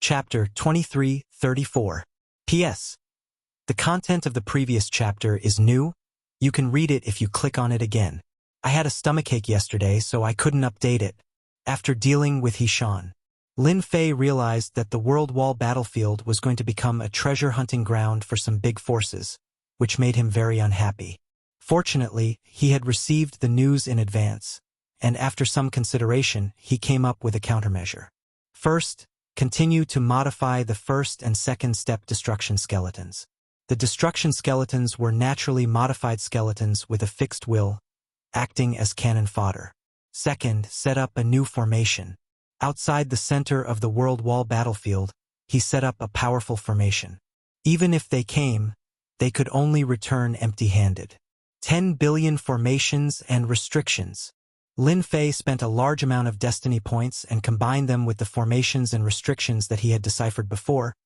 Chapter 23:34. P.S. The content of the previous chapter is new. You can read it if you click on it again. I had a stomachache yesterday, so I couldn't update it. After dealing with Hishan, Lin Fei realized that the World Wall battlefield was going to become a treasure-hunting ground for some big forces, which made him very unhappy. Fortunately, he had received the news in advance, and after some consideration, he came up with a countermeasure. First, continue to modify the first and second step destruction skeletons. The destruction skeletons were naturally modified skeletons with a fixed will, acting as cannon fodder. Second, set up a new formation. Outside the center of the World Wall battlefield, he set up a powerful formation. Even if they came, they could only return empty-handed. 10 billion formations and restrictions. Lin Fei spent a large amount of destiny points and combined them with the formations and restrictions that he had deciphered before.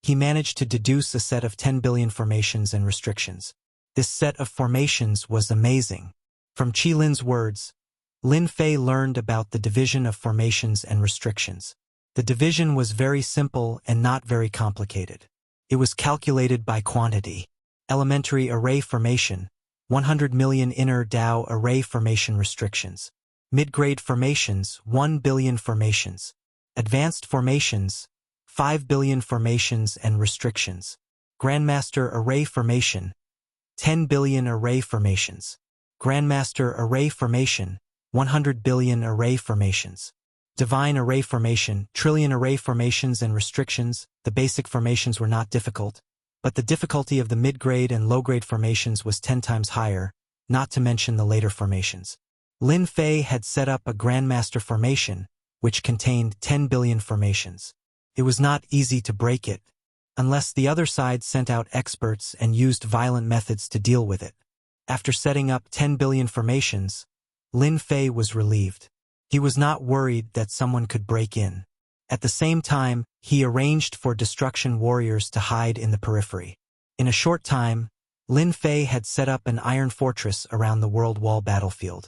He managed to deduce a set of 10 billion formations and restrictions. This set of formations was amazing. From Qilin's words, Lin Fei learned about the division of formations and restrictions. The division was very simple and not very complicated. It was calculated by quantity. Elementary array formation, 100 million inner Dao array formation restrictions. Mid-grade formations, 1 billion formations. Advanced formations, 5 billion formations and restrictions. Grandmaster array formation, 10 billion array formations. Grandmaster array formation, 100 billion array formations. Divine array formation, trillion array formations and restrictions. The basic formations were not difficult, but the difficulty of the mid-grade and low-grade formations was 10 times higher, not to mention the later formations. Lin Fei had set up a Grandmaster formation, which contained 10 billion formations. It was not easy to break it, unless the other side sent out experts and used violent methods to deal with it. After setting up 10 billion formations, Lin Fei was relieved. He was not worried that someone could break in. At the same time, he arranged for destruction warriors to hide in the periphery. In a short time, Lin Fei had set up an iron fortress around the World Wall battlefield.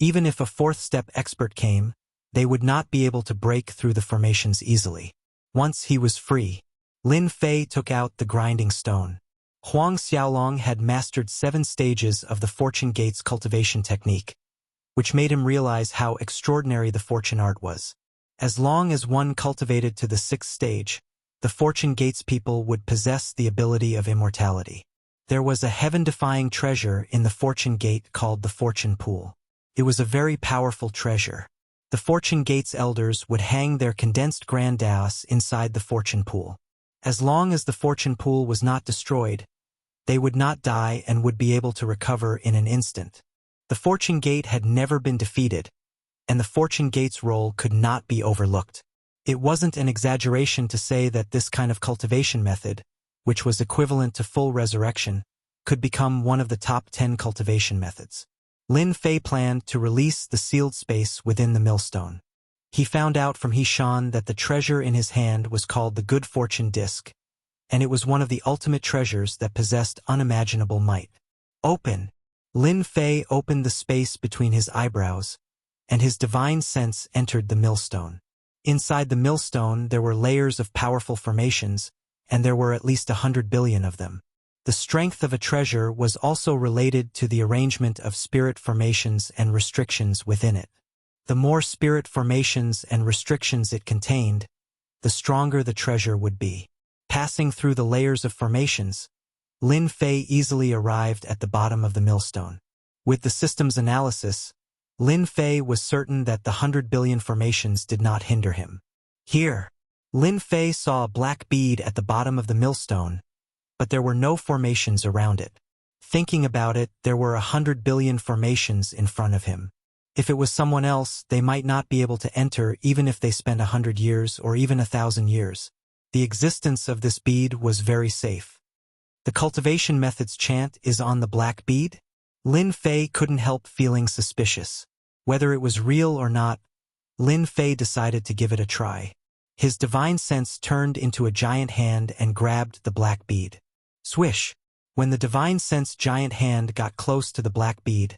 Even if a fourth-step expert came, they would not be able to break through the formations easily. Once he was free, Lin Fei took out the grinding stone. Huang Xiaolong had mastered 7 stages of the Fortune Gates cultivation technique, which made him realize how extraordinary the fortune art was. As long as one cultivated to the 6th stage, the Fortune Gates people would possess the ability of immortality. There was a heaven-defying treasure in the Fortune Gate called the Fortune Pool. It was a very powerful treasure. The Fortune Gates elders would hang their condensed grand daos inside the Fortune Pool. As long as the Fortune Pool was not destroyed, they would not die and would be able to recover in an instant. The Fortune Gate had never been defeated, and the Fortune Gate's role could not be overlooked. It wasn't an exaggeration to say that this kind of cultivation method, which was equivalent to full resurrection, could become one of the top 10 cultivation methods. Lin Fei planned to release the sealed space within the millstone. He found out from Hishan that the treasure in his hand was called the Good Fortune Disc, and it was one of the ultimate treasures that possessed unimaginable might. Open! Lin Fei opened the space between his eyebrows, and his divine sense entered the millstone. Inside the millstone there were layers of powerful formations, and there were at least 100 billion of them. The strength of a treasure was also related to the arrangement of spirit formations and restrictions within it. The more spirit formations and restrictions it contained, the stronger the treasure would be. Passing through the layers of formations, Lin Fei easily arrived at the bottom of the millstone. With the system's analysis, Lin Fei was certain that the 100 billion formations did not hinder him. Here, Lin Fei saw a black bead at the bottom of the millstone, but there were no formations around it. Thinking about it, there were 100 billion formations in front of him. If it was someone else, they might not be able to enter even if they spent 100 years or even 1,000 years. The existence of this bead was very safe. The cultivation method's chant is on the black bead? Lin Fei couldn't help feeling suspicious. Whether it was real or not, Lin Fei decided to give it a try. His divine sense turned into a giant hand and grabbed the black bead. Swish! When the divine sense giant hand got close to the black bead,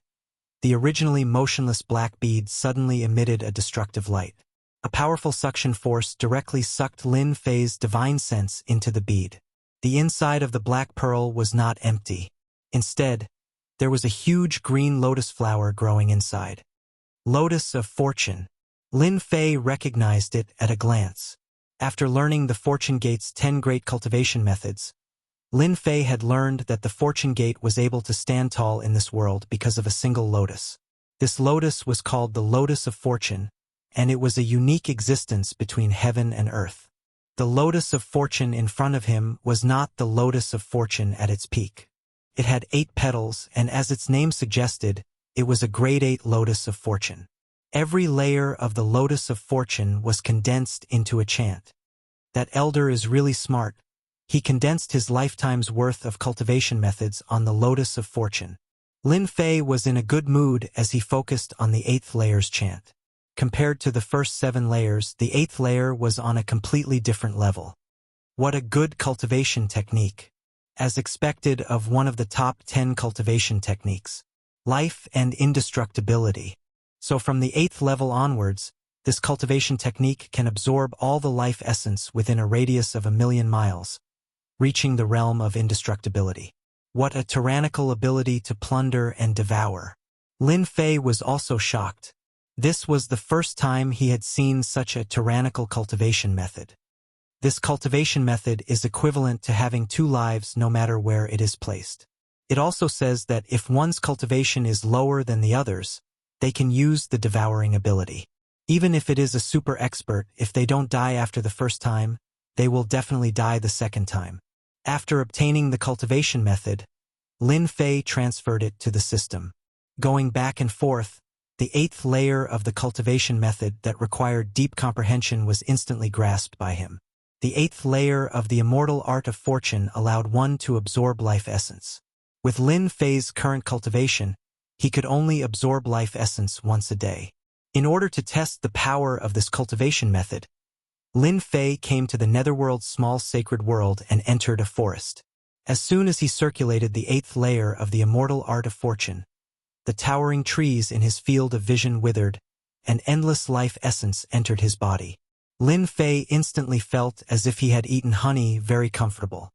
the originally motionless black bead suddenly emitted a destructive light. A powerful suction force directly sucked Lin Fei's divine sense into the bead. The inside of the black pearl was not empty. Instead, there was a huge green lotus flower growing inside. Lotus of Fortune. Lin Fei recognized it at a glance. After learning the Fortune Gate's 10 great cultivation methods, Lin Fei had learned that the Fortune Gate was able to stand tall in this world because of a single lotus. This lotus was called the Lotus of Fortune, and it was a unique existence between heaven and earth. The Lotus of Fortune in front of him was not the Lotus of Fortune at its peak. It had 8 petals, and as its name suggested, it was a grade 8 Lotus of Fortune. Every layer of the Lotus of Fortune was condensed into a chant. That elder is really smart. He condensed his lifetime's worth of cultivation methods on the Lotus of Fortune. Lin Fei was in a good mood as he focused on the 8th layer's chant. Compared to the first 7 layers, the 8th layer was on a completely different level. What a good cultivation technique. As expected of one of the top 10 cultivation techniques. Life and indestructibility. So from the 8th level onwards, this cultivation technique can absorb all the life essence within a radius of 1,000,000 miles, reaching the realm of indestructibility. What a tyrannical ability to plunder and devour. Lin Fei was also shocked. This was the first time he had seen such a tyrannical cultivation method. This cultivation method is equivalent to having 2 lives no matter where it is placed. It also says that if one's cultivation is lower than the others, they can use the devouring ability. Even if it is a super expert, if they don't die after the first time, they will definitely die the second time. After obtaining the cultivation method, Lin Fei transferred it to the system. Going back and forth, the 8th layer of the cultivation method that required deep comprehension was instantly grasped by him. The 8th layer of the immortal art of fortune allowed one to absorb life essence. With Lin Fei's current cultivation, he could only absorb life essence once a day. In order to test the power of this cultivation method, Lin Fei came to the netherworld's small sacred world and entered a forest. As soon as he circulated the 8th layer of the immortal art of fortune, the towering trees in his field of vision withered, and endless life essence entered his body. Lin Fei instantly felt as if he had eaten honey, very comfortable.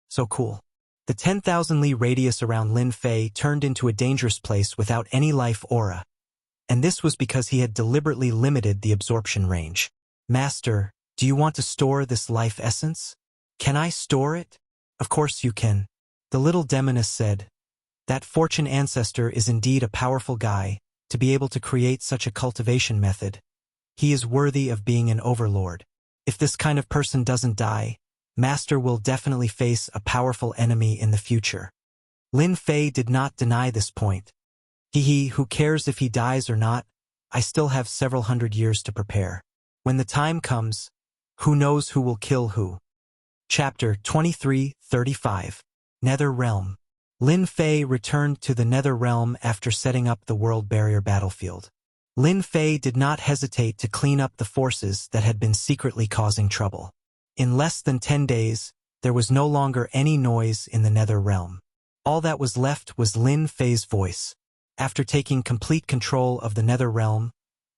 So cool. The 10,000 li radius around Lin Fei turned into a dangerous place without any life aura, and this was because he had deliberately limited the absorption range. Master, do you want to store this life essence? Can I store it? Of course you can. The little demoness said. That fortune ancestor is indeed a powerful guy, to be able to create such a cultivation method. He is worthy of being an overlord. If this kind of person doesn't die, Master will definitely face a powerful enemy in the future. Lin Fei did not deny this point. Who cares if he dies or not? I still have several hundred years to prepare. When the time comes, who knows who will kill who? Chapter 23:35. Nether Realm. Lin Fei returned to the Nether Realm after setting up the World Barrier battlefield. Lin Fei did not hesitate to clean up the forces that had been secretly causing trouble. In less than 10 days, there was no longer any noise in the Nether Realm. All that was left was Lin Fei's voice. After taking complete control of the Nether Realm,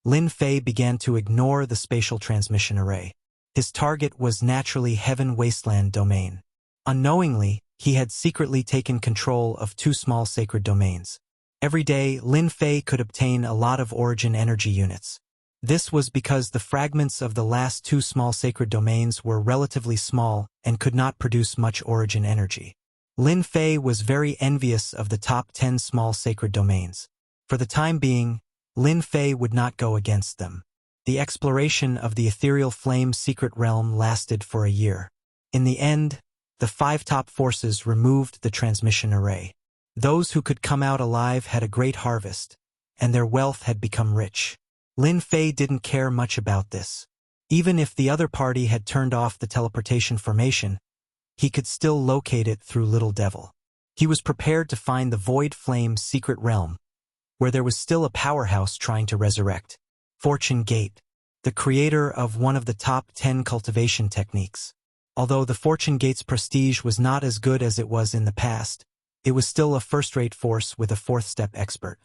Lin Fei began to ignore the spatial transmission array. His target was naturally Heaven Wasteland domain. Unknowingly, he had secretly taken control of 2 small sacred domains. Every day, Lin Fei could obtain a lot of origin energy units. This was because the fragments of the last 2 small sacred domains were relatively small and could not produce much origin energy. Lin Fei was very envious of the top 10 small sacred domains. For the time being, Lin Fei would not go against them. The exploration of the ethereal flame secret realm lasted for a year. In the end, the 5 top forces removed the transmission array. Those who could come out alive had a great harvest, and their wealth had become rich. Lin Fei didn't care much about this. Even if the other party had turned off the teleportation formation, he could still locate it through Little Devil. He was prepared to find the Void Flame secret realm, where there was still a powerhouse trying to resurrect. Fortune Gate, the creator of one of the top 10 cultivation techniques. Although the Fortune Gate's prestige was not as good as it was in the past, it was still a first-rate force with a 4th-step expert.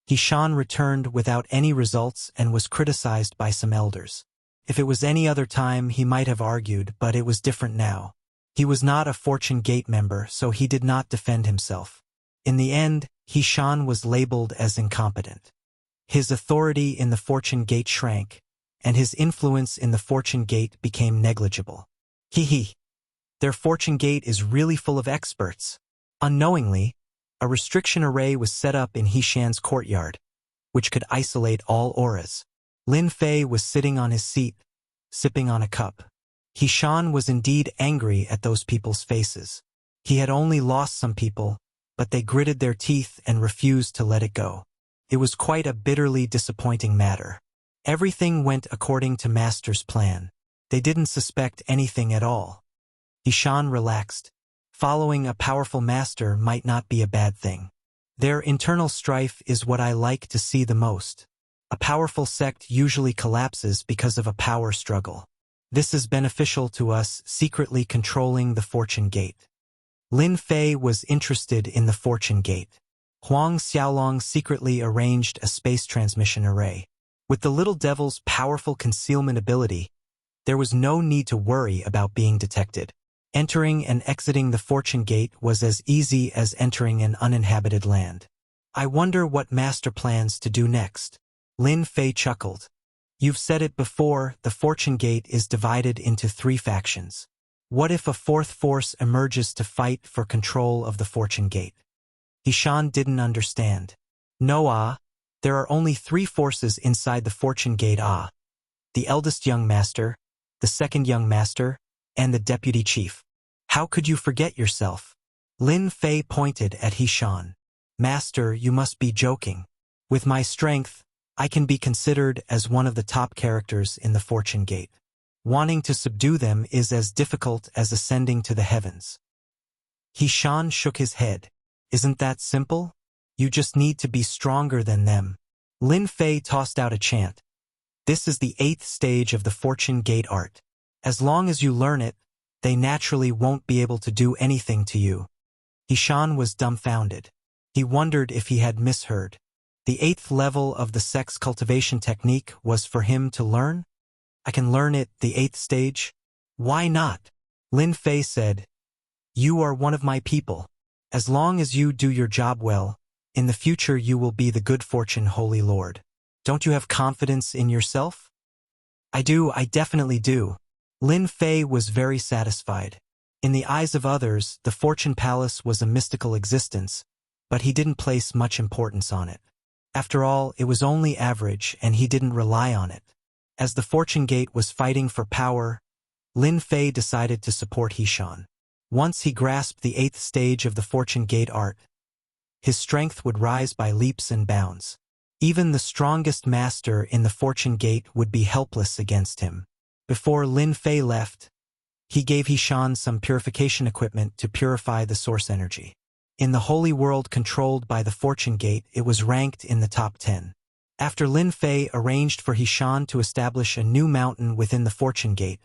Shan returned without any results and was criticized by some elders. If it was any other time, he might have argued, but it was different now. He was not a Fortune Gate member, so he did not defend himself. In the end, He-shan was labeled as incompetent. His authority in the Fortune Gate shrank, and his influence in the Fortune Gate became negligible. Hee. Their Fortune Gate is really full of experts. Unknowingly, a restriction array was set up in He-shan's courtyard, which could isolate all auras. Lin Fei was sitting on his seat, sipping on a cup. He-shan was indeed angry at those people's faces. He had only lost some people, but they gritted their teeth and refused to let it go. It was quite a bitterly disappointing matter. Everything went according to Master's plan. They didn't suspect anything at all. He-shan relaxed. Following a powerful master might not be a bad thing. Their internal strife is what I like to see the most. A powerful sect usually collapses because of a power struggle. This is beneficial to us secretly controlling the Fortune Gate. Lin Fei was interested in the Fortune Gate. Huang Xiaolong secretly arranged a space transmission array. With the little devil's powerful concealment ability, there was no need to worry about being detected. Entering and exiting the Fortune Gate was as easy as entering an uninhabited land. I wonder what Master plans to do next. Lin Fei chuckled. You've said it before, the Fortune Gate is divided into 3 factions. What if a 4th force emerges to fight for control of the Fortune Gate? He-shan didn't understand. No, there are only 3 forces inside the Fortune Gate. The eldest young master, the second young master, and the deputy chief. How could you forget yourself? Lin Fei pointed at He-shan. Master, you must be joking. With my strength, I can be considered as one of the top characters in the Fortune Gate. Wanting to subdue them is as difficult as ascending to the heavens. He-shan shook his head. Isn't that simple? You just need to be stronger than them. Lin Fei tossed out a chant. This is the 8th stage of the Fortune Gate art. As long as you learn it, they naturally won't be able to do anything to you. He-shan was dumbfounded. He wondered if he had misheard. The 8th level of the sex cultivation technique was for him to learn? I can learn it, the 8th stage? Why not? Lin Fei said. You are one of my people. As long as you do your job well, in the future you will be the good fortune Holy Lord. Don't you have confidence in yourself? I do, I definitely do. Lin Fei was very satisfied. In the eyes of others, the Fortune Palace was a mystical existence, but he didn't place much importance on it. After all, it was only average and he didn't rely on it. As the Fortune Gate was fighting for power, Lin Fei decided to support He-shan. Once he grasped the 8th stage of the Fortune Gate art, his strength would rise by leaps and bounds. Even the strongest master in the Fortune Gate would be helpless against him. Before Lin Fei left, he gave He-shan some purification equipment to purify the source energy. In the holy world controlled by the Fortune Gate, it was ranked in the top 10. After Lin Fei arranged for He-shan to establish a new mountain within the Fortune Gate,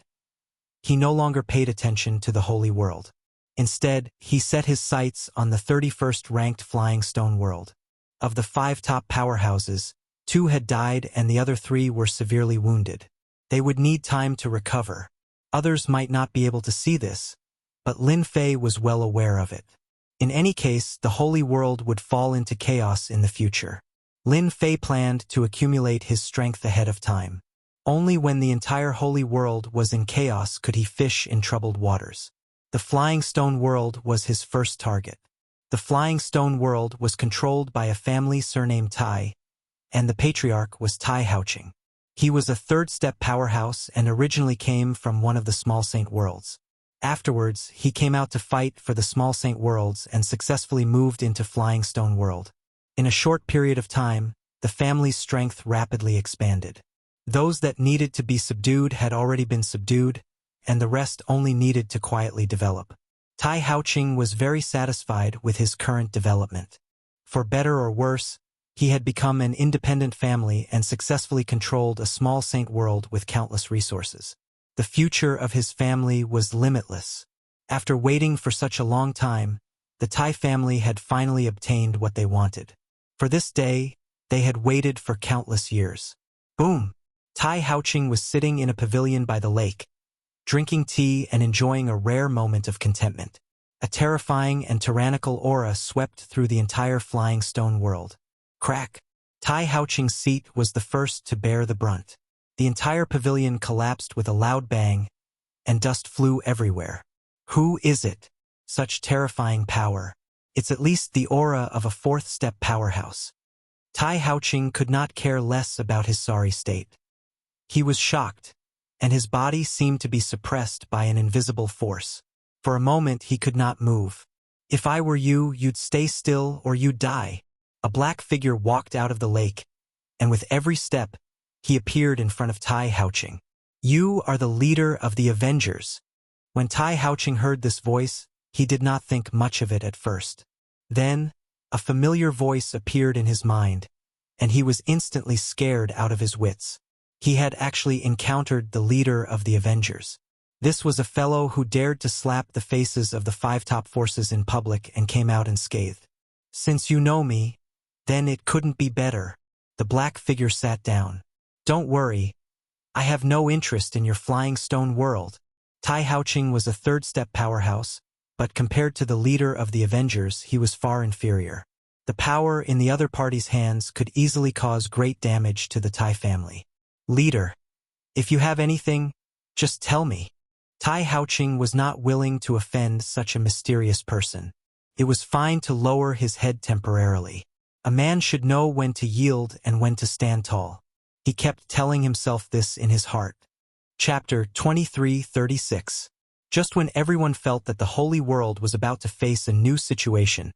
he no longer paid attention to the holy world. Instead, he set his sights on the 31st ranked Flying Stone world. Of the 5 top powerhouses, 2 had died and the other 3 were severely wounded. They would need time to recover. Others might not be able to see this, but Lin Fei was well aware of it. In any case, the holy world would fall into chaos in the future. Lin Fei planned to accumulate his strength ahead of time. Only when the entire holy world was in chaos could he fish in troubled waters. The Flying Stone world was his first target. The Flying Stone world was controlled by a family surnamed Tai, and the patriarch was Tai Haoqing. He was a 3rd-step powerhouse and originally came from one of the Small Saint worlds. Afterwards, he came out to fight for the Small Saint worlds and successfully moved into Flying Stone world. In a short period of time, the family's strength rapidly expanded. Those that needed to be subdued had already been subdued, and the rest only needed to quietly develop. Tai Haoqing was very satisfied with his current development. For better or worse, he had become an independent family and successfully controlled a small saint world with countless resources. The future of his family was limitless. After waiting for such a long time, the Tai family had finally obtained what they wanted. For this day, they had waited for countless years. Boom! Tai Haoqing was sitting in a pavilion by the lake, drinking tea and enjoying a rare moment of contentment. A terrifying and tyrannical aura swept through the entire flying stone world. Crack! Tai Haoqing's seat was the first to bear the brunt. The entire pavilion collapsed with a loud bang, and dust flew everywhere. Who is it? Such terrifying power. It's at least the aura of a fourth-step powerhouse. Tai Haoqing could not care less about his sorry state. He was shocked, and his body seemed to be suppressed by an invisible force. For a moment he could not move. If I were you, you'd stay still or you'd die. A black figure walked out of the lake, and with every step, he appeared in front of Tai Haoqing. You are the leader of the Avengers. When Tai Haoqing heard this voice, he did not think much of it at first. Then, a familiar voice appeared in his mind, and he was instantly scared out of his wits. He had actually encountered the leader of the Avengers. This was a fellow who dared to slap the faces of the 5 top forces in public and came out unscathed. Since you know me, then it couldn't be better. The black figure sat down. Don't worry, I have no interest in your flying stone world. Tai Haoqing was a third-step powerhouse, but compared to the leader of the Avengers, he was far inferior. The power in the other party's hands could easily cause great damage to the Tai family. Leader, if you have anything, just tell me. Tai Haoqing was not willing to offend such a mysterious person. It was fine to lower his head temporarily. A man should know when to yield and when to stand tall. He kept telling himself this in his heart. Chapter 23:36. Just when everyone felt that the holy world was about to face a new situation,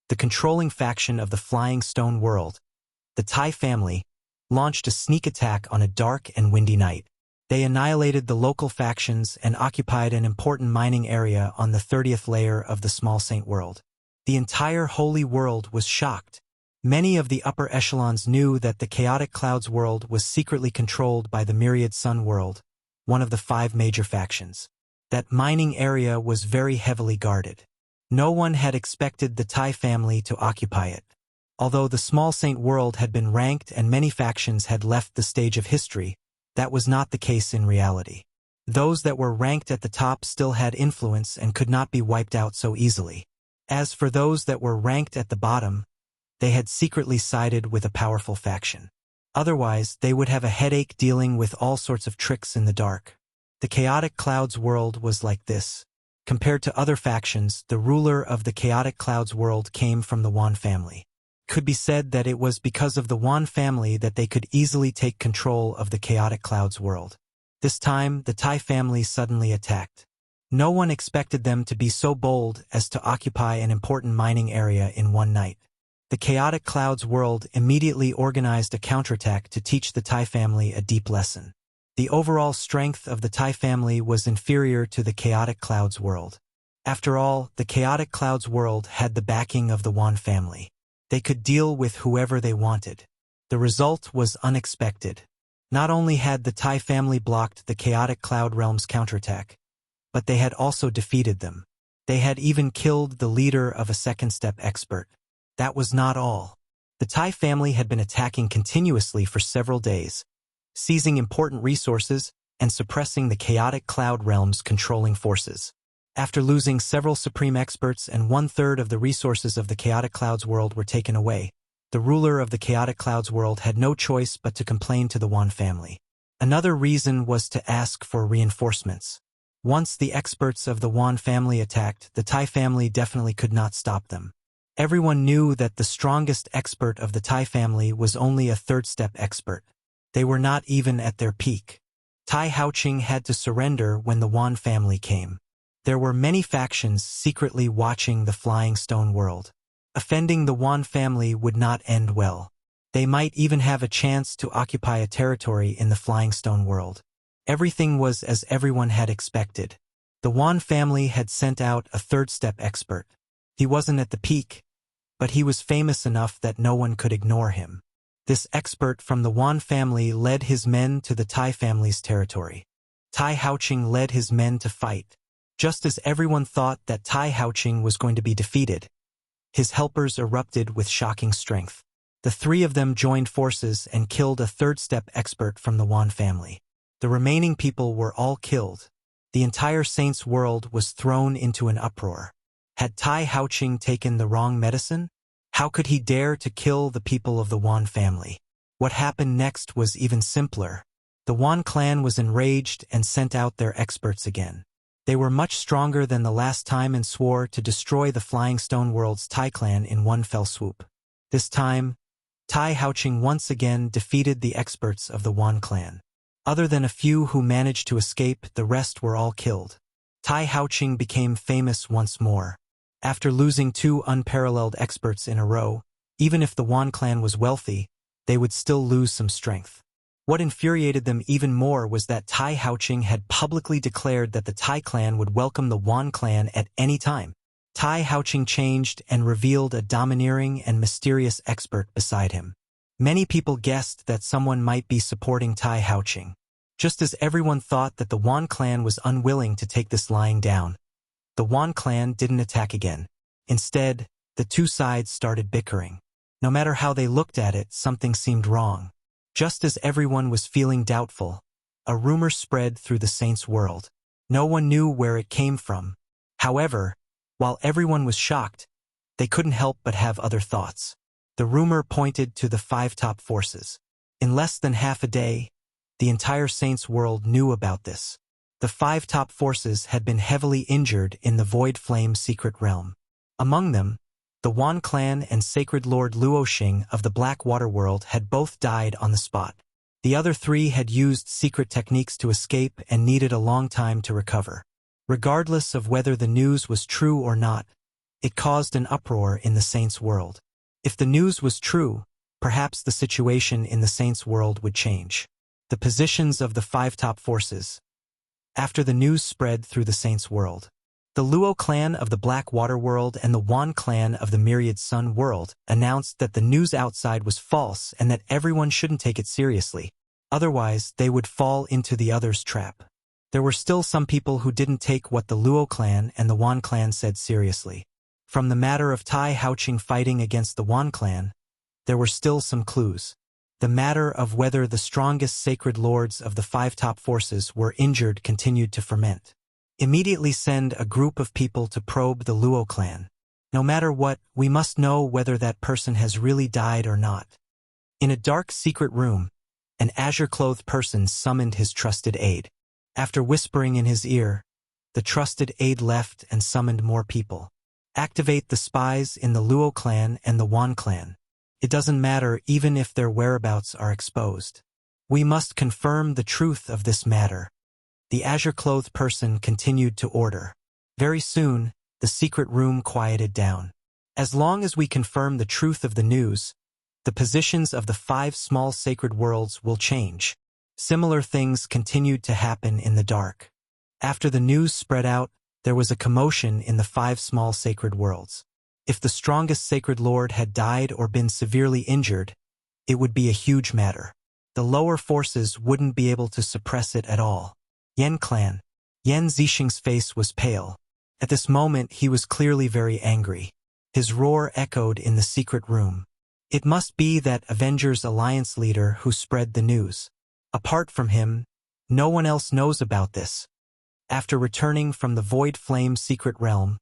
the controlling faction of the Flying Stone World, the Tai family, launched a sneak attack on a dark and windy night. They annihilated the local factions and occupied an important mining area on the 30th layer of the Small Saint World. The entire holy world was shocked. Many of the upper echelons knew that the Chaotic Clouds world was secretly controlled by the Myriad Sun world, one of the 5 major factions. That mining area was very heavily guarded. No one had expected the Tai family to occupy it. Although the Small Saint world had been ranked and many factions had left the stage of history, that was not the case in reality. Those that were ranked at the top still had influence and could not be wiped out so easily. As for those that were ranked at the bottom, they had secretly sided with a powerful faction. Otherwise, they would have a headache dealing with all sorts of tricks in the dark. The Chaotic Clouds world was like this. Compared to other factions, the ruler of the Chaotic Clouds world came from the Wan family. It could be said that it was because of the Wan family that they could easily take control of the Chaotic Clouds world. This time, the Tai family suddenly attacked. No one expected them to be so bold as to occupy an important mining area in one night. The Chaotic Clouds world immediately organized a counterattack to teach the Tai family a deep lesson. The overall strength of the Tai family was inferior to the Chaotic Clouds world. After all, the Chaotic Clouds world had the backing of the Wan family. They could deal with whoever they wanted. The result was unexpected. Not only had the Tai family blocked the Chaotic Cloud realm's counterattack, but they had also defeated them. They had even killed the leader of a second-step expert. That was not all. The Tai family had been attacking continuously for several days, seizing important resources and suppressing the Chaotic Cloud realm's controlling forces. After losing several supreme experts and 1/3 of the resources of the Chaotic Clouds world were taken away, the ruler of the Chaotic Clouds world had no choice but to complain to the Wan family. Another reason was to ask for reinforcements. Once the experts of the Wan family attacked, the Tai family definitely could not stop them. Everyone knew that the strongest expert of the Tai family was only a third-step expert. They were not even at their peak. Tai Haoqing had to surrender when the Wan family came. There were many factions secretly watching the Flying Stone world. Offending the Wan family would not end well. They might even have a chance to occupy a territory in the Flying Stone world. Everything was as everyone had expected. The Wan family had sent out a third-step expert. He wasn't at the peak, but he was famous enough that no one could ignore him. This expert from the Wan family led his men to the Tai family's territory. Tai Haoqing led his men to fight. Just as everyone thought that Tai Haoqing was going to be defeated, his helpers erupted with shocking strength. The three of them joined forces and killed a third-step expert from the Wan family. The remaining people were all killed. The entire Saints world was thrown into an uproar. Had Tai Haoqing taken the wrong medicine? How could he dare to kill the people of the Wan family? What happened next was even simpler. The Wan clan was enraged and sent out their experts again. They were much stronger than the last time and swore to destroy the Flying Stone World's Tai clan in one fell swoop. This time, Tai Haoqing once again defeated the experts of the Wan clan. Other than a few who managed to escape, the rest were all killed. Tai Haoqing became famous once more. After losing 2 unparalleled experts in a row, even if the Wan clan was wealthy, they would still lose some strength. What infuriated them even more was that Tai Haoqing had publicly declared that the Tai clan would welcome the Wan clan at any time. Tai Haoqing changed and revealed a domineering and mysterious expert beside him. Many people guessed that someone might be supporting Tai Haoqing. Just as everyone thought that the Wan clan was unwilling to take this lying down, the Wan clan didn't attack again. Instead, the two sides started bickering. No matter how they looked at it, something seemed wrong. Just as everyone was feeling doubtful, a rumor spread through the Saints world. No one knew where it came from. However, while everyone was shocked, they couldn't help but have other thoughts. The rumor pointed to the 5 top forces. In less than half a day, the entire Saints world knew about this. The 5 top forces had been heavily injured in the Void Flame secret realm. Among them, the Wan clan and Sacred Lord Luoxing of the Black Water World had both died on the spot. The other 3 had used secret techniques to escape and needed a long time to recover. Regardless of whether the news was true or not, it caused an uproar in the Saints world. If the news was true, perhaps the situation in the Saints world would change. The positions of the 5 top forces. After the news spread through the Saints world, the Luo clan of the Black Water World and the Wan clan of the Myriad Sun World announced that the news outside was false and that everyone shouldn't take it seriously. Otherwise, they would fall into the others' trap. There were still some people who didn't take what the Luo clan and the Wan clan said seriously. From the matter of Tai Haoqing fighting against the Wan clan, there were still some clues. The matter of whether the strongest sacred lords of the 5 top forces were injured continued to ferment. Immediately send a group of people to probe the Luo clan. No matter what, we must know whether that person has really died or not. In a dark secret room, an azure-clothed person summoned his trusted aide. After whispering in his ear, the trusted aide left and summoned more people. Activate the spies in the Luo clan and the Wan clan. It doesn't matter even if their whereabouts are exposed. We must confirm the truth of this matter. The azure-clothed person continued to order. Very soon, the secret room quieted down. As long as we confirm the truth of the news, the positions of the 5 small sacred worlds will change. Similar things continued to happen in the dark. After the news spread out, there was a commotion in the 5 small sacred worlds. If the strongest sacred lord had died or been severely injured, it would be a huge matter. The lower forces wouldn't be able to suppress it at all. Yan clan. Yan Zixing's face was pale. At this moment he was clearly very angry. His roar echoed in the secret room. It must be that Avengers Alliance leader who spread the news. Apart from him, no one else knows about this. After returning from the Void Flame secret realm,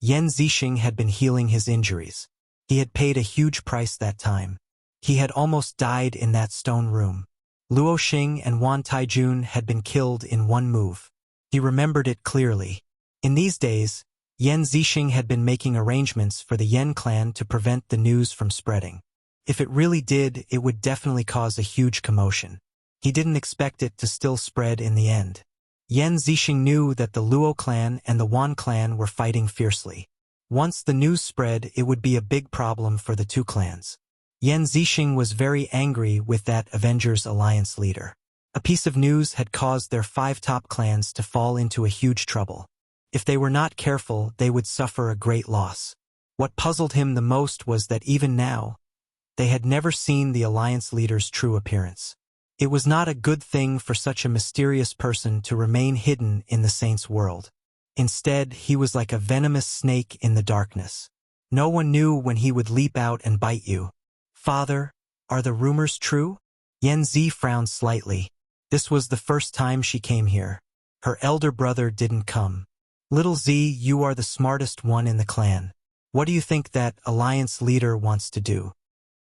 Yan Zixing had been healing his injuries. He had paid a huge price that time. He had almost died in that stone room. Luoxing and Wan Taijun had been killed in one move. He remembered it clearly. In these days, Yan Zixing had been making arrangements for the Yan clan to prevent the news from spreading. If it really did, it would definitely cause a huge commotion. He didn't expect it to still spread in the end. Yan Zixing knew that the Luo clan and the Wan clan were fighting fiercely. Once the news spread, it would be a big problem for the 2 clans. Yan Zixing was very angry with that Avengers Alliance leader. A piece of news had caused their 5 top clans to fall into a huge trouble. If they were not careful, they would suffer a great loss. What puzzled him the most was that even now, they had never seen the Alliance leader's true appearance. It was not a good thing for such a mysterious person to remain hidden in the Saints' world. Instead, he was like a venomous snake in the darkness. No one knew when he would leap out and bite you. Father, are the rumors true? Yanzi frowned slightly. This was the first time she came here. Her elder brother didn't come. Little Z, you are the smartest one in the clan. What do you think that alliance leader wants to do?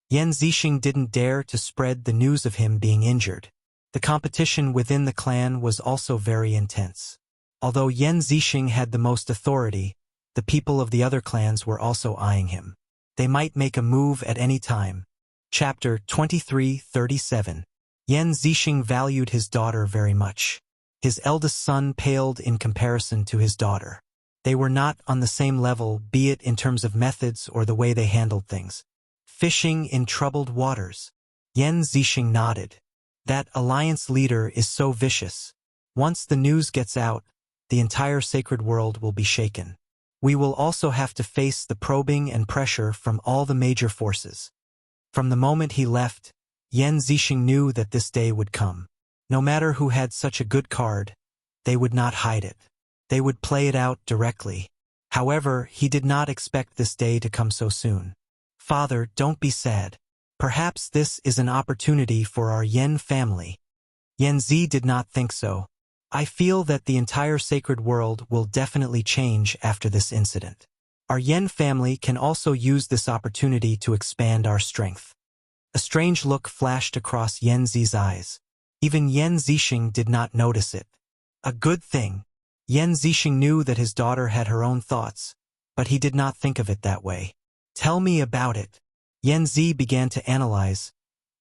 Yan Zixing didn't dare to spread the news of him being injured. The competition within the clan was also very intense. Although Yan Zixing had the most authority, the people of the other clans were also eyeing him. They might make a move at any time. Chapter 23:37. Yan Zixing valued his daughter very much. His eldest son paled in comparison to his daughter. They were not on the same level, be it in terms of methods or the way they handled things. Fishing in troubled waters. Yan Zixing nodded. That alliance leader is so vicious. Once the news gets out, the entire sacred world will be shaken. We will also have to face the probing and pressure from all the major forces. From the moment he left, Yan Zixing knew that this day would come. No matter who had such a good card, they would not hide it. They would play it out directly. However, he did not expect this day to come so soon. Father, don't be sad. Perhaps this is an opportunity for our Yan family. Yan Zi did not think so. I feel that the entire sacred world will definitely change after this incident. Our Yan family can also use this opportunity to expand our strength. A strange look flashed across Yan Zi's eyes. Even Yan Zixing did not notice it. A good thing. Yan Zixing knew that his daughter had her own thoughts, but he did not think of it that way. Tell me about it. Yan Zi began to analyze.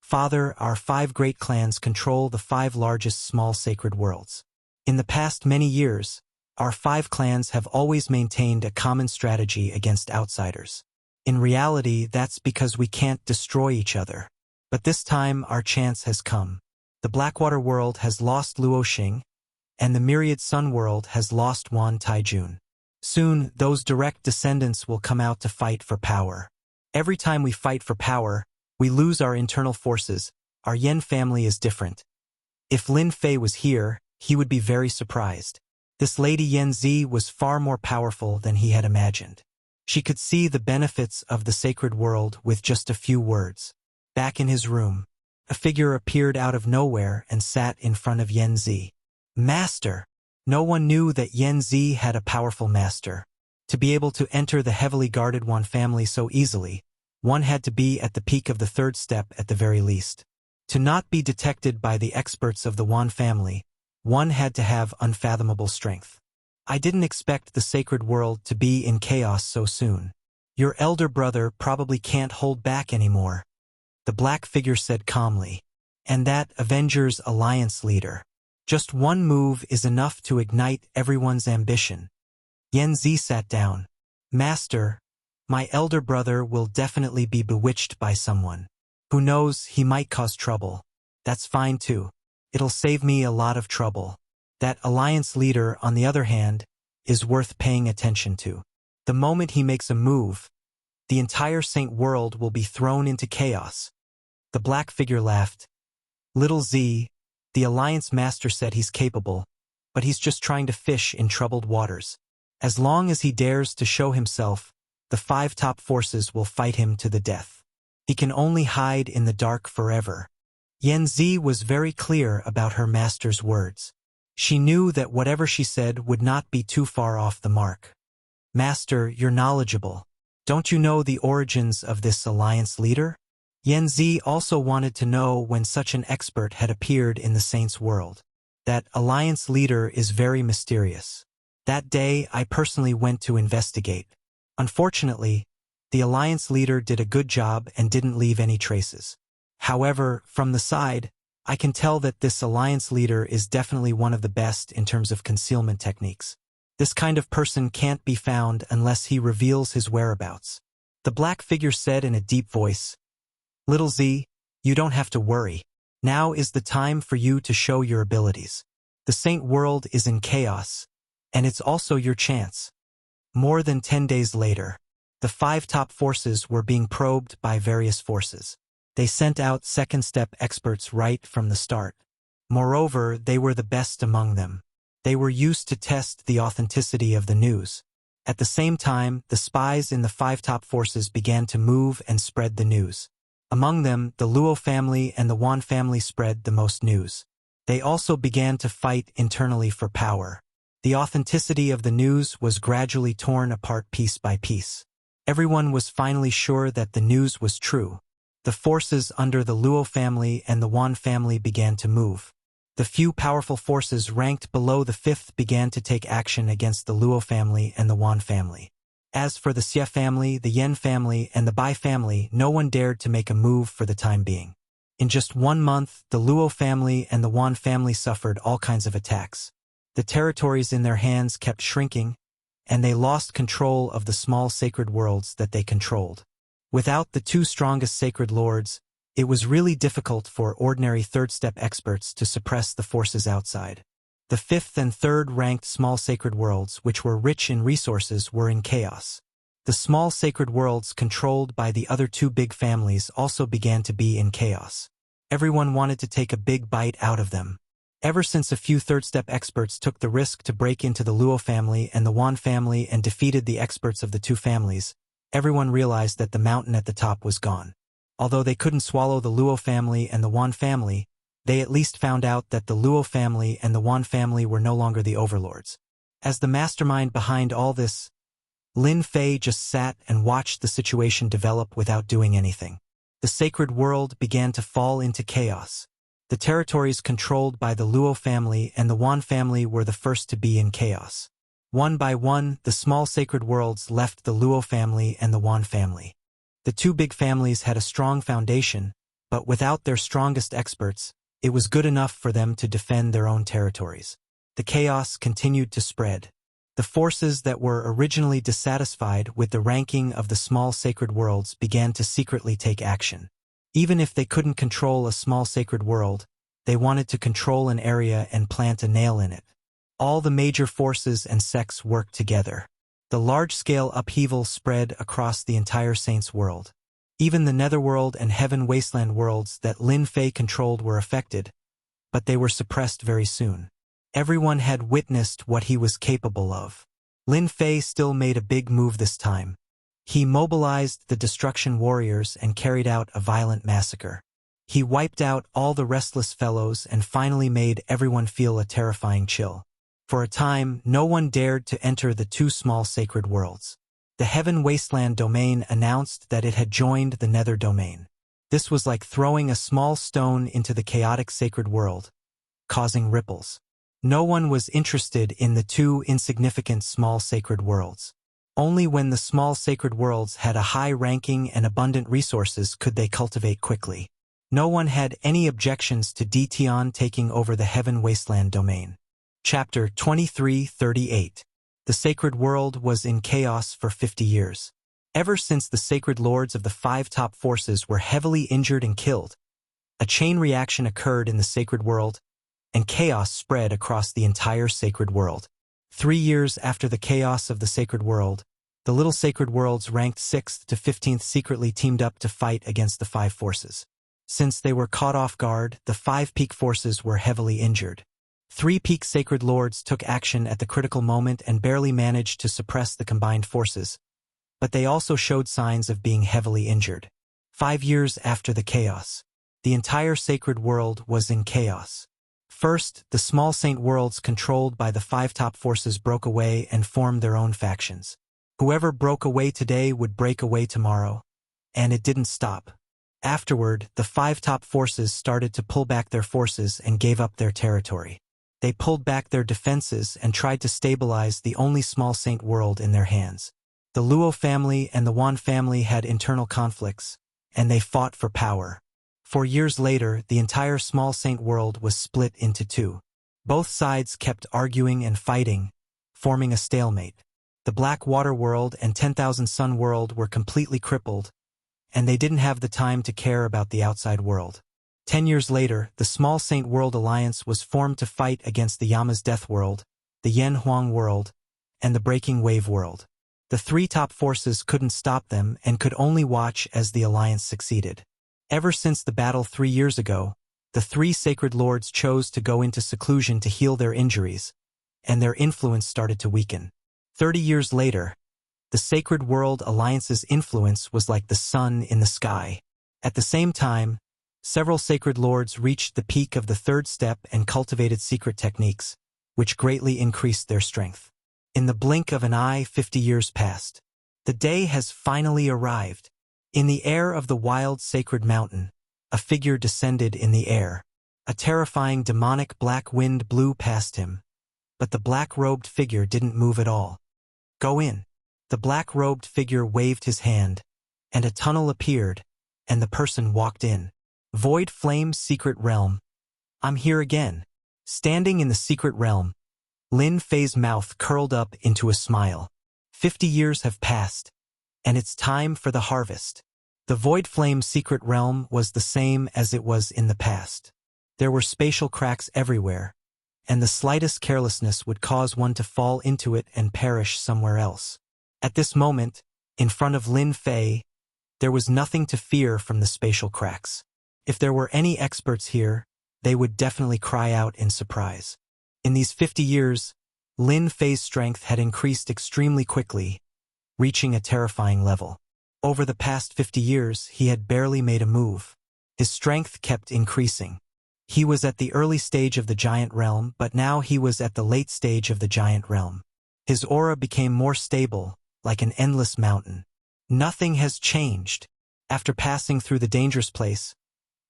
Father, our 5 great clans control the 5 largest small sacred worlds. In the past many years, our 5 clans have always maintained a common strategy against outsiders. In reality, that's because we can't destroy each other. But this time, our chance has come. The Blackwater world has lost Luoxing, and the Myriad Sun world has lost Wan Taijun. Soon, those direct descendants will come out to fight for power. Every time we fight for power, we lose our internal forces. Our Yan family is different. If Lin Fei was here, he would be very surprised. This Lady Yan Zi was far more powerful than he had imagined. She could see the benefits of the sacred world with just a few words. Back in his room, a figure appeared out of nowhere and sat in front of Yan Zi. Master! No one knew that Yan Zi had a powerful master. To be able to enter the heavily guarded Wan family so easily, one had to be at the peak of the 3rd step at the very least. To not be detected by the experts of the Wan family, one had to have unfathomable strength. I didn't expect the sacred world to be in chaos so soon. Your elder brother probably can't hold back anymore. The black figure said calmly. And that Avengers Alliance leader. Just one move is enough to ignite everyone's ambition. Yan Zi sat down. Master, my elder brother will definitely be bewitched by someone. Who knows, he might cause trouble. That's fine too. It'll save me a lot of trouble. That alliance leader, on the other hand, is worth paying attention to. The moment he makes a move, the entire Saint world will be thrown into chaos. The black figure laughed. Little Z, the alliance master said he's capable, but he's just trying to fish in troubled waters. As long as he dares to show himself, the 5 top forces will fight him to the death. He can only hide in the dark forever. Yan Zi was very clear about her master's words. She knew that whatever she said would not be too far off the mark. Master, you're knowledgeable. Don't you know the origins of this alliance leader? Yan Zi also wanted to know when such an expert had appeared in the Saints' world. That alliance leader is very mysterious. That day, I personally went to investigate. Unfortunately, the alliance leader did a good job and didn't leave any traces. However, from the side, I can tell that this alliance leader is definitely one of the best in terms of concealment techniques. This kind of person can't be found unless he reveals his whereabouts. The black figure said in a deep voice, Little Z, you don't have to worry. Now is the time for you to show your abilities. The Saint world is in chaos, and it's also your chance. More than 10 days later, the 5 top forces were being probed by various forces. They sent out 2nd step experts right from the start. Moreover, they were the best among them. They were used to test the authenticity of the news. At the same time, the spies in the 5 top forces began to move and spread the news. Among them, the Luo family and the Wan family spread the most news. They also began to fight internally for power. The authenticity of the news was gradually torn apart piece by piece. Everyone was finally sure that the news was true. The forces under the Luo family and the Wan family began to move. The few powerful forces ranked below the fifth began to take action against the Luo family and the Wan family. As for the Xie family, the Yen family, and the Bai family, no one dared to make a move for the time being. In just 1 month, the Luo family and the Wan family suffered all kinds of attacks. The territories in their hands kept shrinking, and they lost control of the small sacred worlds that they controlled. Without the two strongest sacred lords, it was really difficult for ordinary third-step experts to suppress the forces outside. The fifth and third-ranked small sacred worlds, which were rich in resources, were in chaos. The small sacred worlds controlled by the other two big families also began to be in chaos. Everyone wanted to take a big bite out of them. Ever since a few third-step experts took the risk to break into the Luo family and the Wan family and defeated the experts of the two families, everyone realized that the mountain at the top was gone. Although they couldn't swallow the Luo family and the Wan family, they at least found out that the Luo family and the Wan family were no longer the overlords. As the mastermind behind all this, Lin Fei just sat and watched the situation develop without doing anything. The sacred world began to fall into chaos. The territories controlled by the Luo family and the Wan family were the first to be in chaos. One by one, the small sacred worlds left the Luo family and the Wan family. The two big families had a strong foundation, but without their strongest experts, it was good enough for them to defend their own territories. The chaos continued to spread. The forces that were originally dissatisfied with the ranking of the small sacred worlds began to secretly take action. Even if they couldn't control a small sacred world, they wanted to control an area and plant a nail in it. All the major forces and sects worked together. The large-scale upheaval spread across the entire Saints world. Even the Netherworld and Heaven Wasteland worlds that Lin Fei controlled were affected, but they were suppressed very soon. Everyone had witnessed what he was capable of. Lin Fei still made a big move this time. He mobilized the Destruction Warriors and carried out a violent massacre. He wiped out all the restless fellows and finally made everyone feel a terrifying chill. For a time, no one dared to enter the two small sacred worlds. The Heaven Wasteland domain announced that it had joined the Nether domain. This was like throwing a small stone into the chaotic sacred world, causing ripples. No one was interested in the two insignificant small sacred worlds. Only when the small sacred worlds had a high ranking and abundant resources could they cultivate quickly. No one had any objections to Dition taking over the Heaven Wasteland domain. Chapter 2338. The sacred world was in chaos for 50 years. Ever since the sacred lords of the 5 top forces were heavily injured and killed, a chain reaction occurred in the sacred world, and chaos spread across the entire sacred world. 3 years after the chaos of the sacred world, the little sacred worlds ranked 6th to 15th secretly teamed up to fight against the 5 forces. Since they were caught off guard, the 5 peak forces were heavily injured. 3 peak sacred lords took action at the critical moment and barely managed to suppress the combined forces, but they also showed signs of being heavily injured. 5 years after the chaos, the entire sacred world was in chaos. First, the small saint worlds controlled by the 5 top forces broke away and formed their own factions. Whoever broke away today would break away tomorrow, and it didn't stop. Afterward, the 5 top forces started to pull back their forces and gave up their territory. They pulled back their defenses and tried to stabilize the only small saint world in their hands. The Luo family and the Wan family had internal conflicts, and they fought for power. 4 years later, the entire small saint world was split into 2. Both sides kept arguing and fighting, forming a stalemate. The Black Water world and 10,000 Sun world were completely crippled, and they didn't have the time to care about the outside world. 10 years later, the Small Saint World Alliance was formed to fight against the Yama's Death World, the Yen Huang World, and the Breaking Wave World. The 3 top forces couldn't stop them and could only watch as the alliance succeeded. Ever since the battle 3 years ago, the 3 sacred lords chose to go into seclusion to heal their injuries, and their influence started to weaken. 30 years later, the Sacred World Alliance's influence was like the sun in the sky. At the same time, several sacred lords reached the peak of the third step and cultivated secret techniques, which greatly increased their strength. In the blink of an eye, 50 years passed. The day has finally arrived. In the air of the wild sacred mountain, a figure descended in the air. A terrifying demonic black wind blew past him, but the black-robed figure didn't move at all. "Go in." The black-robed figure waved his hand, and a tunnel appeared, and the person walked in. Void Flame's secret realm. "I'm here again." Standing in the secret realm, Lin Fei's mouth curled up into a smile. 50 years have passed, and it's time for the harvest. The Void Flame's secret realm was the same as it was in the past. There were spatial cracks everywhere, and the slightest carelessness would cause one to fall into it and perish somewhere else. At this moment, in front of Lin Fei, there was nothing to fear from the spatial cracks. If there were any experts here, they would definitely cry out in surprise. In these 50 years, Lin Fei's strength had increased extremely quickly, reaching a terrifying level. Over the past 50 years, he had barely made a move. His strength kept increasing. He was at the early stage of the giant realm, but now he was at the late stage of the giant realm. His aura became more stable, like an endless mountain. Nothing has changed. After passing through the dangerous place,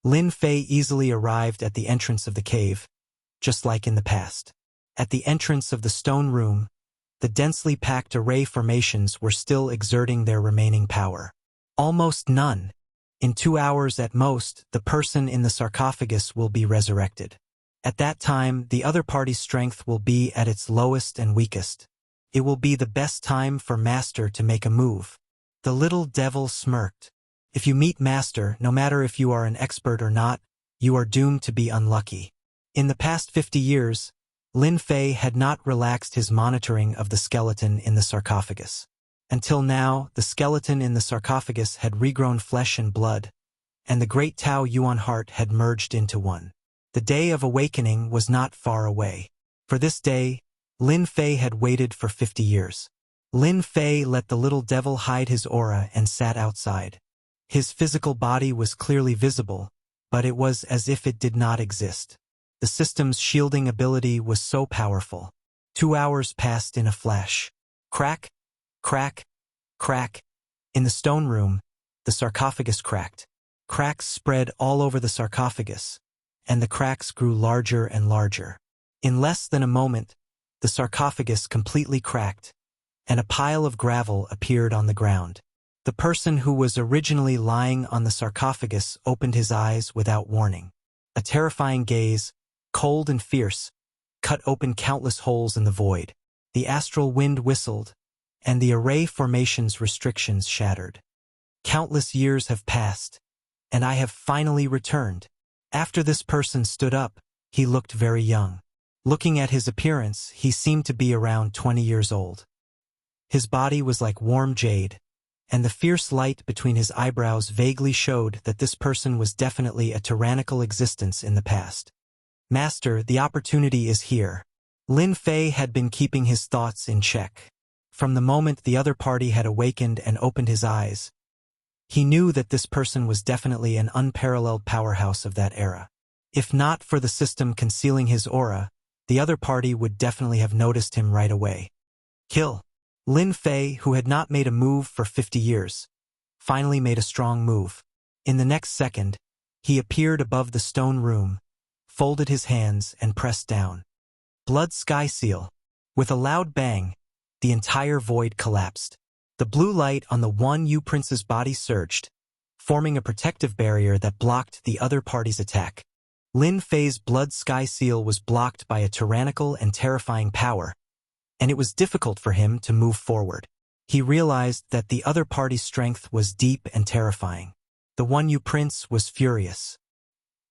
Lin Fei easily arrived at the entrance of the cave, just like in the past. At the entrance of the stone room, the densely packed array formations were still exerting their remaining power. Almost none. In 2 hours at most, the person in the sarcophagus will be resurrected. At that time, the other party's strength will be at its lowest and weakest. It will be the best time for Master to make a move. The little devil smirked. If you meet Master, no matter if you are an expert or not, you are doomed to be unlucky. In the past 50 years, Lin Fei had not relaxed his monitoring of the skeleton in the sarcophagus. Until now, the skeleton in the sarcophagus had regrown flesh and blood, and the great Tao Yuan heart had merged into one. The day of awakening was not far away. For this day, Lin Fei had waited for 50 years. Lin Fei let the little devil hide his aura and sat outside. His physical body was clearly visible, but it was as if it did not exist. The system's shielding ability was so powerful. 2 hours passed in a flash. Crack, crack, crack. In the stone room, the sarcophagus cracked. Cracks spread all over the sarcophagus, and the cracks grew larger and larger. In less than a moment, the sarcophagus completely cracked, and a pile of gravel appeared on the ground. The person who was originally lying on the sarcophagus opened his eyes without warning. A terrifying gaze, cold and fierce, cut open countless holes in the void. The astral wind whistled, and the array formation's restrictions shattered. Countless years have passed, and I have finally returned. After this person stood up, he looked very young. Looking at his appearance, he seemed to be around 20 years old. His body was like warm jade, and the fierce light between his eyebrows vaguely showed that this person was definitely a tyrannical existence in the past. Master, the opportunity is here. Lin Fei had been keeping his thoughts in check. From the moment the other party had awakened and opened his eyes, he knew that this person was definitely an unparalleled powerhouse of that era. If not for the system concealing his aura, the other party would definitely have noticed him right away. Kill. Lin Fei, who had not made a move for 50 years, finally made a strong move. In the next second, he appeared above the stone room, folded his hands, and pressed down. Blood Sky Seal. With a loud bang, the entire void collapsed. The blue light on the One Yu Prince's body surged, forming a protective barrier that blocked the other party's attack. Lin Fei's Blood Sky Seal was blocked by a tyrannical and terrifying power, and it was difficult for him to move forward. He realized that the other party's strength was deep and terrifying. The One Yu Prince was furious.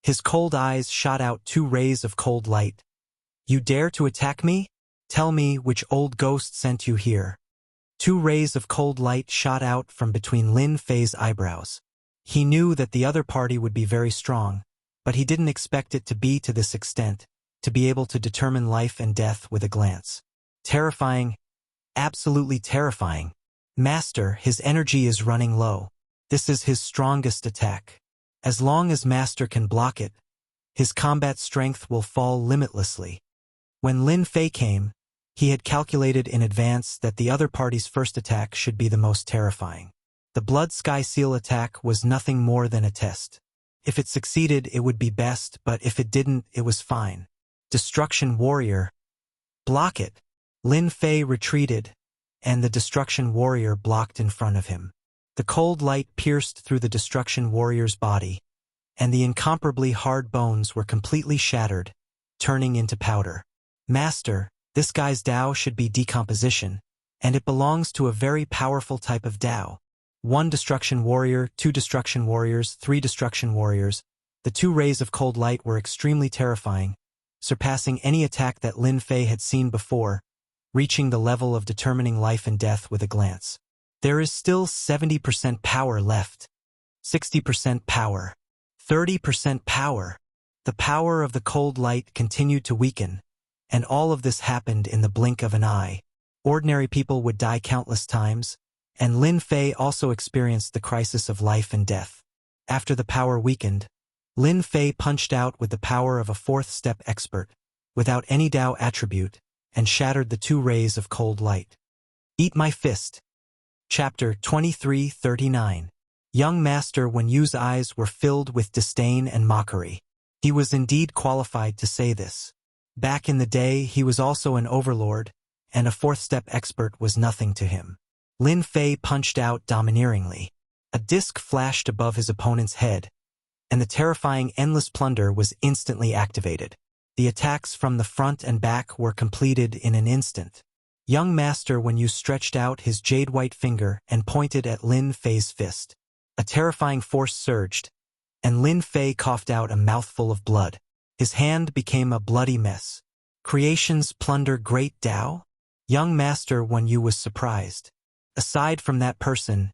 His cold eyes shot out 2 rays of cold light. You dare to attack me? Tell me which old ghost sent you here. 2 rays of cold light shot out from between Lin Fei's eyebrows. He knew that the other party would be very strong, but he didn't expect it to be to this extent, to be able to determine life and death with a glance. Terrifying, absolutely terrifying. Master, his energy is running low. This is his strongest attack. As long as Master can block it, his combat strength will fall limitlessly. When Lin Fei came, he had calculated in advance that the other party's first attack should be the most terrifying. The Blood Sky Seal attack was nothing more than a test. If it succeeded, it would be best, but if it didn't, it was fine. Destruction Warrior. Block it. Lin Fei retreated, and the Destruction Warrior blocked in front of him. The cold light pierced through the Destruction Warrior's body, and the incomparably hard bones were completely shattered, turning into powder. Master, this guy's Tao should be decomposition, and it belongs to a very powerful type of Tao. 1 Destruction Warrior, 2 Destruction Warriors, 3 Destruction Warriors. The 2 rays of cold light were extremely terrifying, surpassing any attack that Lin Fei had seen before, reaching the level of determining life and death with a glance. There is still 70% power left. 60% power. 30% power. The power of the cold light continued to weaken, and all of this happened in the blink of an eye. Ordinary people would die countless times, and Lin Fei also experienced the crisis of life and death. After the power weakened, Lin Fei punched out with the power of a 4th-step expert, without any Tao attribute, and shattered the 2 rays of cold light. Eat my fist. Chapter 2339. Young Master Wen Yu's eyes were filled with disdain and mockery. He was indeed qualified to say this. Back in the day, he was also an overlord, and a 4th-step expert was nothing to him. Lin Fei punched out domineeringly. A disc flashed above his opponent's head, and the terrifying Endless Plunder was instantly activated. The attacks from the front and back were completed in an instant. Young Master Wen Yu stretched out his jade-white finger and pointed at Lin Fei's fist. A terrifying force surged, and Lin Fei coughed out a mouthful of blood. His hand became a bloody mess. Creations plunder great Tao? Young Master Wen Yu was surprised. Aside from that person,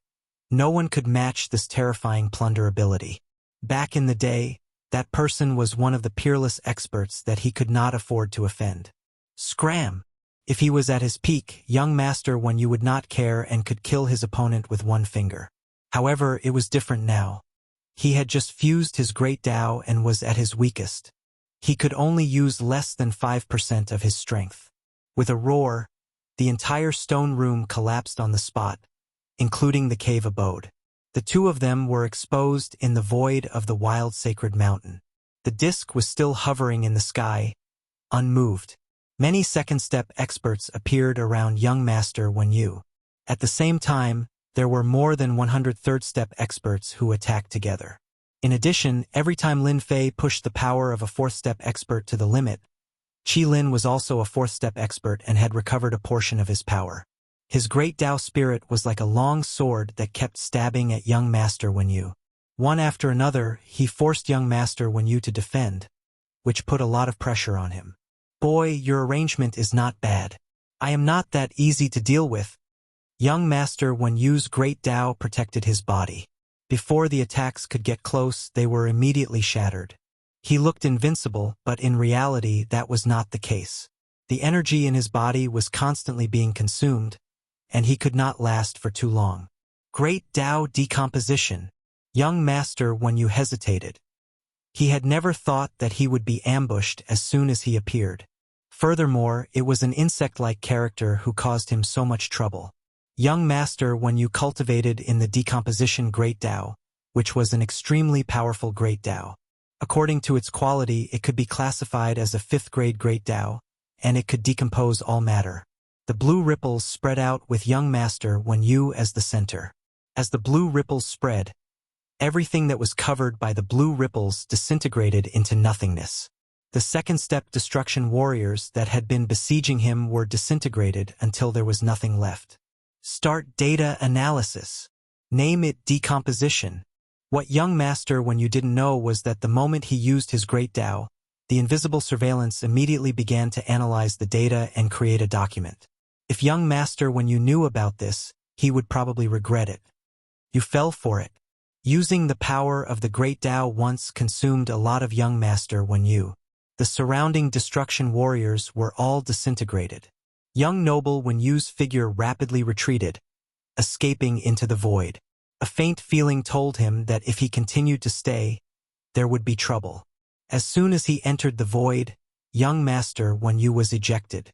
no one could match this terrifying plunder ability. Back in the day, that person was one of the peerless experts that he could not afford to offend. Scram! If he was at his peak, young Master Wen Yu would not care and could kill his opponent with 1 finger. However, it was different now. He had just fused his great Tao and was at his weakest. He could only use less than 5% of his strength. With a roar, the entire stone room collapsed on the spot, including the cave abode. The 2 of them were exposed in the void of the wild sacred mountain. The disc was still hovering in the sky, unmoved. Many 2nd-step experts appeared around young Master Wen Yu. At the same time, there were more than 100 3rd-step experts who attacked together. In addition, every time Lin Fei pushed the power of a 4th-step expert to the limit, Qi Lin was also a 4th-step expert and had recovered a portion of his power. His great Tao spirit was like a long sword that kept stabbing at young Master Wen Yu. One after another, he forced young Master Wen Yu to defend, which put a lot of pressure on him. Boy, your arrangement is not bad. I am not that easy to deal with. Young Master Wen Yu's great Tao protected his body. Before the attacks could get close, they were immediately shattered. He looked invincible, but in reality that was not the case. The energy in his body was constantly being consumed, and he could not last for too long. Great Tao decomposition. Young Master Wen Yu hesitated. He had never thought that he would be ambushed as soon as he appeared. Furthermore, it was an insect-like character who caused him so much trouble. Young Master Wen Yu cultivated in the decomposition Great Tao, which was an extremely powerful Great Tao. According to its quality, it could be classified as a 5th-grade Great Tao, and it could decompose all matter. The blue ripples spread out with young Master Wen Yu as the center. As the blue ripples spread, everything that was covered by the blue ripples disintegrated into nothingness. The 2nd-step destruction warriors that had been besieging him were disintegrated until there was nothing left. Start data analysis. Name it decomposition. What young Master Wen Yu didn't know was that the moment he used his great Tao, the invisible surveillance immediately began to analyze the data and create a document. If young Master Wen Yu knew about this, he would probably regret it. You fell for it. Using the power of the great Tao once consumed a lot of young Master Wen Yu. The surrounding destruction warriors were all disintegrated. Young Noble Wen Yu's figure rapidly retreated, escaping into the void. A faint feeling told him that if he continued to stay, there would be trouble. As soon as he entered the void, young Master Wen Yu was ejected.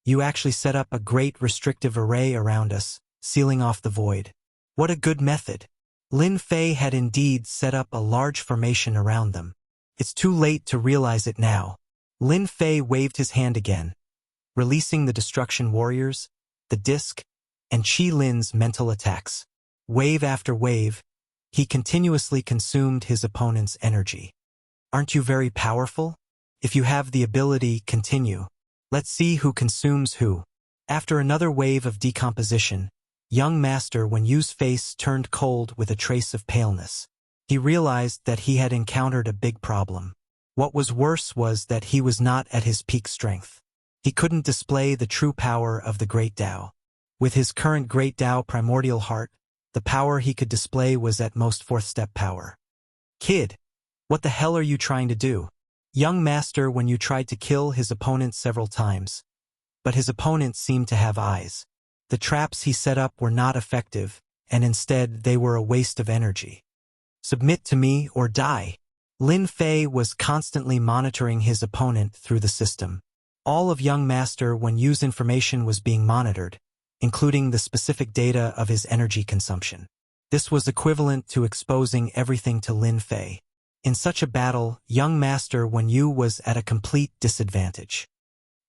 You actually set up a great restrictive array around us, sealing off the void. What a good method. Lin Fei had indeed set up a large formation around them. It's too late to realize it now. Lin Fei waved his hand again, releasing the destruction warriors, the disc, and Qi Lin's mental attacks. Wave after wave, he continuously consumed his opponent's energy. Aren't you very powerful? If you have the ability, continue. Let's see who consumes who. After another wave of decomposition, young Master Wen Yu's face turned cold with a trace of paleness. He realized that he had encountered a big problem. What was worse was that he was not at his peak strength. He couldn't display the true power of the Great Tao. With his current Great Tao primordial heart, the power he could display was at most fourth-step power. Kid, what the hell are you trying to do? Young Master Wen Yu tried to kill his opponent several times, but his opponent seemed to have eyes. The traps he set up were not effective, and instead they were a waste of energy. Submit to me or die. Lin Fei was constantly monitoring his opponent through the system. All of young Master Wen Yu's information was being monitored, including the specific data of his energy consumption. This was equivalent to exposing everything to Lin Fei. In such a battle, young Master Wen Yu was at a complete disadvantage.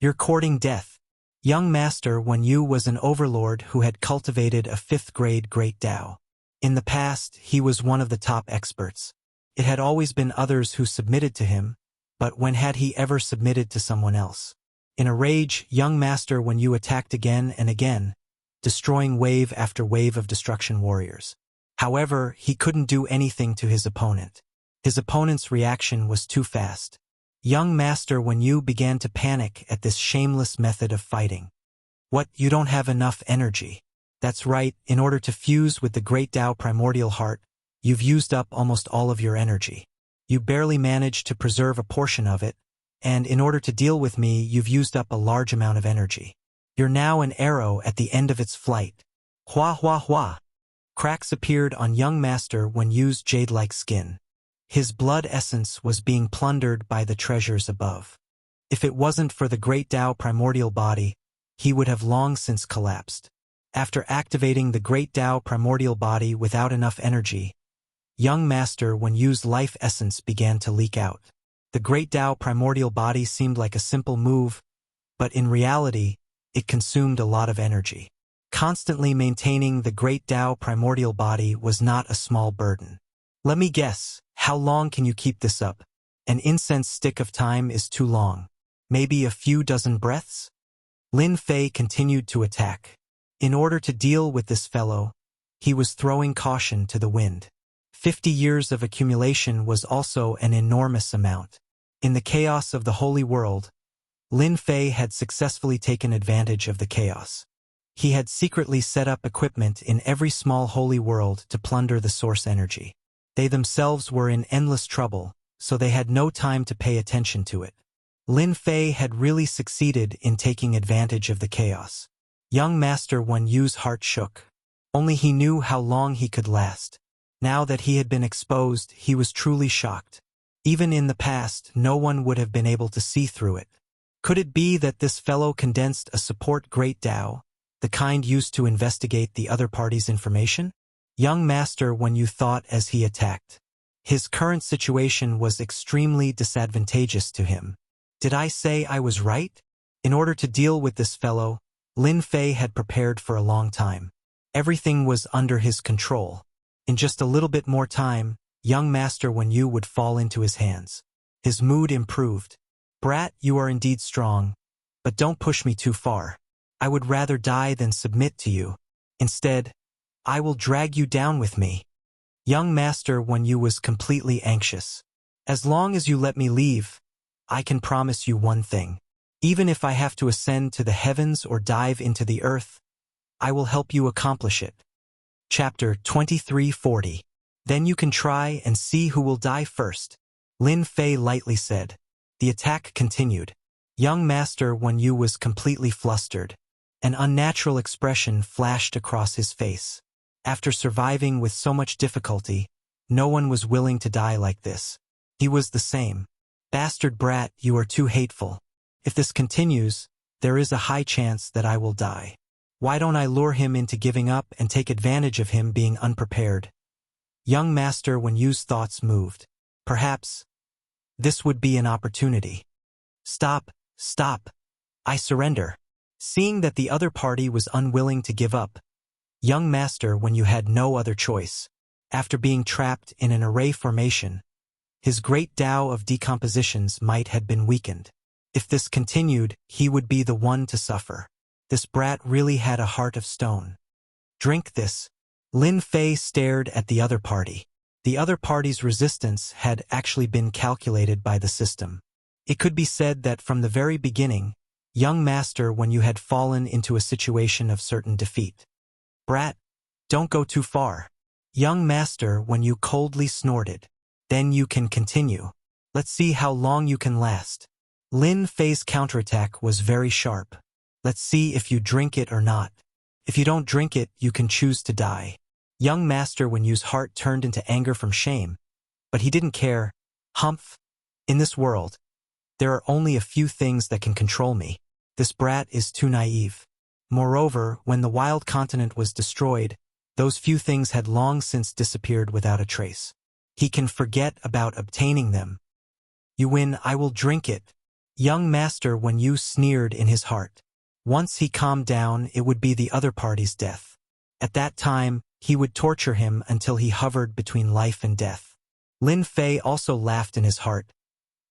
You're courting death. Young Master Wen Yu was an overlord who had cultivated a 5th-grade Great Tao. In the past, he was one of the top experts. It had always been others who submitted to him, but when had he ever submitted to someone else? In a rage, young Master Wen Yu attacked again and again, destroying wave after wave of destruction warriors. However, he couldn't do anything to his opponent. His opponent's reaction was too fast. Young Master Wen Yu began to panic at this shameless method of fighting. What, you don't have enough energy? That's right, in order to fuse with the Great Tao primordial heart, you've used up almost all of your energy. You barely managed to preserve a portion of it, and in order to deal with me, you've used up a large amount of energy. You're now an arrow at the end of its flight. Hua hua hua. Cracks appeared on young Master Wen Yu's jade-like skin. His blood essence was being plundered by the treasures above. If it wasn't for the Great Tao primordial body, he would have long since collapsed. After activating the Great Tao primordial body without enough energy, young Master Wen Yu's life essence began to leak out. The Great Tao primordial body seemed like a simple move, but in reality, it consumed a lot of energy. Constantly maintaining the Great Tao primordial body was not a small burden. Let me guess, how long can you keep this up? An incense stick of time is too long. Maybe a few dozen breaths? Lin Fei continued to attack. In order to deal with this fellow, he was throwing caution to the wind. 50 years of accumulation was also an enormous amount. In the chaos of the holy world, Lin Fei had successfully taken advantage of the chaos. He had secretly set up equipment in every small holy world to plunder the source energy. They themselves were in endless trouble, so they had no time to pay attention to it. Lin Fei had really succeeded in taking advantage of the chaos. Young Master Wen Yu's heart shook. Only he knew how long he could last. Now that he had been exposed, he was truly shocked. Even in the past, no one would have been able to see through it. Could it be that this fellow condensed a support Great Tao, the kind used to investigate the other party's information? Young Master Wen Yu thought as he attacked. His current situation was extremely disadvantageous to him. Did I say I was right? In order to deal with this fellow, Lin Fei had prepared for a long time. Everything was under his control. In just a little bit more time, young Master Wen Yu would fall into his hands. His mood improved. Brat, you are indeed strong, but don't push me too far. I would rather die than submit to you. Instead, I will drag you down with me. Young Master Wen Yu was completely anxious. As long as you let me leave, I can promise you one thing. Even if I have to ascend to the heavens or dive into the earth, I will help you accomplish it. Chapter 2340. Then you can try and see who will die first, Lin Fei lightly said. The attack continued. Young Master Wen Yu was completely flustered. An unnatural expression flashed across his face. After surviving with so much difficulty, no one was willing to die like this. He was the same. Bastard brat, you are too hateful. If this continues, there is a high chance that I will die. Why don't I lure him into giving up and take advantage of him being unprepared? Young master Wen Yu's thoughts moved. Perhaps this would be an opportunity. Stop, stop. I surrender. Seeing that the other party was unwilling to give up, young master Wen Yu had no other choice. After being trapped in an array formation, his great Tao of decompositions might have been weakened. If this continued, he would be the one to suffer. This brat really had a heart of stone. Drink this. Lin Fei stared at the other party. The other party's resistance had actually been calculated by the system. It could be said that from the very beginning, young master Wen Yu had fallen into a situation of certain defeat. Brat, don't go too far. Young master Wen Yu coldly snorted. Then you can continue. Let's see how long you can last. Lin Fei's counterattack was very sharp. Let's see if you drink it or not. If you don't drink it, you can choose to die. Young master Wen Yu's heart turned into anger from shame, but he didn't care. Humph. In this world, there are only a few things that can control me. This brat is too naive. Moreover, when the wild continent was destroyed, those few things had long since disappeared without a trace. He can forget about obtaining them. You win, I will drink it. Young master Wen Yu sneered in his heart. Once he calmed down, it would be the other party's death. At that time, he would torture him until he hovered between life and death. Lin Fei also laughed in his heart.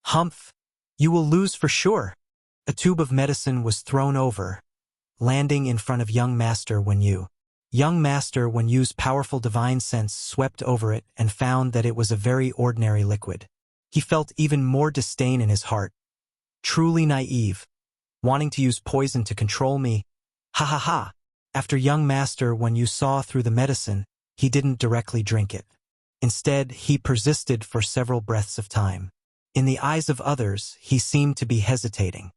Humph! You will lose for sure. A tube of medicine was thrown over, landing in front of young master Wen Yu. Young master Wen Yu's powerful divine sense swept over it and found that it was a very ordinary liquid. He felt even more disdain in his heart. Truly naive. Wanting to use poison to control me. Ha ha ha. After young master Wen Yu saw through the medicine, he didn't directly drink it. Instead, he persisted for several breaths of time. In the eyes of others, he seemed to be hesitating.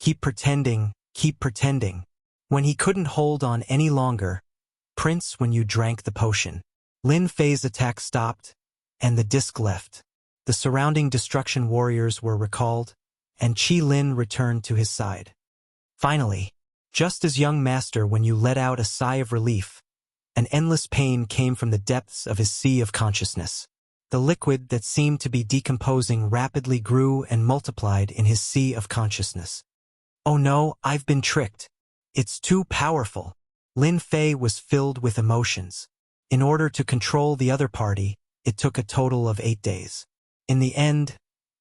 Keep pretending, keep pretending. When he couldn't hold on any longer, Prince Wen Yu drank the potion. Lin Fei's attack stopped, and the disc left. The surrounding destruction warriors were recalled, and Qi Lin returned to his side. Finally, just as young master Wen Yu let out a sigh of relief, an endless pain came from the depths of his sea of consciousness. The liquid that seemed to be decomposing rapidly grew and multiplied in his sea of consciousness. Oh no, I've been tricked. It's too powerful. Lin Fei was filled with emotions. In order to control the other party, it took a total of 8 days. In the end,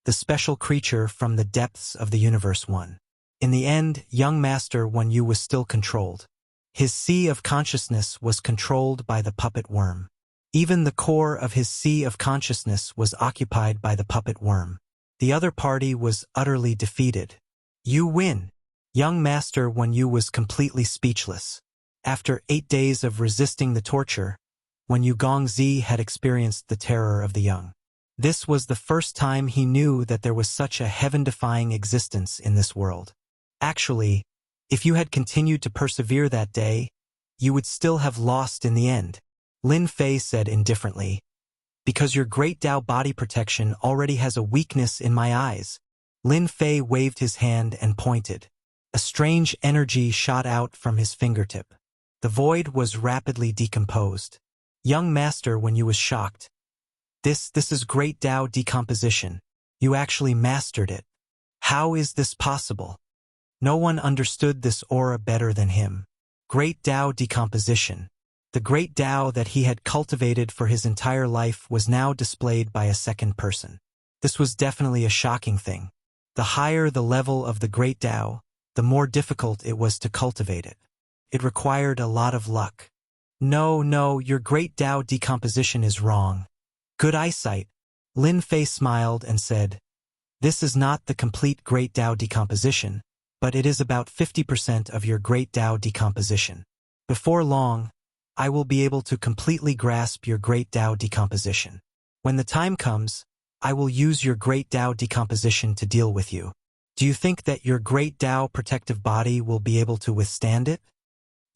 the special creature from the depths of the universe won. In the end, young master Wen Yu was still controlled. His sea of consciousness was controlled by the puppet worm. Even the core of his sea of consciousness was occupied by the puppet worm. The other party was utterly defeated. You win. Young master Wen Yu was completely speechless. After 8 days of resisting the torture, Wen Yu Gongzi had experienced the terror of the young. This was the first time he knew that there was such a heaven-defying existence in this world. Actually, if you had continued to persevere that day, you would still have lost in the end. Lin Fei said indifferently, because your great Tao body protection already has a weakness in my eyes. Lin Fei waved his hand and pointed. A strange energy shot out from his fingertip. The void was rapidly decomposed. Young master Wen Yu was shocked. This is great Tao decomposition. You actually mastered it. How is this possible? No one understood this aura better than him. Great Tao decomposition. The great Tao that he had cultivated for his entire life was now displayed by a second person. This was definitely a shocking thing. The higher the level of the great Tao, the more difficult it was to cultivate it. It required a lot of luck. No, your great Tao decomposition is wrong. Good eyesight. Lin Fei smiled and said, this is not the complete great Tao decomposition, but it is about 50% of your great Tao decomposition. Before long, I will be able to completely grasp your great Tao decomposition. When the time comes, I will use your great Tao decomposition to deal with you. Do you think that your great Tao protective body will be able to withstand it?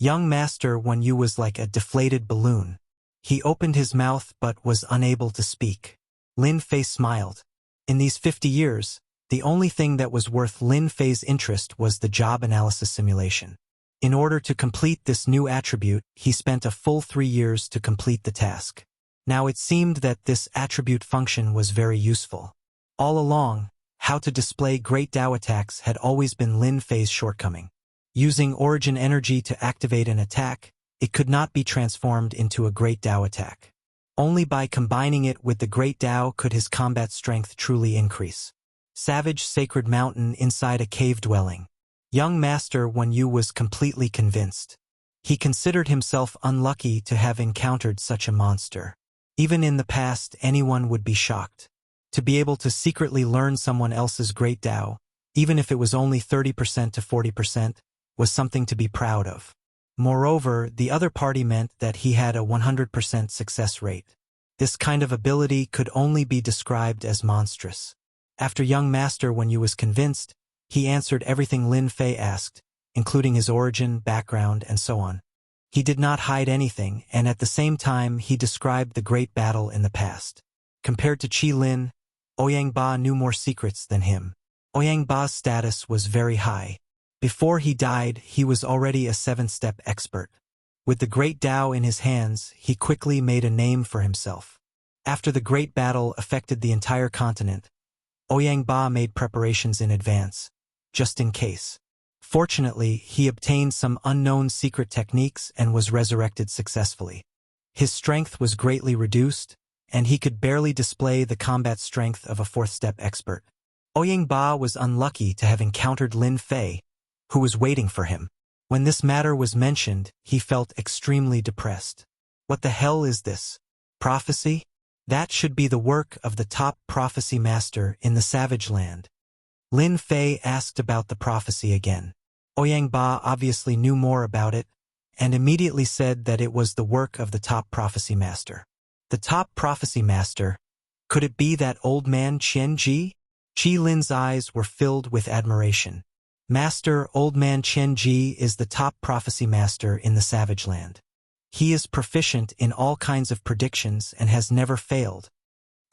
Young Master Wen Yu was like a deflated balloon. He opened his mouth but was unable to speak. Lin Fei smiled. In these 50 years, the only thing that was worth Lin Fei's interest was the job analysis simulation. In order to complete this new attribute, he spent a full 3 years to complete the task. Now it seemed that this attribute function was very useful. All along, how to display great Dao attacks had always been Lin Fei's shortcoming. Using origin energy to activate an attack, it could not be transformed into a great Dao attack. Only by combining it with the great Dao could his combat strength truly increase. Savage Sacred Mountain inside a cave dwelling. Young Master Wen Yu was completely convinced. He considered himself unlucky to have encountered such a monster. Even in the past, anyone would be shocked. To be able to secretly learn someone else's great Dao, even if it was only 30% to 40%, was something to be proud of. Moreover, the other party meant that he had a 100% success rate. This kind of ability could only be described as monstrous. After young Master Wen Yu was convinced, he answered everything Lin Fei asked, including his origin, background, and so on. He did not hide anything, and at the same time he described the great battle in the past. Compared to Qi Lin, Ouyang Ba knew more secrets than him. Ouyang Ba's status was very high. Before he died, he was already a 7-step expert. With the great Dao in his hands, he quickly made a name for himself. After the great battle affected the entire continent, Ouyang Ba made preparations in advance, just in case. Fortunately, he obtained some unknown secret techniques and was resurrected successfully. His strength was greatly reduced, and he could barely display the combat strength of a 4th-step expert. Ouyang Ba was unlucky to have encountered Lin Fei, who was waiting for him. When this matter was mentioned, he felt extremely depressed. What the hell is this? Prophecy? That should be the work of the top prophecy master in the Savage Land. Lin Fei asked about the prophecy again. Ouyang Ba obviously knew more about it, and immediately said that it was the work of the top prophecy master. The top prophecy master? Could it be that old man Qian Ji? Qi Lin's eyes were filled with admiration. Master Old Man Qian Ji is the top prophecy master in the Savage Land. He is proficient in all kinds of predictions and has never failed.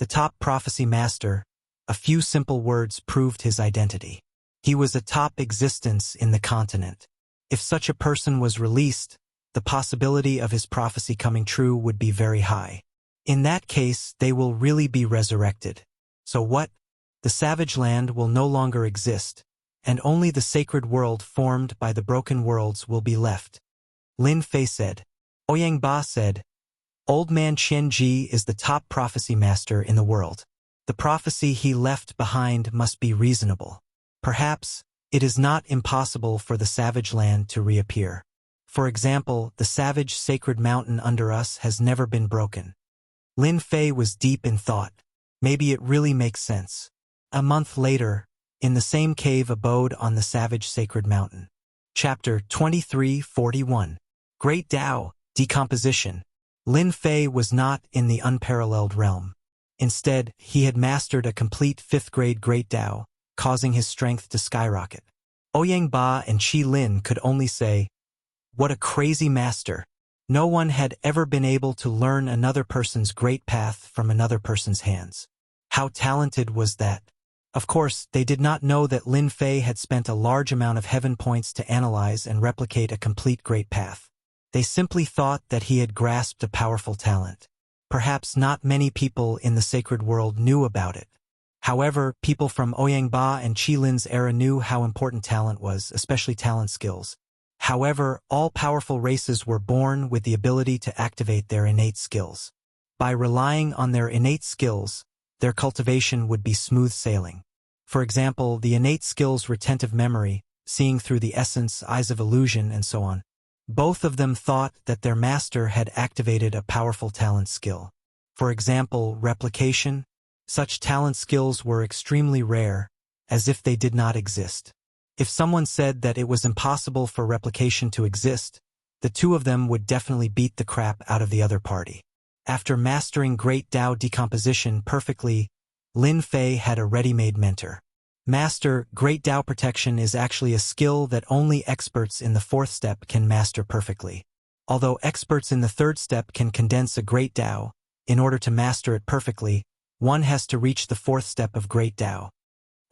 The top prophecy master, a few simple words proved his identity. He was a top existence in the continent. If such a person was released, the possibility of his prophecy coming true would be very high. In that case, they will really be resurrected. So what? The Savage Land will no longer exist, and only the sacred world formed by the broken worlds will be left. Lin Fei said. Ouyang Ba said, Old Man Qian Ji is the top prophecy master in the world. The prophecy he left behind must be reasonable. Perhaps, it is not impossible for the Savage Land to reappear. For example, the Savage Sacred Mountain under us has never been broken. Lin Fei was deep in thought. Maybe it really makes sense. A month later, in the same cave abode on the Savage Sacred Mountain. Chapter 2341. Great Dao, Decomposition. Lin Fei was not in the unparalleled realm. Instead, he had mastered a complete 5th-grade Great Dao, causing his strength to skyrocket. Ouyang Ba and Qi Lin could only say, what a crazy master. No one had ever been able to learn another person's great path from another person's hands. How talented was that? Of course, they did not know that Lin Fei had spent a large amount of heaven points to analyze and replicate a complete great path. They simply thought that he had grasped a powerful talent. Perhaps not many people in the sacred world knew about it. However, people from Ouyang Ba and Qi Lin's era knew how important talent was, especially talent skills. However, all powerful races were born with the ability to activate their innate skills. By relying on their innate skills, their cultivation would be smooth sailing. For example, the innate skills retentive memory, seeing through the essence, eyes of illusion, and so on. Both of them thought that their master had activated a powerful talent skill. For example, replication. Such talent skills were extremely rare, as if they did not exist. If someone said that it was impossible for replication to exist, the two of them would definitely beat the crap out of the other party. After mastering Great Dao Decomposition perfectly, Lin Fei had a ready-made mentor. Master, Great Tao Protection is actually a skill that only experts in the fourth step can master perfectly. Although experts in the third step can condense a Great Tao, in order to master it perfectly, one has to reach the fourth step of Great Tao.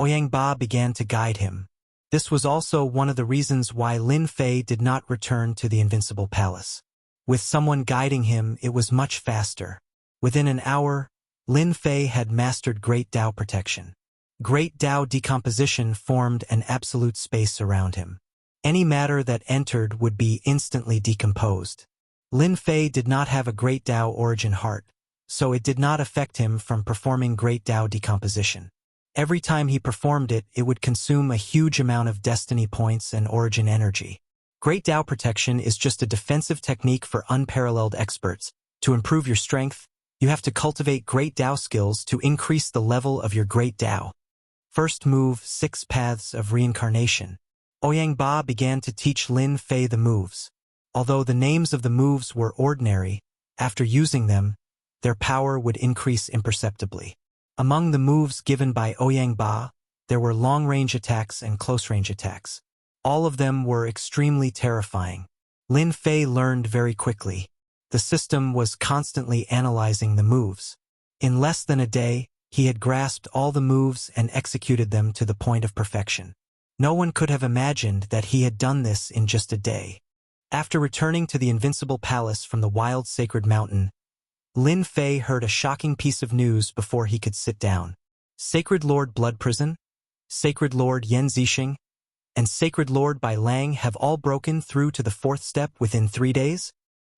Ouyang Ba began to guide him. This was also one of the reasons why Lin Fei did not return to the Invincible Palace. With someone guiding him, it was much faster. Within an hour, Lin Fei had mastered Great Tao Protection. Great Tao Decomposition formed an absolute space around him. Any matter that entered would be instantly decomposed. Lin Fei did not have a Great Tao origin heart, so it did not affect him from performing Great Tao Decomposition. Every time he performed it, it would consume a huge amount of destiny points and origin energy. Great Tao Protection is just a defensive technique for unparalleled experts. To improve your strength, you have to cultivate Great Tao skills to increase the level of your Great Tao. First move, 6 Paths of Reincarnation. Ouyang Ba began to teach Lin Fei the moves. Although the names of the moves were ordinary, after using them, their power would increase imperceptibly. Among the moves given by Ouyang Ba, there were long-range attacks and close-range attacks. All of them were extremely terrifying. Lin Fei learned very quickly. The system was constantly analyzing the moves. In less than a day, he had grasped all the moves and executed them to the point of perfection. No one could have imagined that he had done this in just a day. After returning to the Invincible Palace from the wild sacred mountain, Lin Fei heard a shocking piece of news before he could sit down. Sacred Lord Blood Prison, Sacred Lord Yan Zixing, and Sacred Lord Bai Lang have all broken through to the fourth step within 3 days?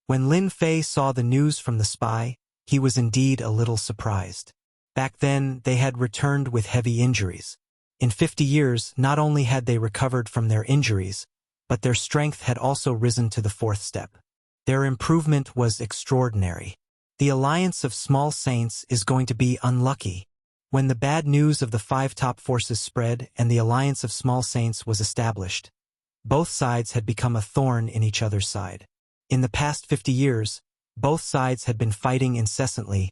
When Lin Fei saw the news from the spy, he was indeed a little surprised. Back then, they had returned with heavy injuries. In 50 years, not only had they recovered from their injuries, but their strength had also risen to the fourth step. Their improvement was extraordinary. The alliance of small saints is going to be unlucky. When the bad news of the 5 top forces spread and the alliance of small saints was established, both sides had become a thorn in each other's side. In the past 50 years, both sides had been fighting incessantly,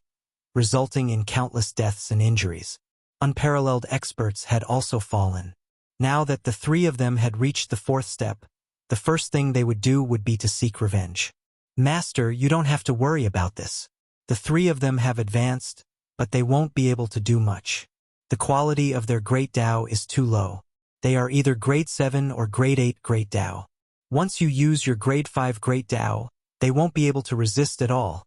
resulting in countless deaths and injuries. Unparalleled experts had also fallen. Now that the 3 of them had reached the fourth step, the first thing they would do would be to seek revenge. Master, you don't have to worry about this. The 3 of them have advanced, but they won't be able to do much. The quality of their Great Tao is too low. They are either Grade 7 or Grade 8 Great Tao. Once you use your Grade 5 Great Tao, they won't be able to resist at all,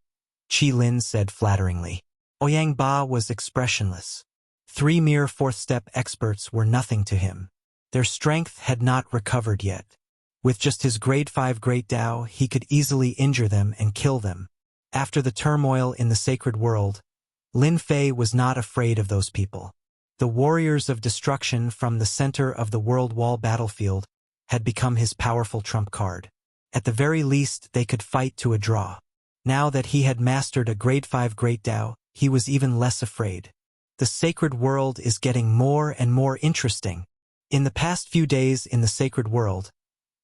Qi Lin said flatteringly. Ouyang Ba was expressionless. 3 mere fourth-step experts were nothing to him. Their strength had not recovered yet. With just his Grade 5 Great Tao, he could easily injure them and kill them. After the turmoil in the sacred world, Lin Fei was not afraid of those people. The warriors of destruction from the center of the world wall battlefield had become his powerful trump card. At the very least, they could fight to a draw. Now that he had mastered a Grade 5 Great Tao, he was even less afraid. The sacred world is getting more and more interesting. In the past few days in the sacred world,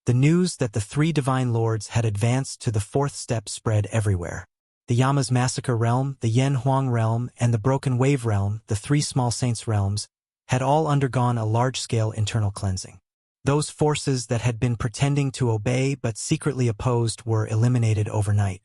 the news that the 3 divine lords had advanced to the fourth step spread everywhere. The Yama's Massacre Realm, the Yen Huang Realm, and the Broken Wave Realm, the 3 Small Saints realms, had all undergone a large-scale internal cleansing. Those forces that had been pretending to obey but secretly opposed were eliminated overnight.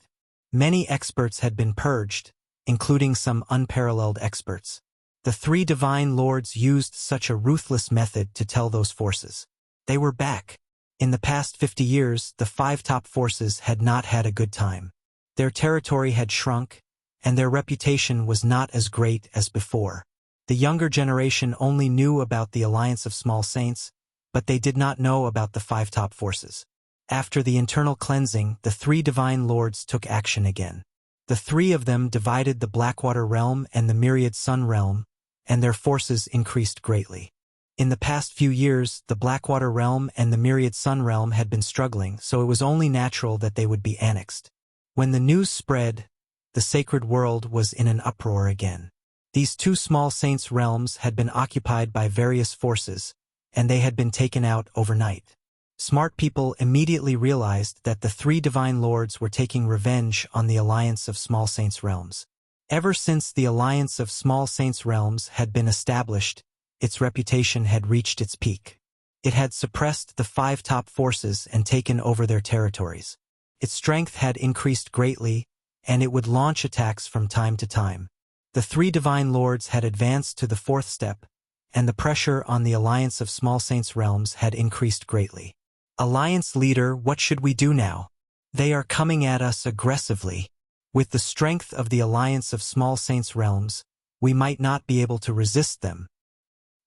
Many experts had been purged, including some unparalleled experts. The 3 divine lords used such a ruthless method to tell those forces. They were back. In the past 50 years, the 5 top forces had not had a good time. Their territory had shrunk, and their reputation was not as great as before. The younger generation only knew about the alliance of small saints, but they did not know about the 5 top forces. After the internal cleansing, the 3 divine lords took action again. The 3 of them divided the Blackwater Realm and the Myriad Sun Realm, and their forces increased greatly. In the past few years, the Blackwater Realm and the Myriad Sun Realm had been struggling, so it was only natural that they would be annexed. When the news spread, the sacred world was in an uproar again. These 2 small saints' realms had been occupied by various forces, and they had been taken out overnight. Smart people immediately realized that the 3 divine lords were taking revenge on the alliance of small saints' realms. Ever since the alliance of small saints' realms had been established, its reputation had reached its peak. It had suppressed the 5 top forces and taken over their territories. Its strength had increased greatly, and it would launch attacks from time to time. The 3 divine lords had advanced to the 4th step, and the pressure on the Alliance of Small Saints Realms had increased greatly. Alliance leader, what should we do now? They are coming at us aggressively. With the strength of the Alliance of Small Saints Realms, we might not be able to resist them.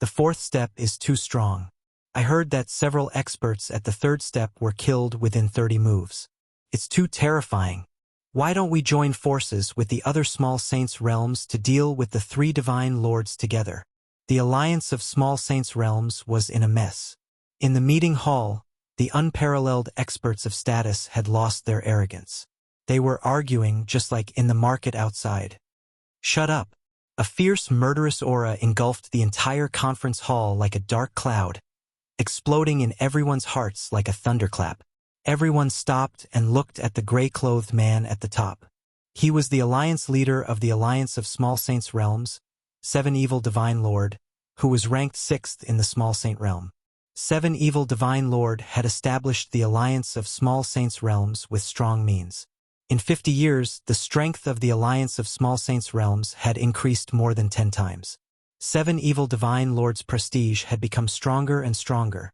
The 4th step is too strong. I heard that several experts at the 3rd step were killed within 30 moves. It's too terrifying. Why don't we join forces with the other Small Saints Realms to deal with the 3 divine lords together? The Alliance of Small Saints Realms was in a mess. In the meeting hall, the unparalleled experts of status had lost their arrogance. They were arguing just like in the market outside. Shut up. A fierce, murderous aura engulfed the entire conference hall like a dark cloud, exploding in everyone's hearts like a thunderclap. Everyone stopped and looked at the gray-clothed man at the top. He was the alliance leader of the Alliance of Small Saints Realms, 7 Evil Divine Lord, who was ranked 6th in the Small Saint Realm. 7 Evil Divine Lord had established the Alliance of Small Saints Realms with strong means. In 50 years, the strength of the Alliance of Small Saints Realms had increased more than 10 times. 7 Evil Divine Lords' prestige had become stronger and stronger,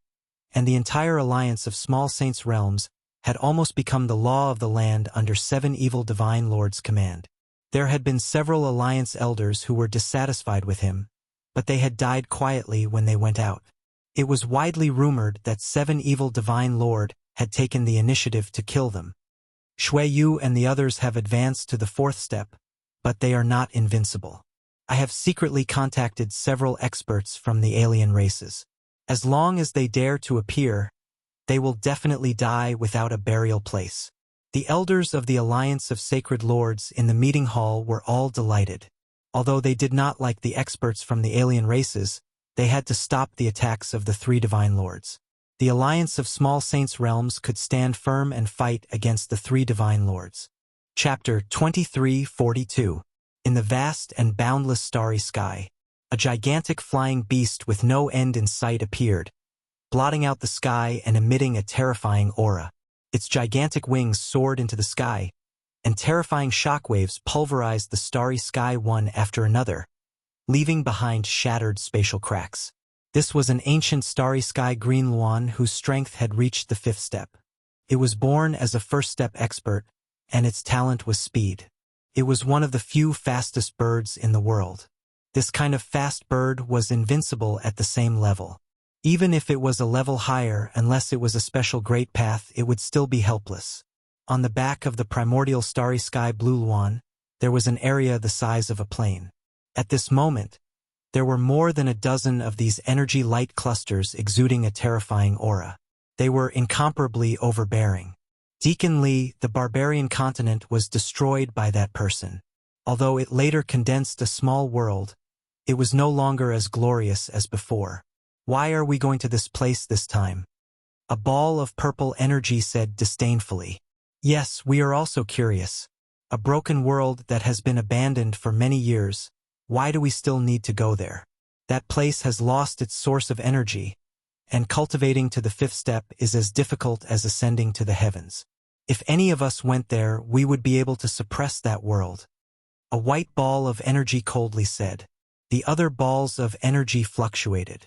and the entire Alliance of Small Saints Realms had almost become the law of the land under 7 Evil Divine Lords' command. There had been several Alliance elders who were dissatisfied with him, but they had died quietly when they went out. It was widely rumored that 7 Evil Divine Lord had taken the initiative to kill them. Shui Yu and the others have advanced to the 4th step, but they are not invincible. I have secretly contacted several experts from the alien races. As long as they dare to appear, they will definitely die without a burial place. The elders of the Alliance of Sacred Lords in the meeting hall were all delighted. Although they did not like the experts from the alien races, they had to stop the attacks of the 3 Divine Lords. The Alliance of Small Saints Realms could stand firm and fight against the 3 Divine Lords. Chapter 2342. In the vast and boundless starry sky, a gigantic flying beast with no end in sight appeared, blotting out the sky and emitting a terrifying aura. Its gigantic wings soared into the sky, and terrifying shockwaves pulverized the starry sky one after another, leaving behind shattered spatial cracks. This was an ancient starry sky green Luan whose strength had reached the 5th step. It was born as a 1st step expert, and its talent was speed. It was one of the few fastest birds in the world. This kind of fast bird was invincible at the same level. Even if it was a level higher, unless it was a special great path, it would still be helpless. On the back of the primordial starry sky blue Luan, there was an area the size of a plane. At this moment, there were more than a dozen of these energy light clusters exuding a terrifying aura. They were incomparably overbearing. Deacon Li, the barbarian continent, was destroyed by that person. Although it later condensed a small world, it was no longer as glorious as before. Why are we going to this place this time? A ball of purple energy said disdainfully. Yes, we are also curious. A broken world that has been abandoned for many years. Why do we still need to go there? That place has lost its source of energy, and cultivating to the 5th step is as difficult as ascending to the heavens. If any of us went there, we would be able to suppress that world. A white ball of energy coldly said. The other balls of energy fluctuated.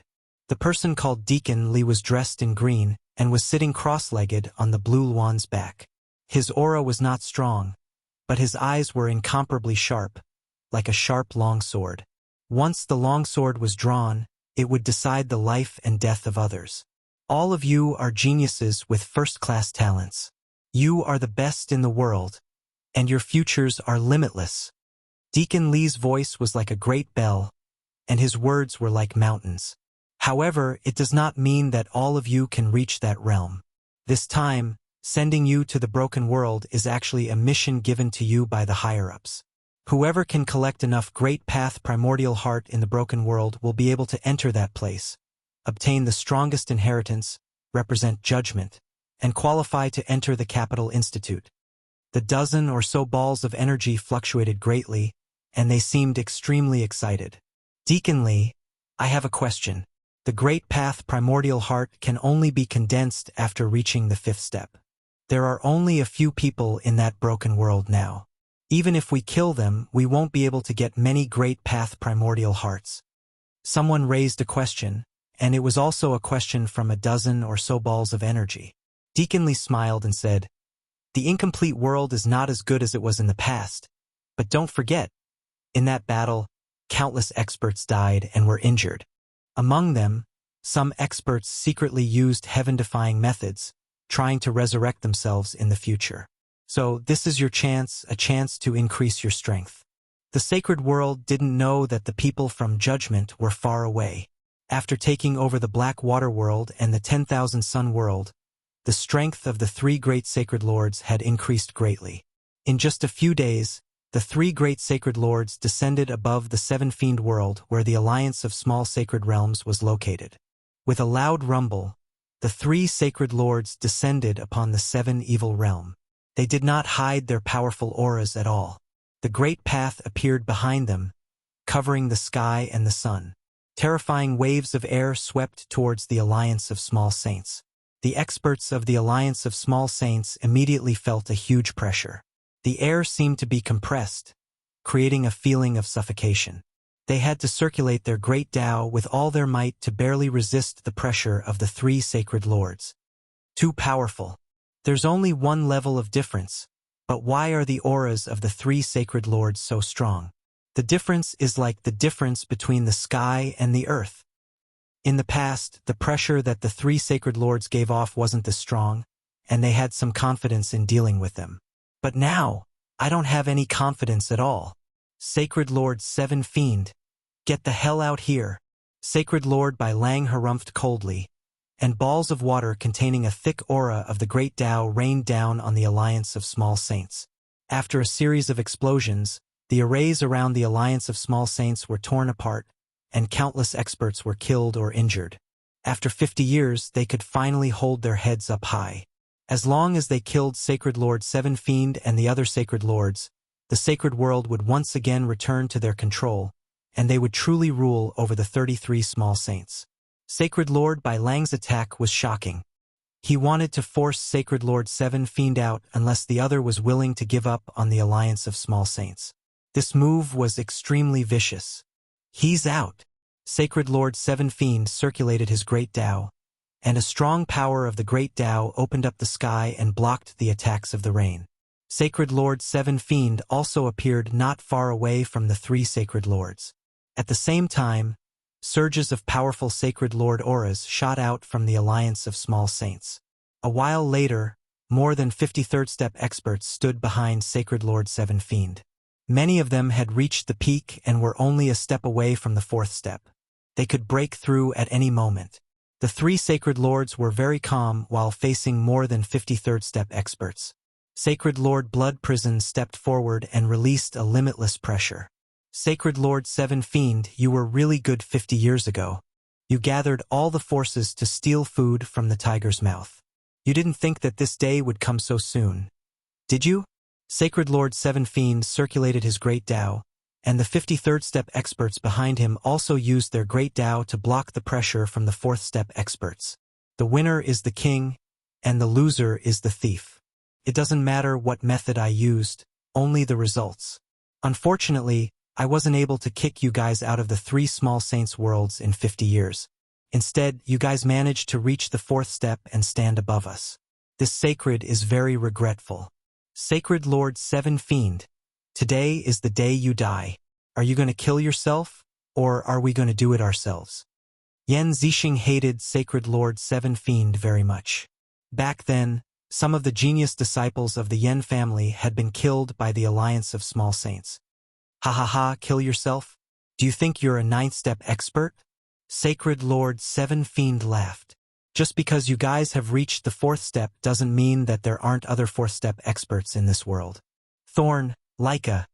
The person called Deacon Li was dressed in green and was sitting cross-legged on the blue Luan's back. His aura was not strong, but his eyes were incomparably sharp, like a sharp longsword. Once the longsword was drawn, it would decide the life and death of others. All of you are geniuses with first-class talents. You are the best in the world, and your futures are limitless. Deacon Li's voice was like a great bell, and his words were like mountains. However, it does not mean that all of you can reach that realm. This time, sending you to the broken world is actually a mission given to you by the higher-ups. Whoever can collect enough Great Path Primordial Heart in the broken world will be able to enter that place, obtain the strongest inheritance, represent judgment, and qualify to enter the Capital Institute. The dozen or so balls of energy fluctuated greatly, and they seemed extremely excited. Deacon Li, I have a question. The Great Path Primordial Heart can only be condensed after reaching the 5th step. There are only a few people in that broken world now. Even if we kill them, we won't be able to get many Great Path Primordial Hearts. Someone raised a question, and it was also a question from a dozen or so balls of energy. Deacon Lee smiled and said, "The incomplete world is not as good as it was in the past. But don't forget, in that battle, countless experts died and were injured. Among them, some experts secretly used heaven-defying methods, trying to resurrect themselves in the future. So this is your chance, a chance to increase your strength." The sacred world didn't know that the people from Judgment were far away. After taking over the Black Water World and the 10,000 Sun World, the strength of the 3 great sacred lords had increased greatly. In just a few days, the 3 great sacred lords descended above the 7 Fiend World where the Alliance of Small Sacred Realms was located. With a loud rumble, the 3 sacred lords descended upon the 7 Evil Realm. They did not hide their powerful auras at all. The Great Path appeared behind them, covering the sky and the sun. Terrifying waves of air swept towards the Alliance of Small Saints. The experts of the Alliance of Small Saints immediately felt a huge pressure. The air seemed to be compressed, creating a feeling of suffocation. They had to circulate their great Tao with all their might to barely resist the pressure of the 3 sacred lords. Too powerful. There's only one level of difference, but why are the auras of the 3 sacred lords so strong? The difference is like the difference between the sky and the earth. In the past, the pressure that the 3 sacred lords gave off wasn't as strong, and they had some confidence in dealing with them. But now, I don't have any confidence at all. Sacred Lord 7 Fiend, get the hell out here. Sacred Lord by Lang harumphed coldly, and balls of water containing a thick aura of the Great Tao rained down on the Alliance of Small Saints. After a series of explosions, the arrays around the Alliance of Small Saints were torn apart, and countless experts were killed or injured. After 50 years, they could finally hold their heads up high. As long as they killed Sacred Lord 7 Fiend and the other Sacred Lords, the sacred world would once again return to their control, and they would truly rule over the 33 Small Saints. Sacred Lord Bai Lang's attack was shocking. He wanted to force Sacred Lord 7 Fiend out unless the other was willing to give up on the Alliance of Small Saints. This move was extremely vicious. "He's out." Sacred Lord 7 Fiend circulated his great Tao, and a strong power of the great Tao opened up the sky and blocked the attacks of the rain. Sacred Lord 7 Fiend also appeared not far away from the 3 sacred lords. At the same time, surges of powerful Sacred Lord auras shot out from the Alliance of Small Saints. A while later, more than 53rd step experts stood behind Sacred Lord 7 Fiend. Many of them had reached the peak and were only a step away from the 4th step. They could break through at any moment. The 3 sacred lords were very calm while facing more than 53rd step experts. Sacred Lord Blood Prison stepped forward and released a limitless pressure. "Sacred Lord 7 Fiend, you were really good 50 years ago. You gathered all the forces to steal food from the tiger's mouth. You didn't think that this day would come so soon, did you?" Sacred Lord 7 Fiend circulated his great Tao, and the 53rd step experts behind him also used their great Tao to block the pressure from the 4th step experts. The winner is the king, and the loser is the thief. It doesn't matter what method I used, only the results. Unfortunately, I wasn't able to kick you guys out of the 3 Small Saints worlds in 50 years. Instead, you guys managed to reach the 4th step and stand above us. This sacred is very regretful. Sacred Lord 7 Fiend, today is the day you die. Are you going to kill yourself, or are we going to do it ourselves? Yan Zixing hated Sacred Lord 7 Fiend very much. Back then, some of the genius disciples of the Yen family had been killed by the Alliance of Small Saints. "Ha ha ha, kill yourself? Do you think you're a 9th step expert?" Sacred Lord 7 Fiend laughed. "Just because you guys have reached the 4th step doesn't mean that there aren't other 4th step experts in this world. Thorn, Leica,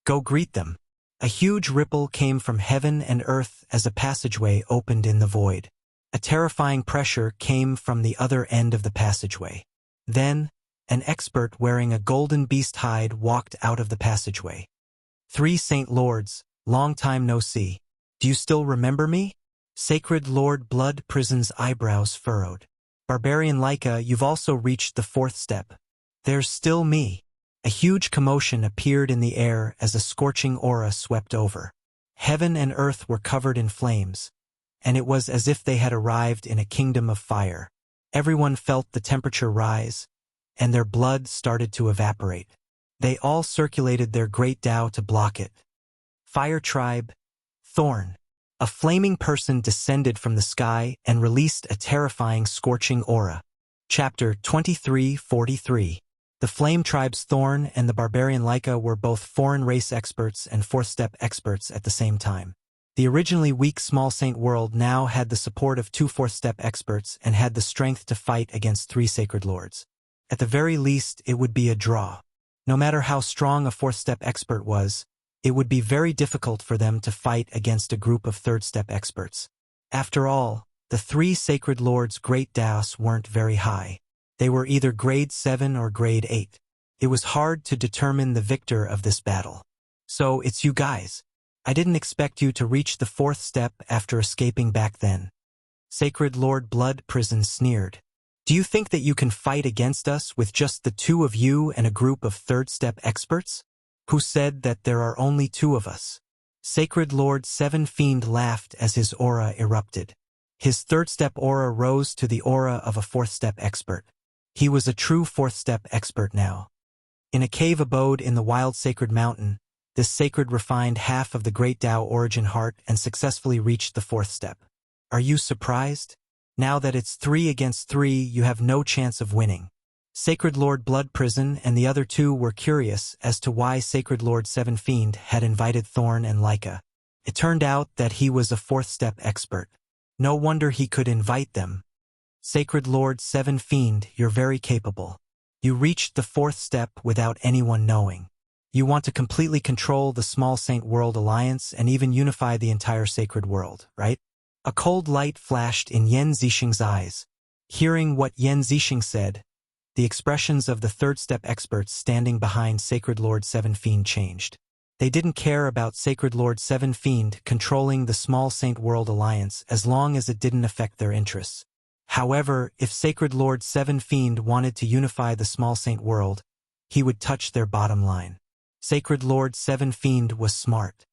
go greet them." A huge ripple came from heaven and earth as a passageway opened in the void. A terrifying pressure came from the other end of the passageway. Then, an expert wearing a golden beast hide walked out of the passageway. "3 Saint Lords, long time no see. Do you still remember me?" Sacred Lord Blood Prison's eyebrows furrowed. Barbarian Laika, you've also reached the 4th step. There's still me. A huge commotion appeared in the air as a scorching aura swept over. Heaven and earth were covered in flames, and it was as if they had arrived in a kingdom of fire. Everyone felt the temperature rise, and their blood started to evaporate. They all circulated their great Tao to block it. Fire Tribe, Thorn. A flaming person descended from the sky and released a terrifying scorching aura. Chapter 23:43. The Flame Tribe's Thorn and the Barbarian Laika were both foreign race experts and 4th step experts at the same time. The originally weak small saint world now had the support of 2 4th step experts and had the strength to fight against 3 sacred lords. At the very least, it would be a draw. No matter how strong a 4th step expert was, it would be very difficult for them to fight against a group of 3rd step experts. After all, the 3 sacred lords' great Daos weren't very high. They were either grade 7 or grade 8. It was hard to determine the victor of this battle. So it's you guys. I didn't expect you to reach the 4th step after escaping back then. Sacred Lord Blood Prison sneered. Do you think that you can fight against us with just the 2 of you and a group of 3rd step experts? Who said that there are only 2 of us? Sacred Lord Seven Fiend laughed as his aura erupted. His 3rd step aura rose to the aura of a 4th step expert. He was a true 4th step expert now. In a cave abode in the wild sacred mountain, this sacred refined half of the great Tao origin heart and successfully reached the 4th step. Are you surprised? Now that it's 3 against 3, you have no chance of winning. Sacred Lord Blood Prison and the other 2 were curious as to why Sacred Lord Seven Fiend had invited Thorn and Laika. It turned out that he was a 4th step expert. No wonder he could invite them. Sacred Lord Seven Fiend, you're very capable. You reached the 4th step without anyone knowing. You want to completely control the Small Saint World Alliance and even unify the entire sacred world, right? A cold light flashed in Yen Zixing's eyes. Hearing what Yen Zixing said, the expressions of the 3rd step experts standing behind Sacred Lord Seven Fiend changed. They didn't care about Sacred Lord Seven Fiend controlling the Small Saint World Alliance as long as it didn't affect their interests. However, if Sacred Lord Seven Fiend wanted to unify the Small Saint World, he would touch their bottom line. Sacred Lord Seven Fiend was smart.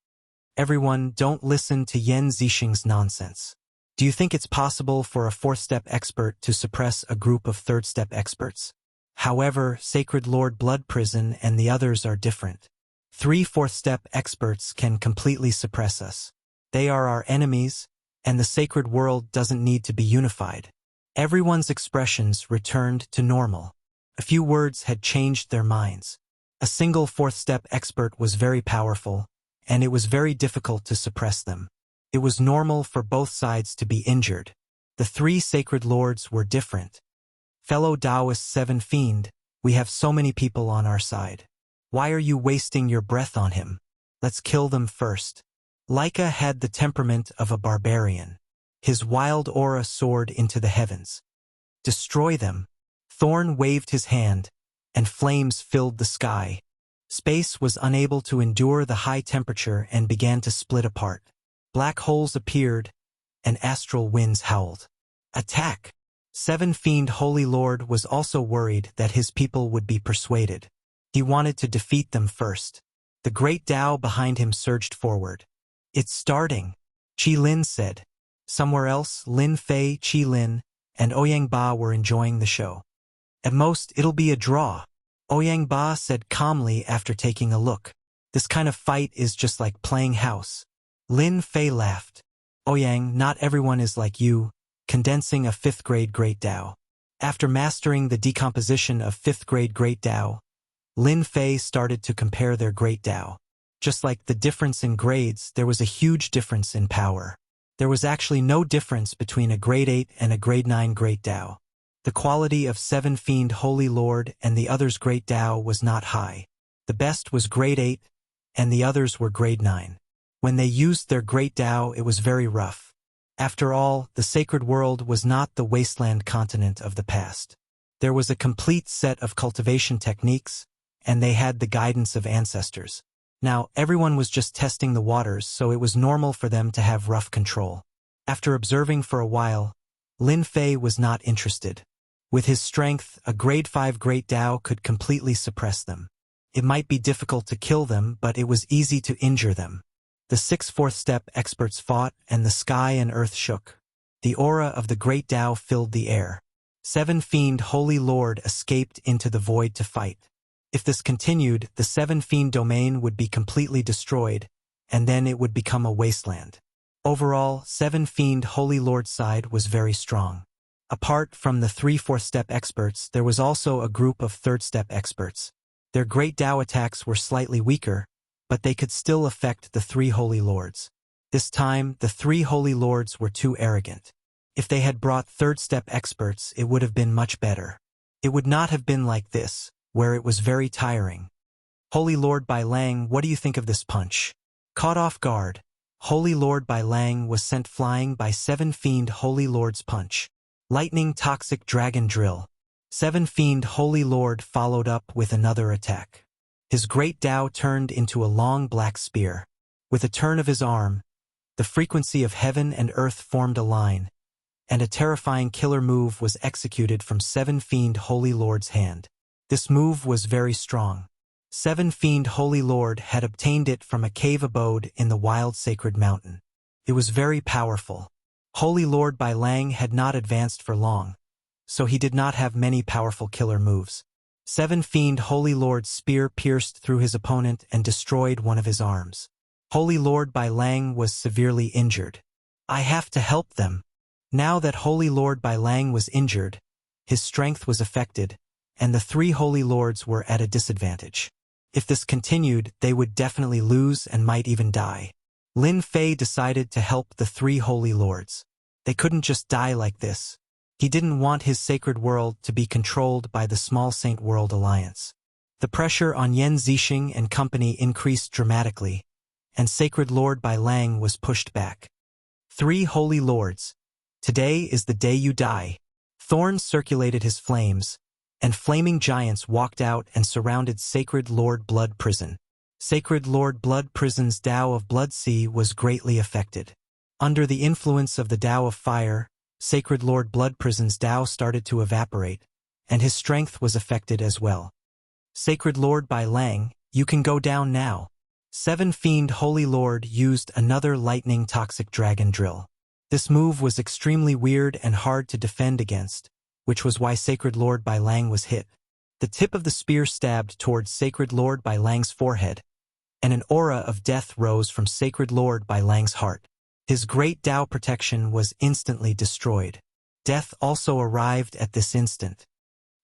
Everyone, don't listen to Yen Zixing's nonsense. Do you think it's possible for a 4th step expert to suppress a group of 3rd step experts? However, Sacred Lord Blood Prison and the others are different. 3 4th step experts can completely suppress us. They are our enemies, and the sacred world doesn't need to be unified. Everyone's expressions returned to normal. A few words had changed their minds. A single 4th step expert was very powerful, and it was very difficult to suppress them. It was normal for both sides to be injured. The 3 sacred lords were different. Fellow Taoist Seven Fiend, we have so many people on our side. Why are you wasting your breath on him? Let's kill them first. Laika had the temperament of a barbarian. His wild aura soared into the heavens. Destroy them. Thorn waved his hand, and flames filled the sky. Space was unable to endure the high temperature and began to split apart. Black holes appeared, and astral winds howled. Attack! Seven Fiend Holy Lord was also worried that his people would be persuaded. He wanted to defeat them first. The great Tao behind him surged forward. It's starting, Qi Lin said. Somewhere else, Lin Fei, Qi Lin, and Ouyang Ba were enjoying the show. At most, it'll be a draw, Ouyang Ba said calmly after taking a look. This kind of fight is just like playing house. Lin Fei laughed. Ouyang, not everyone is like you, condensing a 5th grade Great Tao. After mastering the decomposition of 5th grade Great Tao, Lin Fei started to compare their Great Tao. Just like the difference in grades, there was a huge difference in power. There was actually no difference between a grade 8 and a grade 9 Great Tao. The quality of Seven Fiend Holy Lord and the others' Great Tao was not high. The best was grade 8, and the others were grade 9. When they used their Great Tao, it was very rough. After all, the sacred world was not the wasteland continent of the past. There was a complete set of cultivation techniques, and they had the guidance of ancestors. Now, everyone was just testing the waters, so it was normal for them to have rough control. After observing for a while, Lin Fei was not interested. With his strength, a grade 5 Great Tao could completely suppress them. It might be difficult to kill them, but it was easy to injure them. The 6 fourth step experts fought, and the sky and earth shook. The aura of the Great Tao filled the air. 7 Fiend Holy Lord escaped into the void to fight. If this continued, the 7 Fiend domain would be completely destroyed, and then it would become a wasteland. Overall, 7 Fiend Holy Lord's side was very strong. Apart from the 3 4th step experts, there was also a group of 3rd step experts. Their Great Tao attacks were slightly weaker, but they could still affect the 3 Holy Lords. This time, the 3 Holy Lords were too arrogant. If they had brought 3rd step experts, it would have been much better. It would not have been like this, where it was very tiring. Holy Lord Bai Lang, what do you think of this punch? Caught off guard, Holy Lord Bai Lang was sent flying by 7 Fiend Holy Lord's punch. Lightning Toxic Dragon Drill. 7 Fiend Holy Lord followed up with another attack. His Great Tao turned into a long black spear. With a turn of his arm, the frequency of heaven and earth formed a line, and a terrifying killer move was executed from 7 Fiend Holy Lord's hand. This move was very strong. 7 Fiend Holy Lord had obtained it from a cave abode in the wild sacred mountain. It was very powerful. Holy Lord Bai Lang had not advanced for long, so he did not have many powerful killer moves. 7 Fiend Holy Lord's spear pierced through his opponent and destroyed one of his arms. Holy Lord Bai Lang was severely injured. I have to help them. Now that Holy Lord Bai Lang was injured, his strength was affected, and the 3 Holy Lords were at a disadvantage. If this continued, they would definitely lose and might even die. Lin Fei decided to help the 3 Holy Lords. They couldn't just die like this. He didn't want his sacred world to be controlled by the Small Saint World Alliance. The pressure on Yan Zixing and company increased dramatically, and Sacred Lord Bai Lang was pushed back. 3 Holy Lords. Today is the day you die. Thorns circulated his flames, and flaming giants walked out and surrounded Sacred Lord Blood Prison. Sacred Lord Blood Prison's Tao of Blood Sea was greatly affected. Under the influence of the Tao of Fire, Sacred Lord Blood Prison's Tao started to evaporate, and his strength was affected as well. Sacred Lord Bai Lang, you can go down now. 7 Fiend Holy Lord used another Lightning Toxic Dragon Drill. This move was extremely weird and hard to defend against, which was why Sacred Lord Bai Lang was hit. The tip of the spear stabbed towards Sacred Lord Bai Lang's forehead, and an aura of death rose from Sacred Lord Bai Lang's heart. His Great Tao protection was instantly destroyed. Death also arrived at this instant.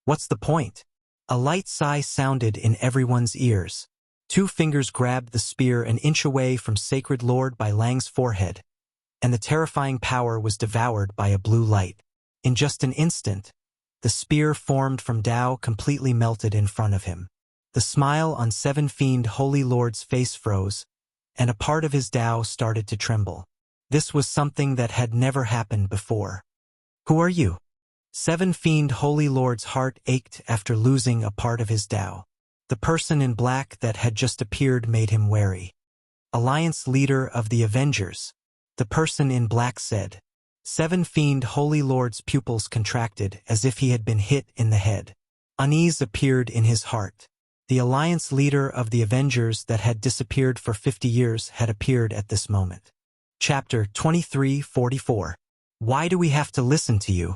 What's the point? A light sigh sounded in everyone's ears. 2 fingers grabbed the spear an inch away from Sacred Lord Bai Lang's forehead, and the terrifying power was devoured by a blue light. In just an instant, the spear formed from Tao completely melted in front of him. The smile on 7 Fiend Holy Lord's face froze, and a part of his Tao started to tremble. This was something that had never happened before. Who are you? 7 Fiend Holy Lord's heart ached after losing a part of his Tao. The person in black that had just appeared made him wary. Alliance leader of the Avengers. The person in black said. 7 Fiend Holy Lord's pupils contracted as if he had been hit in the head. Unease appeared in his heart. The alliance leader of the Avengers that had disappeared for 50 years had appeared at this moment. Chapter 23:44. Why do we have to listen to you?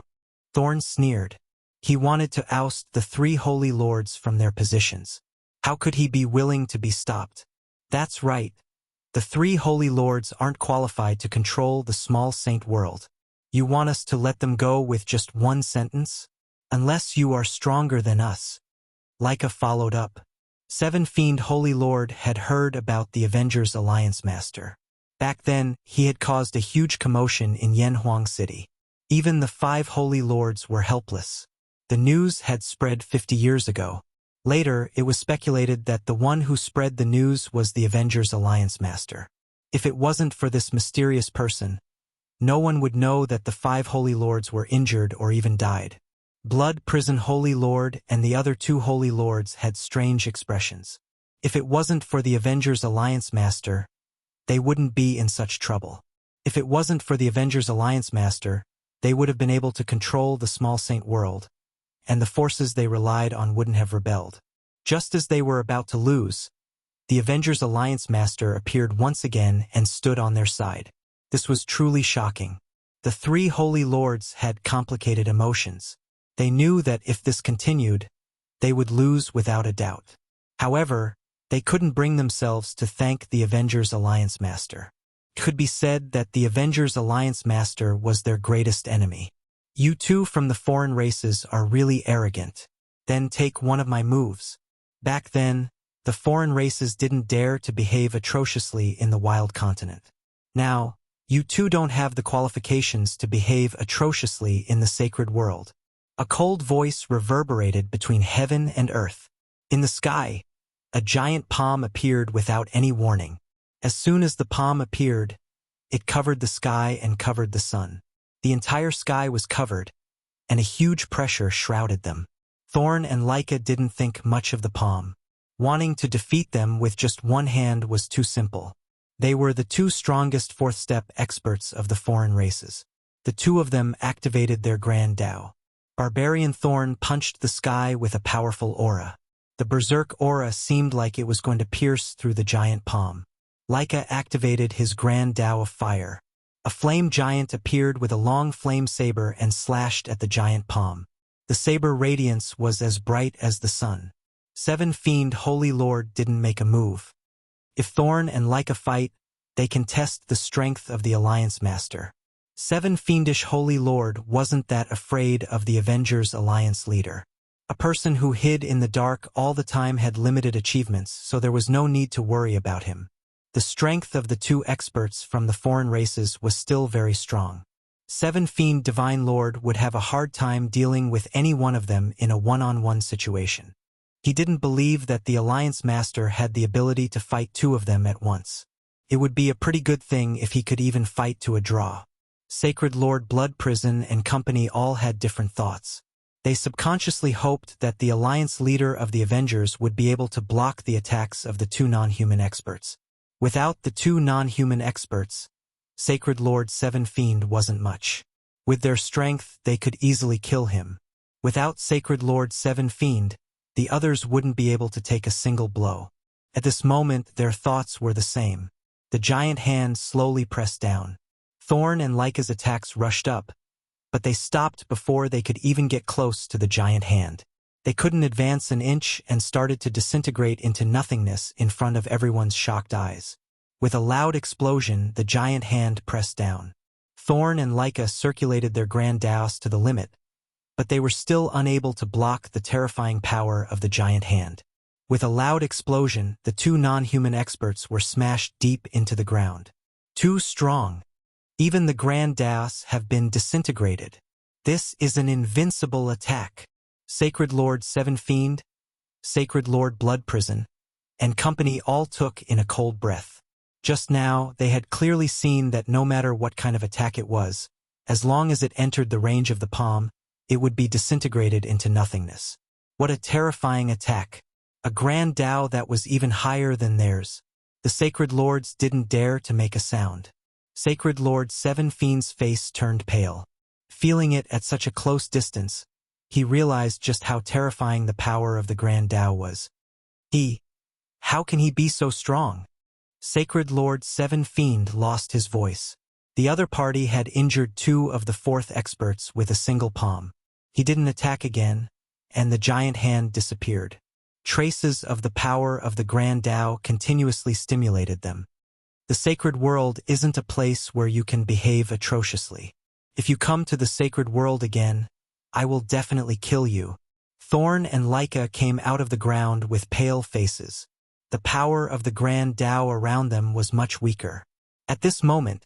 Thorn sneered. He wanted to oust the 3 Holy Lords from their positions. How could he be willing to be stopped? That's right. The 3 Holy Lords aren't qualified to control the Small Saint world. You want us to let them go with just one sentence? Unless you are stronger than us. Laika followed up. 7 Fiend Holy Lord had heard about the Avengers Alliance Master. Back then, he had caused a huge commotion in Yanhuang City. Even the 5 Holy Lords were helpless. The news had spread 50 years ago. Later, it was speculated that the one who spread the news was the Avengers Alliance Master. If it wasn't for this mysterious person, no one would know that the 5 Holy Lords were injured or even died. Blood Prison Holy Lord and the other 2 Holy Lords had strange expressions. If it wasn't for the Avengers Alliance Master, they wouldn't be in such trouble. If it wasn't for the Avengers Alliance Master, they would have been able to control the small saint world, and the forces they relied on wouldn't have rebelled. Just as they were about to lose, the Avengers Alliance Master appeared once again and stood on their side. This was truly shocking. The three Holy Lords had complicated emotions. They knew that if this continued, they would lose without a doubt. However, they couldn't bring themselves to thank the Avengers Alliance Master. It could be said that the Avengers Alliance Master was their greatest enemy. You two from the foreign races are really arrogant. Then take one of my moves. Back then, the foreign races didn't dare to behave atrociously in the wild continent. Now, you two don't have the qualifications to behave atrociously in the sacred world. A cold voice reverberated between heaven and earth. In the sky, a giant palm appeared without any warning. As soon as the palm appeared, it covered the sky and covered the sun. The entire sky was covered, and a huge pressure shrouded them. Thorn and Leica didn't think much of the palm. Wanting to defeat them with just one hand was too simple. They were the two strongest fourth-step experts of the foreign races. The two of them activated their Grand Tao. Barbarian Thorn punched the sky with a powerful aura. The berserk aura seemed like it was going to pierce through the giant palm. Leica activated his Grand Tao of fire. A flame giant appeared with a long flame saber and slashed at the giant palm. The saber radiance was as bright as the sun. Seven Fiend Holy Lord didn't make a move. If Thorn and Leica fight, they can test the strength of the Alliance Master. Seven Fiendish Holy Lord wasn't that afraid of the Avengers Alliance leader. A person who hid in the dark all the time had limited achievements, so there was no need to worry about him. The strength of the two experts from the foreign races was still very strong. Seven Fiend Divine Lord would have a hard time dealing with any one of them in a one-on-one situation. He didn't believe that the Alliance Master had the ability to fight two of them at once. It would be a pretty good thing if he could even fight to a draw. Sacred Lord Blood Prison and company all had different thoughts. They subconsciously hoped that the Alliance leader of the Avengers would be able to block the attacks of the two non-human experts. Without the two non-human experts, Sacred Lord Seven Fiend wasn't much. With their strength, they could easily kill him. Without Sacred Lord Seven Fiend, the others wouldn't be able to take a single blow. At this moment, their thoughts were the same. The giant hand slowly pressed down. Thorn and Leica's attacks rushed up, but they stopped before they could even get close to the giant hand. They couldn't advance an inch and started to disintegrate into nothingness in front of everyone's shocked eyes. With a loud explosion, the giant hand pressed down. Thorn and Leica circulated their Grand Taos to the limit, but they were still unable to block the terrifying power of the giant hand. With a loud explosion, the two non-human experts were smashed deep into the ground. Too strong. Even the Grand Taos have been disintegrated. This is an invincible attack. Sacred Lord Seven Fiend, Sacred Lord Blood Prison, and company all took in a cold breath. Just now, they had clearly seen that no matter what kind of attack it was, as long as it entered the range of the palm, it would be disintegrated into nothingness. What a terrifying attack. A Grand Tao that was even higher than theirs. The Sacred Lords didn't dare to make a sound. Sacred Lord Seven Fiend's face turned pale. Feeling it at such a close distance, he realized just how terrifying the power of the Grand Tao was. How can he be so strong? Sacred Lord Seven Fiend lost his voice. The other party had injured two of the fourth experts with a single palm. He didn't attack again, and the giant hand disappeared. Traces of the power of the Grand Tao continuously stimulated them. The sacred world isn't a place where you can behave atrociously. If you come to the sacred world again, I will definitely kill you. Thorn and Leica came out of the ground with pale faces. The power of the Grand Tao around them was much weaker. At this moment,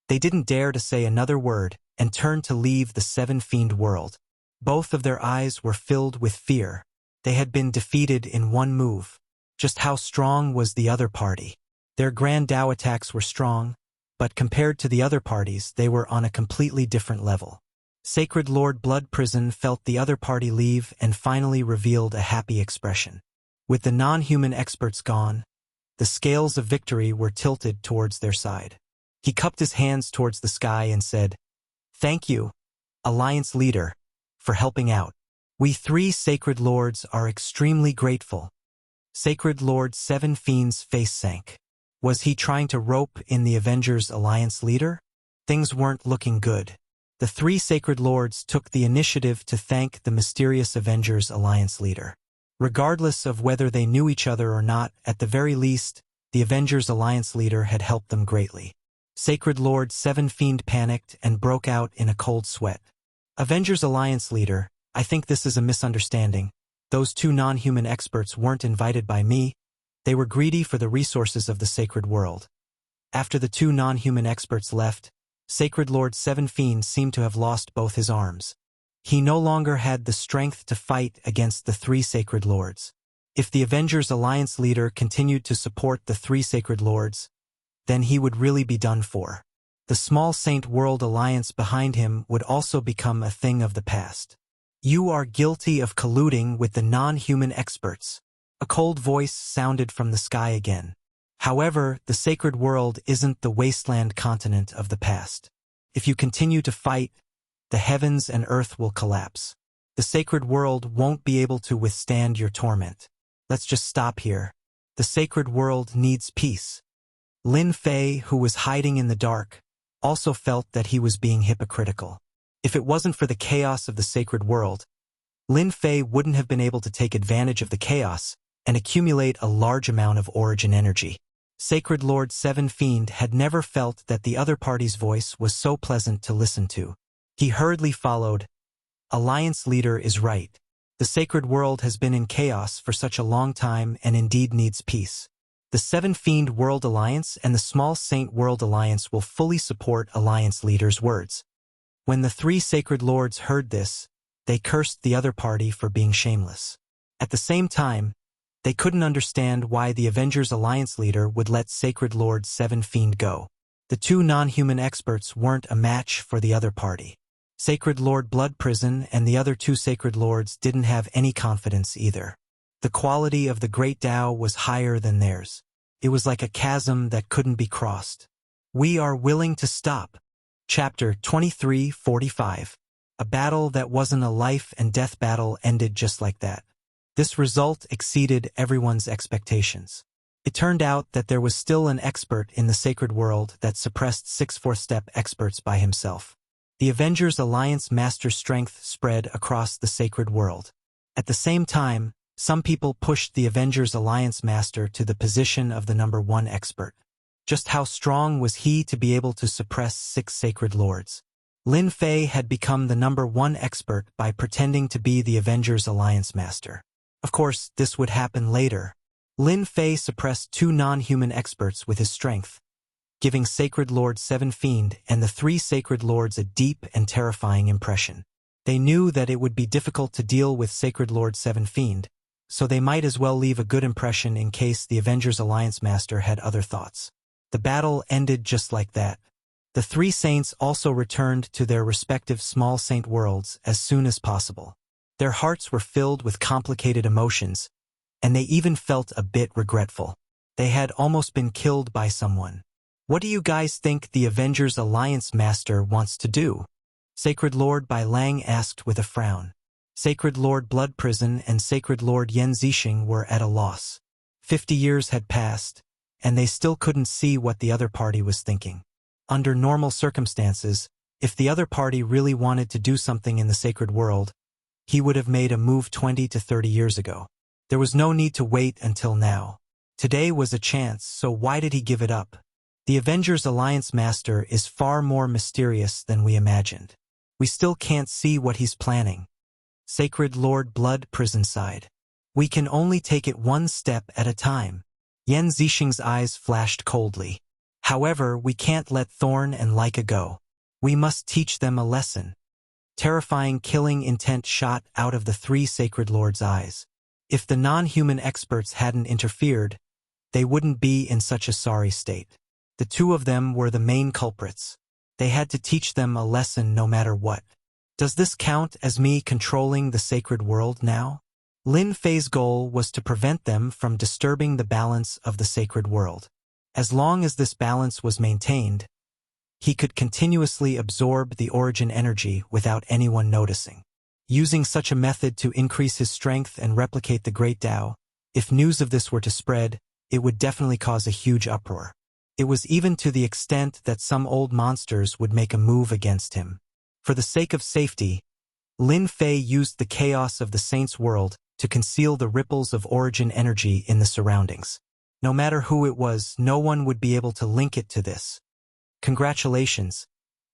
they didn't dare to say another word and turned to leave the Seven Fiend world. Both of their eyes were filled with fear. They had been defeated in one move. Just how strong was the other party? Their Grand Tao attacks were strong, but compared to the other parties, they were on a completely different level. Sacred Lord Blood Prison felt the other party leave and finally revealed a happy expression. With the non-human experts gone, the scales of victory were tilted towards their side. He cupped his hands towards the sky and said, "Thank you, Alliance Leader, for helping out. We 3 Sacred Lords are extremely grateful." Sacred Lord Seven Fiend's face sank. Was he trying to rope in the Avengers Alliance Leader? Things weren't looking good. The 3 Sacred Lords took the initiative to thank the mysterious Avengers Alliance Leader. Regardless of whether they knew each other or not, at the very least, the Avengers Alliance Leader had helped them greatly. Sacred Lord Seven Fiend panicked and broke out in a cold sweat. "Avengers Alliance Leader, I think this is a misunderstanding. Those 2 non-human experts weren't invited by me. They were greedy for the resources of the sacred world." After the 2 non-human experts left, Sacred Lord Seven Fiend seemed to have lost both his arms. He no longer had the strength to fight against the 3 Sacred Lords. If the Avengers Alliance Leader continued to support the 3 Sacred Lords, then he would really be done for. The small Saint World Alliance behind him would also become a thing of the past. "You are guilty of colluding with the non-human experts." A cold voice sounded from the sky again. However, the sacred world isn't the wasteland continent of the past. If you continue to fight, the heavens and earth will collapse. The sacred world won't be able to withstand your torment. Let's just stop here. The sacred world needs peace. Lin Fei, who was hiding in the dark, also felt that he was being hypocritical. If it wasn't for the chaos of the sacred world, Lin Fei wouldn't have been able to take advantage of the chaos and accumulate a large amount of origin energy. Sacred Lord Seven Fiend had never felt that the other party's voice was so pleasant to listen to. He hurriedly followed. "Alliance Leader is right. The sacred world has been in chaos for such a long time and indeed needs peace. The Seven Fiend World Alliance and the Small Saint World Alliance will fully support Alliance Leader's words." When the 3 Sacred Lords heard this, they cursed the other party for being shameless. At the same time, they couldn't understand why the Avengers Alliance Leader would let Sacred Lord Seven Fiend go. The 2 non-human experts weren't a match for the other party. Sacred Lord Blood Prison and the other 2 Sacred Lords didn't have any confidence either. The quality of the Great Tao was higher than theirs. It was like a chasm that couldn't be crossed. "We are willing to stop." Chapter 23:45. A battle that wasn't a life and death battle ended just like that. This result exceeded everyone's expectations. It turned out that there was still an expert in the sacred world that suppressed 6 fourth-step experts by himself. The Avengers Alliance Master's strength spread across the sacred world. At the same time, some people pushed the Avengers Alliance Master to the position of the number 1 expert. Just how strong was he to be able to suppress 6 sacred lords? Lin Fei had become the number 1 expert by pretending to be the Avengers Alliance Master. Of course, this would happen later. Lin Fei suppressed 2 non-human experts with his strength, giving Sacred Lord Seven Fiend and the 3 Sacred Lords a deep and terrifying impression. They knew that it would be difficult to deal with Sacred Lord Seven Fiend, so they might as well leave a good impression in case the Avengers Alliance Master had other thoughts. The battle ended just like that. The 3 saints also returned to their respective small saint worlds as soon as possible. Their hearts were filled with complicated emotions, and they even felt a bit regretful. They had almost been killed by someone. "What do you guys think the Avengers Alliance Master wants to do?" Sacred Lord Bai Lang asked with a frown. Sacred Lord Blood Prison and Sacred Lord Yan Zixing were at a loss. 50 years had passed, and they still couldn't see what the other party was thinking. Under normal circumstances, if the other party really wanted to do something in the sacred world, he would have made a move 20 to 30 years ago. There was no need to wait until now. Today was a chance, so why did he give it up? The Avengers Alliance Master is far more mysterious than we imagined. We still can't see what he's planning. Sacred Lord Blood Prison sighed. "We can only take it one step at a time." Yan Zixing's eyes flashed coldly. "However, we can't let Thorn and Leica go. We must teach them a lesson." Terrifying killing intent shot out of the 3 Sacred Lords' eyes. If the non-human experts hadn't interfered, they wouldn't be in such a sorry state. The 2 of them were the main culprits. They had to teach them a lesson no matter what. Does this count as me controlling the sacred world now? Lin Fei's goal was to prevent them from disturbing the balance of the sacred world. As long as this balance was maintained, He could continuously absorb the origin energy without anyone noticing. Using such a method to increase his strength and replicate the Great Tao, if news of this were to spread, it would definitely cause a huge uproar. It was even to the extent that some old monsters would make a move against him. For the sake of safety, Lin Fei used the chaos of the Saint's world to conceal the ripples of origin energy in the surroundings. No matter who it was, no one would be able to link it to this. Congratulations,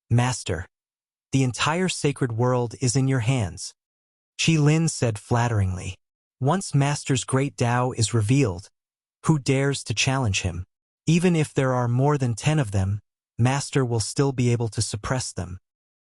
Master. The entire sacred world is in your hands, Qi Lin said flatteringly. Once Master's great Tao is revealed, who dares to challenge him? Even if there are more than 10 of them, Master will still be able to suppress them.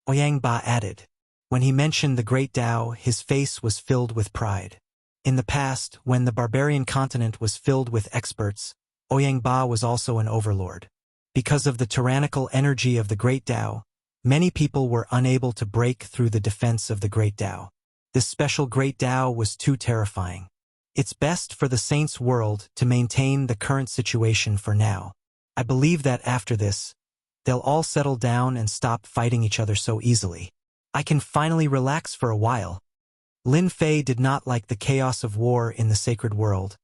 Ouyang Ba added. When he mentioned the Great Tao, his face was filled with pride. In the past, when the barbarian continent was filled with experts, Ouyang Ba was also an overlord. Because of the tyrannical energy of the Great Tao, many people were unable to break through the defense of the Great Tao. This special Great Tao was too terrifying. It's best for the Saints' world to maintain the current situation for now. I believe that after this, they'll all settle down and stop fighting each other so easily. I can finally relax for a while. Lin Fei did not like the chaos of war in the sacred world,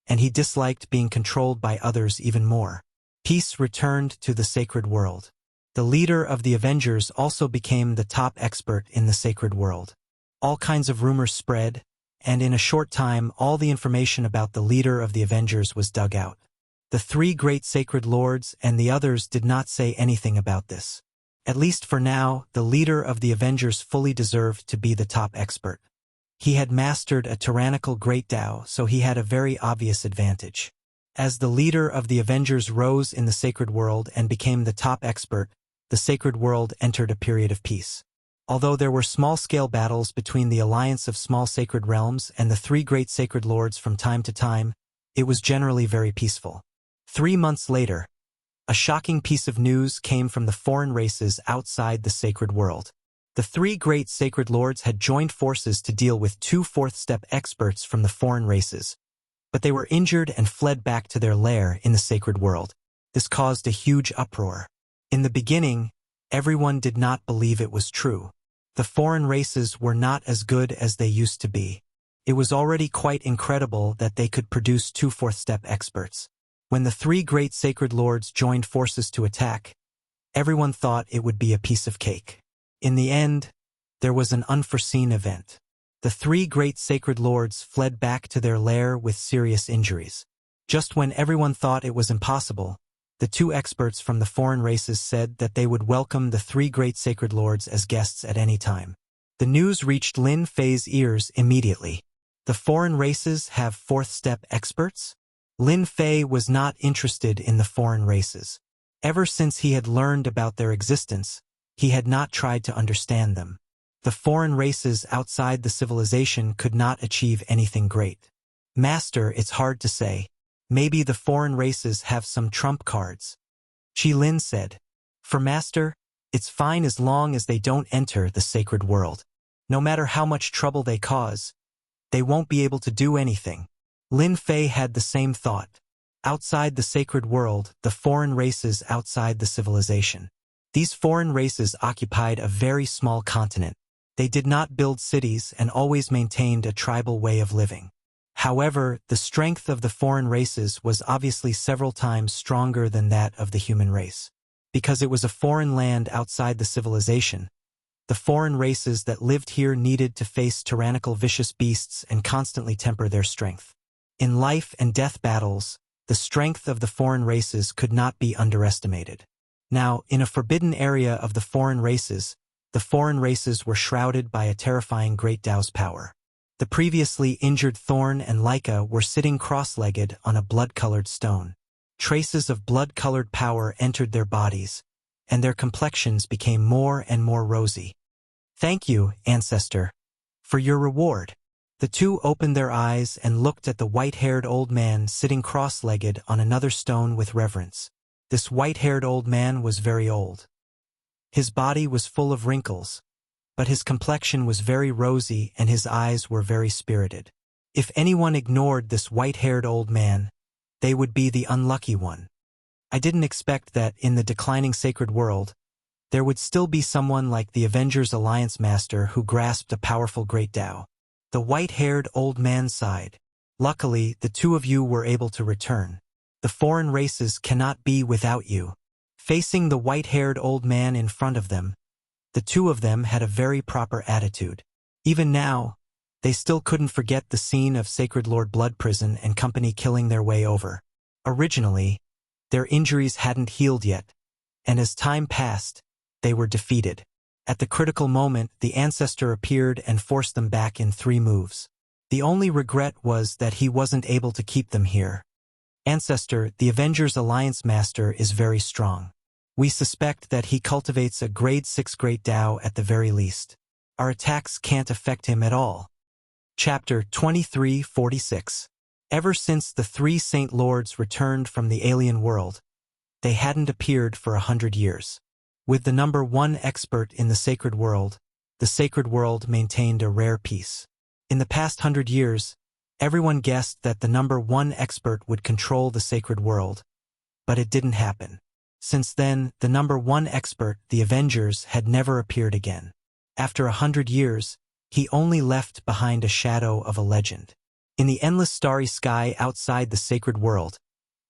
and he disliked being controlled by others even more. Peace returned to the sacred world. The leader of the Avengers also became the top expert in the sacred world. All kinds of rumors spread, and in a short time all the information about the leader of the Avengers was dug out. The 3 great sacred lords and the others did not say anything about this. At least for now, the leader of the Avengers fully deserved to be the top expert. He had mastered a tyrannical Great Tao, so he had a very obvious advantage. As the leader of the Avengers rose in the sacred world and became the top expert, the sacred world entered a period of peace. Although there were small-scale battles between the alliance of small sacred realms and the 3 great sacred lords from time to time, it was generally very peaceful. 3 months later, a shocking piece of news came from the foreign races outside the sacred world. The 3 great sacred lords had joined forces to deal with 2 fourth-step experts from the foreign races, but they were injured and fled back to their lair in the sacred world. This caused a huge uproar. In the beginning, everyone did not believe it was true. The foreign races were not as good as they used to be. It was already quite incredible that they could produce 2 fourth-step experts. When the 3 great sacred lords joined forces to attack, everyone thought it would be a piece of cake. In the end, there was an unforeseen event. The 3 great sacred lords fled back to their lair with serious injuries. Just when everyone thought it was impossible, the 2 experts from the foreign races said that they would welcome the 3 great sacred lords as guests at any time. The news reached Lin Fei's ears immediately. The foreign races have fourth-step experts? Lin Fei was not interested in the foreign races. Ever since he had learned about their existence, he had not tried to understand them. The foreign races outside the civilization could not achieve anything great. Master, it's hard to say. Maybe the foreign races have some trump cards. Qi Lin said. For Master, it's fine as long as they don't enter the sacred world. No matter how much trouble they cause, they won't be able to do anything. Lin Fei had the same thought. Outside the sacred world, the foreign races outside the civilization. These foreign races occupied a very small continent. They did not build cities and always maintained a tribal way of living. However, the strength of the foreign races was obviously several times stronger than that of the human race. Because it was a foreign land outside the civilization, the foreign races that lived here needed to face tyrannical vicious beasts and constantly temper their strength. In life and death battles, the strength of the foreign races could not be underestimated. Now, in a forbidden area of the foreign races were shrouded by a terrifying Great Tao's power. The previously injured Thorn and Leica were sitting cross-legged on a blood-colored stone. Traces of blood-colored power entered their bodies, and their complexions became more and more rosy. Thank you, Ancestor, for your reward. The 2 opened their eyes and looked at the white-haired old man sitting cross-legged on another stone with reverence. This white-haired old man was very old. His body was full of wrinkles, but his complexion was very rosy and his eyes were very spirited. If anyone ignored this white-haired old man, they would be the unlucky one. I didn't expect that in the declining sacred world, there would still be someone like the Avengers Alliance Master who grasped a powerful great Tao. The white-haired old man sighed. Luckily, the two of you were able to return. The foreign races cannot be without you. Facing the white-haired old man in front of them, the two of them had a very proper attitude. Even now, they still couldn't forget the scene of Sacred Lord Blood Prison and company killing their way over. Originally, their injuries hadn't healed yet, and as time passed, they were defeated. At the critical moment, the ancestor appeared and forced them back in 3 moves. The only regret was that he wasn't able to keep them here. Ancestor, the Avengers Alliance Master, is very strong. We suspect that he cultivates a grade 6 Great Tao at the very least. Our attacks can't affect him at all. Chapter 2346. Ever since the 3 Saint Lords returned from the alien world, they hadn't appeared for 100 years. With the number 1 expert in the sacred world maintained a rare peace. In the past 100 years, everyone guessed that the number 1 expert would control the sacred world, but it didn't happen. Since then, the number 1 expert, the Avengers, had never appeared again. After 100 years, he only left behind a shadow of a legend. In the endless starry sky outside the sacred world,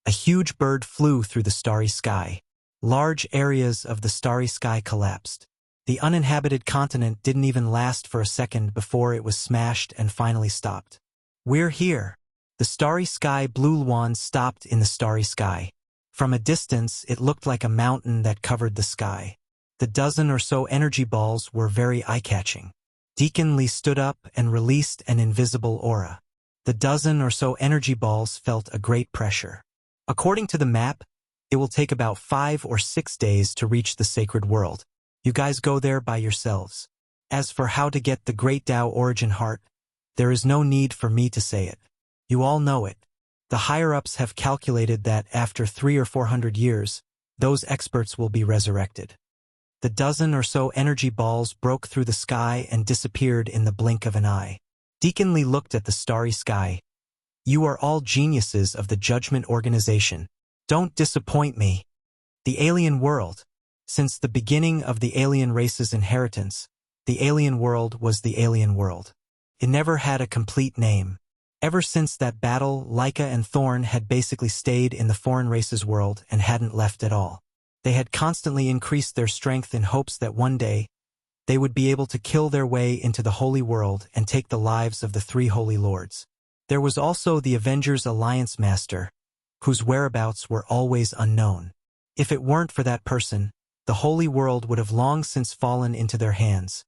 a huge bird flew through the starry sky. Large areas of the starry sky collapsed. The uninhabited continent didn't even last for a second before it was smashed and finally stopped. We're here. The starry sky blue Luan stopped in the starry sky. From a distance, it looked like a mountain that covered the sky. The dozen or so energy balls were very eye-catching. Deacon Lee stood up and released an invisible aura. The dozen or so energy balls felt a great pressure. According to the map, it will take about 5 or 6 days to reach the sacred world. You guys go there by yourselves. As for how to get the Great Tao Origin Heart, there is no need for me to say it. You all know it. The higher-ups have calculated that after 300 or 400 years, those experts will be resurrected. The dozen or so energy balls broke through the sky and disappeared in the blink of an eye. Deacon Lee looked at the starry sky. You are all geniuses of the Judgment Organization. Don't disappoint me. The alien world. Since the beginning of the alien race's inheritance, the alien world was the alien world. It never had a complete name. Ever since that battle, Leica and Thorn had basically stayed in the foreign race's world and hadn't left at all. They had constantly increased their strength in hopes that one day, they would be able to kill their way into the holy world and take the lives of the 3 holy lords. There was also the Avengers Alliance Master, whose whereabouts were always unknown. If it weren't for that person, the holy world would have long since fallen into their hands,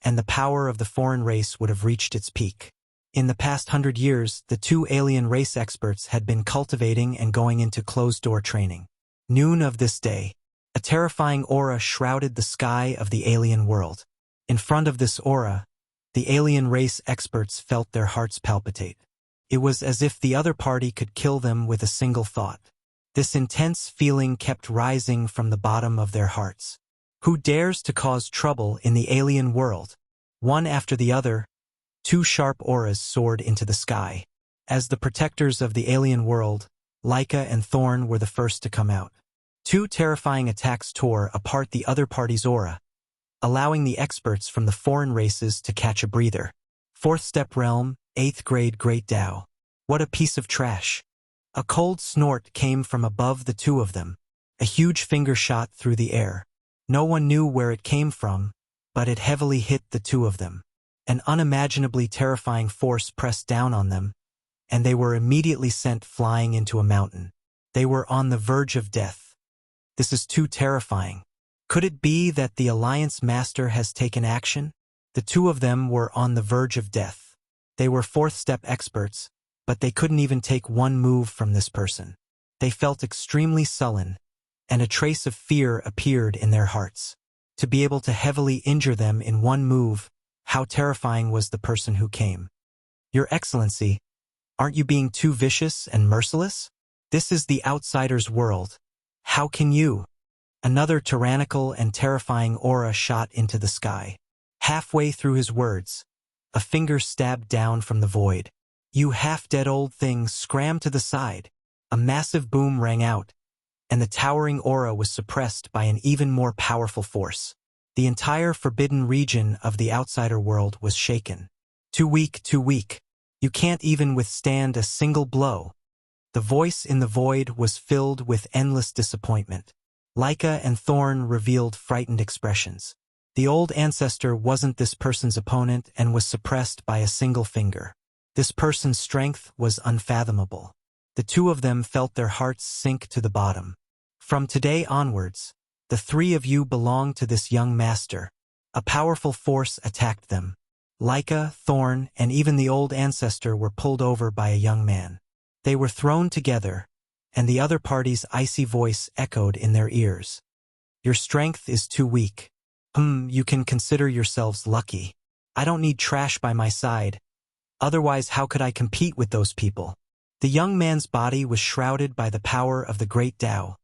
and the power of the foreign race would have reached its peak. In the past 100 years, the 2 alien race experts had been cultivating and going into closed-door training. Noon of this day, a terrifying aura shrouded the sky of the alien world. In front of this aura, the alien race experts felt their hearts palpitate. It was as if the other party could kill them with a single thought. This intense feeling kept rising from the bottom of their hearts. Who dares to cause trouble in the alien world? One after the other, 2 sharp auras soared into the sky. As the protectors of the alien world, Leica and Thorn were the first to come out. 2 terrifying attacks tore apart the other party's aura, allowing the experts from the foreign races to catch a breather. 4th step realm, 8th grade Great Tao. What a piece of trash. A cold snort came from above the 2 of them. A huge finger shot through the air. No one knew where it came from, but it heavily hit the 2 of them. An unimaginably terrifying force pressed down on them, and they were immediately sent flying into a mountain. They were on the verge of death. This is too terrifying. Could it be that the Alliance Master has taken action? The 2 of them were on the verge of death. They were 4th step experts, but they couldn't even take one move from this person. They felt extremely sullen, and a trace of fear appeared in their hearts. To be able to heavily injure them in one move, how terrifying was the person who came. Your Excellency, aren't you being too vicious and merciless? This is the outsider's world. How can you? Another tyrannical and terrifying aura shot into the sky. Halfway through his words, a finger stabbed down from the void. You half-dead old thing, scram to the side. A massive boom rang out, and the towering aura was suppressed by an even more powerful force. The entire forbidden region of the outsider world was shaken. Too weak, too weak. You can't even withstand a single blow. The voice in the void was filled with endless disappointment. Leica and Thorn revealed frightened expressions. The old ancestor wasn't this person's opponent and was suppressed by a single finger. This person's strength was unfathomable. The two of them felt their hearts sink to the bottom. From today onwards, the three of you belong to this young master. A powerful force attacked them. Leica, Thorn, and even the old ancestor were pulled over by a young man. They were thrown together, and the other party's icy voice echoed in their ears. Your strength is too weak. You can consider yourselves lucky. I don't need trash by my side. Otherwise, how could I compete with those people? The young man's body was shrouded by the power of the great Tao,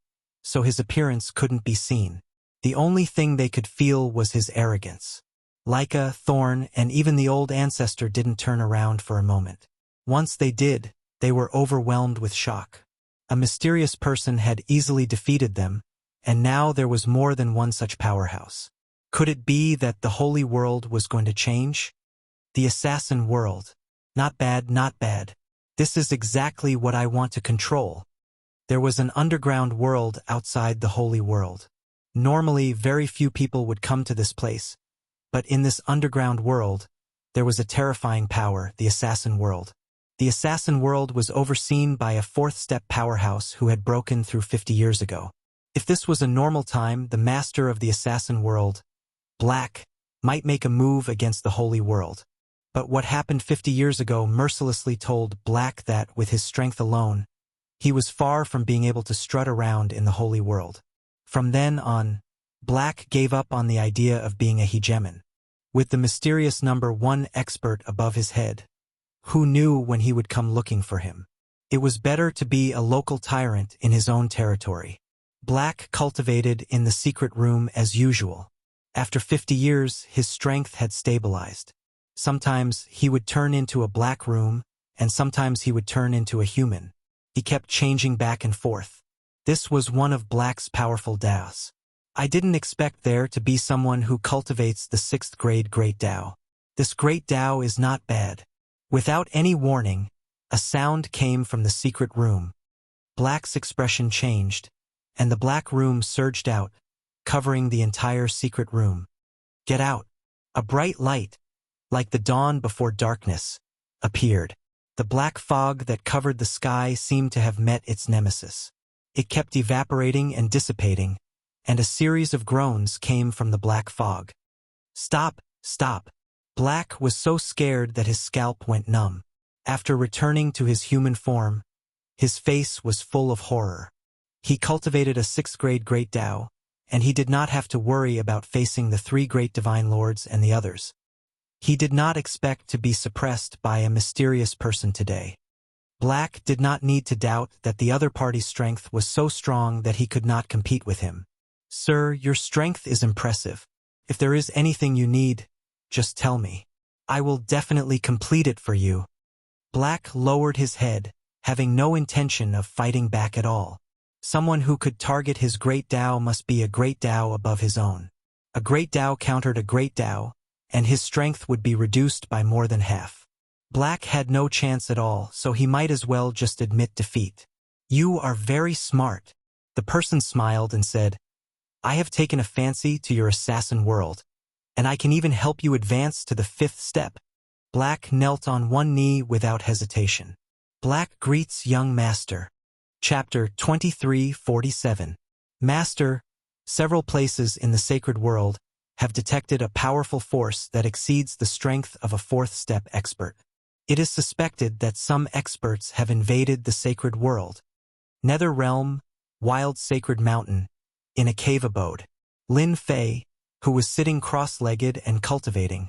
so his appearance couldn't be seen. The only thing they could feel was his arrogance. Leica, Thorn, and even the old ancestor didn't turn around for a moment. Once they did, they were overwhelmed with shock. A mysterious person had easily defeated them, and now there was more than one such powerhouse. Could it be that the holy world was going to change? The assassin world. Not bad, not bad. This is exactly what I want to control. There was an underground world outside the holy world. Normally, very few people would come to this place, but in this underground world, there was a terrifying power, the assassin world. The assassin world was overseen by a fourth-step powerhouse who had broken through 50 years ago. If this was a normal time, the master of the assassin world, Black, might make a move against the holy world. But what happened 50 years ago mercilessly told Black that, with his strength alone, he was far from being able to strut around in the holy world. From then on, Black gave up on the idea of being a hegemon. With the mysterious number 1 expert above his head, who knew when he would come looking for him? It was better to be a local tyrant in his own territory. Black cultivated in the secret room as usual. After 50 years, his strength had stabilized. Sometimes he would turn into a black room, and sometimes he would turn into a human. He kept changing back and forth. This was one of Black's powerful Daos. I didn't expect there to be someone who cultivates the 6th grade Great Tao. This Great Tao is not bad. Without any warning, a sound came from the secret room. Black's expression changed, and the black room surged out, covering the entire secret room. Get out! A bright light, like the dawn before darkness, appeared. The black fog that covered the sky seemed to have met its nemesis. It kept evaporating and dissipating, and a series of groans came from the black fog. Stop! Stop! Black was so scared that his scalp went numb. After returning to his human form, his face was full of horror. He cultivated a 6th grade Great Tao, and he did not have to worry about facing the 3 great divine lords and the others. He did not expect to be suppressed by a mysterious person today. Black did not need to doubt that the other party's strength was so strong that he could not compete with him. Sir, your strength is impressive. If there is anything you need, just tell me. I will definitely complete it for you. Black lowered his head, having no intention of fighting back at all. Someone who could target his Great Tao must be a Great Tao above his own. A Great Tao countered a Great Tao, and his strength would be reduced by more than half. Black had no chance at all, so he might as well just admit defeat. You are very smart. The person smiled and said, I have taken a fancy to your assassin world, and I can even help you advance to the 5th step. Black knelt on one knee without hesitation. Black greets young master. Chapter 2347. Master, several places in the sacred world have detected a powerful force that exceeds the strength of a 4th step expert. It is suspected that some experts have invaded the sacred world. Nether Realm, Wild Sacred Mountain, in a cave abode. Lin Fei, who was sitting cross-legged and cultivating,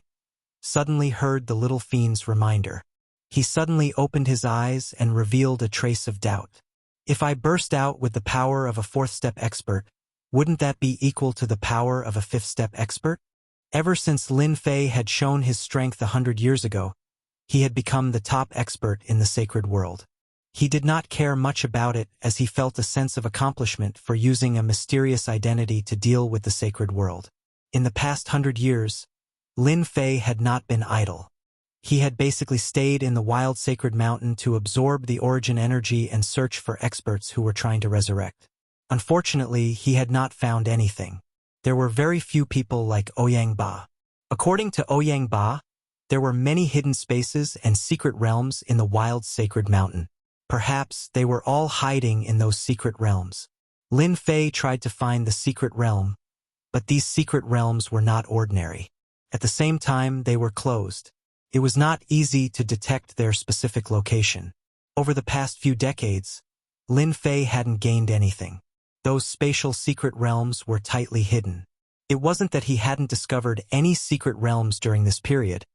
suddenly heard the little fiend's reminder. He suddenly opened his eyes and revealed a trace of doubt. If I burst out with the power of a 4th step expert, wouldn't that be equal to the power of a 5th step expert? Ever since Lin Fei had shown his strength 100 years ago, he had become the top expert in the sacred world. He did not care much about it as he felt a sense of accomplishment for using a mysterious identity to deal with the sacred world. In the past 100 years, Lin Fei had not been idle. He had basically stayed in the wild sacred mountain to absorb the origin energy and search for experts who were trying to resurrect. Unfortunately, he had not found anything. There were very few people like Ouyang Ba. According to Ouyang Ba, there were many hidden spaces and secret realms in the wild sacred mountain. Perhaps they were all hiding in those secret realms. Lin Fei tried to find the secret realm, but these secret realms were not ordinary. At the same time, they were closed. It was not easy to detect their specific location. Over the past few decades, Lin Fei hadn't gained anything. Those spatial secret realms were tightly hidden. It wasn't that he hadn't discovered any secret realms during this period,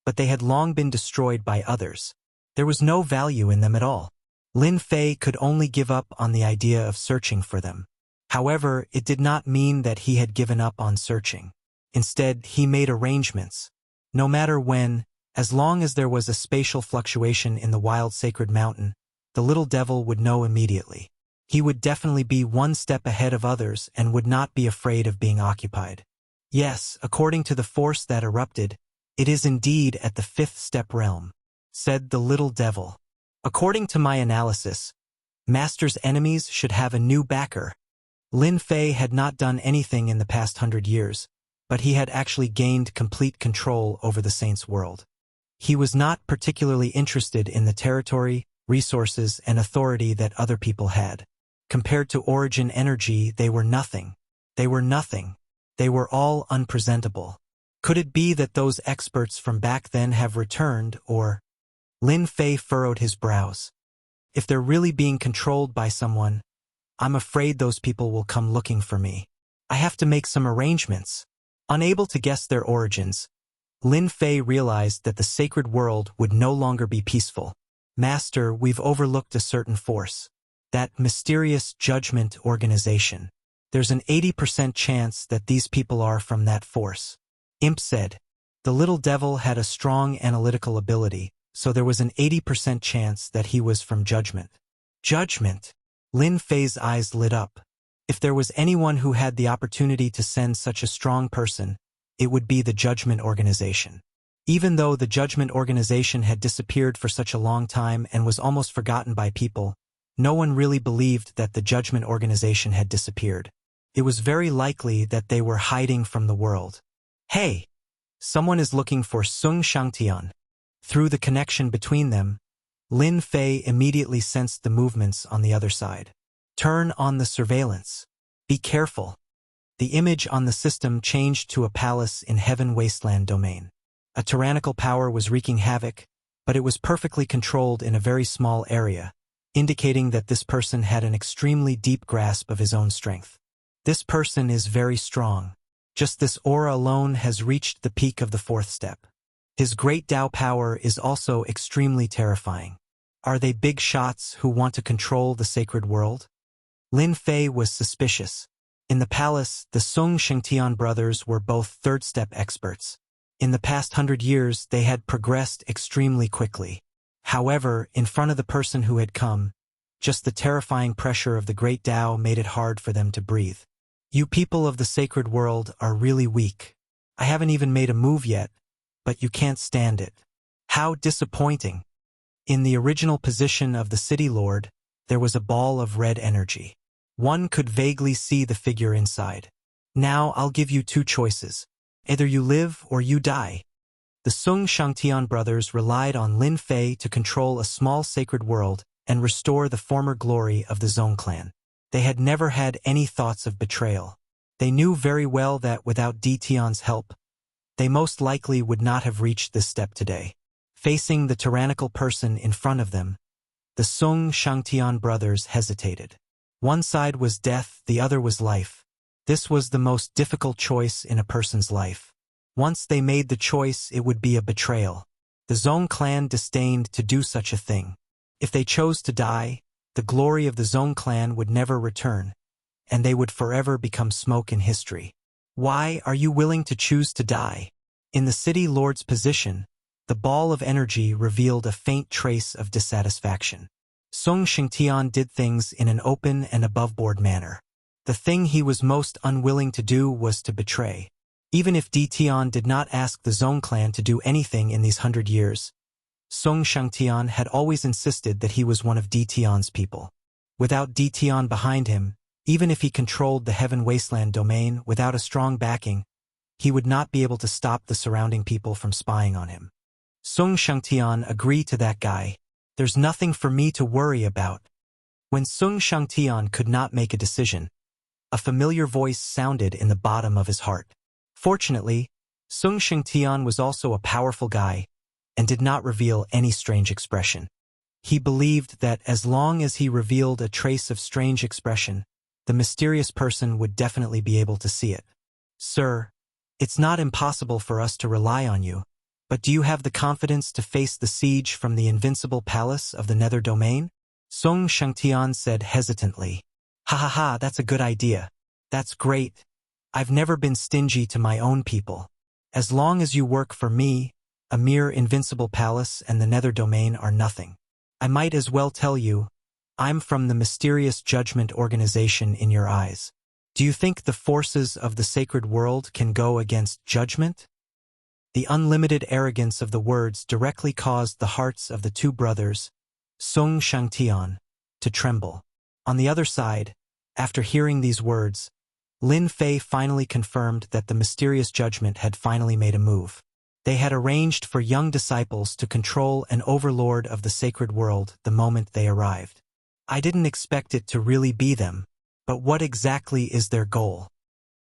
but they had long been destroyed by others. There was no value in them at all. Lin Fei could only give up on the idea of searching for them. However, it did not mean that he had given up on searching. Instead, he made arrangements. No matter when, as long as there was a spatial fluctuation in the wild sacred mountain, the little devil would know immediately. He would definitely be one step ahead of others and would not be afraid of being occupied. Yes, according to the force that erupted, it is indeed at the fifth step realm, said the little devil. According to my analysis, Master's enemies should have a new backer. Lin Fei had not done anything in the past 100 years, but he had actually gained complete control over the Saints' world. He was not particularly interested in the territory, resources, and authority that other people had. Compared to origin energy, they were nothing. They were nothing. They were all unpresentable. Could it be that those experts from back then have returned, or... Lin Fei furrowed his brows. If they're really being controlled by someone, I'm afraid those people will come looking for me. I have to make some arrangements. Unable to guess their origins, Lin Fei realized that the sacred world would no longer be peaceful. Master, we've overlooked a certain force. That mysterious judgment organization. There's an 80% chance that these people are from that force. Imp said. The little devil had a strong analytical ability, so there was an 80% chance that he was from judgment. Judgment? Lin Fei's eyes lit up. If there was anyone who had the opportunity to send such a strong person, it would be the Judgment Organization. Even though the Judgment Organization had disappeared for such a long time and was almost forgotten by people, no one really believed that the Judgment Organization had disappeared. It was very likely that they were hiding from the world. Hey! Someone is looking for Sung Shangtian. Through the connection between them, Lin Fei immediately sensed the movements on the other side. Turn on the surveillance. Be careful. The image on the system changed to a palace in Heaven Wasteland domain. A tyrannical power was wreaking havoc, but it was perfectly controlled in a very small area, indicating that this person had an extremely deep grasp of his own strength. This person is very strong. Just this aura alone has reached the peak of the fourth step. His great Tao power is also extremely terrifying. Are they big shots who want to control the sacred world? Lin Fei was suspicious. In the palace, the Sung Shengtian brothers were both third-step experts. In the past 100 years, they had progressed extremely quickly. However, in front of the person who had come, just the terrifying pressure of the great Tao made it hard for them to breathe. You people of the sacred world are really weak. I haven't even made a move yet, but you can't stand it. How disappointing. In the original position of the city lord, there was a ball of red energy. One could vaguely see the figure inside. Now I'll give you two choices. Either you live or you die. The Sung Shangtian brothers relied on Lin Fei to control a small sacred world and restore the former glory of the Zong clan. They had never had any thoughts of betrayal. They knew very well that without Di Tian's help, they most likely would not have reached this step today. Facing the tyrannical person in front of them, the Sung Shangtian brothers hesitated. One side was death, the other was life. This was the most difficult choice in a person's life. Once they made the choice, it would be a betrayal. The Zong clan disdained to do such a thing. If they chose to die, the glory of the Zong clan would never return, and they would forever become smoke in history. Why are you willing to choose to die? In the city lord's position, the ball of energy revealed a faint trace of dissatisfaction. Song Xingtian did things in an open and above-board manner. The thing he was most unwilling to do was to betray. Even if Di Tian did not ask the Zong clan to do anything in these 100 years, Song Shangtian had always insisted that he was one of Di Tian's people. Without Di Tian behind him, even if he controlled the Heaven Wasteland domain without a strong backing, he would not be able to stop the surrounding people from spying on him. Song Shangtian agreed to that guy. There's nothing for me to worry about. When Song Shangtian could not make a decision, a familiar voice sounded in the bottom of his heart. Fortunately, Song Shangtian was also a powerful guy and did not reveal any strange expression. He believed that as long as he revealed a trace of strange expression, the mysterious person would definitely be able to see it. Sir, it's not impossible for us to rely on you, but do you have the confidence to face the siege from the invincible palace of the Nether Domain? Song Shangtian said hesitantly. Ha ha ha, that's a good idea. That's great. I've never been stingy to my own people. As long as you work for me, a mere invincible palace and the Nether Domain are nothing. I might as well tell you, I'm from the mysterious judgment organization in your eyes. Do you think the forces of the sacred world can go against judgment? The unlimited arrogance of the words directly caused the hearts of the two brothers, Song Shangtian, to tremble. On the other side, after hearing these words, Lin Fei finally confirmed that the mysterious judgment had finally made a move. They had arranged for young disciples to control an overlord of the sacred world the moment they arrived. I didn't expect it to really be them, but what exactly is their goal?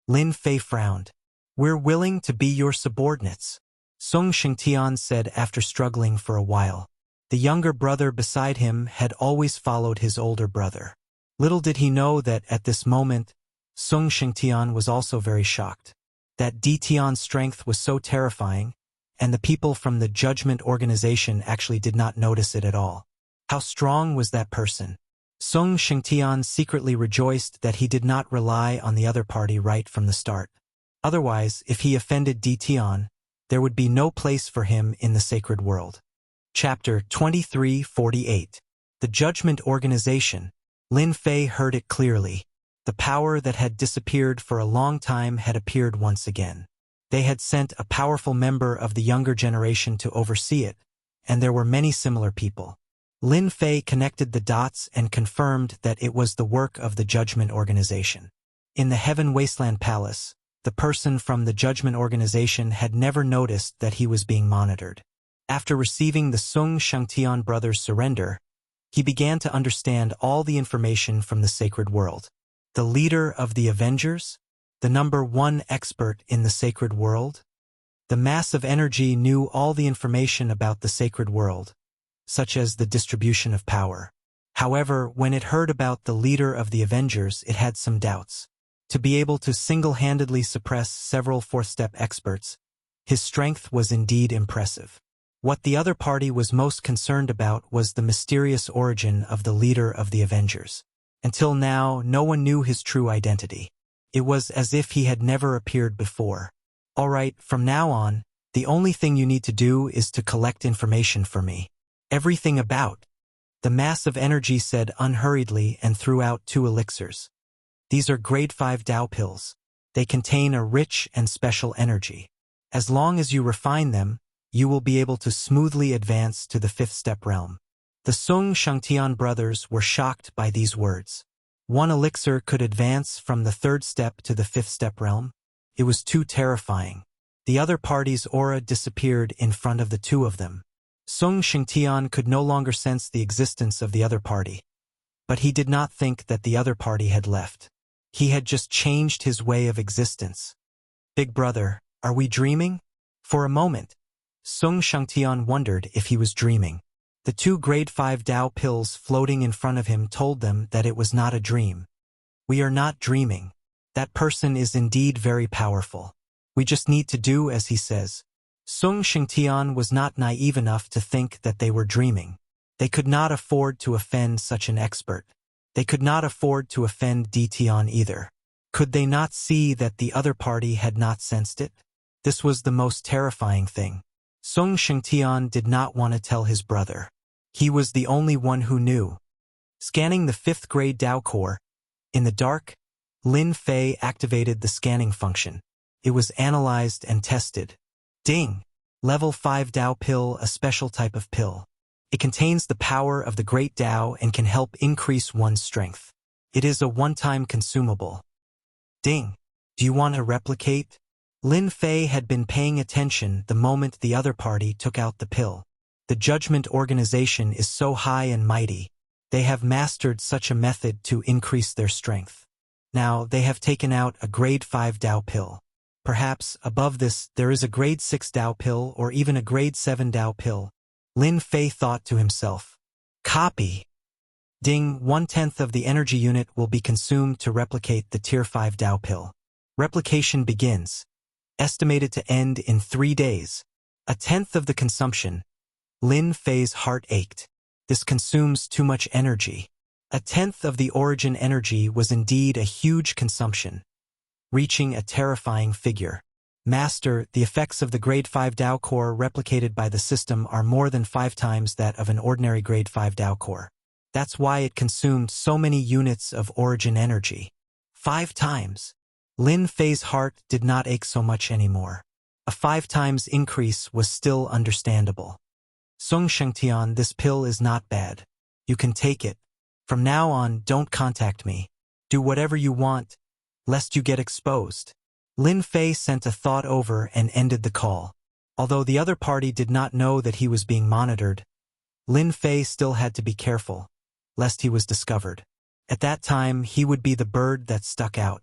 Lin Fei frowned. We're willing to be your subordinates, Song Shangtian said after struggling for a while. The younger brother beside him had always followed his older brother. Little did he know that at this moment, Song Shangtian was also very shocked. That Di Tian's strength was so terrifying, and the people from the judgment organization actually did not notice it at all. How strong was that person? Song Shangtian secretly rejoiced that he did not rely on the other party right from the start. Otherwise, if he offended Di Tian, there would be no place for him in the sacred world. Chapter 2348. The Judgment Organization. Lin Fei heard it clearly. The power that had disappeared for a long time had appeared once again. They had sent a powerful member of the younger generation to oversee it, and there were many similar people. Lin Fei connected the dots and confirmed that it was the work of the Judgment Organization. In the Heaven Wasteland Palace, the person from the Judgment Organization had never noticed that he was being monitored. After receiving the Song Shangtian brothers' surrender, he began to understand all the information from the sacred world. The leader of the Avengers? The #1 expert in the sacred world? The mass of energy knew all the information about the sacred world, such as the distribution of power. However, when it heard about the leader of the Avengers, it had some doubts. To be able to single-handedly suppress several fourth-step experts, his strength was indeed impressive. What the other party was most concerned about was the mysterious origin of the leader of the Avengers. Until now, no one knew his true identity. It was as if he had never appeared before. All right, from now on, the only thing you need to do is to collect information for me. Everything about. The mass of energy said unhurriedly and threw out 2 elixirs. These are grade 5 Dao pills. They contain a rich and special energy. As long as you refine them, you will be able to smoothly advance to the 5th step realm. The Song Shangtian brothers were shocked by these words. 1 elixir could advance from the 3rd step to the 5th step realm? It was too terrifying. The other party's aura disappeared in front of the 2 of them. Song Shangtian could no longer sense the existence of the other party. But he did not think that the other party had left. He had just changed his way of existence. Big brother, are we dreaming? For a moment, Song Shangtian wondered if he was dreaming. The 2 grade 5 Dao pills floating in front of him told them that it was not a dream. We are not dreaming. That person is indeed very powerful. We just need to do as he says. Song Shangtian was not naive enough to think that they were dreaming. They could not afford to offend such an expert. They could not afford to offend Di Tian either. Could they not see that the other party had not sensed it? This was the most terrifying thing. Song Shangtian did not want to tell his brother. He was the only one who knew. Scanning the 5th grade Dao core. In the dark, Lin Fei activated the scanning function. It was analyzed and tested. Ding! Level 5 Dao pill, a special type of pill. It contains the power of the Great Dao and can help increase one's strength. It is a one-time consumable. Ding! Do you want to replicate? Lin Fei had been paying attention the moment the other party took out the pill. The judgment organization is so high and mighty. They have mastered such a method to increase their strength. Now they have taken out a grade 5 Dao pill. Perhaps above this there is a grade 6 Dao pill or even a grade 7 Dao pill. Lin Fei thought to himself. Copy. Ding! 1/10 of the energy unit will be consumed to replicate the tier 5 Dao pill. Replication begins. Estimated to end in 3 days. 1/10 of the consumption. Lin Fei's heart ached. This consumes too much energy. 1/10 of the origin energy was indeed a huge consumption, reaching a terrifying figure. Master, the effects of the grade 5 Dao core replicated by the system are more than 5 times that of an ordinary grade 5 Dao core. That's why it consumed so many units of origin energy. 5 times. Lin Fei's heart did not ache so much anymore. A 5 times increase was still understandable. Song Shengtian, this pill is not bad. You can take it. From now on, don't contact me. Do whatever you want, lest you get exposed. Lin Fei sent a thought over and ended the call. Although the other party did not know that he was being monitored, Lin Fei still had to be careful, lest he was discovered. At that time, he would be the bird that stuck out.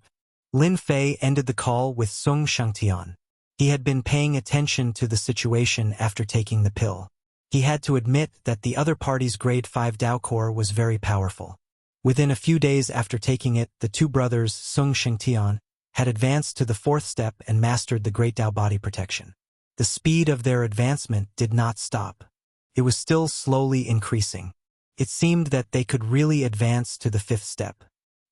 Lin Fei ended the call with Song Shengtian. He had been paying attention to the situation after taking the pill. He had to admit that the other party's grade 5 Dao core was very powerful. Within a few days after taking it, the two brothers, Song Shengtian, had advanced to the 4th step and mastered the Great Dao body protection. The speed of their advancement did not stop. It was still slowly increasing. It seemed that they could really advance to the 5th step.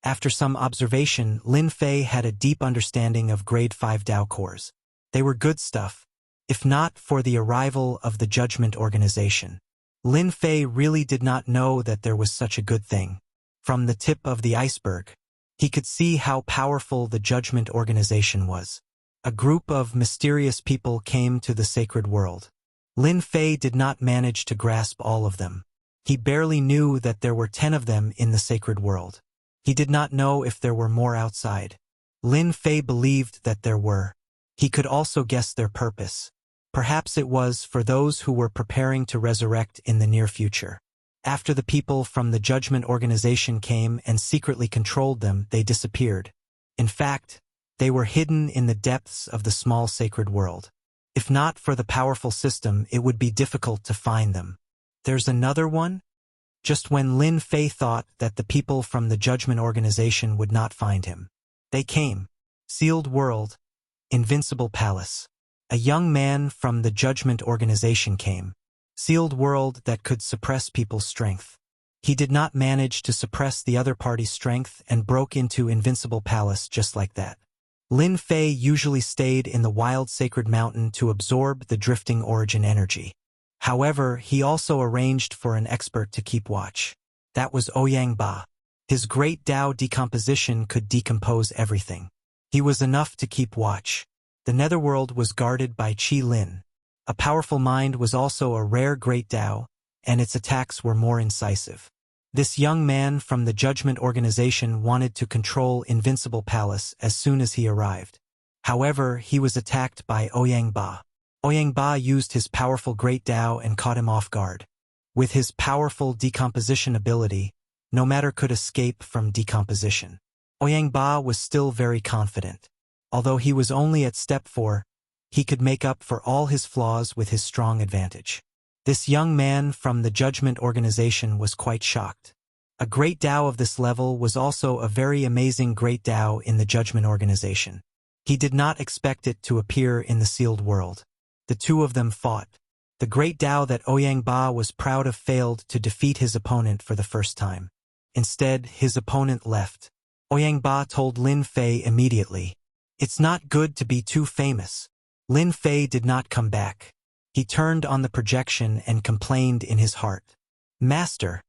After some observation, Lin Fei had a deep understanding of grade 5 Dao cores. They were good stuff, if not for the arrival of the judgment organization. Lin Fei really did not know that there was such a good thing. From the tip of the iceberg, he could see how powerful the judgment organization was. A group of mysterious people came to the sacred world. Lin Fei did not manage to grasp all of them. He barely knew that there were 10 of them in the sacred world. He did not know if there were more outside. Lin Fei believed that there were. He could also guess their purpose. Perhaps it was for those who were preparing to resurrect in the near future. After the people from the judgment organization came and secretly controlled them, they disappeared. In fact, they were hidden in the depths of the small sacred world. If not for the powerful system, it would be difficult to find them. There's another one? Just when Lin Fei thought that the people from the judgment organization would not find him, they came. Sealed world, invincible palace. A young man from the judgment organization came. Sealed world that could suppress people's strength. He did not manage to suppress the other party's strength and broke into invincible palace just like that. Lin Fei usually stayed in the wild sacred mountain to absorb the drifting origin energy. However, he also arranged for an expert to keep watch. That was Ouyang Ba. His great Dao decomposition could decompose everything. He was enough to keep watch. The netherworld was guarded by Qi Lin. A powerful mind was also a rare great Dao, and its attacks were more incisive. This young man from the judgment organization wanted to control Invincible Palace as soon as he arrived. However, he was attacked by Ouyang Ba. Ouyang Ba used his powerful great Dao and caught him off guard. With his powerful decomposition ability, no matter could escape from decomposition. Ouyang Ba was still very confident. Although he was only at step 4, he could make up for all his flaws with his strong advantage. This young man from the judgment organization was quite shocked. A great Dao of this level was also a very amazing great Dao in the judgment organization. He did not expect it to appear in the sealed world. The two of them fought. The great Dao that Ouyang Ba was proud of failed to defeat his opponent for the first time. Instead, his opponent left. Ouyang Ba told Lin Fei immediately, "It's not good to be too famous." Lin Fei did not come back. He turned on the projection and complained in his heart. "Master,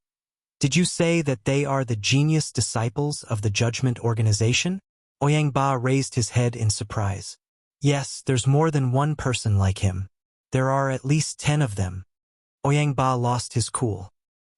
Did you say that they are the genius disciples of the Judgment Organization? Ba raised his head in surprise. Yes, there's more than one person like him. There are at least 10 of them. Ba lost his cool.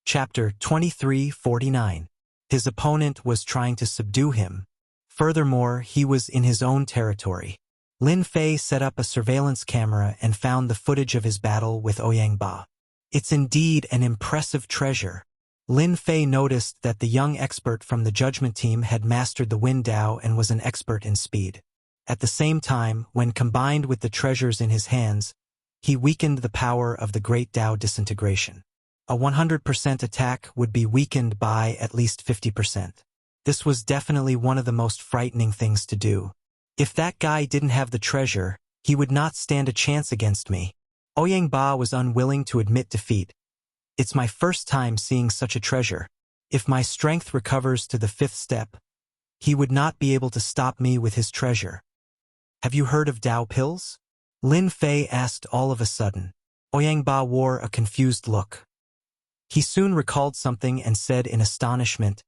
Chapter 2349. His opponent was trying to subdue him. Furthermore, he was in his own territory. Lin Fei set up a surveillance camera and found the footage of his battle with Ba. It's indeed an impressive treasure. Lin Fei noticed that the young expert from the judgment team had mastered the Wind Dao and was an expert in speed. At the same time, when combined with the treasures in his hands, he weakened the power of the Great Dao disintegration. A 100% attack would be weakened by at least 50%. This was definitely one of the most frightening things to do. If that guy didn't have the treasure, he would not stand a chance against me. Ba was unwilling to admit defeat. It's my first time seeing such a treasure. If my strength recovers to the 5th step, he would not be able to stop me with his treasure. Have you heard of Dao pills? Lin Fei asked all of a sudden. Ba wore a confused look. He soon recalled something and said in astonishment,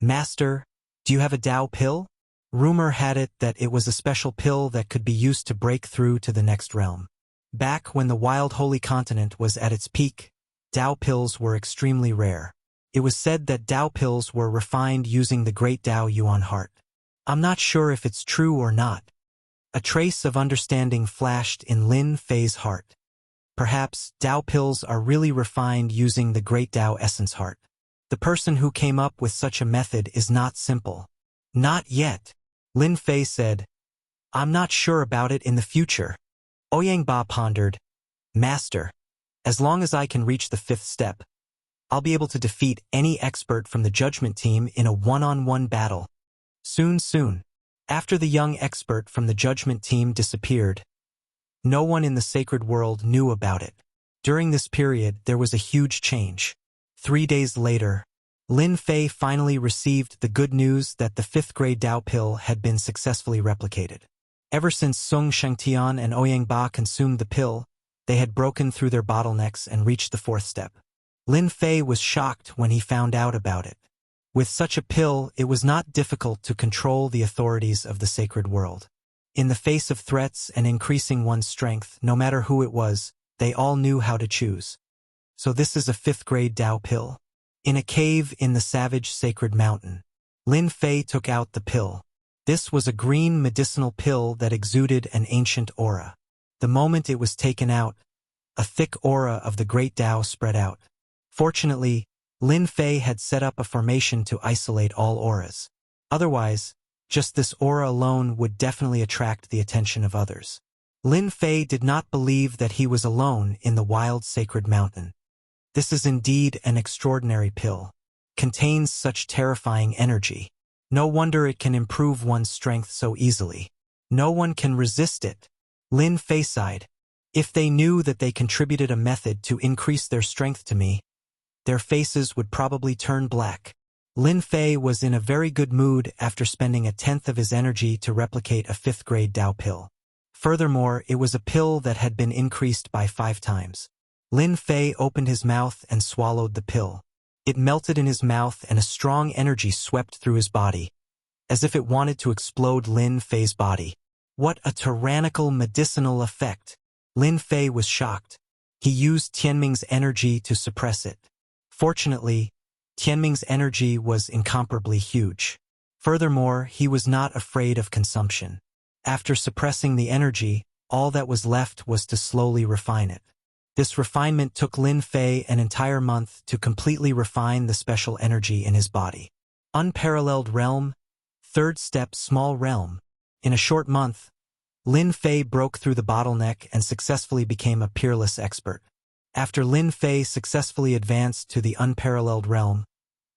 Master, do you have a Dao pill? Rumor had it that it was a special pill that could be used to break through to the next realm. Back when the Wild Holy Continent was at its peak, Dao pills were extremely rare. It was said that Dao pills were refined using the Great Dao Yuan heart. I'm not sure if it's true or not. A trace of understanding flashed in Lin Fei's heart. Perhaps Dao pills are really refined using the Great Dao essence heart. The person who came up with such a method is not simple. Not yet. Lin Fei said, I'm not sure about it in the future. Ba pondered, Master, as long as I can reach the 5th step, I'll be able to defeat any expert from the judgment team in a one-on-one battle. Soon. After the young expert from the judgment team disappeared, no one in the sacred world knew about it. During this period, there was a huge change. 3 days later, Lin Fei finally received the good news that the 5th grade Dao pill had been successfully replicated. Ever since Song Shengtian and Ba consumed the pill, they had broken through their bottlenecks and reached the 4th step. Lin Fei was shocked when he found out about it. With such a pill, it was not difficult to control the authorities of the sacred world. In the face of threats and increasing one's strength, no matter who it was, they all knew how to choose. So this is a 5th grade Dao pill. In a cave in the savage sacred mountain, Lin Fei took out the pill. This was a green medicinal pill that exuded an ancient aura. The moment it was taken out, a thick aura of the Great Dao spread out. Fortunately, Lin Fei had set up a formation to isolate all auras. Otherwise, just this aura alone would definitely attract the attention of others. Lin Fei did not believe that he was alone in the wild sacred mountain. This is indeed an extraordinary pill. Contains such terrifying energy. No wonder it can improve one's strength so easily. No one can resist it. Lin Fei sighed. If they knew that they contributed a method to increase their strength to me, their faces would probably turn black. Lin Fei was in a very good mood after spending 1/10 of his energy to replicate a 5th grade Dao pill. Furthermore, it was a pill that had been increased by 5 times. Lin Fei opened his mouth and swallowed the pill. It melted in his mouth and a strong energy swept through his body, as if it wanted to explode Lin Fei's body. What a tyrannical medicinal effect! Lin Fei was shocked. He used Tianming's energy to suppress it. Fortunately, Tianming's energy was incomparably huge. Furthermore, he was not afraid of consumption. After suppressing the energy, all that was left was to slowly refine it. This refinement took Lin Fei an entire month to completely refine the special energy in his body. Unparalleled realm, 3rd step small realm. In a short month, Lin Fei broke through the bottleneck and successfully became a peerless expert. After Lin Fei successfully advanced to the unparalleled realm,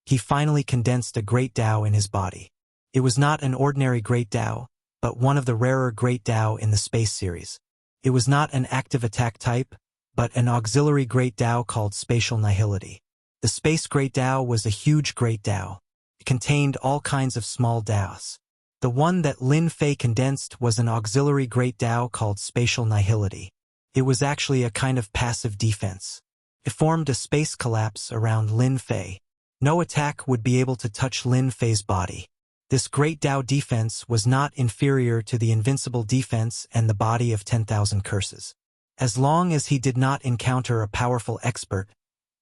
he finally condensed a Great Dao in his body. It was not an ordinary Great Dao, but one of the rarer Great Dao in the Space series. It was not an active attack type, but an auxiliary Great Dao called Spatial Nihility. The Space Great Dao was a huge Great Dao. It contained all kinds of small Daos. The one that Lin Fei condensed was an auxiliary Great Dao called Spatial Nihility. It was actually a kind of passive defense. It formed a space collapse around Lin Fei. No attack would be able to touch Lin Fei's body. This Great Tao defense was not inferior to the invincible defense and the body of 10,000 curses. As long as he did not encounter a powerful expert,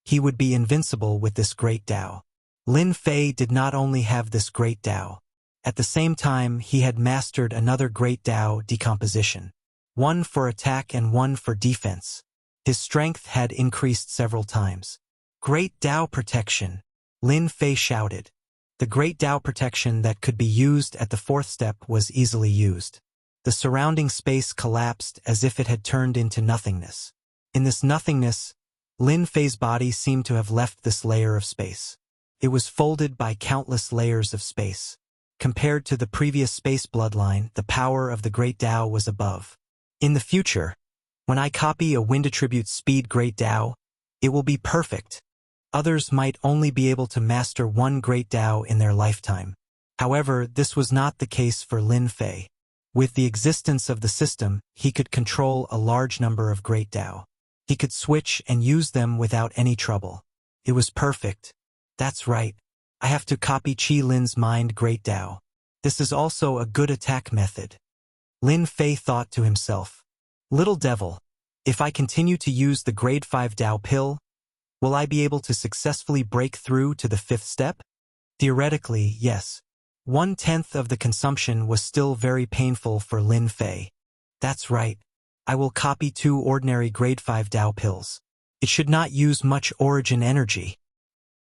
he would be invincible with this Great Tao. Lin Fei did not only have this Great Tao. At the same time, he had mastered another Great Tao decomposition. One for attack and one for defense. His strength had increased several times. Great Tao protection, Lin Fei shouted. The Great Tao protection that could be used at the fourth step was easily used. The surrounding space collapsed as if it had turned into nothingness. In this nothingness, Lin Fei's body seemed to have left this layer of space. It was folded by countless layers of space. Compared to the previous space bloodline, the power of the Great Tao was above. In the future, when I copy a wind attribute speed Great Tao, it will be perfect. Others might only be able to master one Great Tao in their lifetime. However, this was not the case for Lin Fei. With the existence of the system, he could control a large number of Great Tao. He could switch and use them without any trouble. It was perfect. That's right. I have to copy Qi Lin's mind Great Tao. This is also a good attack method. Lin Fei thought to himself. Little devil, if I continue to use the grade 5 Tao pill, will I be able to successfully break through to the fifth step? Theoretically, yes. 1/10 of the consumption was still very painful for Lin Fei. That's right. I will copy 2 ordinary grade 5 Tao pills. It should not use much origin energy.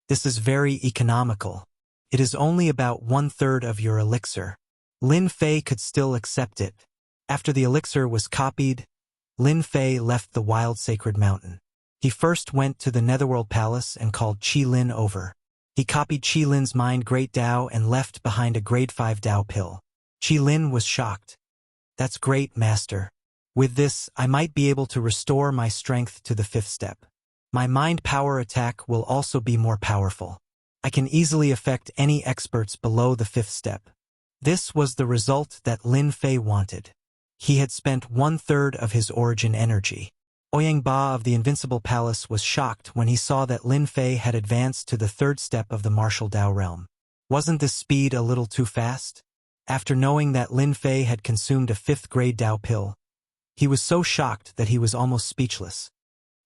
This is very economical. It is only about 1/3 of your elixir. Lin Fei could still accept it. After the elixir was copied, Lin Fei left the wild sacred mountain. He first went to the Netherworld Palace and called Qi Lin over. He copied Qi Lin's mind Great Tao and left behind a grade 5 Tao pill. Qi Lin was shocked. That's great, Master. With this, I might be able to restore my strength to the fifth step. My mind power attack will also be more powerful. I can easily affect any experts below the fifth step. This was the result that Lin Fei wanted. He had spent 1/3 of his origin energy. Ouyang Ba of the Invincible Palace was shocked when he saw that Lin Fei had advanced to the third step of the martial Tao realm. Wasn't this speed a little too fast? After knowing that Lin Fei had consumed a 5th grade Tao pill, he was so shocked that he was almost speechless.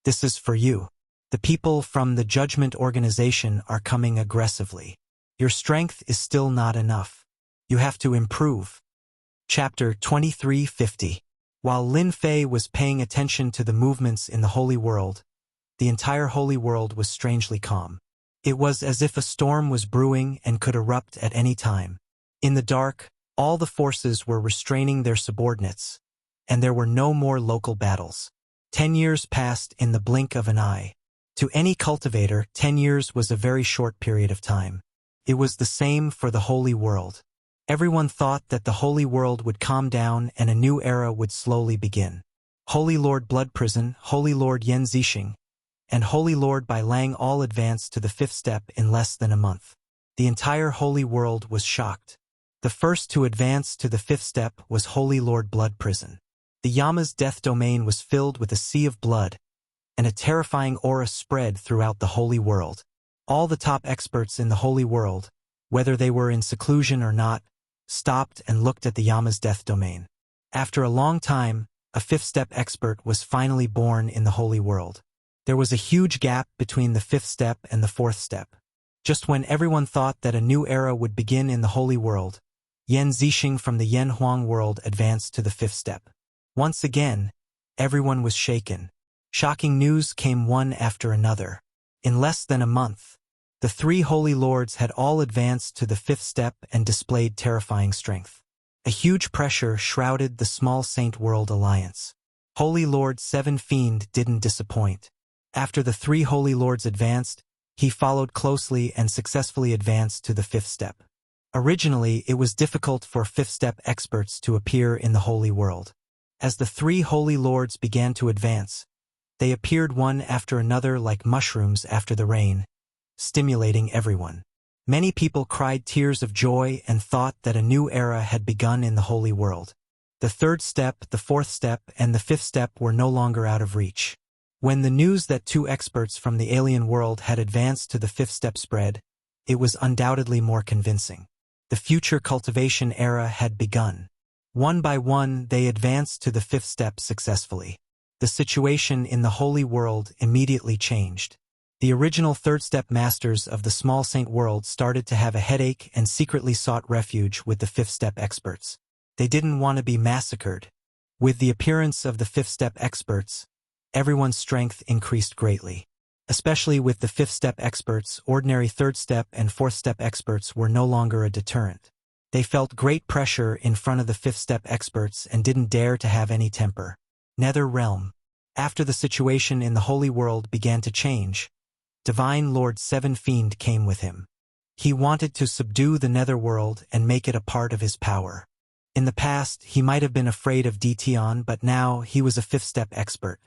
This is for you. The people from the Judgment Organization are coming aggressively. Your strength is still not enough. You have to improve. Chapter 2350. While Lin Fei was paying attention to the movements in the Holy World, the entire Holy World was strangely calm. It was as if a storm was brewing and could erupt at any time. In the dark, all the forces were restraining their subordinates, and there were no more local battles. 10 years passed in the blink of an eye. To any cultivator, 10 years was a very short period of time. It was the same for the Holy World. Everyone thought that the Holy World would calm down and a new era would slowly begin. Holy Lord Blood Prison, Holy Lord Yan Zixing, and Holy Lord Bai Lang all advanced to the fifth step in less than a month. The entire Holy World was shocked. The first to advance to the fifth step was Holy Lord Blood Prison. The Yama's death domain was filled with a sea of blood, and a terrifying aura spread throughout the Holy World. All the top experts in the Holy World, whether they were in seclusion or not, stopped and looked at the Yama's death domain. After a long time, a fifth-step expert was finally born in the Holy World. There was a huge gap between the fifth step and the fourth step. Just when everyone thought that a new era would begin in the Holy World, Yan Zixing from the Yan Huang world advanced to the fifth step. Once again, everyone was shaken. Shocking news came one after another. In less than a month, the 3 Holy Lords had all advanced to the fifth step and displayed terrifying strength. A huge pressure shrouded the small Saint World alliance. Holy Lord 7 Fiend didn't disappoint. After the 3 Holy Lords advanced, he followed closely and successfully advanced to the fifth step. Originally, it was difficult for fifth step experts to appear in the Holy World. As the 3 Holy Lords began to advance, they appeared one after another like mushrooms after the rain, stimulating everyone. Many people cried tears of joy and thought that a new era had begun in the Holy World. The third step, the fourth step, and the fifth step were no longer out of reach. When the news that 2 experts from the alien world had advanced to the fifth step spread, it was undoubtedly more convincing. The future cultivation era had begun. One by one, they advanced to the fifth step successfully. The situation in the holy world immediately changed. The original third step masters of the small saint world started to have a headache and secretly sought refuge with the fifth step experts. They didn't want to be massacred. With the appearance of the fifth step experts, everyone's strength increased greatly. Especially with the fifth step experts, ordinary third step and fourth step experts were no longer a deterrent. They felt great pressure in front of the fifth step experts and didn't dare to have any temper. Nether Realm. After the situation in the holy world began to change, Divine Lord Seven Fiend came with him. He wanted to subdue the netherworld and make it a part of his power. In the past, he might have been afraid of Dtion, but now he was a fifth step expert.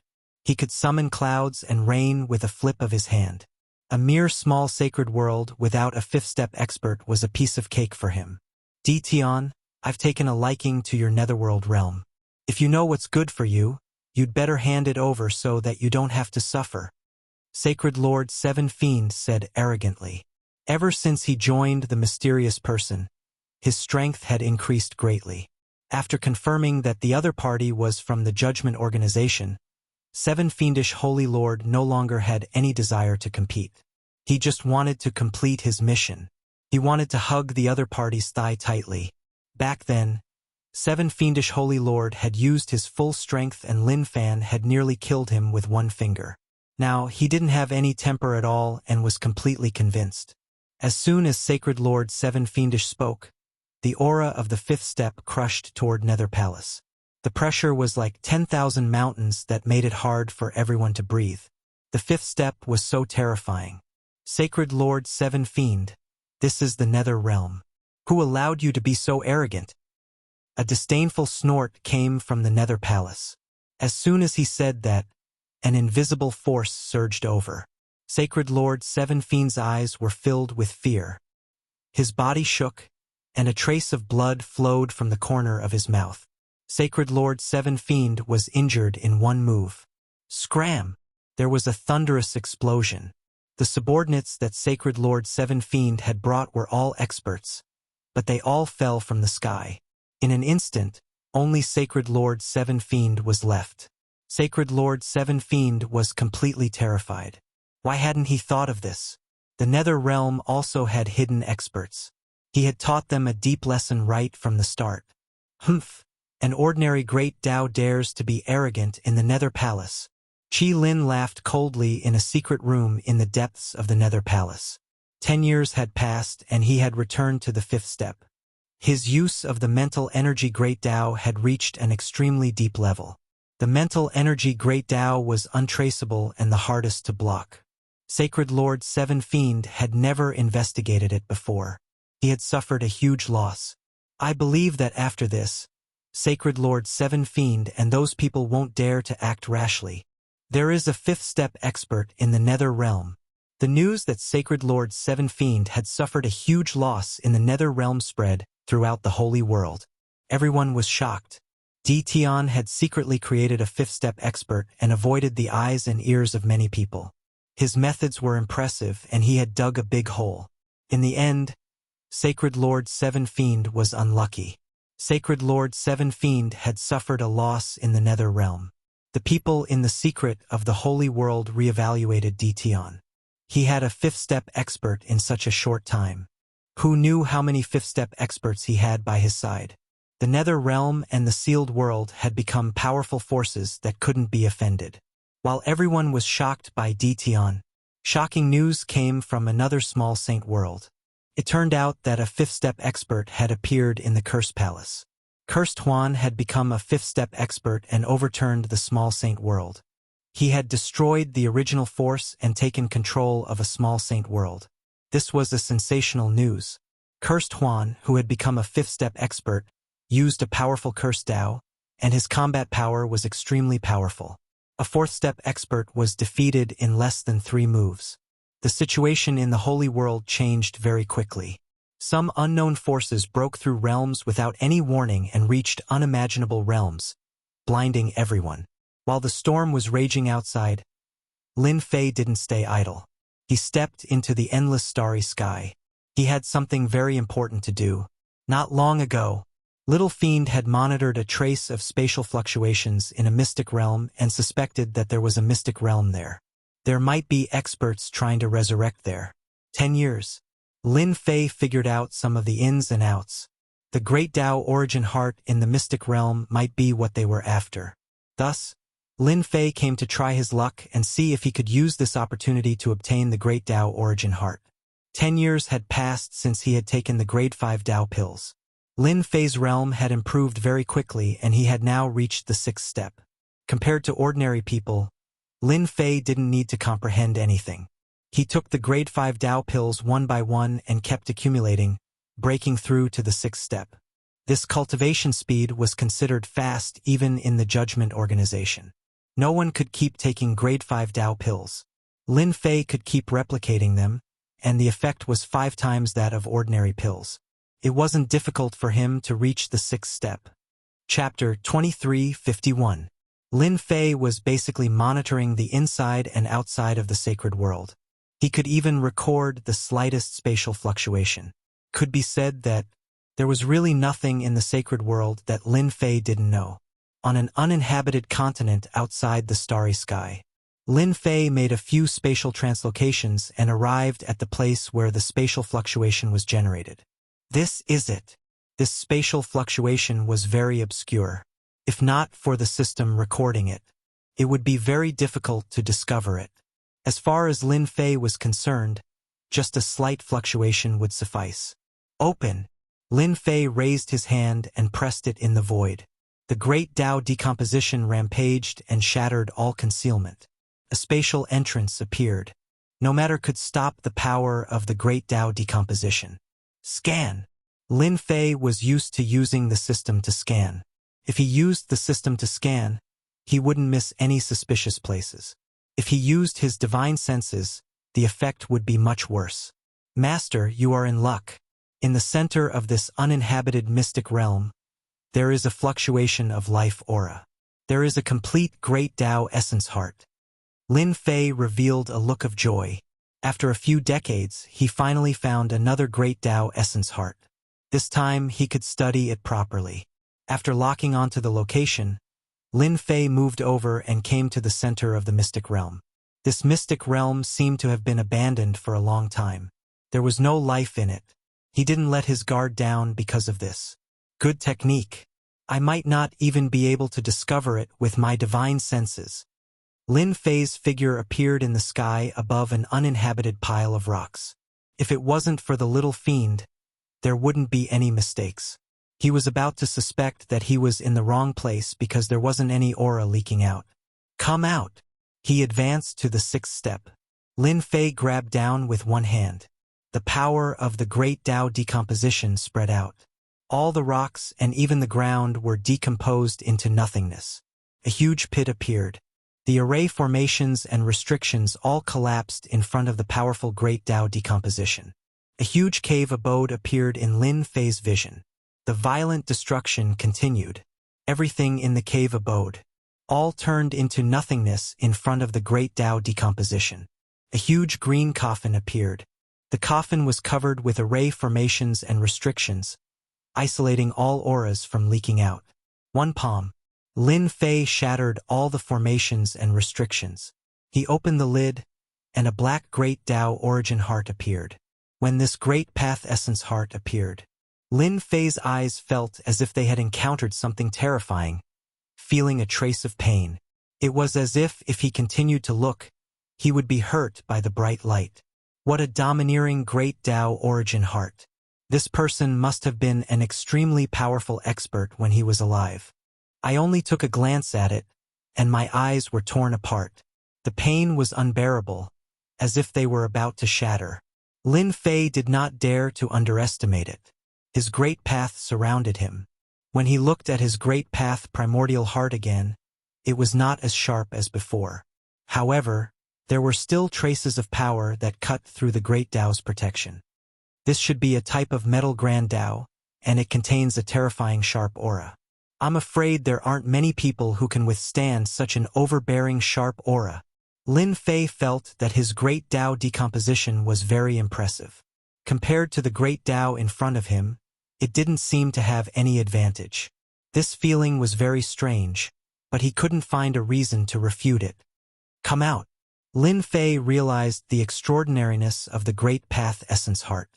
He could summon clouds and rain with a flip of his hand. A mere small sacred world without a fifth step expert was a piece of cake for him. Dtion, I've taken a liking to your netherworld realm. If you know what's good for you, you'd better hand it over so that you don't have to suffer. Sacred Lord Seven Fiend said arrogantly. Ever since he joined the mysterious person, his strength had increased greatly. After confirming that the other party was from the Judgment Organization, Seven Fiendish Holy Lord no longer had any desire to compete. He just wanted to complete his mission. He wanted to hug the other party's thigh tightly. Back then, Seven Fiendish Holy Lord had used his full strength and Lin Fan had nearly killed him with one finger. Now, he didn't have any temper at all and was completely convinced. As soon as Sacred Lord Seven Fiendish spoke, the aura of the fifth step crushed toward Nether Palace. The pressure was like 10,000 mountains that made it hard for everyone to breathe. The fifth step was so terrifying. Sacred Lord Seven Fiend, this is the Nether Realm. Who allowed you to be so arrogant? A disdainful snort came from the Nether Palace. As soon as he said that, an invisible force surged over. Sacred Lord Seven Fiend's eyes were filled with fear. His body shook, and a trace of blood flowed from the corner of his mouth. Sacred Lord Seven Fiend was injured in one move. Scram! There was a thunderous explosion. The subordinates that Sacred Lord Seven Fiend had brought were all experts, but they all fell from the sky. In an instant, only Sacred Lord Seven Fiend was left. Sacred Lord Seven Fiend was completely terrified. Why hadn't he thought of this? The Nether Realm also had hidden experts. He had taught them a deep lesson right from the start. Humph! An ordinary great Tao dares to be arrogant in the Nether Palace. Qi Lin laughed coldly in a secret room in the depths of the Nether Palace. 10 years had passed and he had returned to the fifth step. His use of the mental energy Great Tao had reached an extremely deep level. The mental energy Great Tao was untraceable and the hardest to block. Sacred Lord Seven Fiend had never investigated it before. He had suffered a huge loss. I believe that after this, Sacred Lord Seven Fiend and those people won't dare to act rashly. There is a fifth step expert in the Nether Realm. The news that Sacred Lord Seven Fiend had suffered a huge loss in the Nether Realm spread throughout the holy world. Everyone was shocked. Dtion had secretly created a fifth step expert and avoided the eyes and ears of many people. His methods were impressive and he had dug a big hole. In the end, Sacred Lord Seven Fiend was unlucky. Sacred Lord Seven Fiend had suffered a loss in the Nether Realm. The people in the secret of the holy world reevaluated Dtion. He had a fifth step expert in such a short time. Who knew how many fifth step experts he had by his side? The Nether Realm and the sealed world had become powerful forces that couldn't be offended. While everyone was shocked by Dtion, shocking news came from another small saint world. It turned out that a fifth step expert had appeared in the Cursed Palace. Cursed Huan had become a fifth step expert and overturned the small saint world. He had destroyed the original force and taken control of a small saint world. This was a sensational news. Cursed Huan, who had become a fifth step expert, used a powerful cursed Tao, and his combat power was extremely powerful. A fourth step expert was defeated in less than 3 moves. The situation in the holy world changed very quickly. Some unknown forces broke through realms without any warning and reached unimaginable realms, blinding everyone. While the storm was raging outside, Lin Fei didn't stay idle. He stepped into the endless starry sky. He had something very important to do. Not long ago, Little Fiend had monitored a trace of spatial fluctuations in a mystic realm and suspected that there was a mystic realm there. There might be experts trying to resurrect there. 10 years. Lin Fei figured out some of the ins and outs. The Great Tao origin heart in the mystic realm might be what they were after. Thus, Lin Fei came to try his luck and see if he could use this opportunity to obtain the Great Tao origin heart. 10 years had passed since he had taken the grade 5 Tao pills. Lin Fei's realm had improved very quickly and he had now reached the 6th step. Compared to ordinary people, Lin Fei didn't need to comprehend anything. He took the grade 5 Tao pills one by one and kept accumulating, breaking through to the 6th step. This cultivation speed was considered fast even in the judgment organization. No one could keep taking grade 5 Tao pills. Lin Fei could keep replicating them, and the effect was 5 times that of ordinary pills. It wasn't difficult for him to reach the 6th step. Chapter 23:51. Lin Fei was basically monitoring the inside and outside of the sacred world. He could even record the slightest spatial fluctuation. Could be said that there was really nothing in the sacred world that Lin Fei didn't know. On an uninhabited continent outside the starry sky, Lin Fei made a few spatial translocations and arrived at the place where the spatial fluctuation was generated. This is it. This spatial fluctuation was very obscure. If not for the system recording it, it would be very difficult to discover it. As far as Lin Fei was concerned, just a slight fluctuation would suffice. Open. Lin Fei raised his hand and pressed it in the void. The great Tao decomposition rampaged and shattered all concealment. A spatial entrance appeared. No matter could stop the power of the great Tao decomposition. Scan. Lin Fei was used to using the system to scan. If he used the system to scan, he wouldn't miss any suspicious places. If he used his divine senses, the effect would be much worse. Master, you are in luck. In the center of this uninhabited mystic realm, there is a fluctuation of life aura. There is a complete great Tao essence heart. Lin Fei revealed a look of joy. After a few decades, he finally found another great Tao essence heart. This time, he could study it properly. After locking onto the location, Lin Fei moved over and came to the center of the mystic realm. This mystic realm seemed to have been abandoned for a long time. There was no life in it. He didn't let his guard down because of this. Good technique. I might not even be able to discover it with my divine senses. Lin Fei's figure appeared in the sky above an uninhabited pile of rocks. If it wasn't for the little fiend, there wouldn't be any mistakes. He was about to suspect that he was in the wrong place because there wasn't any aura leaking out. Come out. He advanced to the 6th step. Lin Fei grabbed down with one hand. The power of the great Tao decomposition spread out. All the rocks and even the ground were decomposed into nothingness. A huge pit appeared. The array formations and restrictions all collapsed in front of the powerful great Tao decomposition. A huge cave abode appeared in Lin Fei's vision. The violent destruction continued. Everything in the cave abode, all turned into nothingness in front of the great Tao decomposition. A huge green coffin appeared. The coffin was covered with array formations and restrictions, isolating all auras from leaking out. One palm. Lin Fei shattered all the formations and restrictions. He opened the lid, and a black great Tao origin heart appeared. When this great path essence heart appeared, Lin Fei's eyes felt as if they had encountered something terrifying, feeling a trace of pain. It was as if he continued to look, he would be hurt by the bright light. What a domineering great Tao origin heart. This person must have been an extremely powerful expert when he was alive. I only took a glance at it, and my eyes were torn apart. The pain was unbearable, as if they were about to shatter. Lin Fei did not dare to underestimate it. His great path surrounded him. When he looked at his great path primordial heart again, it was not as sharp as before. However, there were still traces of power that cut through the great Tao's protection. This should be a type of metal grand Tao, and it contains a terrifying sharp aura. I'm afraid there aren't many people who can withstand such an overbearing sharp aura. Lin Fei felt that his great Tao decomposition was very impressive. Compared to the great Tao in front of him, it didn't seem to have any advantage. This feeling was very strange, but he couldn't find a reason to refute it. Come out. Lin Fei realized the extraordinariness of the Great Path Essence Heart.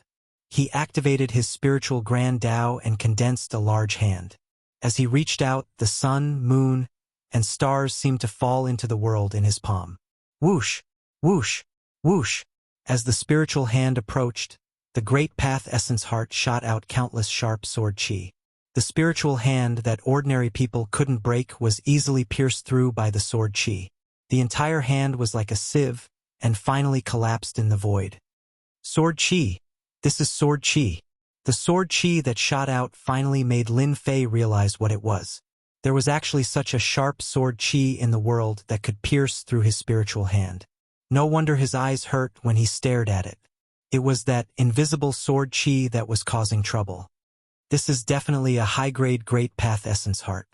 He activated his spiritual Grand Tao and condensed a large hand. As he reached out, the sun, moon, and stars seemed to fall into the world in his palm. Whoosh, whoosh, whoosh. As the spiritual hand approached, the Great Path Essence Heart shot out countless sharp sword chi. The spiritual hand that ordinary people couldn't break was easily pierced through by the sword chi. The entire hand was like a sieve, and finally collapsed in the void. Sword chi. This is sword chi. The sword chi that shot out finally made Lin Fei realize what it was. There was actually such a sharp sword chi in the world that could pierce through his spiritual hand. No wonder his eyes hurt when he stared at it. It was that invisible sword chi that was causing trouble. This is definitely a high-grade Great Path Essence Heart.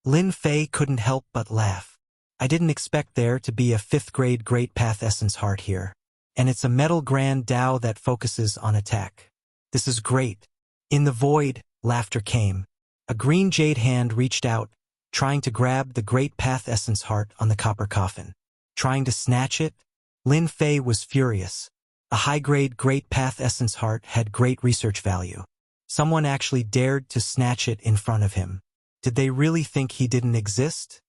Lin Fei couldn't help but laugh. I didn't expect there to be a 5th-grade Great Path Essence Heart here. And it's a metal Grand Tao that focuses on attack. This is great. In the void, laughter came. A green jade hand reached out, trying to grab the Great Path Essence Heart on the copper coffin. Trying to snatch it? Lin Fei was furious. A high-grade Great Path Essence Heart had great research value. Someone actually dared to snatch it in front of him. Did they really think he didn't exist?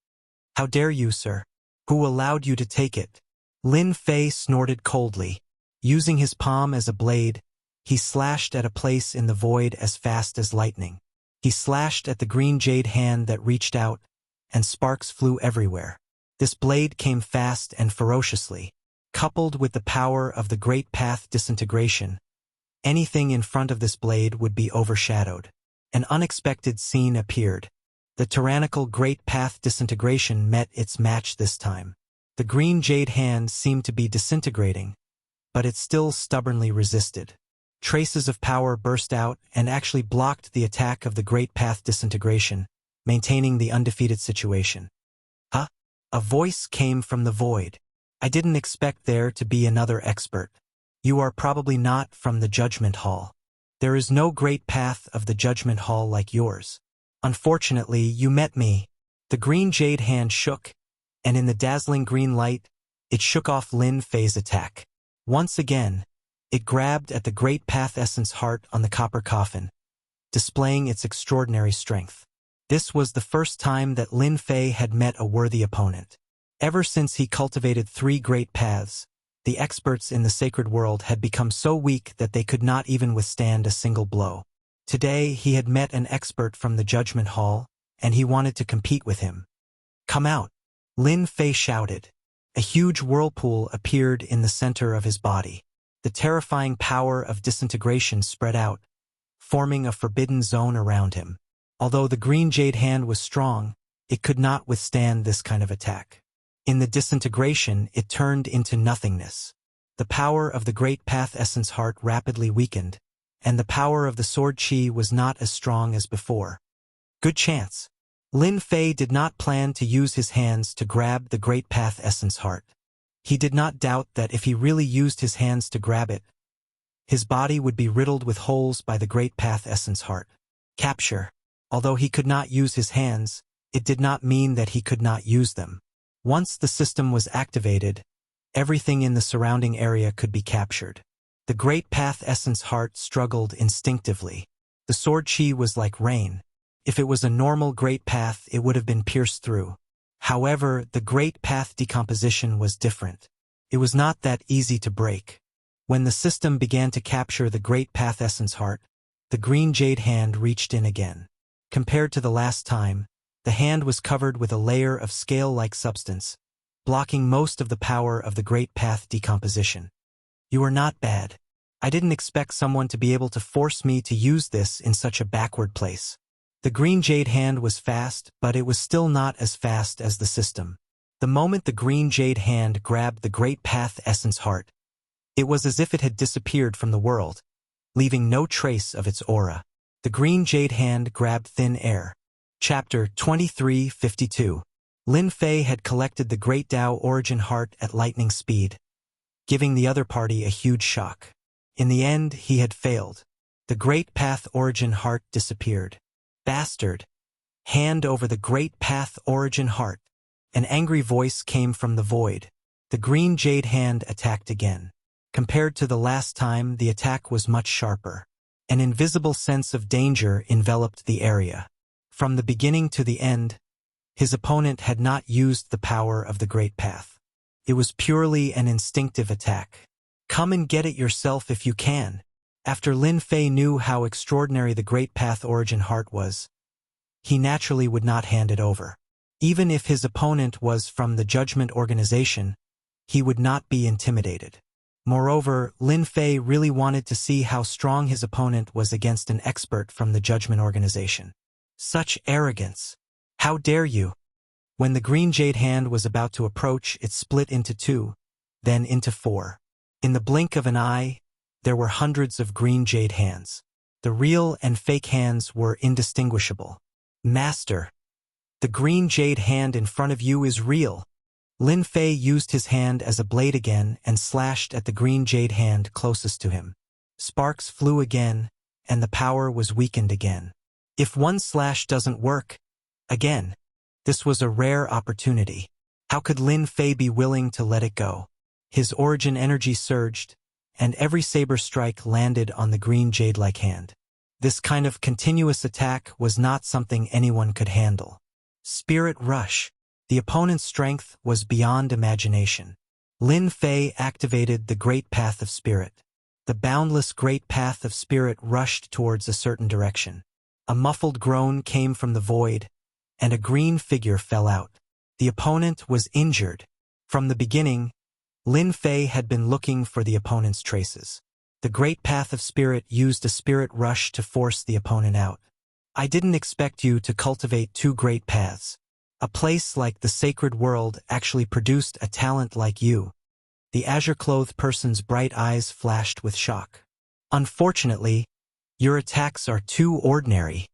How dare you, sir? Who allowed you to take it? Lin Fei snorted coldly. Using his palm as a blade, he slashed at a place in the void as fast as lightning. He slashed at the green jade hand that reached out, and sparks flew everywhere. This blade came fast and ferociously. Coupled with the power of the Great Path Disintegration, anything in front of this blade would be overshadowed. An unexpected scene appeared. The tyrannical Great Path Disintegration met its match this time. The green jade hand seemed to be disintegrating, but it still stubbornly resisted. Traces of power burst out and actually blocked the attack of the Great Path Disintegration, maintaining the undefeated situation. Huh? A voice came from the void. I didn't expect there to be another expert. You are probably not from the Judgment Hall. There is no great path of the Judgment Hall like yours. Unfortunately, you met me. The green jade hand shook, and in the dazzling green light, it shook off Lin Fei's attack. Once again, it grabbed at the Great Path Essence Heart on the copper coffin, displaying its extraordinary strength. This was the first time that Lin Fei had met a worthy opponent. Ever since he cultivated 3 great paths, the experts in the sacred world had become so weak that they could not even withstand a single blow. Today, he had met an expert from the Judgment Hall, and he wanted to compete with him. Come out! Lin Fei shouted. A huge whirlpool appeared in the center of his body. The terrifying power of disintegration spread out, forming a forbidden zone around him. Although the green jade hand was strong, it could not withstand this kind of attack. In the disintegration, it turned into nothingness. The power of the Great Path Essence Heart rapidly weakened, and the power of the sword chi was not as strong as before. Good chance. Lin Fei did not plan to use his hands to grab the Great Path Essence Heart. He did not doubt that if he really used his hands to grab it, his body would be riddled with holes by the Great Path Essence Heart. Capture. Although he could not use his hands, it did not mean that he could not use them. Once the system was activated, everything in the surrounding area could be captured. The Great Path Essence Heart struggled instinctively. The sword chi was like rain. If it was a normal Great Path, it would have been pierced through. However, the Great Path decomposition was different. It was not that easy to break. When the system began to capture the Great Path Essence Heart, the green jade hand reached in again. Compared to the last time, the hand was covered with a layer of scale-like substance, blocking most of the power of the Great Path decomposition. You are not bad. I didn't expect someone to be able to force me to use this in such a backward place. The green jade hand was fast, but it was still not as fast as the system. The moment the green jade hand grabbed the Great Path Essence Heart, it was as if it had disappeared from the world, leaving no trace of its aura. The green jade hand grabbed thin air. Chapter 2352. Lin Fei had collected the Great Tao Origin Heart at lightning speed, giving the other party a huge shock. In the end, he had failed. The Great Path Origin Heart disappeared. Bastard! Hand over the Great Path Origin Heart. An angry voice came from the void. The green jade hand attacked again. Compared to the last time, the attack was much sharper. An invisible sense of danger enveloped the area. From the beginning to the end, his opponent had not used the power of the Great Path. It was purely an instinctive attack. Come and get it yourself if you can. After Lin Fei knew how extraordinary the Great Path Origin Heart was, he naturally would not hand it over. Even if his opponent was from the Judgment Organization, he would not be intimidated. Moreover, Lin Fei really wanted to see how strong his opponent was against an expert from the Judgment Organization. Such arrogance! How dare you! When the green jade hand was about to approach, it split into two, then into four. In the blink of an eye, there were hundreds of green jade hands. The real and fake hands were indistinguishable. Master! The green jade hand in front of you is real. Lin Fei used his hand as a blade again and slashed at the green jade hand closest to him. Sparks flew again, and the power was weakened again. If one slash doesn't work, again. This was a rare opportunity. How could Lin Fei be willing to let it go? His origin energy surged, and every saber strike landed on the green jade-like hand. This kind of continuous attack was not something anyone could handle. Spirit Rush. The opponent's strength was beyond imagination. Lin Fei activated the Great Path of Spirit. The boundless Great Path of Spirit rushed towards a certain direction. A muffled groan came from the void, and a green figure fell out. The opponent was injured. From the beginning, Lin Fei had been looking for the opponent's traces. The Great Path of Spirit used a spirit rush to force the opponent out. I didn't expect you to cultivate two great paths. A place like the sacred world actually produced a talent like you. The azure-clothed person's bright eyes flashed with shock. Unfortunately, your attacks are too ordinary.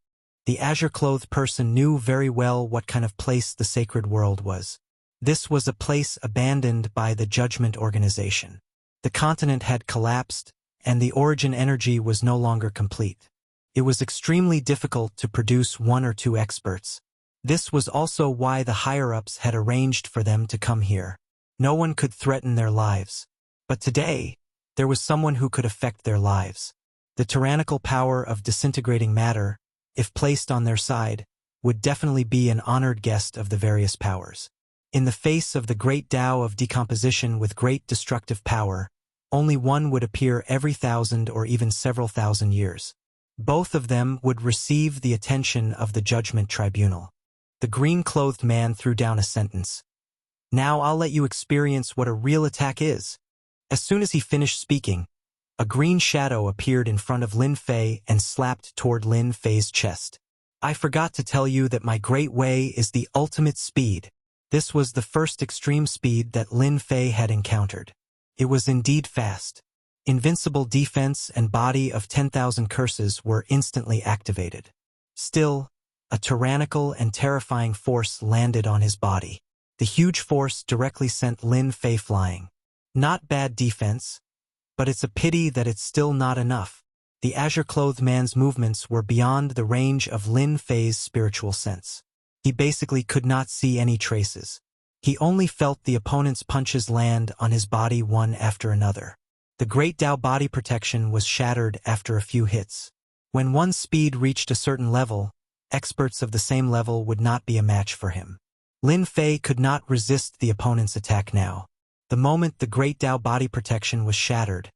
The azure-clothed person knew very well what kind of place the sacred world was. This was a place abandoned by the Judgment Organization. The continent had collapsed, and the origin energy was no longer complete. It was extremely difficult to produce one or two experts. This was also why the higher-ups had arranged for them to come here. No one could threaten their lives. But today, there was someone who could affect their lives. The tyrannical power of disintegrating matter, if placed on their side, would definitely be an honored guest of the various powers. In the face of the great Tao of decomposition with great destructive power, only one would appear every 1,000 or even several thousand years. Both of them would receive the attention of the Judgment Tribunal. The green-clothed man threw down a sentence. Now I'll let you experience what a real attack is. As soon as he finished speaking, a green shadow appeared in front of Lin Fei and slapped toward Lin Fei's chest. I forgot to tell you that my great way is the ultimate speed. This was the first extreme speed that Lin Fei had encountered. It was indeed fast. Invincible defense and body of 10,000 curses were instantly activated. Still, a tyrannical and terrifying force landed on his body. The huge force directly sent Lin Fei flying. Not bad defense, but it's a pity that it's still not enough. The azure-clothed man's movements were beyond the range of Lin Fei's spiritual sense. He basically could not see any traces. He only felt the opponent's punches land on his body one after another. The Great Tao body protection was shattered after a few hits. When one's speed reached a certain level, experts of the same level would not be a match for him. Lin Fei could not resist the opponent's attack now. The moment the Great Tao body protection was shattered,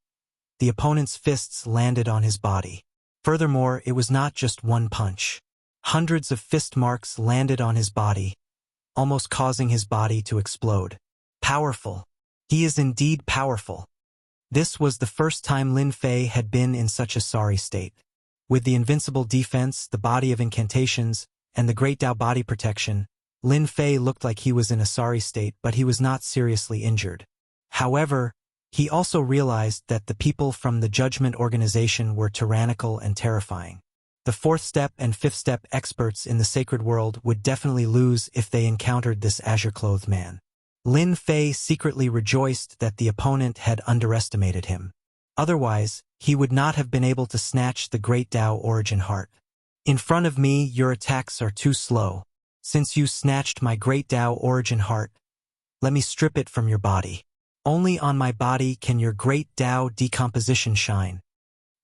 the opponent's fists landed on his body. Furthermore, it was not just one punch. Hundreds of fist marks landed on his body, almost causing his body to explode. Powerful. He is indeed powerful. This was the first time Lin Fei had been in such a sorry state. With the invincible defense, the body of incantations, and the Great Tao body protection, Lin Fei looked like he was in a sorry state, but he was not seriously injured. However, he also realized that the people from the Judgment Organization were tyrannical and terrifying. The fourth step and fifth step experts in the sacred world would definitely lose if they encountered this azure-clothed man. Lin Fei secretly rejoiced that the opponent had underestimated him. Otherwise, he would not have been able to snatch the Great Tao Origin Heart. In front of me, your attacks are too slow. Since you snatched my Great Tao Origin Heart, let me strip it from your body. Only on my body can your Great Tao decomposition shine.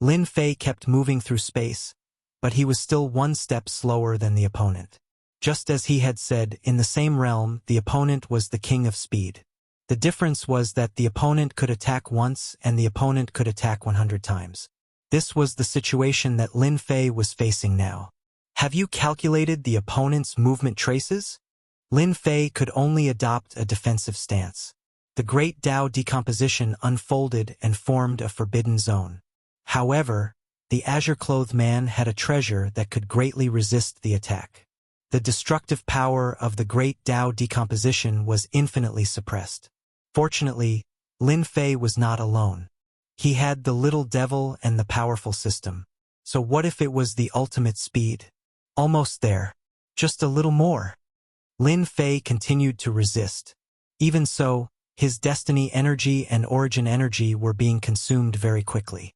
Lin Fei kept moving through space, but he was still one step slower than the opponent. Just as he had said, in the same realm, the opponent was the king of speed. The difference was that the opponent could attack once and the opponent could attack 100 times. This was the situation that Lin Fei was facing now. Have you calculated the opponent's movement traces? Lin Fei could only adopt a defensive stance. The Great Tao decomposition unfolded and formed a forbidden zone. However, the azure-clothed man had a treasure that could greatly resist the attack. The destructive power of the Great Tao decomposition was infinitely suppressed. Fortunately, Lin Fei was not alone. He had the little devil and the powerful system. So what if it was the ultimate speed? Almost there. Just a little more. Lin Fei continued to resist. Even so, his destiny energy and origin energy were being consumed very quickly.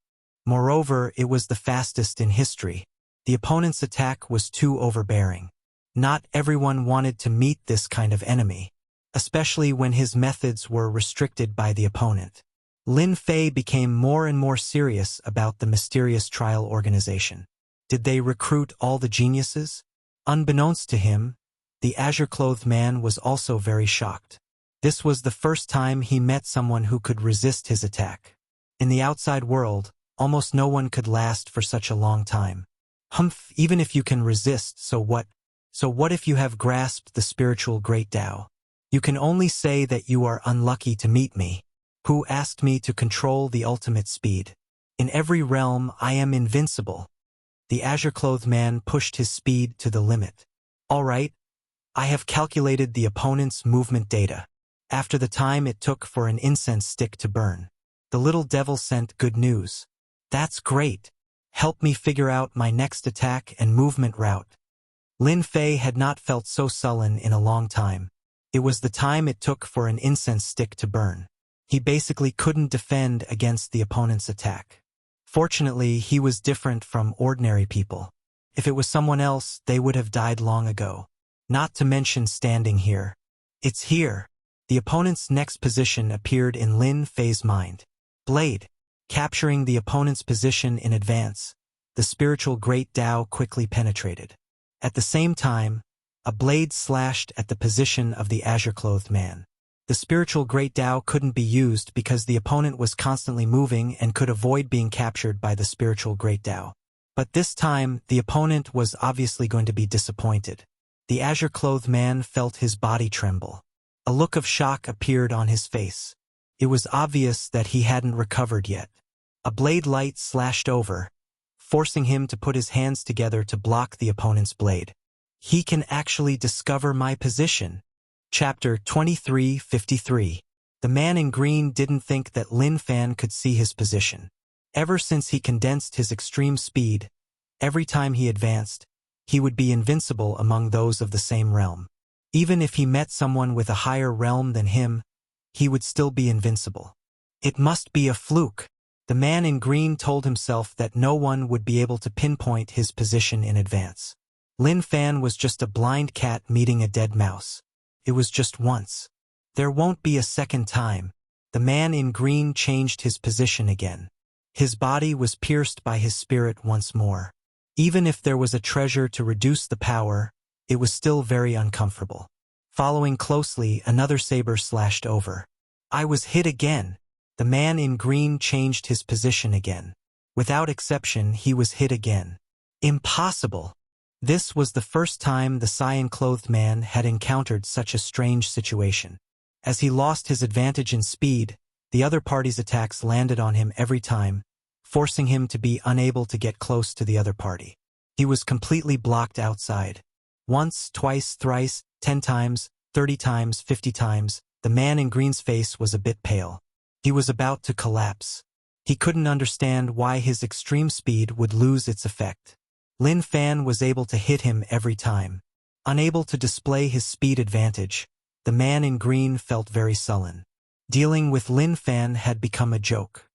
Moreover, it was the fastest in history. The opponent's attack was too overbearing. Not everyone wanted to meet this kind of enemy, especially when his methods were restricted by the opponent. Lin Fei became more and more serious about the mysterious trial organization. Did they recruit all the geniuses? Unbeknownst to him, the azure-clothed man was also very shocked. This was the first time he met someone who could resist his attack. In the outside world, almost no one could last for such a long time. Humph, even if you can resist, so what? So what if you have grasped the spiritual Great Tao? You can only say that you are unlucky to meet me, who asked me to control the ultimate speed. In every realm I am invincible. The azure-clothed man pushed his speed to the limit. All right, I have calculated the opponent's movement data. After the time it took for an incense stick to burn, the little devil sent good news. That's great. Help me figure out my next attack and movement route. Lin Fei had not felt so sullen in a long time. It was the time it took for an incense stick to burn. He basically couldn't defend against the opponent's attack. Fortunately, he was different from ordinary people. If it was someone else, they would have died long ago. Not to mention standing here. It's here. The opponent's next position appeared in Lin Fei's mind. Blade. Capturing the opponent's position in advance, the spiritual Great Tao quickly penetrated. At the same time, a blade slashed at the position of the azure-clothed man. The spiritual Great Tao couldn't be used because the opponent was constantly moving and could avoid being captured by the spiritual Great Tao. But this time, the opponent was obviously going to be disappointed. The azure-clothed man felt his body tremble. A look of shock appeared on his face. It was obvious that he hadn't recovered yet. A blade light slashed over, forcing him to put his hands together to block the opponent's blade. He can actually discover my position. Chapter 2353. The man in green didn't think that Lin Fan could see his position. Ever since he condensed his extreme speed, every time he advanced, he would be invincible among those of the same realm. Even if he met someone with a higher realm than him, he would still be invincible. It must be a fluke. The man in green told himself that no one would be able to pinpoint his position in advance. Lin Fan was just a blind cat meeting a dead mouse. It was just once. There won't be a second time. The man in green changed his position again. His body was pierced by his spirit once more. Even if there was a treasure to reduce the power, it was still very uncomfortable. Following closely, another saber slashed over. I was hit again. The man in green changed his position again. Without exception, he was hit again. Impossible! This was the first time the cyan-clothed man had encountered such a strange situation. As he lost his advantage in speed, the other party's attacks landed on him every time, forcing him to be unable to get close to the other party. He was completely blocked outside. Once, twice, thrice, 10 times, 30 times, 50 times, the man in green's face was a bit pale. He was about to collapse. He couldn't understand why his extreme speed would lose its effect. Lin Fan was able to hit him every time. Unable to display his speed advantage, the man in green felt very sullen. Dealing with Lin Fan had become a joke.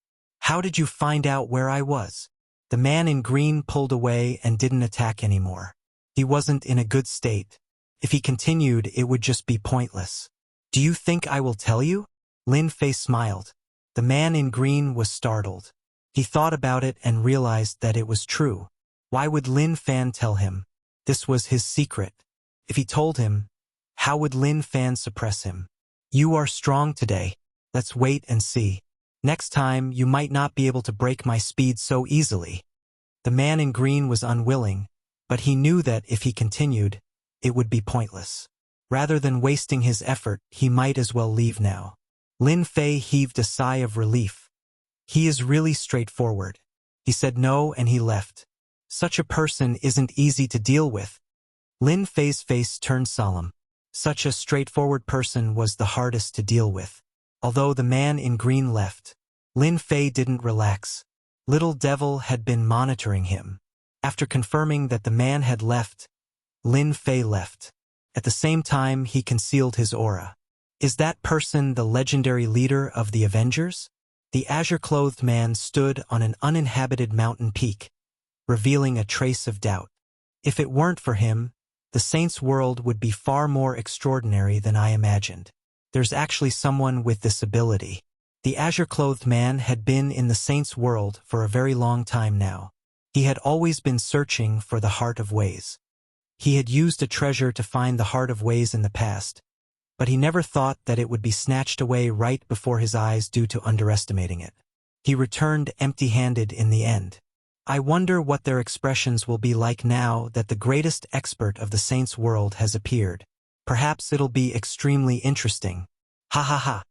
How did you find out where I was? The man in green pulled away and didn't attack anymore. He wasn't in a good state. If he continued, it would just be pointless. Do you think I will tell you? Lin Fei smiled. The man in green was startled. He thought about it and realized that it was true. Why would Lin Fan tell him? This was his secret. If he told him, how would Lin Fan suppress him? You are strong today. Let's wait and see. Next time, you might not be able to break my speed so easily. The man in green was unwilling, but he knew that if he continued, it would be pointless. Rather than wasting his effort, he might as well leave now. Lin Fei heaved a sigh of relief. He is really straightforward. He said no and he left. Such a person isn't easy to deal with. Lin Fei's face turned solemn. Such a straightforward person was the hardest to deal with. Although the man in green left, Lin Fei didn't relax. Little Devil had been monitoring him. After confirming that the man had left, Lin Fei left. At the same time, he concealed his aura. Is that person the legendary leader of the Avengers? The azure-clothed man stood on an uninhabited mountain peak, revealing a trace of doubt. If it weren't for him, the Saints' world would be far more extraordinary than I imagined. There's actually someone with this ability. The azure-clothed man had been in the Saints' world for a very long time now. He had always been searching for the Heart of Ways. He had used a treasure to find the Heart of Ways in the past, but he never thought that it would be snatched away right before his eyes due to underestimating it. He returned empty-handed in the end. I wonder what their expressions will be like now that the greatest expert of the Saints' world has appeared. Perhaps it'll be extremely interesting. Ha ha ha.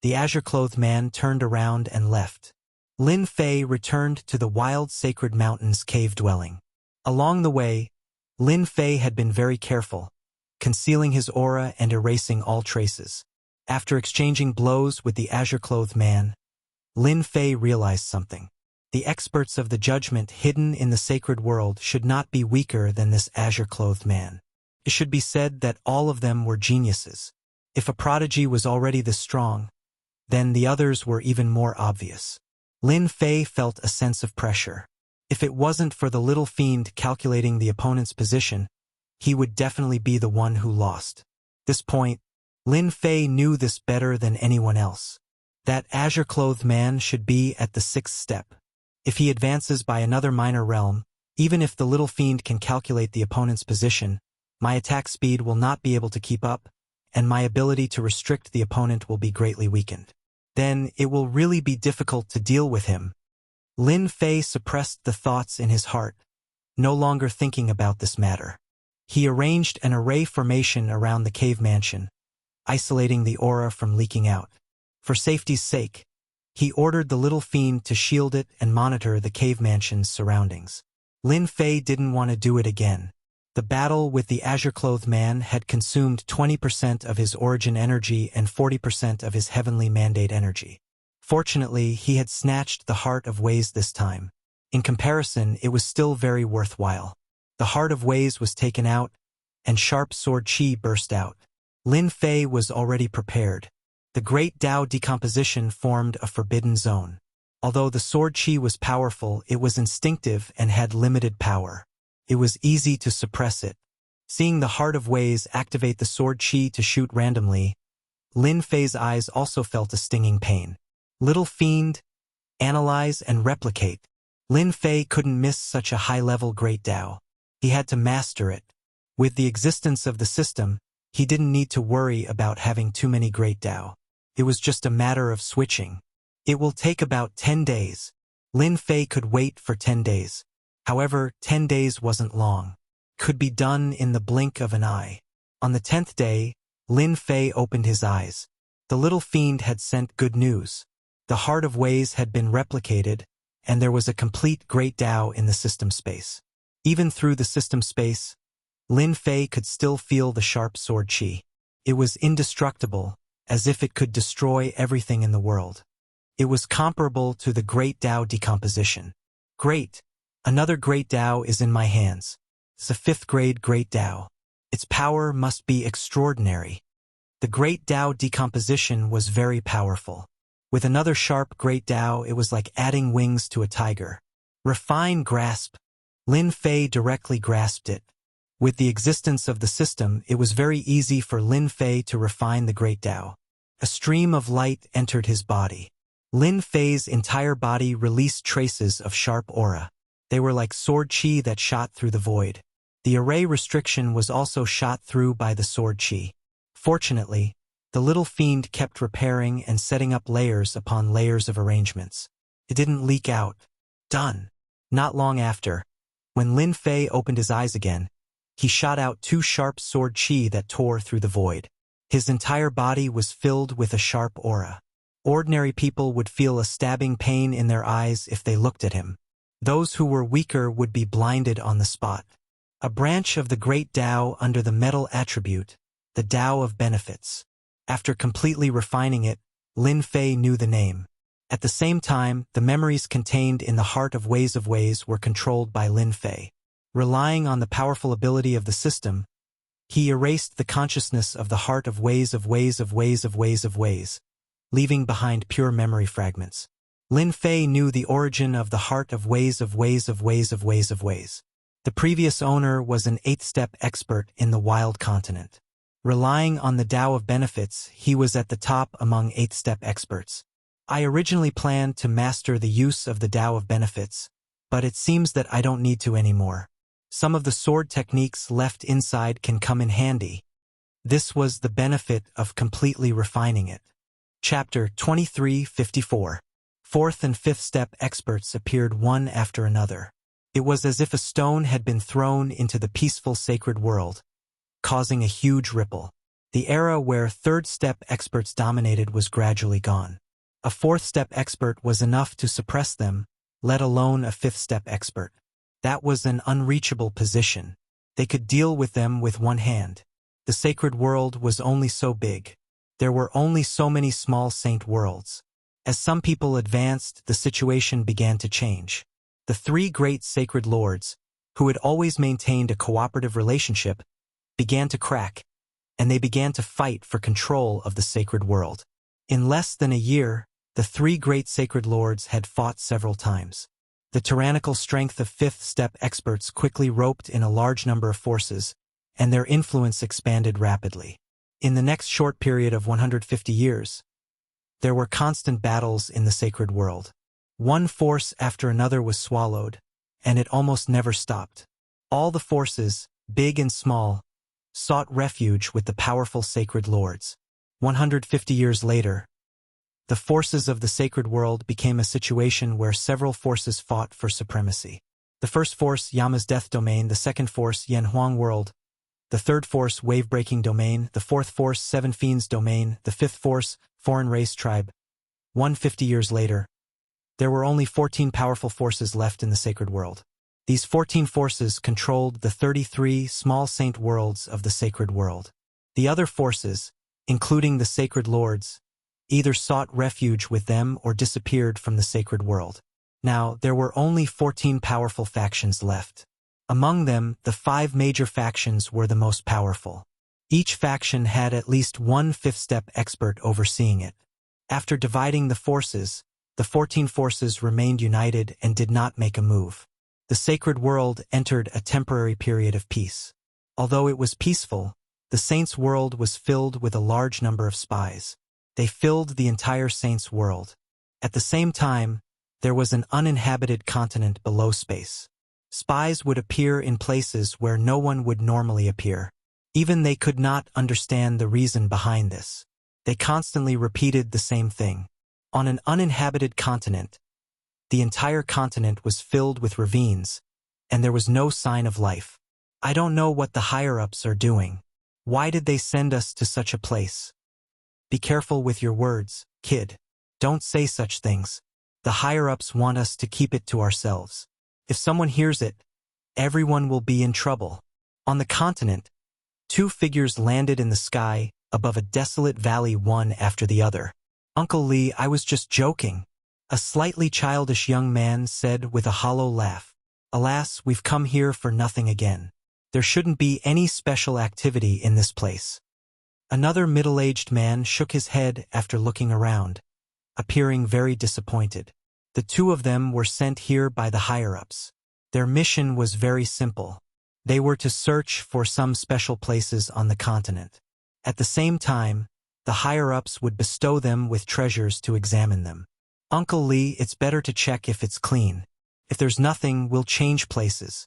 The azure-clothed man turned around and left. Lin Fei returned to the wild Sacred Mountains cave dwelling. Along the way, Lin Fei had been very careful, concealing his aura and erasing all traces. After exchanging blows with the azure-clothed man, Lin Fei realized something. The experts of the judgment hidden in the sacred world should not be weaker than this azure-clothed man. It should be said that all of them were geniuses. If a prodigy was already this strong, then the others were even more obvious. Lin Fei felt a sense of pressure. If it wasn't for the little fiend calculating the opponent's position, he would definitely be the one who lost. This point, Lin Fei knew this better than anyone else. That azure-clothed man should be at the 6th step. If he advances by another minor realm, even if the little fiend can calculate the opponent's position, my attack speed will not be able to keep up, and my ability to restrict the opponent will be greatly weakened. Then it will really be difficult to deal with him. Lin Fei suppressed the thoughts in his heart, no longer thinking about this matter. He arranged an array formation around the cave mansion, isolating the aura from leaking out. For safety's sake, he ordered the little fiend to shield it and monitor the cave mansion's surroundings. Lin Fei didn't want to do it again. The battle with the azure-clothed man had consumed 20% of his origin energy and 40% of his heavenly mandate energy. Fortunately, he had snatched the Heart of Ways this time. In comparison, it was still very worthwhile. The Heart of Ways was taken out, and sharp sword chi burst out. Lin Fei was already prepared. The great Tao decomposition formed a forbidden zone. Although the sword chi was powerful, it was instinctive and had limited power. It was easy to suppress it. Seeing the Heart of Ways activate the sword chi to shoot randomly, Lin Fei's eyes also felt a stinging pain. Little fiend, analyze and replicate. Lin Fei couldn't miss such a high-level great Tao. He had to master it. With the existence of the system, he didn't need to worry about having too many great Tao. It was just a matter of switching. It will take about 10 days. Lin Fei could wait for 10 days. However, 10 days wasn't long. Could be done in the blink of an eye. On the 10th day, Lin Fei opened his eyes. The little fiend had sent good news. The Heart of Ways had been replicated, and there was a complete great Tao in the system space. Even through the system space, Lin Fei could still feel the sharp sword chi. It was indestructible, as if it could destroy everything in the world. It was comparable to the great Tao decomposition. Great! Another great Tao is in my hands. It's a 5th grade great Tao. Its power must be extraordinary. The great Tao decomposition was very powerful. With another sharp great Tao, it was like adding wings to a tiger. Refine grasp. Lin Fei directly grasped it. With the existence of the system, it was very easy for Lin Fei to refine the great Tao. A stream of light entered his body. Lin Fei's entire body released traces of sharp aura. They were like sword qi that shot through the void. The array restriction was also shot through by the sword qi. Fortunately, the little fiend kept repairing and setting up layers upon layers of arrangements. It didn't leak out. Done. Not long after, when Lin Fei opened his eyes again, he shot out 2 sharp sword qi that tore through the void. His entire body was filled with a sharp aura. Ordinary people would feel a stabbing pain in their eyes if they looked at him. Those who were weaker would be blinded on the spot. A branch of the great Tao under the metal attribute, the Tao of benefits. After completely refining it, Lin Fei knew the name. At the same time, the memories contained in the heart of ways were controlled by Lin Fei. Relying on the powerful ability of the system, he erased the consciousness of the heart of ways, leaving behind pure memory fragments. Lin Fei knew the origin of the heart of ways. The previous owner was an 8th-step expert in the wild continent. Relying on the Tao of benefits, he was at the top among 8th-step experts. I originally planned to master the use of the Tao of benefits, but it seems that I don't need to anymore. Some of the sword techniques left inside can come in handy. This was the benefit of completely refining it. Chapter 2354. 4th and 5th step experts appeared one after another. It was as if a stone had been thrown into the peaceful sacred world, causing a huge ripple. The era where 3rd step experts dominated was gradually gone. A 4th step expert was enough to suppress them, let alone a 5th step expert. That was an unreachable position. They could deal with them with one hand. The sacred world was only so big. There were only so many small saint worlds. As some people advanced, the situation began to change. The 3 great sacred lords, who had always maintained a cooperative relationship, began to crack, and they began to fight for control of the sacred world. In less than a year, the 3 great sacred lords had fought several times. The tyrannical strength of 5th step experts quickly roped in a large number of forces, and their influence expanded rapidly. In the next short period of 150 years, there were constant battles in the sacred world. One force after another was swallowed, and it almost never stopped. All the forces, big and small, sought refuge with the powerful sacred lords. 150 years later, the forces of the sacred world became a situation where several forces fought for supremacy. The first force, Yama's death domain; the second force, Yanhuang world; the third force, wave-breaking domain; the fourth force, Seven Fiends domain; the fifth force, foreign race tribe. 150 years later, there were only 14 powerful forces left in the sacred world. These 14 forces controlled the 33 small saint worlds of the sacred world. The other forces, including the sacred lords, either sought refuge with them or disappeared from the sacred world. Now, there were only 14 powerful factions left. Among them, the 5 major factions were the most powerful. Each faction had at least one 5th step expert overseeing it. After dividing the forces, the 14 forces remained united and did not make a move. The sacred world entered a temporary period of peace. Although it was peaceful, the saints' world was filled with a large number of spies. They filled the entire saints' world. At the same time, there was an uninhabited continent below space. Spies would appear in places where no one would normally appear. Even they could not understand the reason behind this. They constantly repeated the same thing. On an uninhabited continent, the entire continent was filled with ravines, and there was no sign of life. I don't know what the higher-ups are doing. Why did they send us to such a place? Be careful with your words, kid. Don't say such things. The higher-ups want us to keep it to ourselves. If someone hears it, everyone will be in trouble. On the continent, 2 figures landed in the sky, above a desolate valley one after the other. Uncle Lee, I was just joking. A slightly childish young man said with a hollow laugh. Alas, we've come here for nothing again. There shouldn't be any special activity in this place. Another middle-aged man shook his head after looking around. appearing very disappointed. The two of them were sent here by the higher-ups. Their mission was very simple. They were to search for some special places on the continent. At the same time, the higher-ups would bestow them with treasures to examine them. Uncle Lee, it's better to check if it's clean. If there's nothing, we'll change places.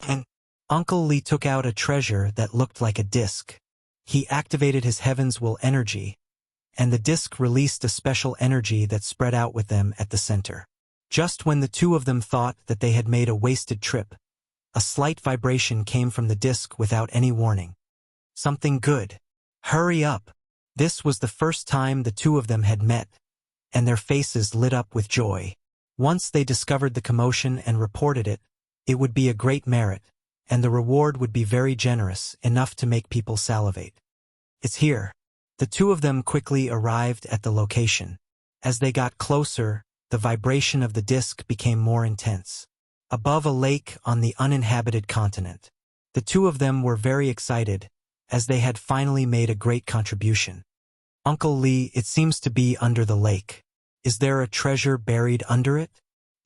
And Uncle Lee took out a treasure that looked like a disc. He activated his Heaven's Will energy, and the disc released a special energy that spread out with them at the center. Just when the two of them thought that they had made a wasted trip, a slight vibration came from the disc without any warning. Something good. Hurry up. This was the first time the two of them had met, and their faces lit up with joy. Once they discovered the commotion and reported it, it would be a great merit, and the reward would be very generous, enough to make people salivate. It's here. The two of them quickly arrived at the location. As they got closer, the vibration of the disc became more intense. Above a lake on the uninhabited continent. The two of them were very excited, as they had finally made a great contribution. Uncle Lee, it seems to be under the lake. Is there a treasure buried under it?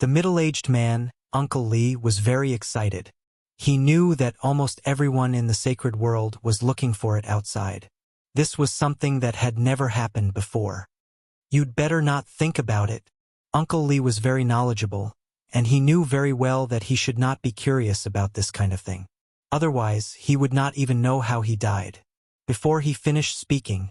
The middle-aged man, Uncle Lee, was very excited. He knew that almost everyone in the sacred world was looking for it outside. This was something that had never happened before. You'd better not think about it. Uncle Lee was very knowledgeable, and he knew very well that he should not be curious about this kind of thing. Otherwise, he would not even know how he died. Before he finished speaking,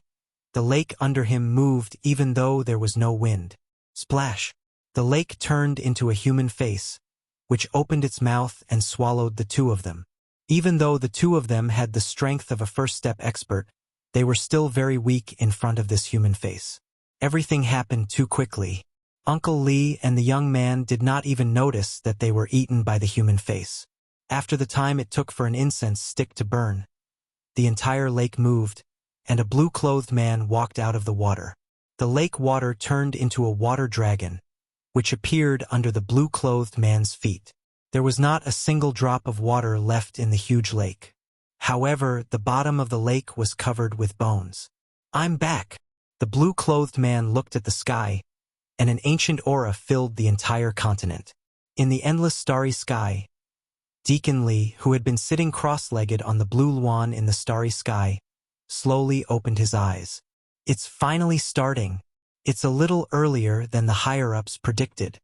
the lake under him moved even though there was no wind. Splash! The lake turned into a human face, which opened its mouth and swallowed the two of them. Even though the two of them had the strength of a first-step expert, they were still very weak in front of this human face. Everything happened too quickly. Uncle Lee and the young man did not even notice that they were eaten by the human face. After the time it took for an incense stick to burn, the entire lake moved, and a blue-clothed man walked out of the water. The lake water turned into a water dragon, which appeared under the blue-clothed man's feet. There was not a single drop of water left in the huge lake. However, the bottom of the lake was covered with bones. I'm back! The blue-clothed man looked at the sky, and an ancient aura filled the entire continent. In the endless starry sky, Deacon Lee, who had been sitting cross-legged on the blue lawn in the starry sky, slowly opened his eyes. It's finally starting. It's a little earlier than the higher-ups predicted.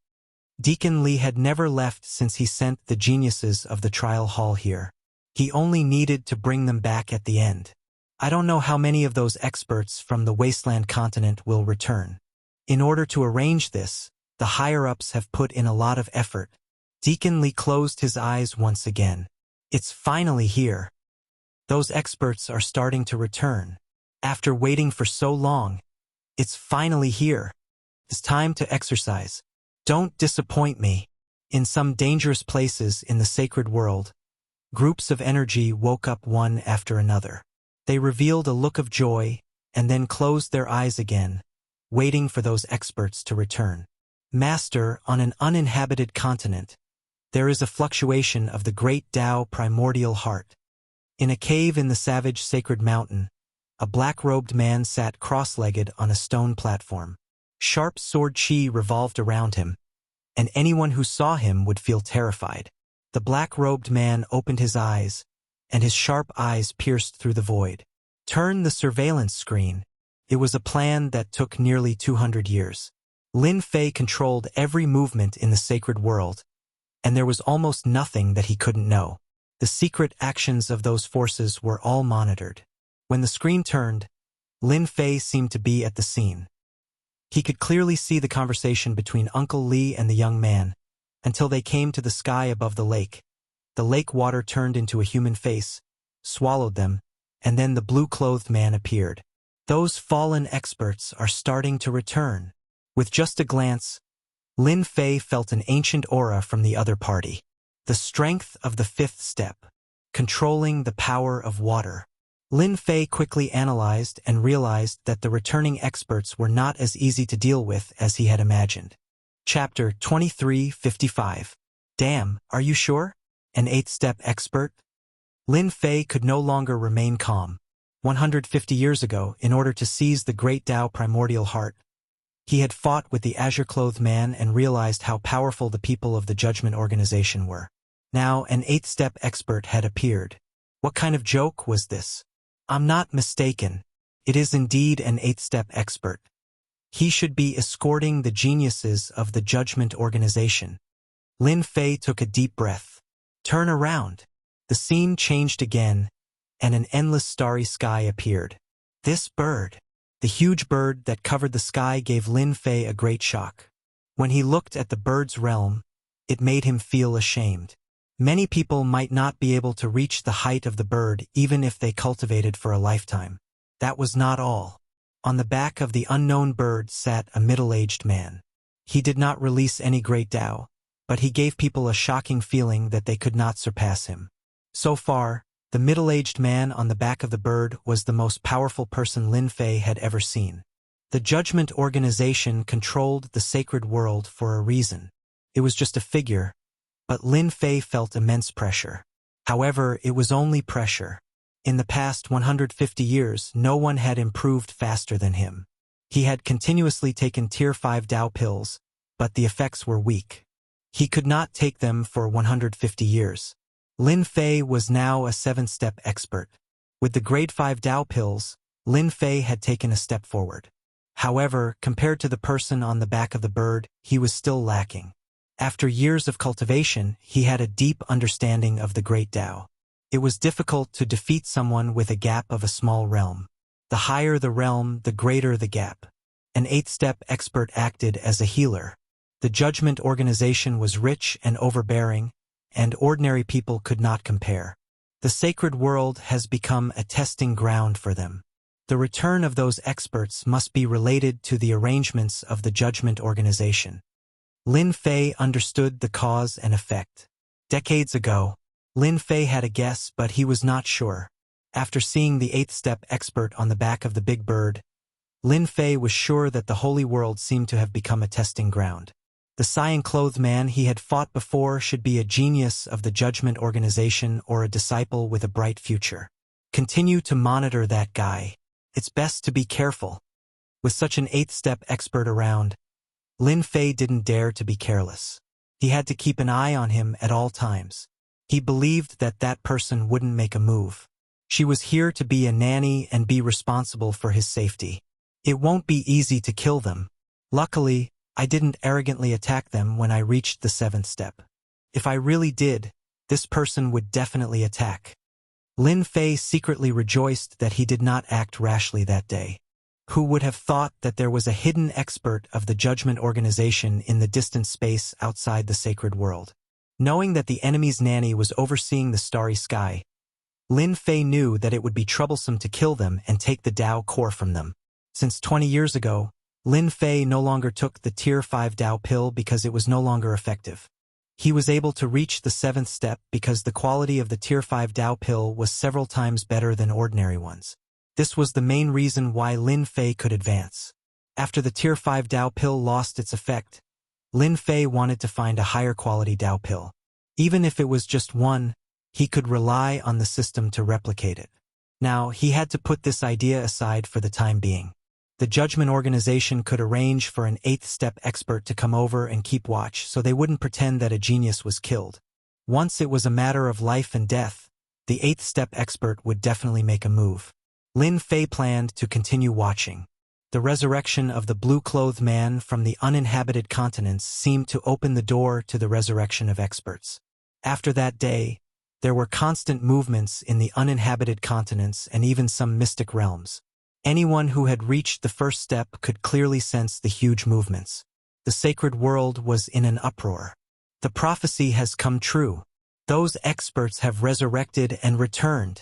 Deacon Lee had never left since he sent the geniuses of the trial hall here. He only needed to bring them back at the end. I don't know how many of those experts from the wasteland continent will return. In order to arrange this, the higher-ups have put in a lot of effort. Deacon Lee closed his eyes once again. It's finally here. Those experts are starting to return. After waiting for so long, it's finally here. It's time to exercise. Don't disappoint me. In some dangerous places in the sacred world, groups of energy woke up one after another. They revealed a look of joy and then closed their eyes again, waiting for those experts to return. Master, on an uninhabited continent, there is a fluctuation of the great Tao primordial heart. In a cave in the savage sacred mountain, a black-robed man sat cross-legged on a stone platform. Sharp sword chi revolved around him, and anyone who saw him would feel terrified. The black-robed man opened his eyes, and his sharp eyes pierced through the void. Turn the surveillance screen. It was a plan that took nearly 200 years. Lin Fei controlled every movement in the sacred world, and there was almost nothing that he couldn't know. The secret actions of those forces were all monitored. When the screen turned, Lin Fei seemed to be at the scene. He could clearly see the conversation between Uncle Lee and the young man, until they came to the sky above the lake. The lake water turned into a human face, swallowed them, and then the blue-clothed man appeared. Those fallen experts are starting to return. With just a glance, Lin Fei felt an ancient aura from the other party. The strength of the fifth step, controlling the power of water. Lin Fei quickly analyzed and realized that the returning experts were not as easy to deal with as he had imagined. Chapter 2355. Damn, are you sure? An eighth-step expert? Lin Fei could no longer remain calm. 150 years ago, in order to seize the great Tao primordial heart, He had fought with the azure-clothed man and realized how powerful the people of the Judgment Organization were. Now an eighth-step expert had appeared. What kind of joke was this? I'm not mistaken. It is indeed an eighth-step expert. He should be escorting the geniuses of the Judgment Organization. Lin Fei took a deep breath. Turn around. The scene changed again, and an endless starry sky appeared. This bird. The huge bird that covered the sky gave Lin Fei a great shock. When he looked at the bird's realm, it made him feel ashamed. Many people might not be able to reach the height of the bird even if they cultivated for a lifetime. That was not all. On the back of the unknown bird sat a middle-aged man. He did not release any great Tao, but he gave people a shocking feeling that they could not surpass him. So far, the middle-aged man on the back of the bird was the most powerful person Lin Fei had ever seen. The Judgment Organization controlled the sacred world for a reason. It was just a figure, but Lin Fei felt immense pressure. However, it was only pressure. In the past 150 years, no one had improved faster than him. He had continuously taken Tier 5 Tao pills, but the effects were weak. He could not take them for 150 years. Lin Fei was now a 7-step expert. With the grade 5 Tao pills, Lin Fei had taken a step forward. However, compared to the person on the back of the bird, he was still lacking. After years of cultivation, he had a deep understanding of the great Tao. It was difficult to defeat someone with a gap of a small realm. The higher the realm, the greater the gap. An 8th-step expert acted as a healer. The Judgment Organization was rich and overbearing, and ordinary people could not compare. The sacred world has become a testing ground for them. The return of those experts must be related to the arrangements of the Judgment Organization. Lin Fei understood the cause and effect. Decades ago, Lin Fei had a guess, but he was not sure. After seeing the 8th-step expert on the back of the big bird, Lin Fei was sure that the holy world seemed to have become a testing ground. The cyan-clothed man he had fought before should be a genius of the Judgment Organization or a disciple with a bright future. Continue to monitor that guy. It's best to be careful. With such an 8th-step expert around, Lin Fei didn't dare to be careless. He had to keep an eye on him at all times. He believed that that person wouldn't make a move. She was here to be a nanny and be responsible for his safety. It won't be easy to kill them. Luckily, I didn't arrogantly attack them when I reached the 7th step. If I really did, this person would definitely attack. Lin Fei secretly rejoiced that he did not act rashly that day. Who would have thought that there was a hidden expert of the Judgment Organization in the distant space outside the sacred world? Knowing that the enemy's nanny was overseeing the starry sky, Lin Fei knew that it would be troublesome to kill them and take the Tao core from them. Since 20 years ago, Lin Fei no longer took the Tier 5 Tao pill because it was no longer effective. He was able to reach the 7th step because the quality of the Tier 5 Tao pill was several times better than ordinary ones. This was the main reason why Lin Fei could advance. After the Tier 5 Tao pill lost its effect, Lin Fei wanted to find a higher quality Tao pill. Even if it was just one, he could rely on the system to replicate it. Now, he had to put this idea aside for the time being. The Judgment Organization could arrange for an 8th-step expert to come over and keep watch so they wouldn't pretend that a genius was killed. Once it was a matter of life and death, the 8th-step expert would definitely make a move. Lin Fei planned to continue watching. The resurrection of the blue-clothed man from the uninhabited continents seemed to open the door to the resurrection of experts. After that day, there were constant movements in the uninhabited continents and even some mystic realms. Anyone who had reached the 1st step could clearly sense the huge movements. The sacred world was in an uproar. The prophecy has come true. Those experts have resurrected and returned.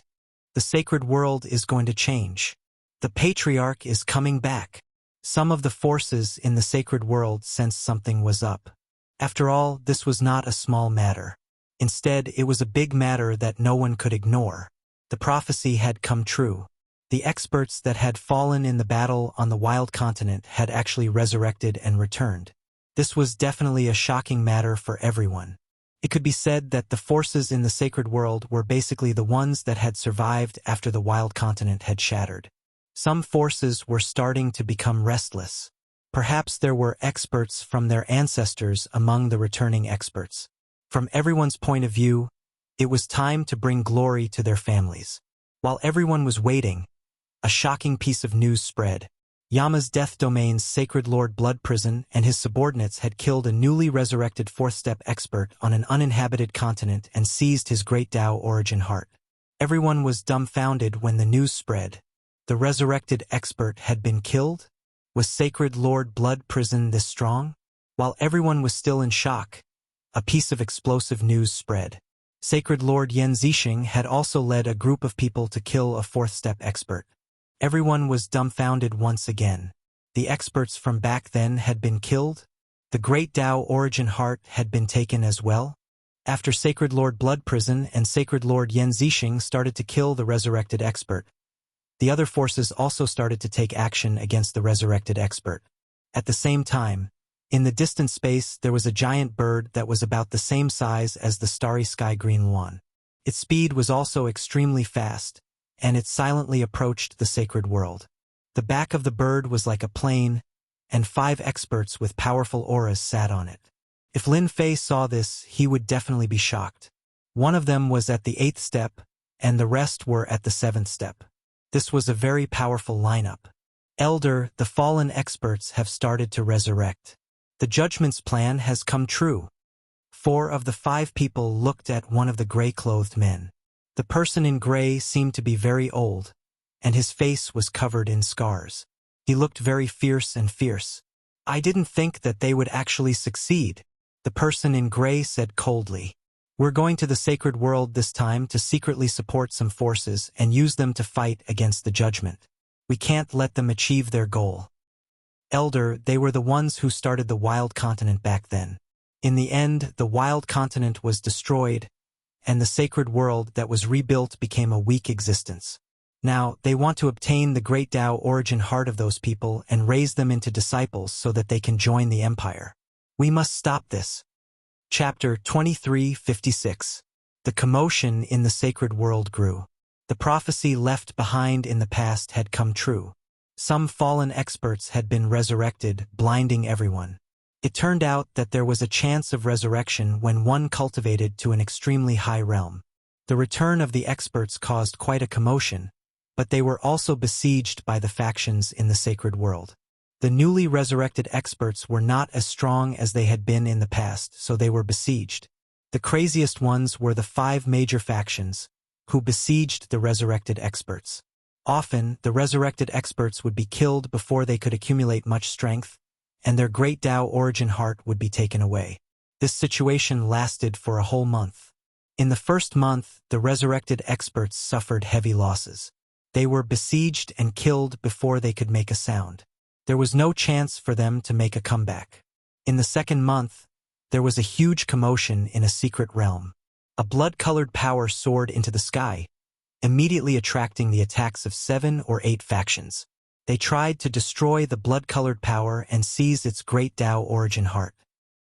The sacred world is going to change. The patriarch is coming back. Some of the forces in the sacred world sensed something was up. After all, this was not a small matter. Instead, it was a big matter that no one could ignore. The prophecy had come true. The experts that had fallen in the battle on the wild continent had actually resurrected and returned. This was definitely a shocking matter for everyone. It could be said that the forces in the sacred world were basically the ones that had survived after the wild continent had shattered. Some forces were starting to become restless. Perhaps there were experts from their ancestors among the returning experts. From everyone's point of view, it was time to bring glory to their families. While everyone was waiting, a shocking piece of news spread. Yama's death domain's Sacred Lord Blood Prison and his subordinates had killed a newly resurrected fourth-step expert on an uninhabited continent and seized his great Tao origin heart. Everyone was dumbfounded when the news spread. The resurrected expert had been killed? Was Sacred Lord Blood Prison this strong? While everyone was still in shock, a piece of explosive news spread. Sacred Lord Yan Zixing had also led a group of people to kill a fourth-step expert. Everyone was dumbfounded once again. The experts from back then had been killed? The great Tao origin heart had been taken as well? After Sacred Lord Blood Prison and Sacred Lord Yan Zixing started to kill the resurrected expert, the other forces also started to take action against the resurrected expert. At the same time, in the distant space there was a giant bird that was about the same size as the starry sky green one. Its speed was also extremely fast, and it silently approached the sacred world. The back of the bird was like a plane, and 5 experts with powerful auras sat on it. If Lin Fei saw this, he would definitely be shocked. One of them was at the 8th step, and the rest were at the 7th step. This was a very powerful lineup. Elder, the fallen experts have started to resurrect. The judgment's plan has come true. 4 of the 5 people looked at one of the gray-clothed men. The person in gray seemed to be very old, and his face was covered in scars. He looked very fierce and fierce. I didn't think that they would actually succeed, the person in gray said coldly. We're going to the sacred world this time to secretly support some forces and use them to fight against the judgment. We can't let them achieve their goal. Elder, they were the ones who started the wild continent back then. In the end, the wild continent was destroyed, and the sacred world that was rebuilt became a weak existence. Now, they want to obtain the great Tao origin heart of those people and raise them into disciples so that they can join the empire. We must stop this. Chapter 2356. The commotion in the sacred world grew. The prophecy left behind in the past had come true. Some fallen experts had been resurrected, blinding everyone. It turned out that there was a chance of resurrection when one cultivated to an extremely high realm. The return of the experts caused quite a commotion, but they were also besieged by the factions in the sacred world. The newly resurrected experts were not as strong as they had been in the past, so they were besieged. The craziest ones were the 5 major factions, who besieged the resurrected experts. Often, the resurrected experts would be killed before they could accumulate much strength, and their great Tao origin heart would be taken away. This situation lasted for a whole month. In the first month, the resurrected experts suffered heavy losses. They were besieged and killed before they could make a sound. There was no chance for them to make a comeback. In the second month, there was a huge commotion in a secret realm. A blood-colored power soared into the sky, immediately attracting the attacks of 7 or 8 factions. They tried to destroy the blood-colored power and seize its great Tao origin heart.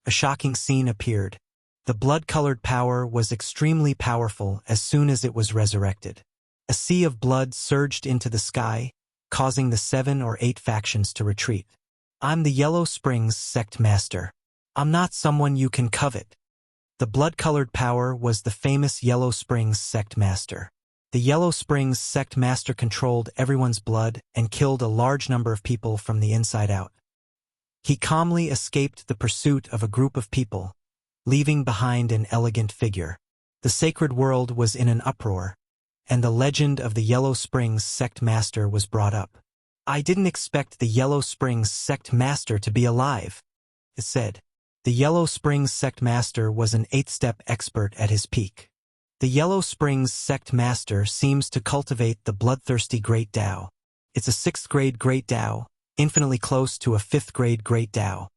A shocking scene appeared. The blood-colored power was extremely powerful as soon as it was resurrected. A sea of blood surged into the sky, causing the 7 or 8 factions to retreat. I'm the Yellow Springs sect master. I'm not someone you can covet. The blood-colored power was the famous Yellow Springs sect master. The Yellow Springs sect master controlled everyone's blood and killed a large number of people from the inside out. He calmly escaped the pursuit of a group of people, leaving behind an elegant figure. The sacred world was in an uproar, and the legend of the Yellow Springs sect master was brought up. I didn't expect the Yellow Springs sect master to be alive, it said. The Yellow Springs sect master was an 8th-step expert at his peak. The Yellow Springs sect master seems to cultivate the bloodthirsty Great Tao. It's a 6th-grade Great Tao, infinitely close to a 5th-grade Great Tao.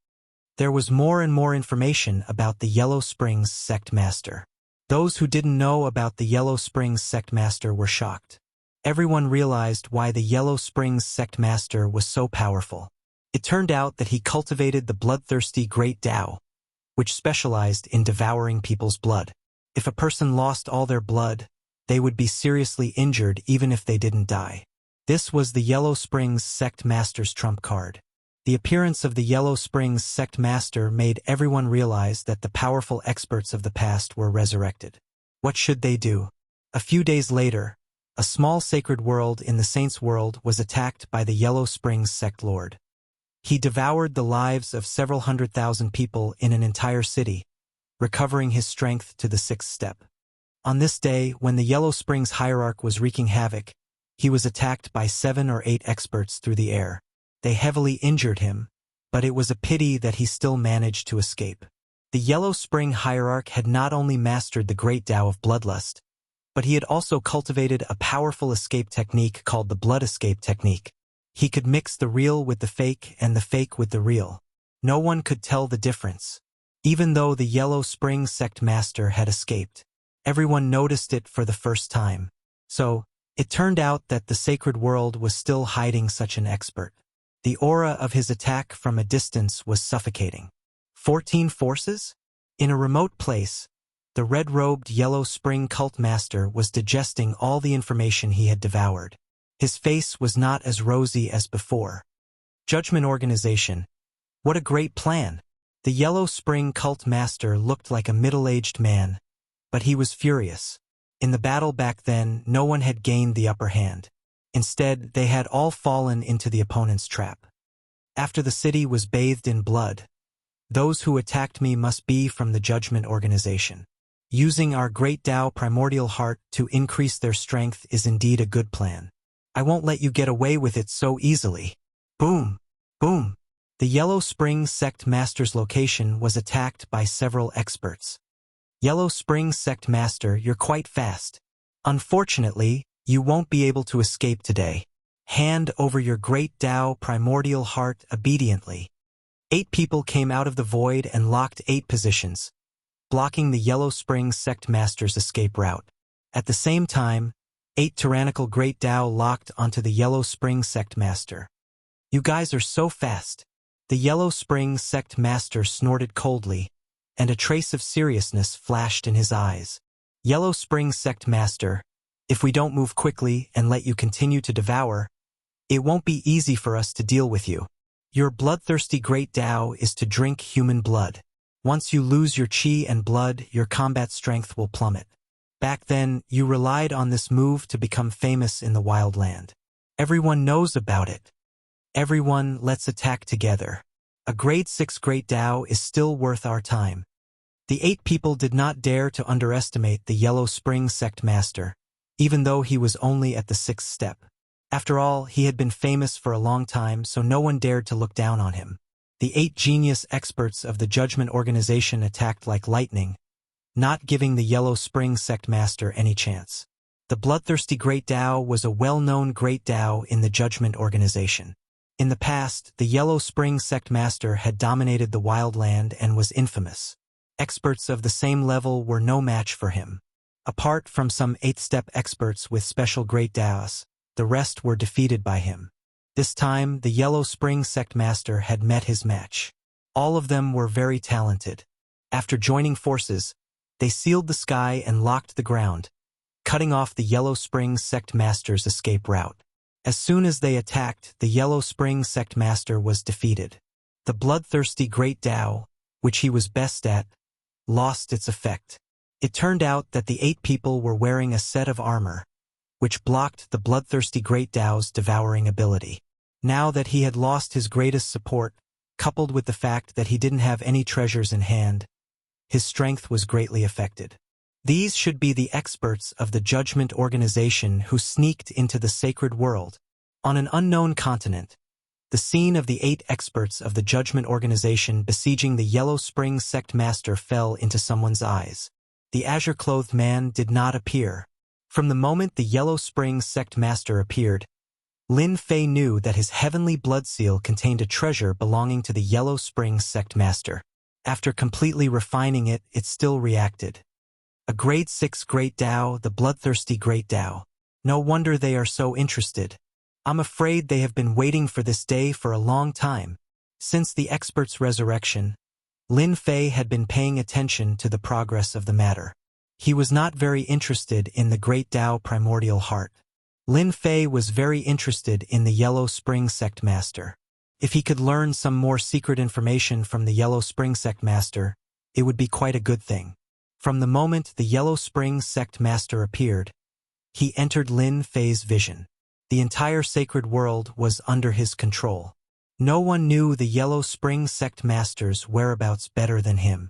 There was more and more information about the Yellow Springs sect master. Those who didn't know about the Yellow Springs sect master were shocked. Everyone realized why the Yellow Springs sect master was so powerful. It turned out that he cultivated the bloodthirsty Great Tao, which specialized in devouring people's blood. If a person lost all their blood, they would be seriously injured even if they didn't die. This was the Yellow Springs sect master's trump card. The appearance of the Yellow Springs sect master made everyone realize that the powerful experts of the past were resurrected. What should they do? A few days later, a small sacred world in the Saints' world was attacked by the Yellow Springs sect lord. He devoured the lives of several 100,000 people in an entire city, recovering his strength to the sixth step. On this day, when the Yellow Springs hierarch was wreaking havoc, he was attacked by 7 or 8 experts through the air. They heavily injured him, but it was a pity that he still managed to escape. The Yellow Spring hierarch had not only mastered the great Tao of bloodlust, but he had also cultivated a powerful escape technique called the blood escape technique. He could mix the real with the fake and the fake with the real. No one could tell the difference. Even though the Yellow Spring sect master had escaped, everyone noticed it for the first time. So, it turned out that the sacred world was still hiding such an expert. The aura of his attack from a distance was suffocating. 14 forces? In a remote place, the red-robed Yellow Spring cult master was digesting all the information he had devoured. His face was not as rosy as before. Judgment Organization. What a great plan! The Yellow Spring cult master looked like a middle-aged man, but he was furious. In the battle back then, no one had gained the upper hand. Instead, they had all fallen into the opponent's trap. After the city was bathed in blood, those who attacked me must be from the Judgment Organization. Using our great Tao primordial heart to increase their strength is indeed a good plan. I won't let you get away with it so easily. Boom! Boom! The Yellow Spring sect master's location was attacked by several experts. Yellow Spring sect master, you're quite fast. Unfortunately, you won't be able to escape today. Hand over your great Tao primordial heart obediently. 8 people came out of the void and locked 8 positions, blocking the Yellow Spring sect master's escape route. At the same time, 8 tyrannical great Tao locked onto the Yellow Spring sect master. You guys are so fast. The Yellow Spring sect master snorted coldly, and a trace of seriousness flashed in his eyes. Yellow Spring sect master, if we don't move quickly and let you continue to devour, it won't be easy for us to deal with you. Your bloodthirsty great Tao is to drink human blood. Once you lose your chi and blood, your combat strength will plummet. Back then, you relied on this move to become famous in the wild land. Everyone knows about it. Everyone, let's attack together. A grade 6 great Tao is still worth our time. The 8 people did not dare to underestimate the Yellow Spring sect master, even though he was only at the 6th step. After all, he had been famous for a long time, so no one dared to look down on him. The 8 genius experts of the Judgment Organization attacked like lightning, not giving the Yellow Spring sect master any chance. The bloodthirsty great Tao was a well-known great Tao in the Judgment Organization. In the past, the Yellow Spring sect master had dominated the wild land and was infamous. Experts of the same level were no match for him. Apart from some 8th-step experts with special great Taos, the rest were defeated by him. This time, the Yellow Spring sect master had met his match. All of them were very talented. After joining forces, they sealed the sky and locked the ground, cutting off the Yellow Spring sect master's escape route. As soon as they attacked, the Yellow Spring sect master was defeated. The bloodthirsty great Tao, which he was best at, lost its effect. It turned out that the 8 people were wearing a set of armor, which blocked the bloodthirsty great Tao's devouring ability. Now that he had lost his greatest support, coupled with the fact that he didn't have any treasures in hand, his strength was greatly affected. These should be the experts of the Judgment Organization who sneaked into the sacred world. On an unknown continent, the scene of the 8 experts of the Judgment Organization besieging the Yellow Spring sect master fell into someone's eyes. The azure-clothed man did not appear. From the moment the Yellow Spring sect master appeared, Lin Fei knew that his heavenly blood seal contained a treasure belonging to the Yellow Spring sect master. After completely refining it, it still reacted. A grade 6 great Tao, the bloodthirsty great Tao. No wonder they are so interested. I'm afraid they have been waiting for this day for a long time. Since the expert's resurrection, Lin Fei had been paying attention to the progress of the matter. He was not very interested in the great Tao primordial heart. Lin Fei was very interested in the Yellow Spring sect master. If he could learn some more secret information from the Yellow Spring Sect Master, it would be quite a good thing. From the moment the Yellow Spring Sect Master appeared, he entered Lin Fei's vision. The entire sacred world was under his control. No one knew the Yellow Spring Sect Master's whereabouts better than him.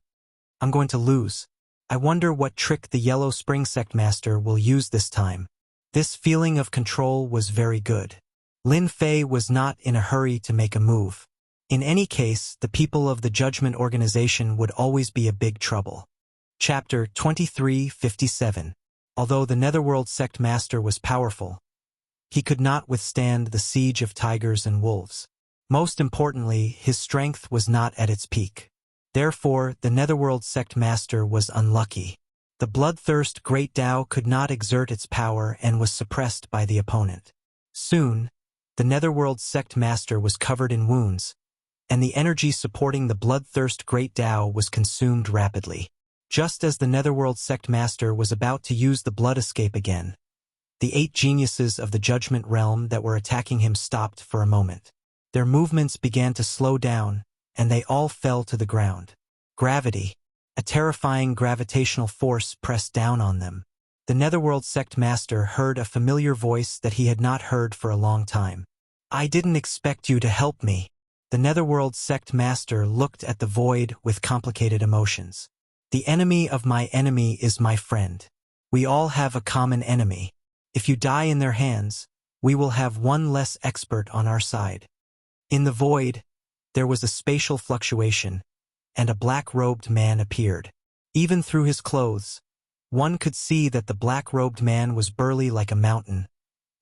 I'm going to lose. I wonder what trick the Yellow Spring Sect Master will use this time. This feeling of control was very good. Lin Fei was not in a hurry to make a move. In any case, the people of the Judgment Organization would always be a big trouble. Chapter 2357. Although the Netherworld Sect Master was powerful, he could not withstand the siege of tigers and wolves. Most importantly, his strength was not at its peak. Therefore, the Netherworld Sect Master was unlucky. The bloodthirst Great Tao could not exert its power and was suppressed by the opponent. Soon, the Netherworld Sect Master was covered in wounds, and the energy supporting the bloodthirst Great Tao was consumed rapidly. Just as the Netherworld Sect Master was about to use the blood escape again, the 8 geniuses of the Judgment Realm that were attacking him stopped for a moment. Their movements began to slow down, and they all fell to the ground. Gravity, a terrifying gravitational force, pressed down on them. The Netherworld Sect Master heard a familiar voice that he had not heard for a long time. I didn't expect you to help me. The Netherworld Sect Master looked at the void with complicated emotions. The enemy of my enemy is my friend. We all have a common enemy. If you die in their hands, we will have one less expert on our side. In the void, there was a spatial fluctuation, and a black-robed man appeared. Even through his clothes, one could see that the black-robed man was burly like a mountain,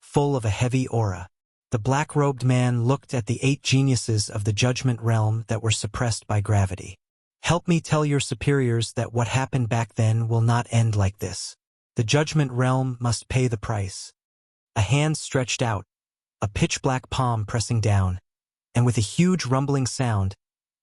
full of a heavy aura. The black-robed man looked at the 8 geniuses of the Judgment Realm that were suppressed by gravity. Help me tell your superiors that what happened back then will not end like this. The Judgment Realm must pay the price. A hand stretched out, a pitch-black palm pressing down, and with a huge rumbling sound,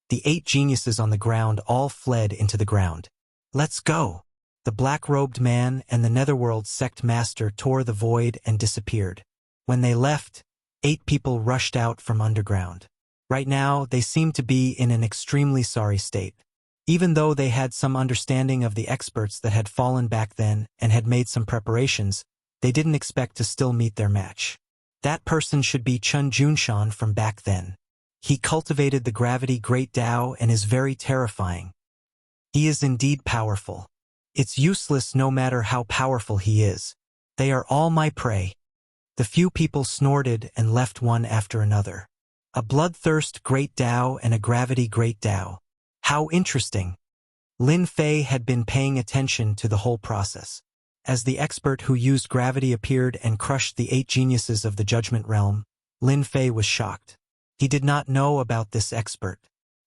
the 8 geniuses on the ground all fled into the ground. Let's go! The black-robed man and the Netherworld Sect Master tore the void and disappeared. When they left, 8 people rushed out from underground. Right now, they seemed to be in an extremely sorry state. Even though they had some understanding of the experts that had fallen back then and had made some preparations, they didn't expect to still meet their match. That person should be Chun Junshan from back then. He cultivated the gravity Great Tao and is very terrifying. He is indeed powerful. It's useless no matter how powerful he is. They are all my prey. The few people snorted and left one after another. A bloodthirst Great Tao and a gravity Great Tao. How interesting. Lin Fei had been paying attention to the whole process. As the expert who used gravity appeared and crushed the 8 geniuses of the Judgment Realm, Lin Fei was shocked. He did not know about this expert.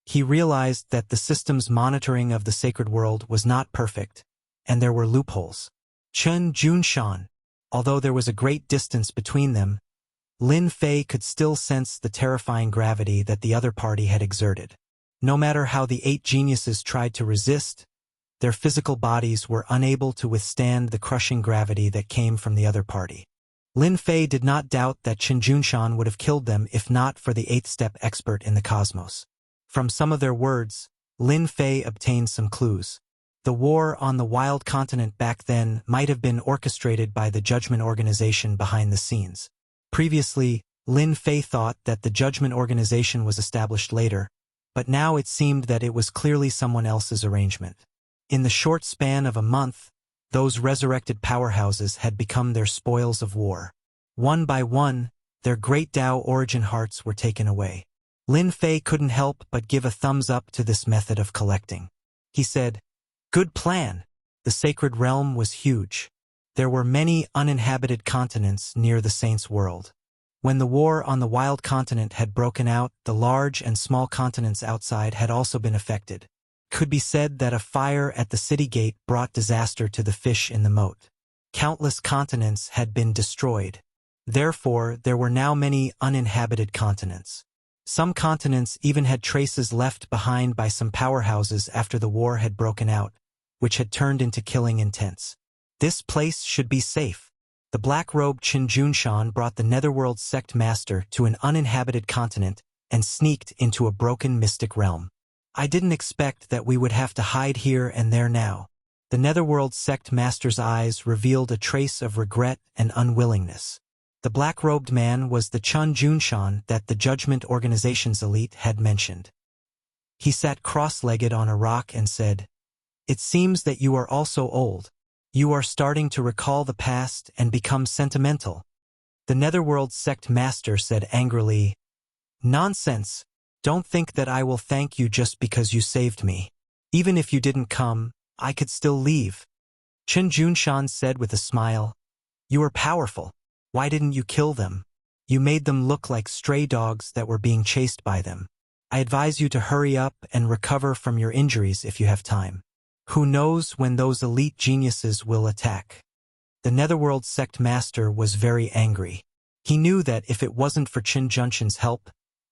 He realized that the system's monitoring of the sacred world was not perfect, and there were loopholes. Chun Junshan, although there was a great distance between them, Lin Fei could still sense the terrifying gravity that the other party had exerted. No matter how the 8 geniuses tried to resist, their physical bodies were unable to withstand the crushing gravity that came from the other party. Lin Fei did not doubt that Chun Junshan would have killed them if not for the 8th-step expert in the cosmos. From some of their words, Lin Fei obtained some clues. The war on the wild continent back then might have been orchestrated by the Judgment Organization behind the scenes. Previously, Lin Fei thought that the Judgment Organization was established later, but now it seemed that it was clearly someone else's arrangement. In the short span of a month, those resurrected powerhouses had become their spoils of war. One by one, their Great Tao origin hearts were taken away. Lin Fei couldn't help but give a thumbs up to this method of collecting. He said, "Good plan." The sacred realm was huge. There were many uninhabited continents near the Saints' world. When the war on the wild continent had broken out, the large and small continents outside had also been affected. It could be said that a fire at the city gate brought disaster to the fish in the moat. Countless continents had been destroyed. Therefore, there were now many uninhabited continents. Some continents even had traces left behind by some powerhouses after the war had broken out, which had turned into killing intents. This place should be safe. The black-robed Chun Junshan brought the Netherworld Sect Master to an uninhabited continent and sneaked into a broken mystic realm. I didn't expect that we would have to hide here and there now. The Netherworld sect master's eyes revealed a trace of regret and unwillingness. The black-robed man was the Chun Junshan that the Judgment Organization's elite had mentioned. He sat cross-legged on a rock and said, "It seems that you are also old. You are starting to recall the past and become sentimental." The Netherworld sect master said angrily, "Nonsense. Don't think that I will thank you just because you saved me. Even if you didn't come, I could still leave." Chun Junshan said with a smile, "You are powerful. Why didn't you kill them? You made them look like stray dogs that were being chased by them. I advise you to hurry up and recover from your injuries if you have time. Who knows when those elite geniuses will attack?" The Netherworld sect master was very angry. He knew that if it wasn't for Chun Junshan's help,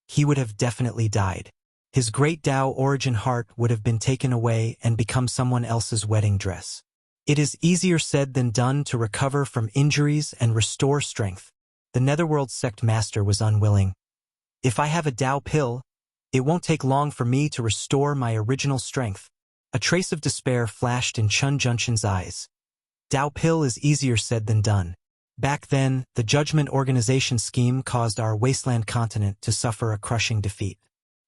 he would have definitely died. His great Tao origin heart would have been taken away and become someone else's wedding dress. It is easier said than done to recover from injuries and restore strength. The Netherworld sect master was unwilling. "If I have a Tao pill, it won't take long for me to restore my original strength." A trace of despair flashed in Chun Junshan's eyes. Tao pill is easier said than done. Back then, the Judgment Organization scheme caused our wasteland continent to suffer a crushing defeat.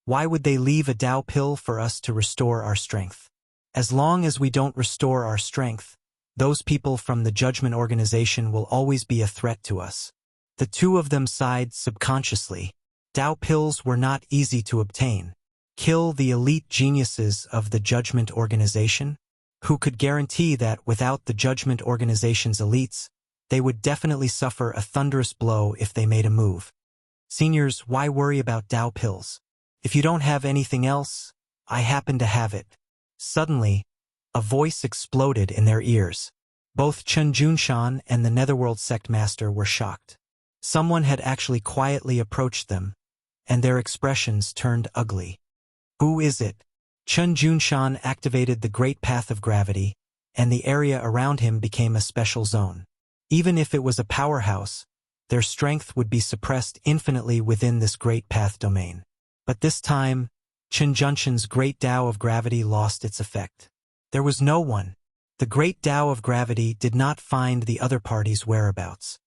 Why would they leave a Tao pill for us to restore our strength? As long as we don't restore our strength, those people from the Judgment Organization will always be a threat to us. The two of them sighed subconsciously. Tao pills were not easy to obtain. Kill the elite geniuses of the Judgment Organization? Who could guarantee that without the Judgment Organization's elites, they would definitely suffer a thunderous blow if they made a move? Seniors, why worry about Tao pills? If you don't have anything else, I happen to have it. Suddenly, a voice exploded in their ears. Both Chun Junshan and the Netherworld sect master were shocked. Someone had actually quietly approached them, and their expressions turned ugly. "Who is it?" Chun Junshan activated the Great Path of Gravity, and the area around him became a special zone. Even if it was a powerhouse, their strength would be suppressed infinitely within this Great Path domain. But this time, Chun Junshan's Great Tao of Gravity lost its effect. There was no one. The Great Tao of Gravity did not find the other party's whereabouts.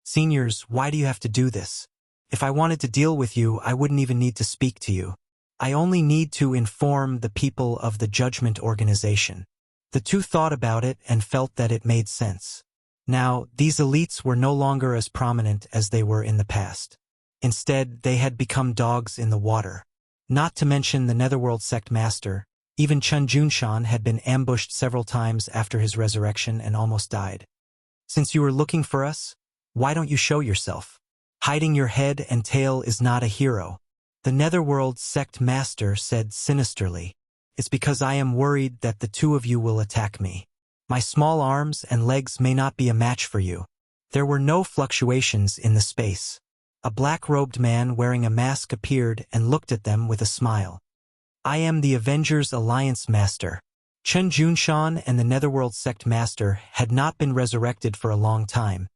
"Seniors, why do you have to do this? If I wanted to deal with you, I wouldn't even need to speak to you. I only need to inform the people of the Judgment Organization." The two thought about it and felt that it made sense. Now, these elites were no longer as prominent as they were in the past. Instead, they had become dogs in the water. Not to mention the Netherworld sect master, even Chun Junshan had been ambushed several times after his resurrection and almost died. "Since you were looking for us, why don't you show yourself? Hiding your head and tail is not a hero." The Netherworld sect master said sinisterly, "It's because I am worried that the two of you will attack me. My small arms and legs may not be a match for you." There were no fluctuations in the space. A black-robed man wearing a mask appeared and looked at them with a smile. "I am the Avengers Alliance Master." Chun Junshan and the Netherworld sect master had not been resurrected for a long time,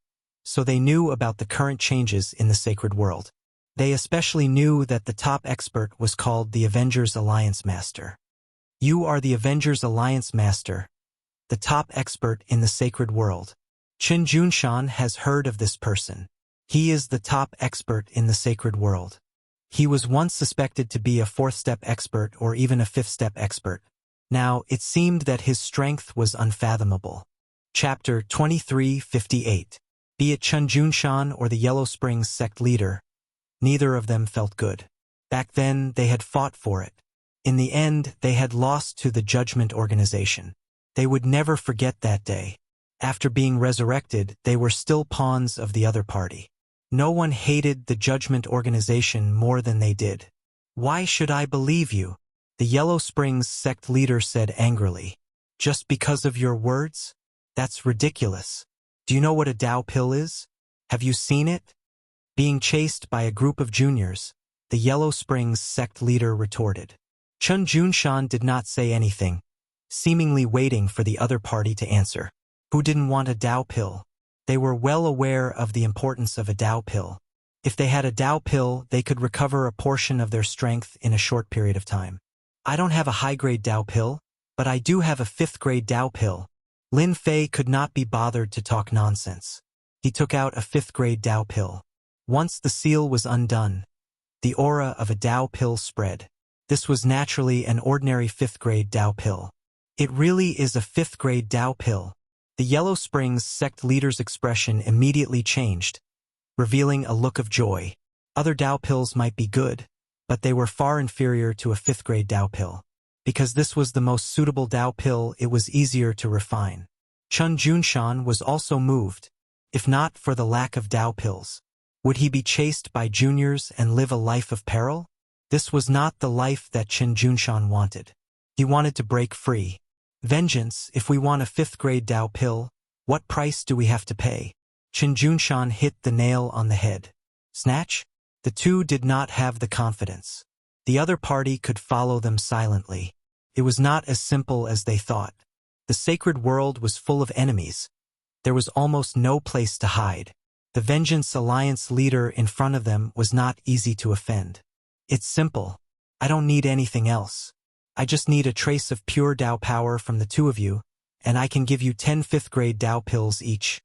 so they knew about the current changes in the sacred world. They especially knew that the top expert was called the Avengers Alliance Master. "You are the Avengers Alliance Master, the top expert in the sacred world." Chun Junshan has heard of this person. He is the top expert in the sacred world. He was once suspected to be a fourth-step expert or even a fifth-step expert. Now, it seemed that his strength was unfathomable. Chapter 2358. Be it Chun Junshan or the Yellow Springs sect leader, neither of them felt good. Back then, they had fought for it. In the end, they had lost to the Judgment Organization. They would never forget that day. After being resurrected, they were still pawns of the other party. No one hated the Judgment Organization more than they did. "Why should I believe you?" the Yellow Springs sect leader said angrily. "Just because of your words? That's ridiculous. Do you know what a Tao pill is? Have you seen it?" Being chased by a group of juniors, the Yellow Springs sect leader retorted. Chun Junshan did not say anything, seemingly waiting for the other party to answer. Who didn't want a Tao pill? They were well aware of the importance of a Tao pill. If they had a Dao pill, they could recover a portion of their strength in a short period of time. I don't have a high-grade Dao pill, but I do have a 5th-grade Dao pill. Lin Fei could not be bothered to talk nonsense. He took out a 5th-grade Dao pill. Once the seal was undone, the aura of a Dao pill spread. This was naturally an ordinary 5th-grade Dao pill. It really is a 5th-grade Dao pill. The Yellow Springs sect leader's expression immediately changed, revealing a look of joy. Other Dao pills might be good, but they were far inferior to a 5th-grade Dao pill. Because this was the most suitable Dao pill, it was easier to refine. Chun Junshan was also moved. If not for the lack of Dao pills, would he be chased by juniors and live a life of peril? This was not the life that Chun Junshan wanted. He wanted to break free. Vengeance, if we want a 5th-grade Dao pill, what price do we have to pay? Chun Junshan hit the nail on the head. Snatch? The two did not have the confidence. The other party could follow them silently. It was not as simple as they thought. The sacred world was full of enemies. There was almost no place to hide. The Vengeance Alliance leader in front of them was not easy to offend. It's simple. I don't need anything else. I just need a trace of pure Dao power from the two of you, and I can give you 10 5th-grade Dao pills each.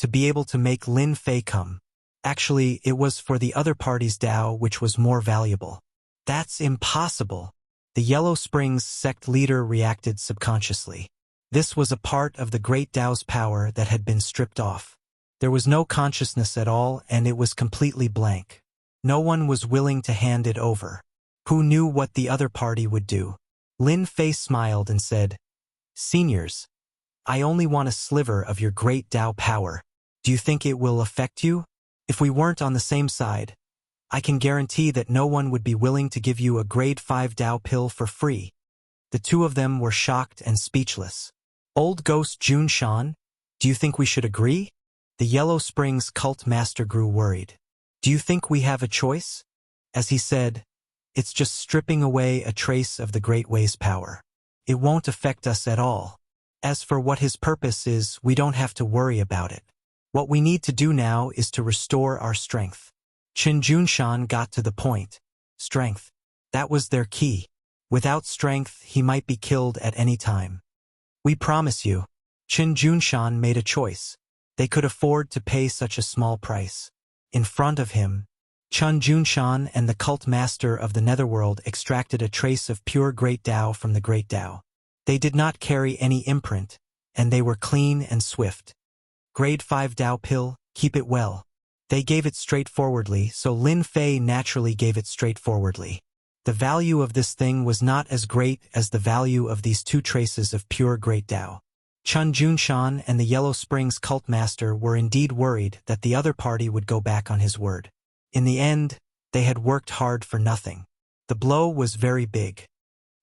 To be able to make Lin Fei come. Actually, it was for the other party's Dao which was more valuable. That's impossible. The Yellow Springs sect leader reacted subconsciously. This was a part of the Great Dao's power that had been stripped off. There was no consciousness at all, and it was completely blank. No one was willing to hand it over. Who knew what the other party would do? Lin Fei smiled and said, "Seniors, I only want a sliver of your great Dao power. Do you think it will affect you? If we weren't on the same side, I can guarantee that no one would be willing to give you a grade 5 Dao pill for free." The two of them were shocked and speechless. Old Ghost Junshan, do you think we should agree? The Yellow Springs cult master grew worried. Do you think we have a choice? As he said, it's just stripping away a trace of the Great Way's power. It won't affect us at all. As for what his purpose is, we don't have to worry about it. What we need to do now is to restore our strength. Chun Junshan got to the point. Strength. That was their key. Without strength, he might be killed at any time. We promise you. Chun Junshan made a choice. They could afford to pay such a small price. In front of him, Chun Junshan and the cult master of the Netherworld extracted a trace of pure Great Dao from the Great Dao. They did not carry any imprint, and they were clean and swift. Grade 5 Dao pill, keep it well. They gave it straightforwardly, so Lin Fei naturally gave it straightforwardly. The value of this thing was not as great as the value of these two traces of pure Great Dao. Chun Junshan and the Yellow Springs cult master were indeed worried that the other party would go back on his word. In the end, they had worked hard for nothing. The blow was very big.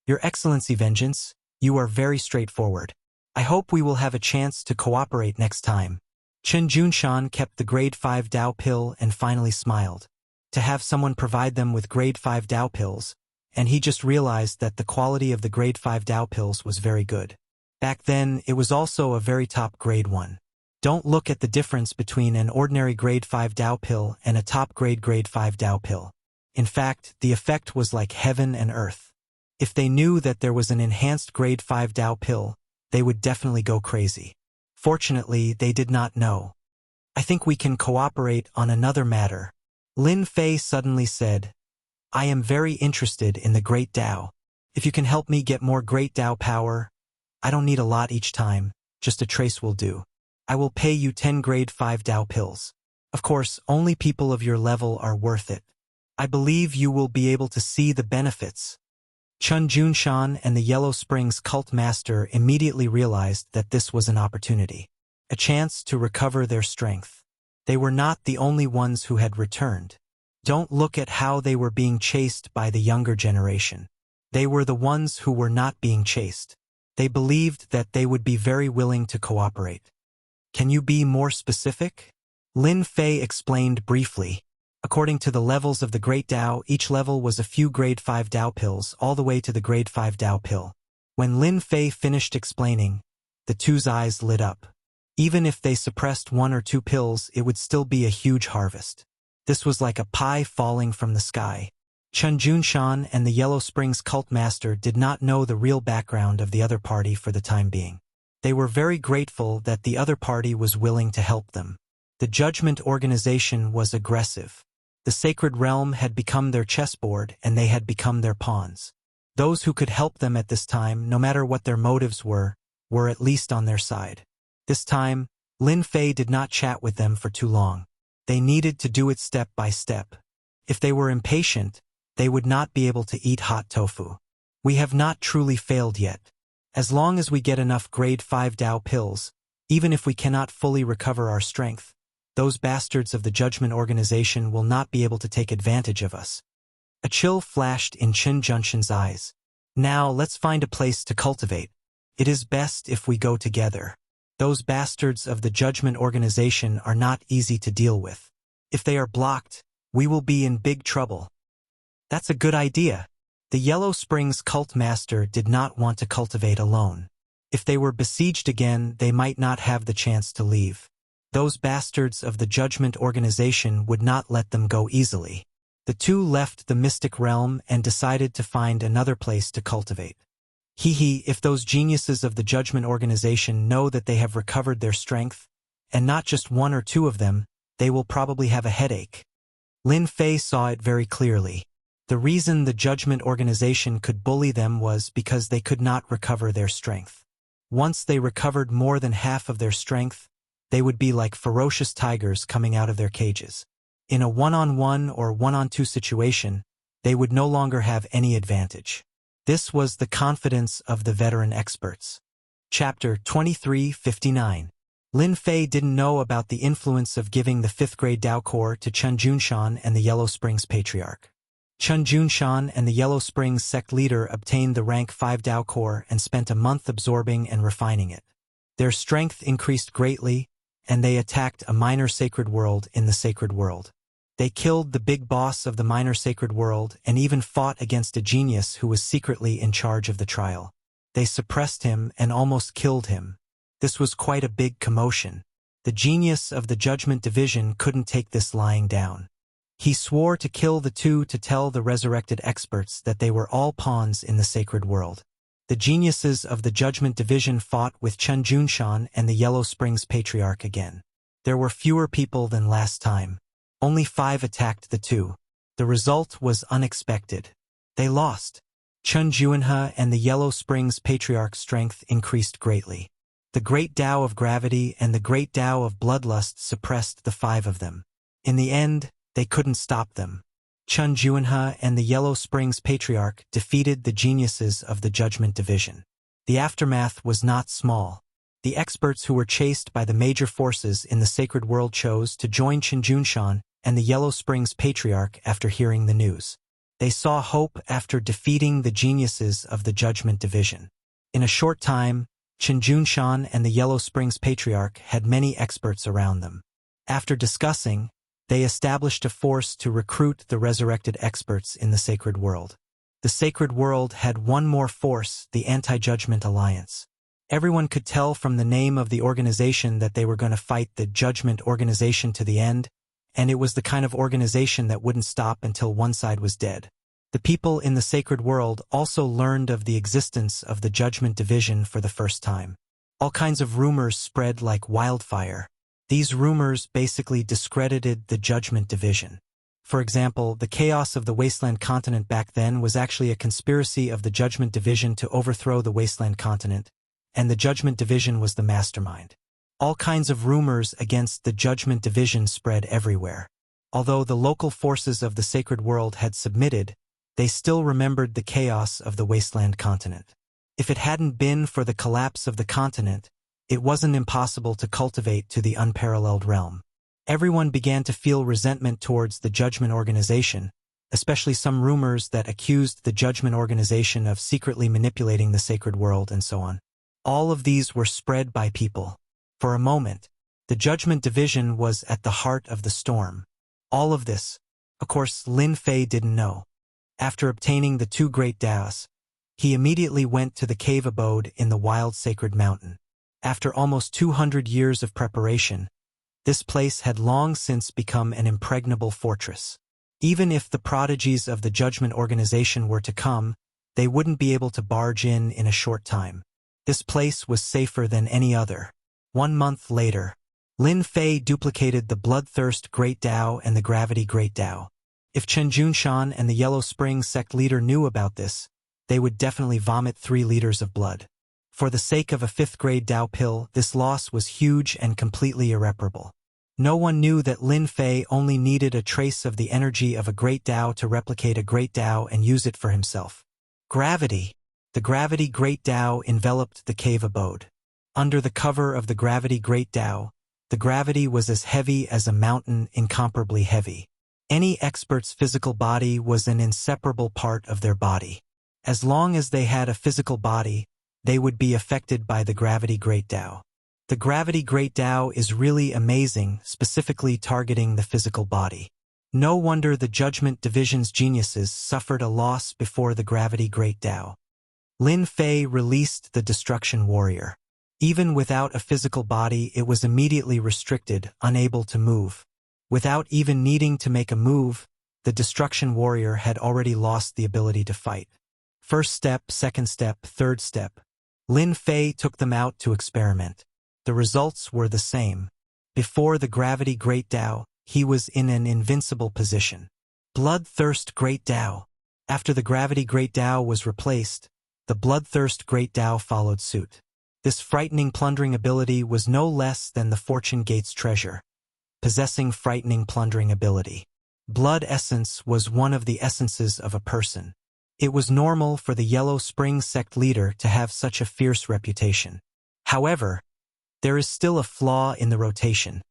Your Excellency Vengeance, you are very straightforward. I hope we will have a chance to cooperate next time. Chun Junshan kept the grade 5 Dao pill and finally smiled. To have someone provide them with grade 5 Dao pills, and he just realized that the quality of the grade 5 Dao pills was very good. Back then, it was also a very top grade one. Don't look at the difference between an ordinary grade 5 Dao pill and a top grade 5 Dao pill. In fact, the effect was like heaven and earth. If they knew that there was an enhanced grade 5 Dao pill, they would definitely go crazy. Fortunately, they did not know. I think we can cooperate on another matter. Lin Fei suddenly said, I am very interested in the Great Dao. If you can help me get more Great Dao power, I don't need a lot each time, just a trace will do. I will pay you 10 grade 5 Dao pills. Of course, only people of your level are worth it. I believe you will be able to see the benefits. Chun Junshan and the Yellow Springs cult master immediately realized that this was an opportunity. A chance to recover their strength. They were not the only ones who had returned. Don't look at how they were being chased by the younger generation. They were the ones who were not being chased. They believed that they would be very willing to cooperate. Can you be more specific? Lin Fei explained briefly. According to the levels of the Great Dao, each level was a few grade 5 Dao pills all the way to the grade 5 Dao pill. When Lin Fei finished explaining, the two's eyes lit up. Even if they suppressed 1 or 2 pills, it would still be a huge harvest. This was like a pie falling from the sky. Chen Junshan and the Yellow Springs cult master did not know the real background of the other party for the time being. They were very grateful that the other party was willing to help them. The Judgment Organization was aggressive. The Sacred Realm had become their chessboard and they had become their pawns. Those who could help them at this time, no matter what their motives were at least on their side. This time, Lin Fei did not chat with them for too long. They needed to do it step by step. If they were impatient, they would not be able to eat hot tofu. We have not truly failed yet. As long as we get enough grade 5 Dao pills, even if we cannot fully recover our strength, those bastards of the Judgment Organization will not be able to take advantage of us. A chill flashed in Chen Junshan's eyes. Now let's find a place to cultivate. It is best if we go together. Those bastards of the Judgment Organization are not easy to deal with. If they are blocked, we will be in big trouble. That's a good idea. The Yellow Springs cult master did not want to cultivate alone. If they were besieged again, they might not have the chance to leave. Those bastards of the Judgment Organization would not let them go easily. The two left the Mystic Realm and decided to find another place to cultivate. If those geniuses of the Judgment Organization know that they have recovered their strength, and not just one or two of them, they will probably have a headache. Lin Fei saw it very clearly. The reason the Judgment Organization could bully them was because they could not recover their strength. Once they recovered more than half of their strength, they would be like ferocious tigers coming out of their cages. In a one-on-one or one-on-two situation, they would no longer have any advantage. This was the confidence of the veteran experts. Chapter 2359. Lin Fei didn't know about the influence of giving the 5th grade Dao Core to Chen Junshan and the Yellow Springs Patriarch. Chen Junshan and the Yellow Springs sect leader obtained the rank 5 Dao Core and spent a month absorbing and refining it. Their strength increased greatly, and they attacked a minor sacred world in the sacred world. They killed the big boss of the minor sacred world and even fought against a genius who was secretly in charge of the trial. They suppressed him and almost killed him. This was quite a big commotion. The genius of the Judgment Division couldn't take this lying down. He swore to kill the two to tell the resurrected experts that they were all pawns in the sacred world. The geniuses of the Judgment Division fought with Chen Junshan and the Yellow Springs Patriarch again. There were fewer people than last time. Only 5 attacked the two. The result was unexpected. They lost. Chen Juanhe and the Yellow Springs Patriarch's strength increased greatly. The Great Tao of Gravity and the Great Tao of Bloodlust suppressed the 5 of them. In the end, they couldn't stop them. Chen Juanhe and the Yellow Springs Patriarch defeated the geniuses of the Judgment Division. The aftermath was not small. The experts who were chased by the major forces in the sacred world chose to join Chen Junshan and the Yellow Springs Patriarch after hearing the news. They saw hope after defeating the geniuses of the Judgment Division. In a short time, Chen Junshan and the Yellow Springs Patriarch had many experts around them. After discussing, they established a force to recruit the resurrected experts in the sacred world. The sacred world had one more force, the Anti-Judgment Alliance. Everyone could tell from the name of the organization that they were going to fight the Judgment Organization to the end, and it was the kind of organization that wouldn't stop until one side was dead. The people in the sacred world also learned of the existence of the Judgment Division for the first time. All kinds of rumors spread like wildfire. These rumors basically discredited the Judgment Division. For example, the chaos of the Wasteland Continent back then was actually a conspiracy of the Judgment Division to overthrow the Wasteland Continent, and the Judgment Division was the mastermind. All kinds of rumors against the Judgment Division spread everywhere. Although the local forces of the sacred world had submitted, they still remembered the chaos of the Wasteland Continent. If it hadn't been for the collapse of the continent, it wasn't impossible to cultivate to the unparalleled realm. Everyone began to feel resentment towards the Judgment Organization, especially some rumors that accused the Judgment Organization of secretly manipulating the sacred world and so on. All of these were spread by people. For a moment, the Judgment Division was at the heart of the storm. All of this, of course, Lin Fei didn't know. After obtaining the 2 great Daos, he immediately went to the cave abode in the wild sacred mountain. After almost 200 years of preparation, This place had long since become an impregnable fortress. Even if the prodigies of the Judgment Organization were to come, they wouldn't be able to barge in a short time. This place was safer than any other. 1 month later, Lin Fei duplicated the Bloodthirst Great Tao and the Gravity Great Tao. If Chen Junshan and the Yellow Spring sect leader knew about this, they would definitely vomit 3 liters of blood. For the sake of a 5th-grade Tao pill, this loss was huge and completely irreparable. No one knew that Lin Fei only needed a trace of the energy of a Great Tao to replicate a Great Tao and use it for himself. Gravity. The Gravity Great Tao enveloped the cave abode. Under the cover of the Gravity Great Tao, the gravity was as heavy as a mountain, incomparably heavy. Any expert's physical body was an inseparable part of their body. As long as they had a physical body, they would be affected by the Gravity Great Tao. The Gravity Great Tao is really amazing, specifically targeting the physical body. No wonder the Judgment Division's geniuses suffered a loss before the Gravity Great Tao. Lin Fei released the Destruction Warrior. Even without a physical body, it was immediately restricted, unable to move. Without even needing to make a move, the Destruction Warrior had already lost the ability to fight. First step, second step, third step. Lin Fei took them out to experiment. The results were the same. Before the Gravity Great Tao, he was in an invincible position. Bloodthirst Great Tao. After the Gravity Great Tao was replaced, the Bloodthirst Great Tao followed suit. This frightening plundering ability was no less than the Fortune Gate's treasure, possessing frightening plundering ability. Blood essence was one of the essences of a person. It was normal for the Yellow Spring sect leader to have such a fierce reputation. However, there is still a flaw in the rotation.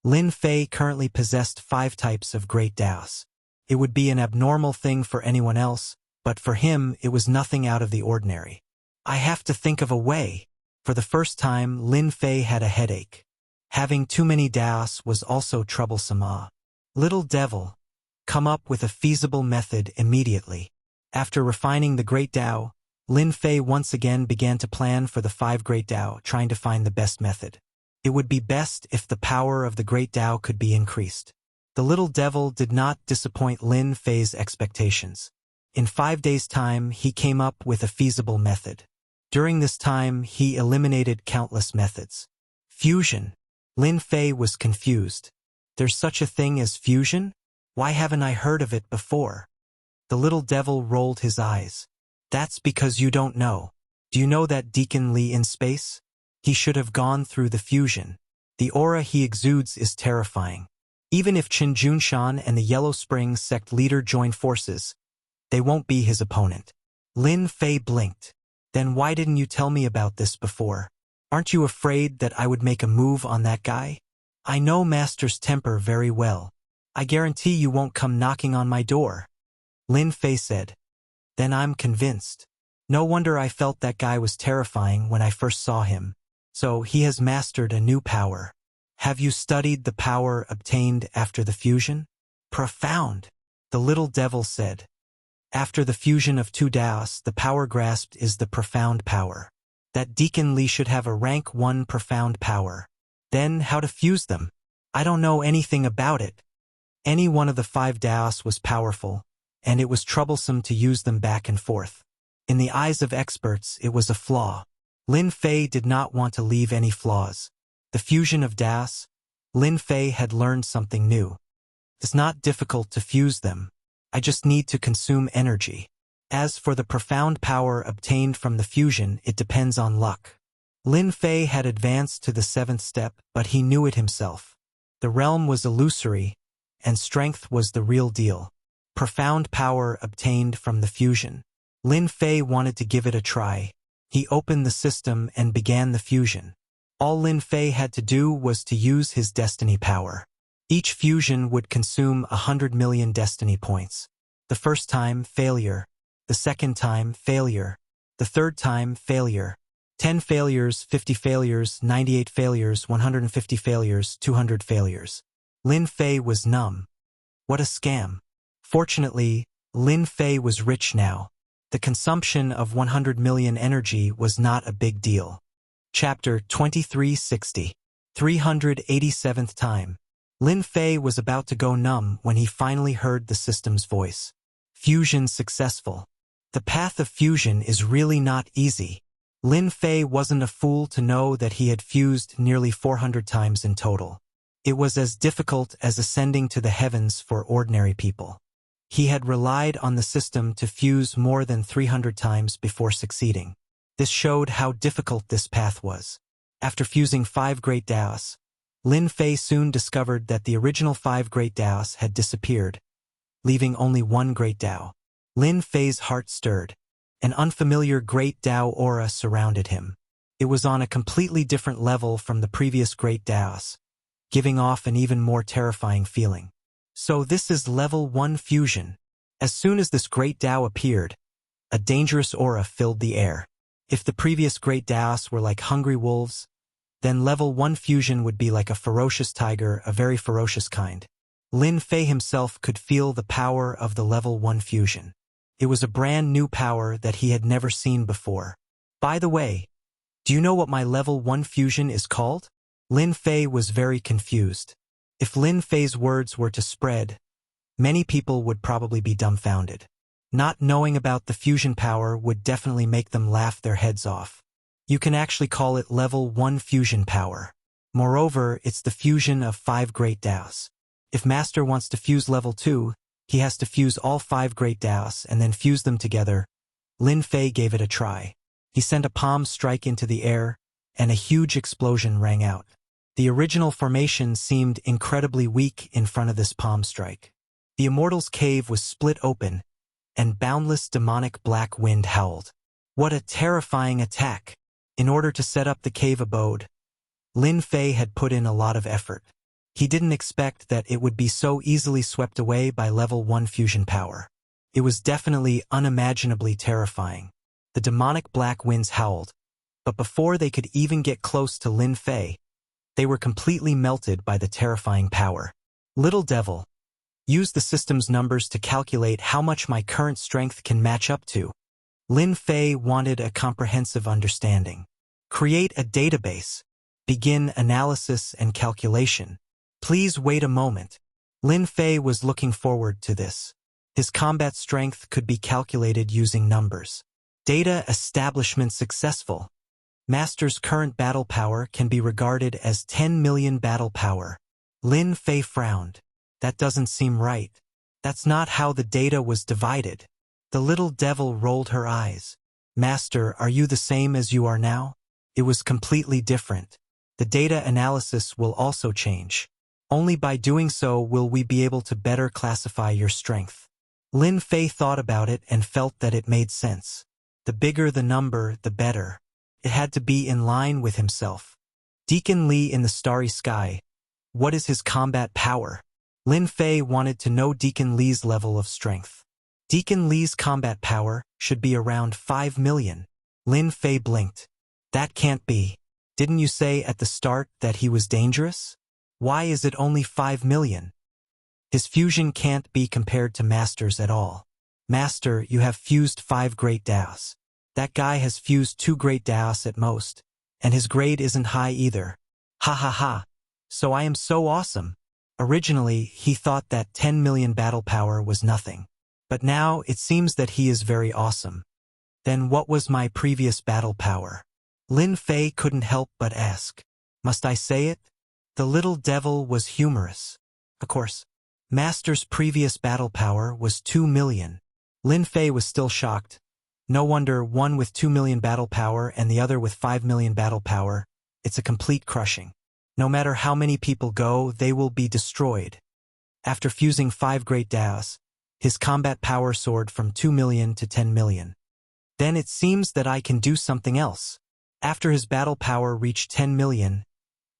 Lin Fei currently possessed 5 types of Great Taos. It would be an abnormal thing for anyone else, but for him it was nothing out of the ordinary. I have to think of a way. For the first time, Lin Fei had a headache. Having too many Taos was also troublesome. Little devil, come up with a feasible method immediately. After refining the Great Tao, Lin Fei once again began to plan for the 5 Great Tao, trying to find the best method. It would be best if the power of the Great Tao could be increased. The little devil did not disappoint Lin Fei's expectations. In 5 days' time, he came up with a feasible method. During this time, he eliminated countless methods. Fusion. Lin Fei was confused. There's such a thing as fusion? Why haven't I heard of it before? The little devil rolled his eyes. That's because you don't know. Do you know that Deacon Li in space? He should have gone through the fusion. The aura he exudes is terrifying. Even if Qin Junshan and the Yellow Spring sect leader join forces, they won't be his opponent. Lin Fei blinked. Then why didn't you tell me about this before? Aren't you afraid that I would make a move on that guy? I know Master's temper very well. I guarantee you won't come knocking on my door. Lin Fei said. Then I'm convinced. No wonder I felt that guy was terrifying when I first saw him. So he has mastered a new power. Have you studied the power obtained after the fusion? Profound, the little devil said. After the fusion of 2 Taos, the power grasped is the profound power. That Deacon Li should have a rank 1 profound power. Then how to fuse them? I don't know anything about it. Any one of the 5 Taos was powerful, and it was troublesome to use them back and forth. In the eyes of experts, it was a flaw. Lin Fei did not want to leave any flaws. The fusion of Taos, Lin Fei had learned something new. It's not difficult to fuse them. I just need to consume energy. As for the profound power obtained from the fusion, it depends on luck. Lin Fei had advanced to the 7th step, but he knew it himself. The realm was illusory, and strength was the real deal. Profound power obtained from the fusion. Lin Fei wanted to give it a try. He opened the system and began the fusion. All Lin Fei had to do was to use his destiny power. Each fusion would consume 100 million destiny points. The first time, failure. The second time, failure. The third time, failure. 10 failures, 50 failures, 98 failures, 150 failures, 200 failures. Lin Fei was numb. What a scam. Fortunately, Lin Fei was rich now. The consumption of 100 million energy was not a big deal. Chapter 2360. 387th time. Lin Fei was about to go numb when he finally heard the system's voice. Fusion successful. The path of fusion is really not easy. Lin Fei wasn't a fool to know that he had fused nearly 400 times in total. It was as difficult as ascending to the heavens for ordinary people. He had relied on the system to fuse more than 300 times before succeeding. This showed how difficult this path was. After fusing 5 great Daos, Lin Fei soon discovered that the original 5 great Daos had disappeared, leaving only 1 great Dao. Lin Fei's heart stirred. An unfamiliar great Dao aura surrounded him. It was on a completely different level from the previous great Daos, giving off an even more terrifying feeling. So this is level 1 fusion. As soon as this great Dao appeared, a dangerous aura filled the air. If the previous great Daos were like hungry wolves, then level 1 fusion would be like a ferocious tiger, a very ferocious kind. Lin Fei himself could feel the power of the level 1 fusion. It was a brand new power that he had never seen before. By the way, do you know what my level 1 fusion is called? Lin Fei was very confused. If Lin Fei's words were to spread, many people would probably be dumbfounded. Not knowing about the fusion power would definitely make them laugh their heads off. You can actually call it level 1 fusion power. Moreover, it's the fusion of 5 great Daos. If Master wants to fuse level 2, he has to fuse all 5 great Daos and then fuse them together. Lin Fei gave it a try. He sent a palm strike into the air, and a huge explosion rang out. The original formation seemed incredibly weak in front of this palm strike. The Immortal's cave was split open, and boundless demonic black wind howled. What a terrifying attack! In order to set up the cave abode, Lin Fei had put in a lot of effort. He didn't expect that it would be so easily swept away by level 1 fusion power. It was definitely unimaginably terrifying. The demonic black winds howled, but before they could even get close to Lin Fei, they were completely melted by the terrifying power. Little devil, use the system's numbers to calculate how much my current strength can match up to. Lin Fei wanted a comprehensive understanding. Create a database. Begin analysis and calculation. Please wait a moment. Lin Fei was looking forward to this. His combat strength could be calculated using numbers. Data establishment successful. Master's current battle power can be regarded as 10 million battle power. Lin Fei frowned. That doesn't seem right. That's not how the data was divided. The little devil rolled her eyes. Master, are you the same as you are now? It was completely different. The data analysis will also change. Only by doing so will we be able to better classify your strength. Lin Fei thought about it and felt that it made sense. The bigger the number, the better. It had to be in line with himself. Deacon Li in the starry sky. What is his combat power? Lin Fei wanted to know Deacon Li's level of strength. Deacon Li's combat power should be around 5 million. Lin Fei blinked. That can't be. Didn't you say at the start that he was dangerous? Why is it only 5 million? His fusion can't be compared to Master's at all. Master, you have fused 5 great Daos. That guy has fused 2 great Daos at most, and his grade isn't high either. Ha ha ha. So I am so awesome. Originally, he thought that 10 million battle power was nothing. But now it seems that he is very awesome. Then what was my previous battle power? Lin Fei couldn't help but ask. Must I say it? The little devil was humorous. Of course, Master's previous battle power was 2 million. Lin Fei was still shocked. No wonder one with 2 million battle power and the other with 5 million battle power. It's a complete crushing. No matter how many people go, they will be destroyed. After fusing 5 great Daos, his combat power soared from 2 million to 10 million. Then it seems that I can do something else. After his battle power reached 10 million,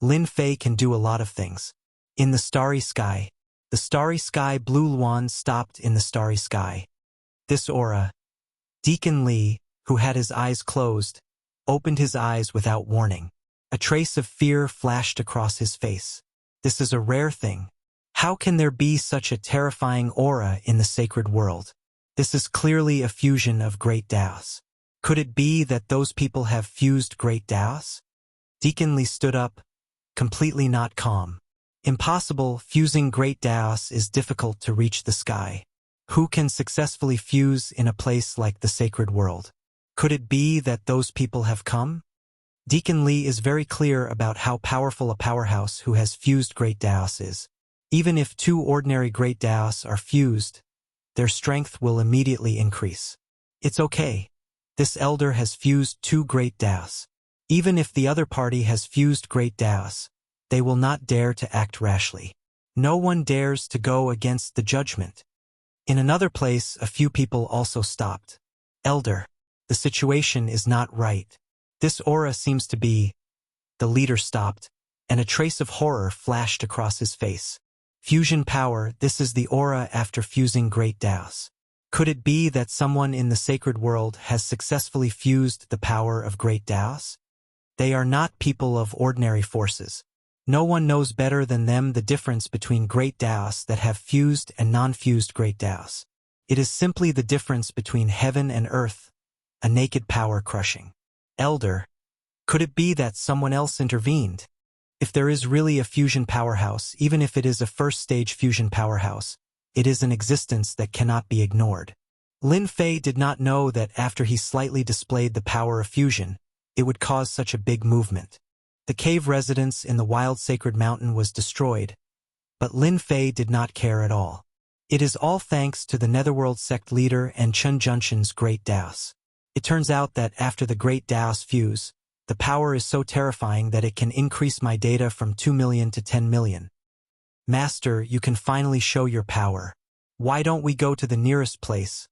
Lin Fei can do a lot of things. In the starry sky blue Luan stopped in the starry sky. This aura, Deacon Li, who had his eyes closed, opened his eyes without warning. A trace of fear flashed across his face. This is a rare thing. How can there be such a terrifying aura in the sacred world? This is clearly a fusion of great Daos. Could it be that those people have fused great Daos? Deacon Li stood up, completely not calm. Impossible, fusing great Daos is difficult to reach the sky. Who can successfully fuse in a place like the sacred world? Could it be that those people have come? Deacon Li is very clear about how powerful a powerhouse who has fused great Daos is. Even if two ordinary great Daos are fused, their strength will immediately increase. It's okay. This elder has fused two great Daos. Even if the other party has fused great Daos, they will not dare to act rashly. No one dares to go against the judgment. In another place, a few people also stopped. Elder, the situation is not right. This aura seems to be... The leader stopped, and a trace of horror flashed across his face. Fusion power, this is the aura after fusing great Daos. Could it be that someone in the sacred world has successfully fused the power of great Daos? They are not people of ordinary forces. No one knows better than them the difference between great Daos that have fused and non-fused great Daos. It is simply the difference between heaven and earth, a naked power crushing. Elder, could it be that someone else intervened? If there is really a fusion powerhouse, even if it is a first-stage fusion powerhouse, it is an existence that cannot be ignored. Lin Fei did not know that after he slightly displayed the power of fusion, it would cause such a big movement. The cave residence in the wild sacred mountain was destroyed, but Lin Fei did not care at all. It is all thanks to the Netherworld sect leader and Chen Junshan's great Daos. It turns out that after the great Daos fuse, the power is so terrifying that it can increase my data from 2 million to 10 million. Master, you can finally show your power. Why don't we go to the nearest place,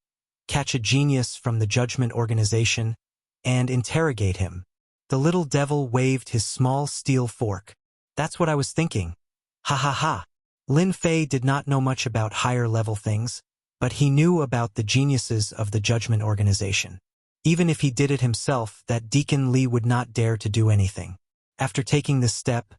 catch a genius from the judgment organization, and interrogate him? The little devil waved his small steel fork. That's what I was thinking. Ha ha ha. Lin Fei did not know much about higher-level things, but he knew about the geniuses of the judgment organization. Even if he did it himself, that Deacon Li would not dare to do anything. After taking this step,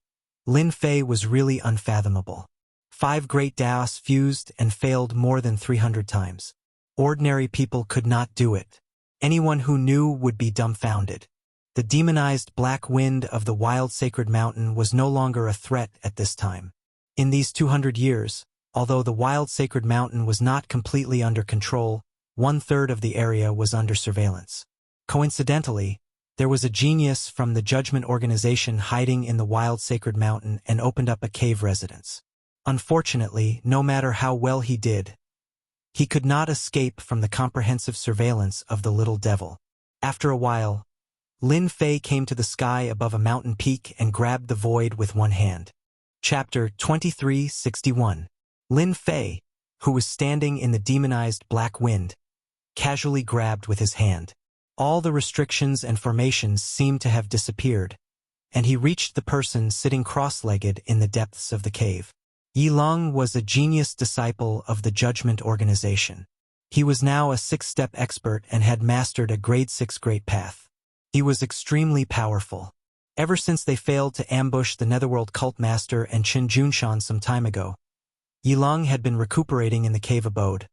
Lin Fei was really unfathomable. 5 great Daos fused and failed more than 300 times. Ordinary people could not do it. Anyone who knew would be dumbfounded. The demonized black wind of the wild sacred mountain was no longer a threat at this time. In these 200 years, although the wild sacred mountain was not completely under control, 1/3 of the area was under surveillance. Coincidentally, there was a genius from the judgment organization hiding in the wild sacred mountain and opened up a cave residence. Unfortunately, no matter how well he did, he could not escape from the comprehensive surveillance of the little devil. After a while, Lin Fei came to the sky above a mountain peak and grabbed the void with one hand. Chapter 2361. Lin Fei, who was standing in the demonized black wind, casually grabbed with his hand. All the restrictions and formations seemed to have disappeared, and he reached the person sitting cross-legged in the depths of the cave. Yilong was a genius disciple of the judgment organization. He was now a 6-step expert and had mastered a grade 6 great path. He was extremely powerful. Ever since they failed to ambush the Netherworld cult master and Qin Junshan some time ago, Yilong had been recuperating in the cave abode,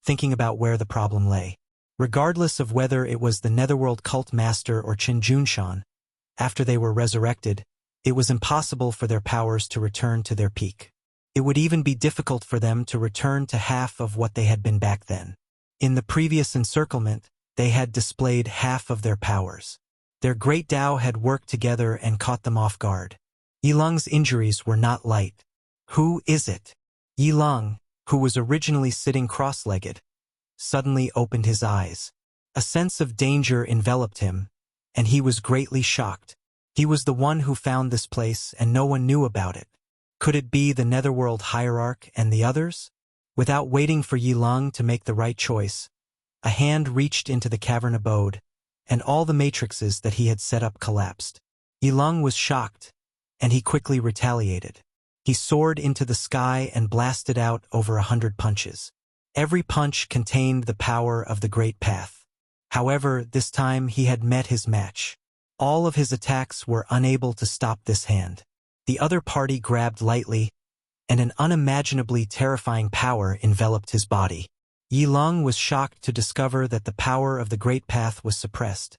thinking about where the problem lay. Regardless of whether it was the Netherworld cult master or Qin Junshan, after they were resurrected, it was impossible for their powers to return to their peak. It would even be difficult for them to return to half of what they had been back then. In the previous encirclement, they had displayed half of their powers. Their great Tao had worked together and caught them off guard. Yilong's injuries were not light. Who is it? Yilong, who was originally sitting cross-legged, suddenly opened his eyes. A sense of danger enveloped him, and he was greatly shocked. He was the one who found this place and no one knew about it. Could it be the Netherworld hierarch and the others? Without waiting for Yilong to make the right choice, a hand reached into the cavern abode, and all the matrices that he had set up collapsed. Yilong was shocked, and he quickly retaliated. He soared into the sky and blasted out over 100 punches. Every punch contained the power of the Great Path. However, this time he had met his match. All of his attacks were unable to stop this hand. The other party grabbed lightly, and an unimaginably terrifying power enveloped his body. Yilong was shocked to discover that the power of the Great Path was suppressed,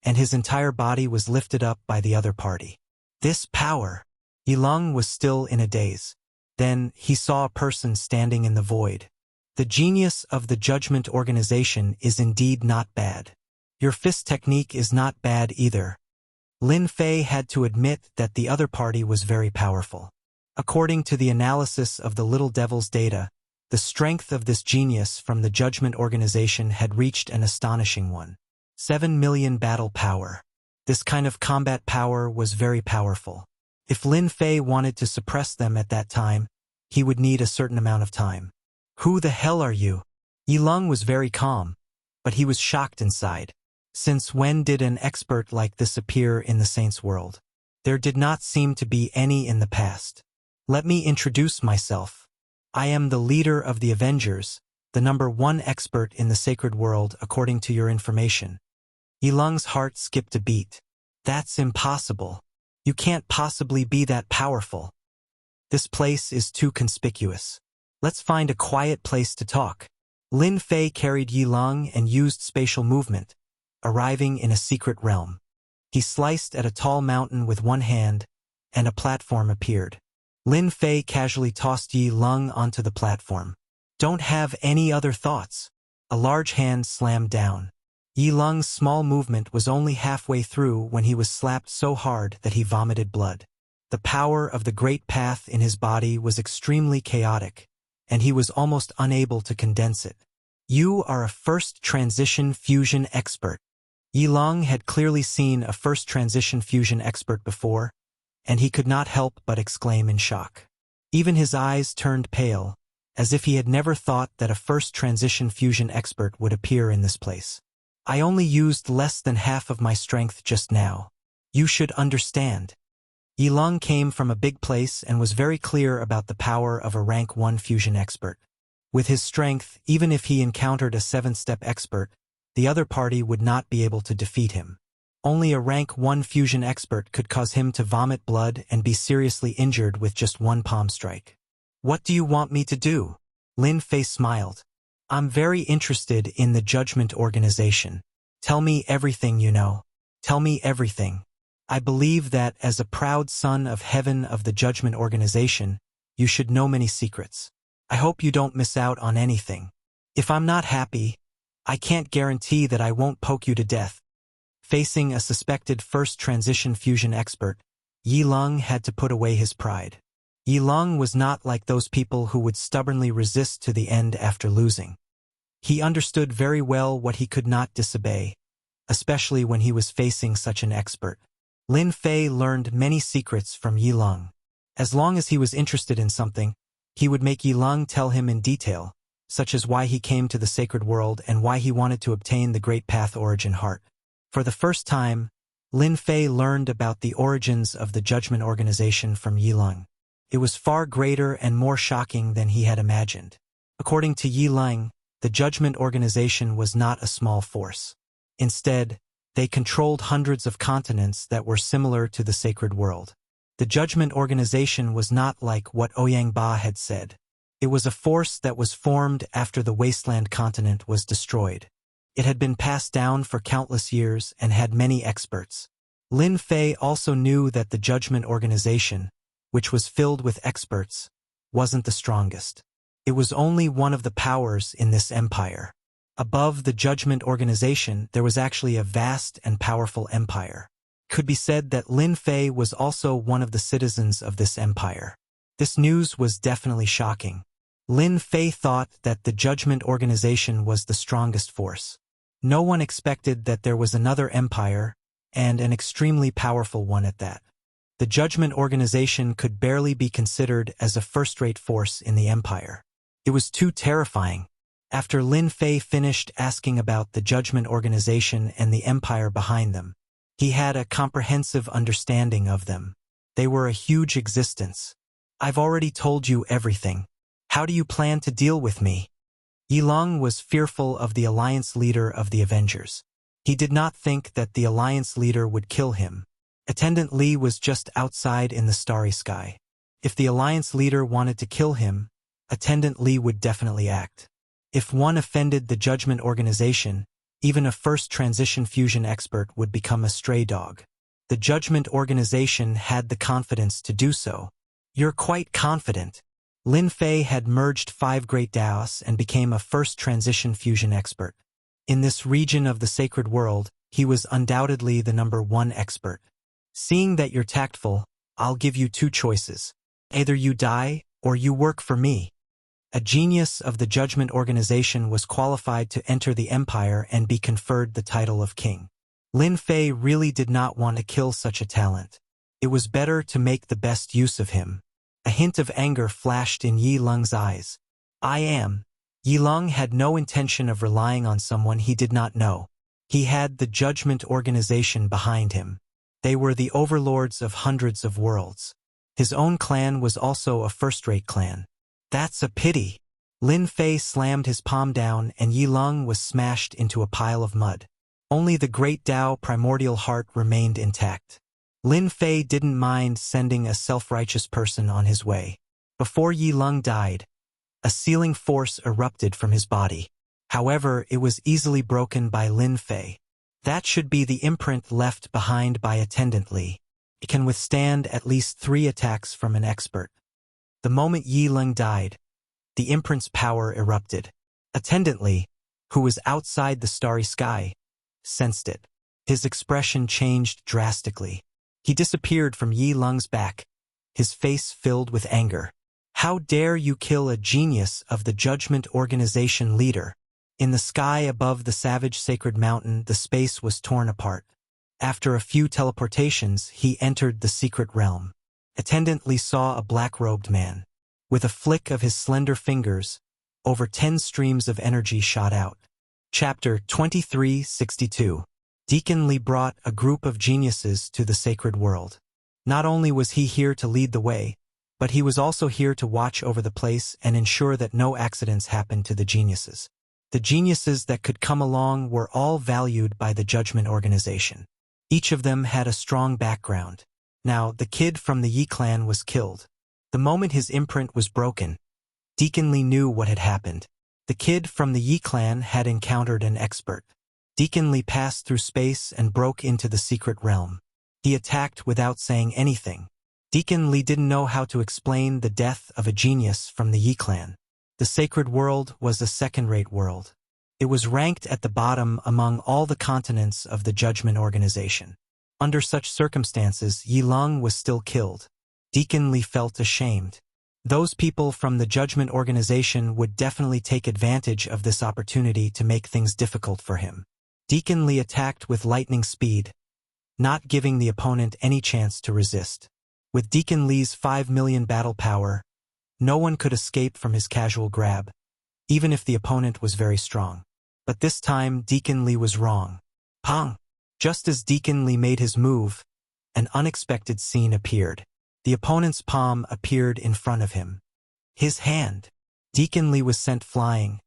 and his entire body was lifted up by the other party. This power! Yilong was still in a daze. Then, he saw a person standing in the void. The genius of the judgment organization is indeed not bad. Your fist technique is not bad either. Lin Fei had to admit that the other party was very powerful. According to the analysis of the Little Devil's data, the strength of this genius from the judgment organization had reached an astonishing one. 7 million battle power. This kind of combat power was very powerful. If Lin Fei wanted to suppress them at that time, he would need a certain amount of time. Who the hell are you? Yilong was very calm, but he was shocked inside. Since when did an expert like this appear in the saints' world? There did not seem to be any in the past. Let me introduce myself. I am the leader of the Avengers, the #1 expert in the sacred world according to your information. Yilong's heart skipped a beat. That's impossible. You can't possibly be that powerful. This place is too conspicuous. Let's find a quiet place to talk. Lin Fei carried Yilong and used spatial movement, arriving in a secret realm. He sliced at a tall mountain with one hand, and a platform appeared. Lin Fei casually tossed Yilong onto the platform. Don't have any other thoughts. A large hand slammed down. Yilong's small movement was only halfway through when he was slapped so hard that he vomited blood. The power of the great path in his body was extremely chaotic, and he was almost unable to condense it. You are a first transition fusion expert. Yilong had clearly seen a first transition fusion expert before, and he could not help but exclaim in shock. Even his eyes turned pale, as if he had never thought that a first transition fusion expert would appear in this place. I only used less than half of my strength just now. You should understand. Yilong came from a big place and was very clear about the power of a rank 1 fusion expert. With his strength, even if he encountered a 7-step expert, the other party would not be able to defeat him. Only a rank 1 fusion expert could cause him to vomit blood and be seriously injured with just one palm strike. What do you want me to do? Lin Fei smiled. I'm very interested in the judgment organization. Tell me everything you know. Tell me everything. I believe that as a proud son of heaven of the judgment organization, you should know many secrets. I hope you don't miss out on anything. If I'm not happy, I can't guarantee that I won't poke you to death. Facing a suspected first transition fusion expert, Yilong had to put away his pride. Yilong was not like those people who would stubbornly resist to the end after losing. He understood very well what he could not disobey, especially when he was facing such an expert. Lin Fei learned many secrets from Yilong. As long as he was interested in something, he would make Yilong tell him in detail, such as why he came to the sacred world and why he wanted to obtain the Great Path Origin Heart. For the first time, Lin Fei learned about the origins of the judgment organization from Yilong. It was far greater and more shocking than he had imagined. According to Yilong, the judgment organization was not a small force. Instead, they controlled hundreds of continents that were similar to the sacred world. The judgment organization was not like what Ouyang Ba had said. It was a force that was formed after the wasteland continent was destroyed. It had been passed down for countless years and had many experts. Lin Fei also knew that the judgment organization, which was filled with experts, wasn't the strongest. It was only one of the powers in this empire. Above the judgment organization, there was actually a vast and powerful empire. It could be said that Lin Fei was also one of the citizens of this empire. This news was definitely shocking. Lin Fei thought that the judgment organization was the strongest force. No one expected that there was another empire, and an extremely powerful one at that. The judgment organization could barely be considered as a first-rate force in the empire. It was too terrifying. After Lin Fei finished asking about the judgment organization and the empire behind them, he had a comprehensive understanding of them. They were a huge existence. I've already told you everything. How do you plan to deal with me? Yilong was fearful of the alliance leader of the Avengers. He did not think that the alliance leader would kill him. Attendant Li was just outside in the starry sky. If the alliance leader wanted to kill him, Attendant Li would definitely act. If one offended the judgment organization, even a first transition fusion expert would become a stray dog. The Judgment Organization had the confidence to do so. You're quite confident. Lin Fei had merged 5 great Daos and became a first transition fusion expert. In this region of the sacred world, he was undoubtedly the #1 expert. Seeing that you're tactful, I'll give you 2 choices. Either you die, or you work for me. A genius of the Judgment Organization was qualified to enter the Empire and be conferred the title of king. Lin Fei really did not want to kill such a talent. It was better to make the best use of him. A hint of anger flashed in Yi Lung's eyes. Yi Lung had no intention of relying on someone he did not know. He had the Judgment Organization behind him. They were the overlords of hundreds of worlds. His own clan was also a first-rate clan. That's a pity. Lin Fei slammed his palm down and Yi Lung was smashed into a pile of mud. Only the Great Tao primordial heart remained intact. Lin Fei didn't mind sending a self-righteous person on his way. Before Yi Lung died, a sealing force erupted from his body. However, it was easily broken by Lin Fei. That should be the imprint left behind by Attendant Li. It can withstand at least 3 attacks from an expert. The moment Yi Lung died, the imprint's power erupted. Attendant Li, who was outside the starry sky, sensed it. His expression changed drastically. He disappeared from Yi Lung's back, his face filled with anger. How dare you kill a genius of the Judgment Organization leader? In the sky above the savage sacred mountain, the space was torn apart. After a few teleportations, he entered the secret realm. Attendant Li saw a black-robed man. With a flick of his slender fingers, over 10 streams of energy shot out. Chapter 2362. Deacon Li brought a group of geniuses to the sacred world. Not only was he here to lead the way, but he was also here to watch over the place and ensure that no accidents happened to the geniuses. The geniuses that could come along were all valued by the Judgment Organization. Each of them had a strong background. Now, the kid from the Yi clan was killed. The moment his imprint was broken, Deacon Li knew what had happened. The kid from the Yi clan had encountered an expert. Deacon Li passed through space and broke into the secret realm. He attacked without saying anything. Deacon Li didn't know how to explain the death of a genius from the Yi clan. The sacred world was a second-rate world. It was ranked at the bottom among all the continents of the Judgment Organization. Under such circumstances, Yi Lung was still killed. Deacon Li felt ashamed. Those people from the Judgment Organization would definitely take advantage of this opportunity to make things difficult for him. Deacon Li attacked with lightning speed, not giving the opponent any chance to resist. With Deacon Li's 5 million battle power, no one could escape from his casual grab, even if the opponent was very strong. But this time, Deacon Li was wrong. Pong! Just as Deacon Li made his move, an unexpected scene appeared. The opponent's palm appeared in front of him. His hand. Deacon Li was sent flying,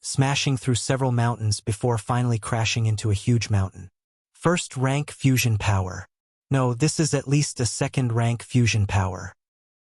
smashing through several mountains before finally crashing into a huge mountain. First-rank fusion power. No, this is at least a second-rank fusion power.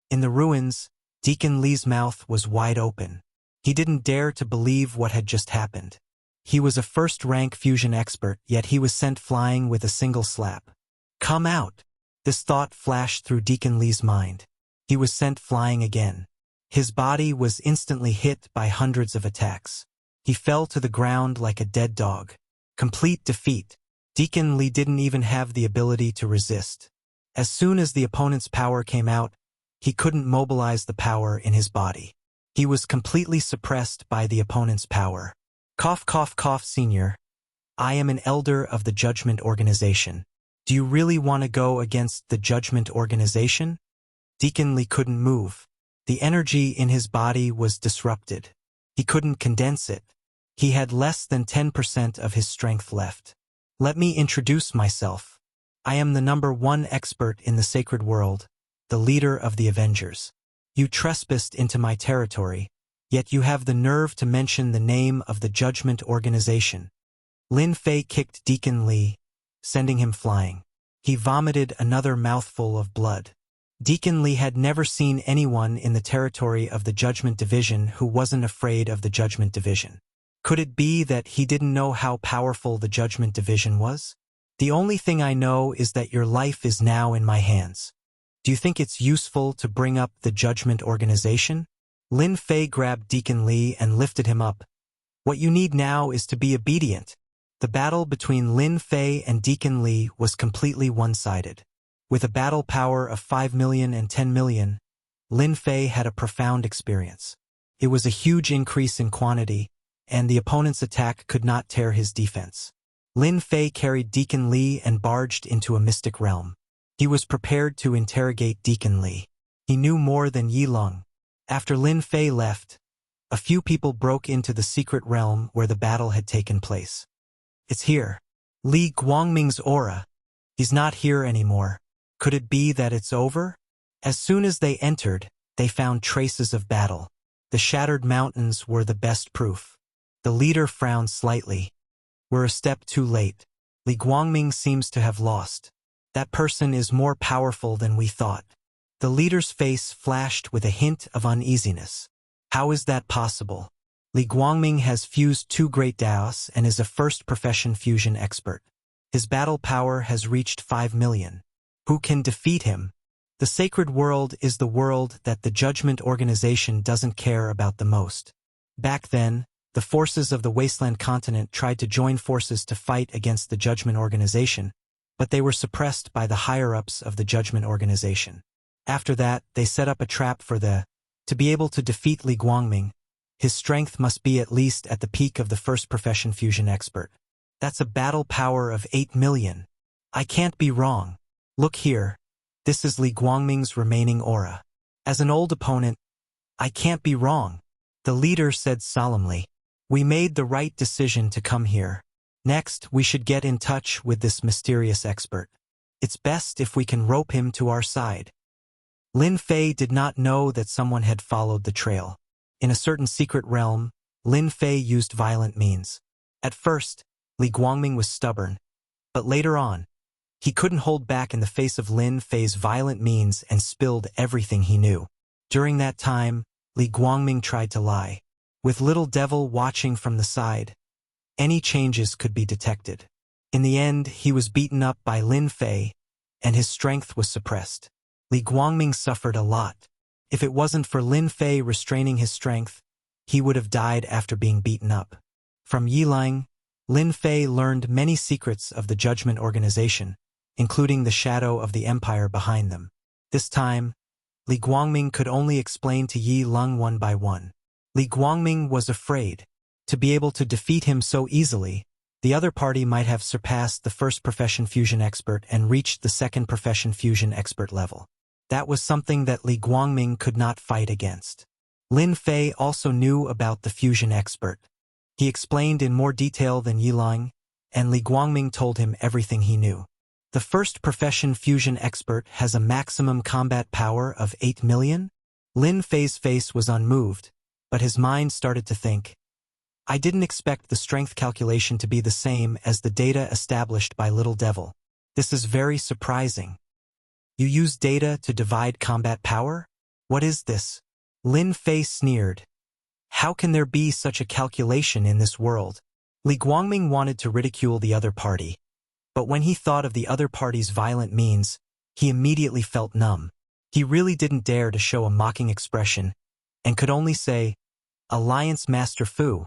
In the ruins, Deacon Li's mouth was wide open. He didn't dare to believe what had just happened. He was a first-rank fusion expert, yet he was sent flying with a single slap. Come out! This thought flashed through Deacon Li's mind. He was sent flying again. His body was instantly hit by hundreds of attacks. He fell to the ground like a dead dog. Complete defeat. Deacon Li didn't even have the ability to resist. As soon as the opponent's power came out, he couldn't mobilize the power in his body. He was completely suppressed by the opponent's power. Cough, cough, cough, senior. I am an elder of the Judgment Organization. Do you really want to go against the Judgment Organization? Deacon Li couldn't move. The energy in his body was disrupted. He couldn't condense it. He had less than 10% of his strength left. Let me introduce myself. I am the #1 expert in the sacred world, the leader of the Avengers. You trespassed into my territory, yet you have the nerve to mention the name of the Judgment Organization. Lin Fei kicked Deacon Li, sending him flying. He vomited another mouthful of blood. Deacon Li had never seen anyone in the territory of the Judgment Division who wasn't afraid of the Judgment Division. Could it be that he didn't know how powerful the Judgment Division was? The only thing I know is that your life is now in my hands. Do you think it's useful to bring up the Judgment Organization? Lin Fei grabbed Deacon Li and lifted him up. What you need now is to be obedient. The battle between Lin Fei and Deacon Li was completely one-sided. With a battle power of 5 million and 10 million, Lin Fei had a profound experience. It was a huge increase in quantity, and the opponent's attack could not tear his defense. Lin Fei carried Deacon Li and barged into a mystic realm. He was prepared to interrogate Deacon Li. He knew more than Yi Lung. After Lin Fei left, a few people broke into the secret realm where the battle had taken place. It's here. Li Guangming's aura. He's not here anymore. Could it be that it's over? As soon as they entered, they found traces of battle. The shattered mountains were the best proof. The leader frowned slightly. We're a step too late. Li Guangming seems to have lost. That person is more powerful than we thought. The leader's face flashed with a hint of uneasiness. How is that possible? Li Guangming has fused 2 great Daos and is a first-profession fusion expert. His battle power has reached 5 million. Who can defeat him? The sacred world is the world that the Judgment Organization doesn't care about the most. Back then, the forces of the Wasteland continent tried to join forces to fight against the Judgment Organization, but they were suppressed by the higher-ups of the Judgment Organization. After that, they set up a trap for to be able to defeat Li Guangming. His strength must be at least at the peak of the first-profession fusion expert. That's a battle power of 8 million. I can't be wrong. Look here. This is Li Guangming's remaining aura. As an old opponent, I can't be wrong. The leader said solemnly. We made the right decision to come here. Next, we should get in touch with this mysterious expert. It's best if we can rope him to our side. Lin Fei did not know that someone had followed the trail. In a certain secret realm, Lin Fei used violent means. At first, Li Guangming was stubborn, but later on, he couldn't hold back in the face of Lin Fei's violent means and spilled everything he knew. During that time, Li Guangming tried to lie. With Little Devil watching from the side, any changes could be detected. In the end, he was beaten up by Lin Fei, and his strength was suppressed. Li Guangming suffered a lot. If it wasn't for Lin Fei restraining his strength, he would have died after being beaten up. From Yi Lang, Lin Fei learned many secrets of the Judgment Organization, including the shadow of the empire behind them. This time, Li Guangming could only explain to Yi Lung one by one. Li Guangming was afraid. To be able to defeat him so easily, the other party might have surpassed the first-profession fusion expert and reached the second-profession fusion expert level. That was something that Li Guangming could not fight against. Lin Fei also knew about the fusion expert. He explained in more detail than Yi Lang, and Li Guangming told him everything he knew. The first-profession fusion expert has a maximum combat power of 8 million? Lin Fei's face was unmoved, but his mind started to think. I didn't expect the strength calculation to be the same as the data established by Little Devil. This is very surprising. You use data to divide combat power? What is this? Lin Fei sneered. How can there be such a calculation in this world? Li Guangming wanted to ridicule the other party, but when he thought of the other party's violent means, he immediately felt numb. He really didn't dare to show a mocking expression, and could only say, Alliance Master Fu,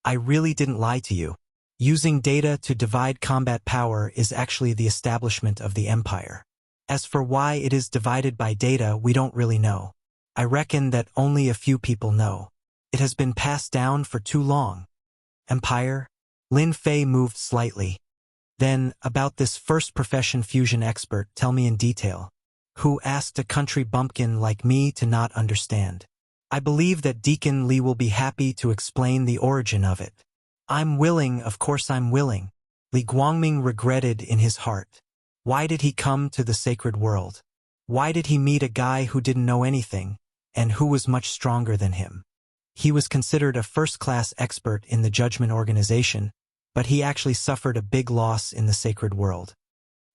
I really didn't lie to you. Using data to divide combat power is actually the establishment of the empire. As for why it is divided by data, we don't really know. I reckon that only a few people know. It has been passed down for too long. Empire? Lin Fei moved slightly. Then, about this first-profession fusion expert, tell me in detail. Who asked a country bumpkin like me to not understand? I believe that Deacon Li will be happy to explain the origin of it. I'm willing, of course I'm willing. Li Guangming regretted in his heart. Why did he come to the sacred world? Why did he meet a guy who didn't know anything, and who was much stronger than him? He was considered a first-class expert in the Judgment Organization, but he actually suffered a big loss in the sacred world.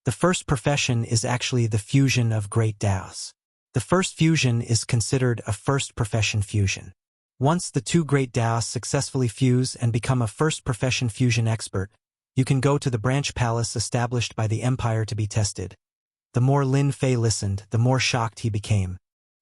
The first profession is actually the fusion of great Daos. The first fusion is considered a first-profession fusion. Once the 2 great Daos successfully fuse and become a first-profession fusion expert, You can go to the branch palace established by the Empire to be tested. The more Lin Fei listened, the more shocked he became.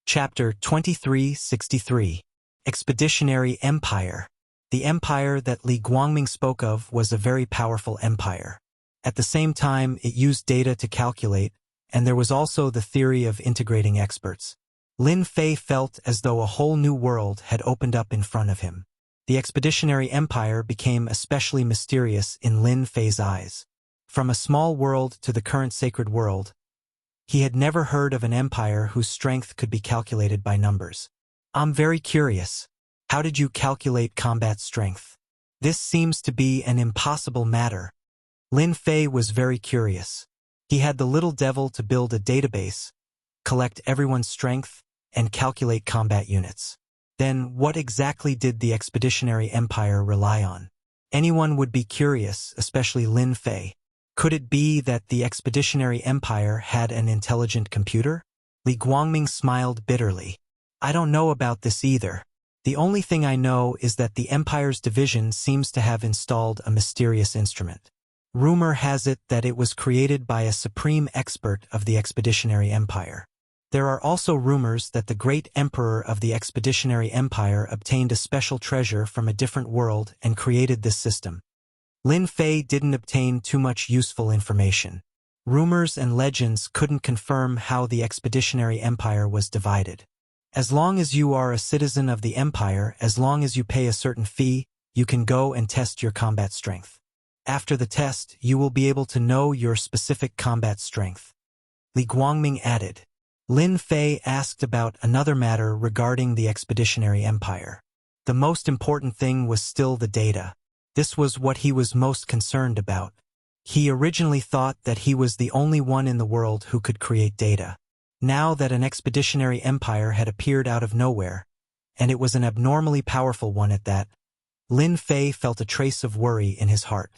Chapter 2363. Expeditionary Empire. The empire that Li Guangming spoke of was a very powerful empire. At the same time, it used data to calculate, and there was also the theory of integrating experts. Lin Fei felt as though a whole new world had opened up in front of him. The Expeditionary Empire became especially mysterious in Lin Fei's eyes. From a small world to the current sacred world, he had never heard of an empire whose strength could be calculated by numbers. I'm very curious. How did you calculate combat strength? This seems to be an impossible matter. Lin Fei was very curious. He had the little devil to build a database, collect everyone's strength, and calculate combat units. Then what exactly did the Expeditionary Empire rely on? Anyone would be curious, especially Lin Fei. Could it be that the Expeditionary Empire had an intelligent computer? Li Guangming smiled bitterly. I don't know about this either. The only thing I know is that the Empire's division seems to have installed a mysterious instrument. Rumor has it that it was created by a supreme expert of the Expeditionary Empire. There are also rumors that the great emperor of the Expeditionary Empire obtained a special treasure from a different world and created this system. Lin Fei didn't obtain too much useful information. Rumors and legends couldn't confirm how the Expeditionary Empire was divided. As long as you are a citizen of the Empire, as long as you pay a certain fee, you can go and test your combat strength. After the test, you will be able to know your specific combat strength. Li Guangming added. Lin Fei asked about another matter regarding the Expeditionary Empire. The most important thing was still the data. This was what he was most concerned about. He originally thought that he was the only one in the world who could create data. Now that an expeditionary empire had appeared out of nowhere, and it was an abnormally powerful one at that, Lin Fei felt a trace of worry in his heart.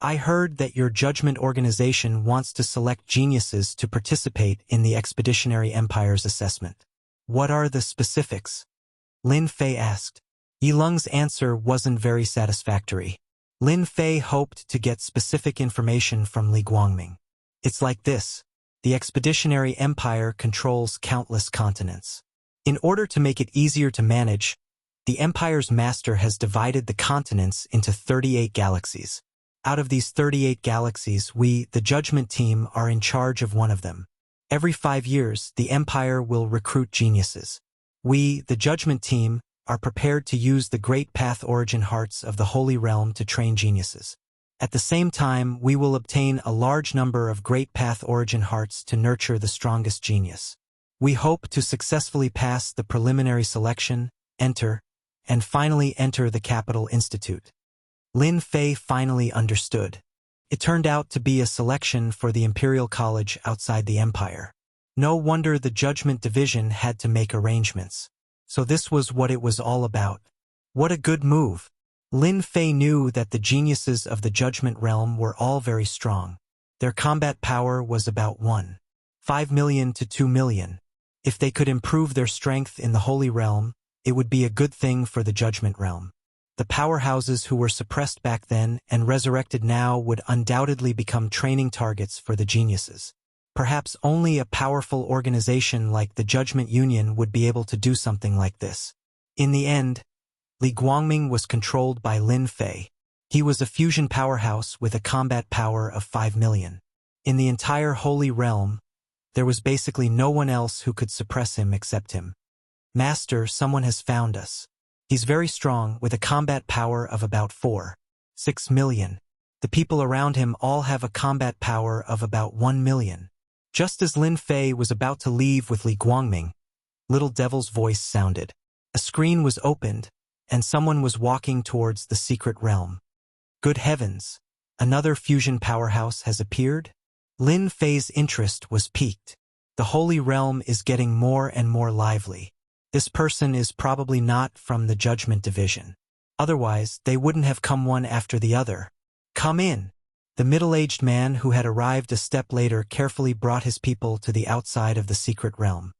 I heard that your judgment organization wants to select geniuses to participate in the Expeditionary Empire's assessment. What are the specifics? Lin Fei asked. Yilung's answer wasn't very satisfactory. Lin Fei hoped to get specific information from Li Guangming. It's like this. The Expeditionary Empire controls countless continents. In order to make it easier to manage, the Empire's master has divided the continents into 38 galaxies. Out of these 38 galaxies, we, the Judgment Team, are in charge of one of them. Every 5 years, the Empire will recruit geniuses. We, the Judgment Team, are prepared to use the Great Path Origin Hearts of the Holy Realm to train geniuses. At the same time, we will obtain a large number of Great Path Origin Hearts to nurture the strongest genius. We hope to successfully pass the preliminary selection, enter, and finally enter the Capital Institute. Lin Fei finally understood. It turned out to be a selection for the Imperial College outside the Empire. No wonder the Judgment Division had to make arrangements. So this was what it was all about. What a good move. Lin Fei knew that the geniuses of the Judgment Realm were all very strong. Their combat power was about 1.5 million to 2 million. If they could improve their strength in the Holy Realm, it would be a good thing for the Judgment Realm. The powerhouses who were suppressed back then and resurrected now would undoubtedly become training targets for the geniuses. Perhaps only a powerful organization like the Judgment Union would be able to do something like this. In the end, Li Guangming was controlled by Lin Fei. He was a fusion powerhouse with a combat power of 5 million. In the entire Holy Realm, there was basically no one else who could suppress him except him. Master, someone has found us. He's very strong, with a combat power of about 4.6 million. The people around him all have a combat power of about 1 million. Just as Lin Fei was about to leave with Li Guangming, Little Devil's voice sounded. A screen was opened, and someone was walking towards the secret realm. Good heavens! Another fusion powerhouse has appeared? Lin Fei's interest was piqued. The Holy Realm is getting more and more lively. This person is probably not from the Judgment Division. Otherwise, they wouldn't have come one after the other. Come in! The middle-aged man who had arrived a step later carefully brought his people to the outside of the secret realm.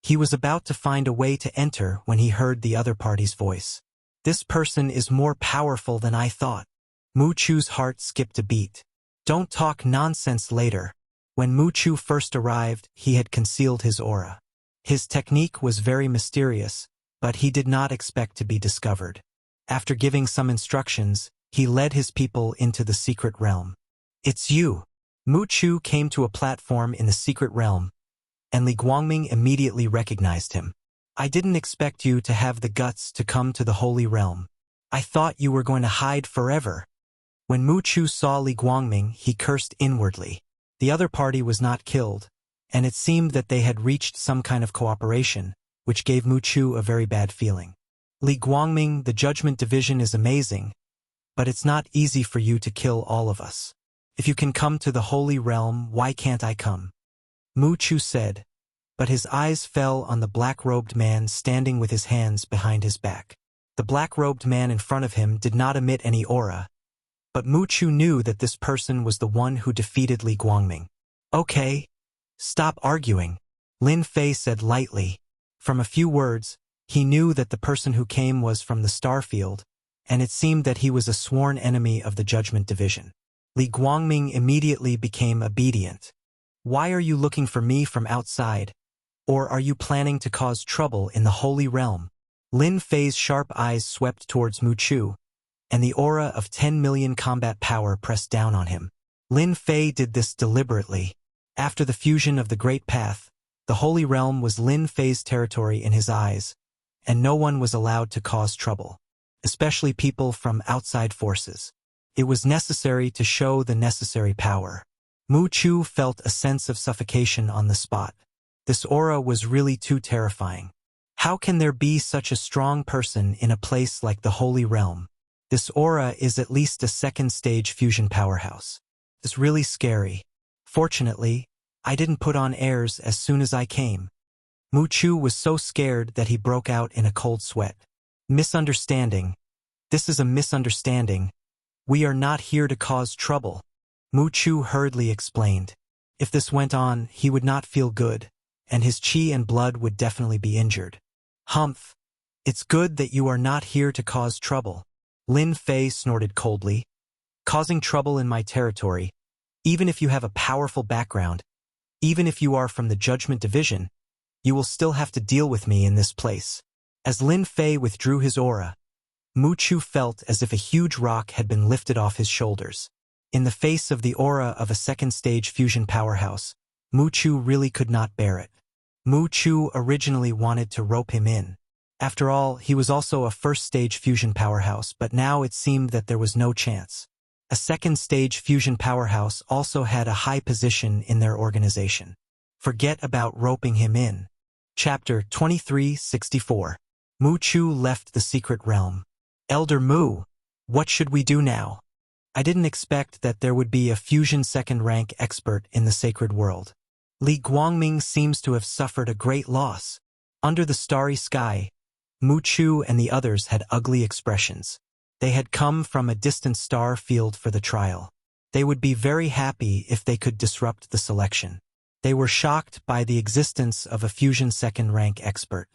He was about to find a way to enter when he heard the other party's voice. This person is more powerful than I thought. Mu Chu's heart skipped a beat. Don't talk nonsense later. When Mu Chu first arrived, he had concealed his aura. His technique was very mysterious, but he did not expect to be discovered. After giving some instructions, he led his people into the secret realm. It's you. Mu Chu came to a platform in the secret realm, and Li Guangming immediately recognized him. I didn't expect you to have the guts to come to the holy realm. I thought you were going to hide forever. When Mu Chu saw Li Guangming, he cursed inwardly. The other party was not killed, and it seemed that they had reached some kind of cooperation, which gave Mu Chu a very bad feeling. Li Guangming, the Judgment Division is amazing, but it's not easy for you to kill all of us. If you can come to the holy realm, why can't I come? Mu Chu said, but his eyes fell on the black-robed man standing with his hands behind his back. The black-robed man in front of him did not emit any aura, but Mu Chu knew that this person was the one who defeated Li Guangming. Okay, stop arguing, Lin Fei said lightly. From a few words, he knew that the person who came was from the Starfield, and it seemed that he was a sworn enemy of the Judgment Division. Li Guangming immediately became obedient. Why are you looking for me from outside? Or are you planning to cause trouble in the Holy Realm? Lin Fei's sharp eyes swept towards Mu Chu, and the aura of 10 million combat power pressed down on him. Lin Fei did this deliberately. After the fusion of the Great Path, the Holy Realm was Lin Fei's territory in his eyes, and no one was allowed to cause trouble, especially people from outside forces. It was necessary to show the necessary power. Mu Chu felt a sense of suffocation on the spot. This aura was really too terrifying. How can there be such a strong person in a place like the Holy Realm? This aura is at least a second-stage fusion powerhouse. It's really scary. Fortunately, I didn't put on airs as soon as I came. Mu Chu was so scared that he broke out in a cold sweat. Misunderstanding. This is a misunderstanding. We are not here to cause trouble, Mu Chu hurriedly explained. If this went on, he would not feel good, and his qi and blood would definitely be injured. Humph. It's good that you are not here to cause trouble. Lin Fei snorted coldly. Causing trouble in my territory, even if you have a powerful background, even if you are from the Judgment Division, you will still have to deal with me in this place. As Lin Fei withdrew his aura, Mu Chu felt as if a huge rock had been lifted off his shoulders. In the face of the aura of a second-stage fusion powerhouse, Mu Chu really could not bear it. Mu Chu originally wanted to rope him in. After all, he was also a first-stage fusion powerhouse, but now it seemed that there was no chance. A second-stage fusion powerhouse also had a high position in their organization. Forget about roping him in. Chapter 2364. Mu Chu left the secret realm. Elder Mu, what should we do now? I didn't expect that there would be a fusion second-rank expert in the sacred world. Li Guangming seems to have suffered a great loss. Under the starry sky, Mu Chu and the others had ugly expressions. They had come from a distant star field for the trial. They would be very happy if they could disrupt the selection. They were shocked by the existence of a fusion second-rank expert.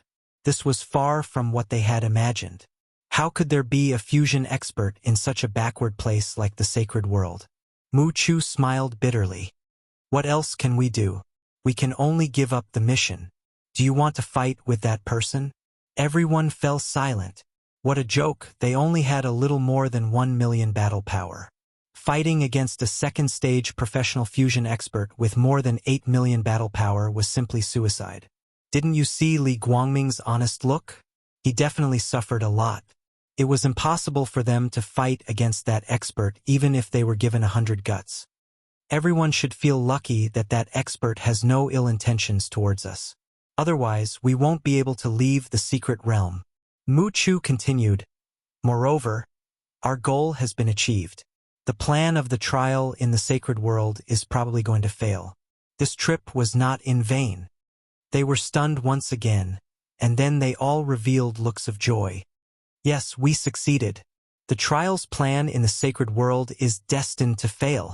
This was far from what they had imagined. How could there be a fusion expert in such a backward place like the sacred world? Mu Chu smiled bitterly. What else can we do? We can only give up the mission. Do you want to fight with that person? Everyone fell silent. What a joke, they only had a little more than 1 million battle power. Fighting against a second-stage professional fusion expert with more than 8 million battle power was simply suicide. Didn't you see Li Guangming's honest look? He definitely suffered a lot. It was impossible for them to fight against that expert even if they were given 100 guts. Everyone should feel lucky that that expert has no ill intentions towards us. Otherwise, we won't be able to leave the secret realm. Mu Chu continued. Moreover, our goal has been achieved. The plan of the trial in the sacred world is probably going to fail. This trip was not in vain. They were stunned once again, and then they all revealed looks of joy. Yes, we succeeded. The trial's plan in the sacred world is destined to fail.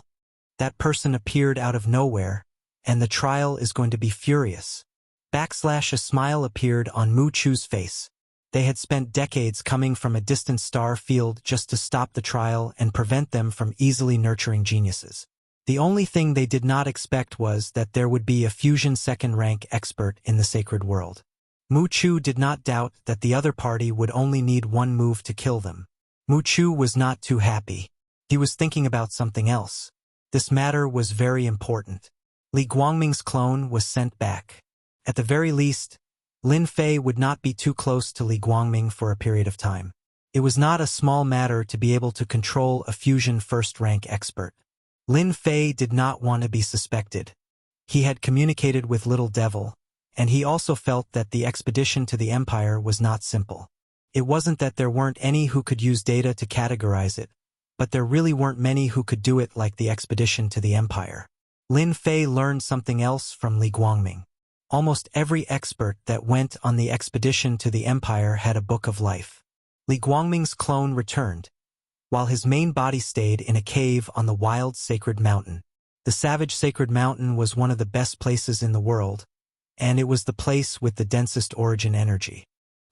That person appeared out of nowhere, and the trial is going to be furious. A smile appeared on Mu Chu's face. They had spent decades coming from a distant star field just to stop the trial and prevent them from easily nurturing geniuses. The only thing they did not expect was that there would be a fusion second-rank expert in the sacred world. Mu Chu did not doubt that the other party would only need one move to kill them. Mu Chu was not too happy. He was thinking about something else. This matter was very important. Li Guangming's clone was sent back. At the very least, Lin Fei would not be too close to Li Guangming for a period of time. It was not a small matter to be able to control a fusion first-rank expert. Lin Fei did not want to be suspected. He had communicated with Little Devil, and he also felt that the expedition to the Empire was not simple. It wasn't that there weren't any who could use data to categorize it, but there really weren't many who could do it like the expedition to the Empire. Lin Fei learned something else from Li Guangming. Almost every expert that went on the expedition to the Empire had a book of life. Li Guangming's clone returned, while his main body stayed in a cave on the wild sacred mountain. The savage sacred mountain was one of the best places in the world, and it was the place with the densest origin energy.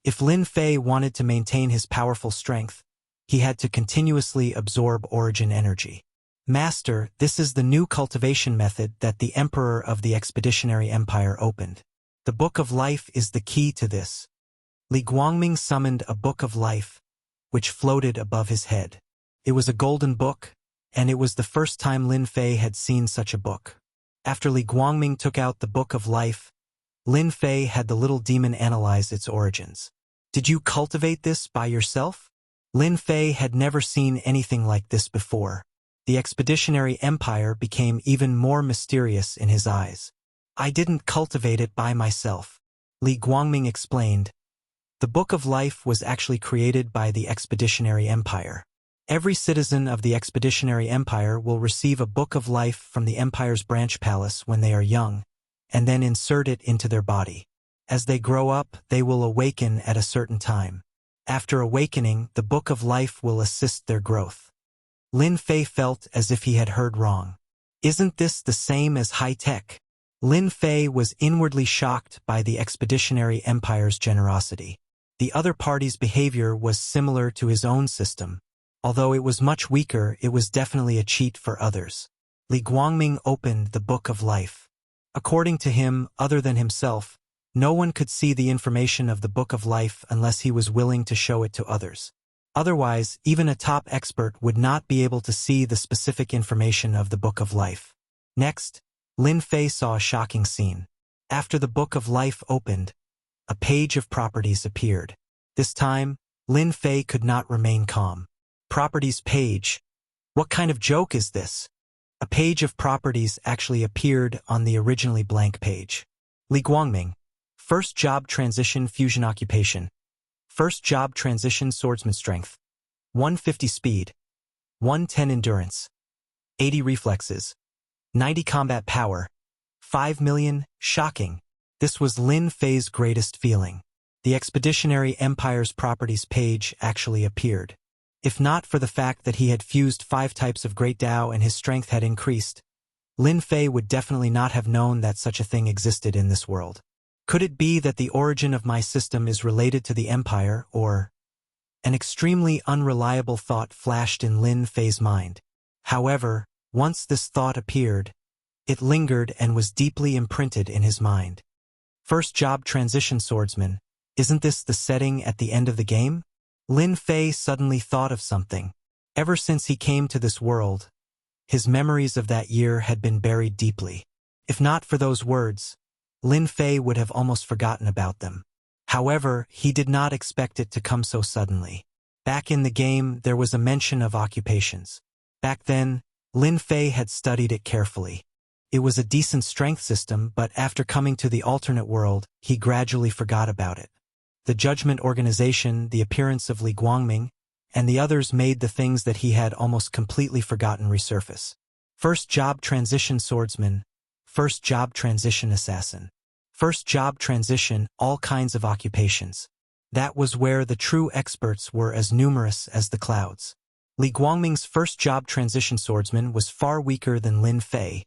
If Lin Fei wanted to maintain his powerful strength, he had to continuously absorb origin energy. Master, this is the new cultivation method that the Emperor of the Expeditionary Empire opened. The Book of Life is the key to this. Li Guangming summoned a Book of Life, which floated above his head. It was a golden book, and it was the first time Lin Fei had seen such a book. After Li Guangming took out the Book of Life, Lin Fei had the little demon analyze its origins. Did you cultivate this by yourself? Lin Fei had never seen anything like this before. The Expeditionary Empire became even more mysterious in his eyes. I didn't cultivate it by myself. Li Guangming explained. The Book of Life was actually created by the Expeditionary Empire. Every citizen of the Expeditionary Empire will receive a Book of Life from the Empire's branch palace when they are young, and then insert it into their body. As they grow up, they will awaken at a certain time. After awakening, the Book of Life will assist their growth. Lin Fei felt as if he had heard wrong. Isn't this the same as high-tech? Lin Fei was inwardly shocked by the Expeditionary Empire's generosity. The other party's behavior was similar to his own system. Although it was much weaker, it was definitely a cheat for others. Li Guangming opened the Book of Life. According to him, other than himself, no one could see the information of the Book of Life unless he was willing to show it to others. Otherwise, even a top expert would not be able to see the specific information of the Book of Life. Next, Lin Fei saw a shocking scene. After the Book of Life opened, a page of properties appeared. This time, Lin Fei could not remain calm. Properties page. What kind of joke is this? A page of properties actually appeared on the originally blank page. Li Guangming. First job transition fusion occupation. First job transition swordsman strength. 150 speed. 110 endurance. 80 reflexes. 90 combat power. 5 million, shocking. This was Lin Fei's greatest feeling. The Expeditionary Empire's properties page actually appeared. If not for the fact that he had fused 5 types of Great Tao and his strength had increased, Lin Fei would definitely not have known that such a thing existed in this world. Could it be that the origin of my system is related to the Empire, or... An extremely unreliable thought flashed in Lin Fei's mind. However, once this thought appeared, it lingered and was deeply imprinted in his mind. First job transition swordsman, isn't this the setting at the end of the game? Lin Fei suddenly thought of something. Ever since he came to this world, his memories of that year had been buried deeply. If not for those words, Lin Fei would have almost forgotten about them. However, he did not expect it to come so suddenly. Back in the game, there was a mention of occupations. Back then, Lin Fei had studied it carefully. It was a decent strength system, but after coming to the alternate world, he gradually forgot about it. The judgment organization, the appearance of Li Guangming, and the others made the things that he had almost completely forgotten resurface. First job transition swordsman. First job transition assassin. First job transition, all kinds of occupations. That was where the true experts were as numerous as the clouds. Li Guangming's first job transition swordsman was far weaker than Lin Fei,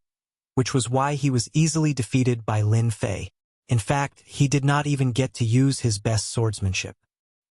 which was why he was easily defeated by Lin Fei. In fact, he did not even get to use his best swordsmanship.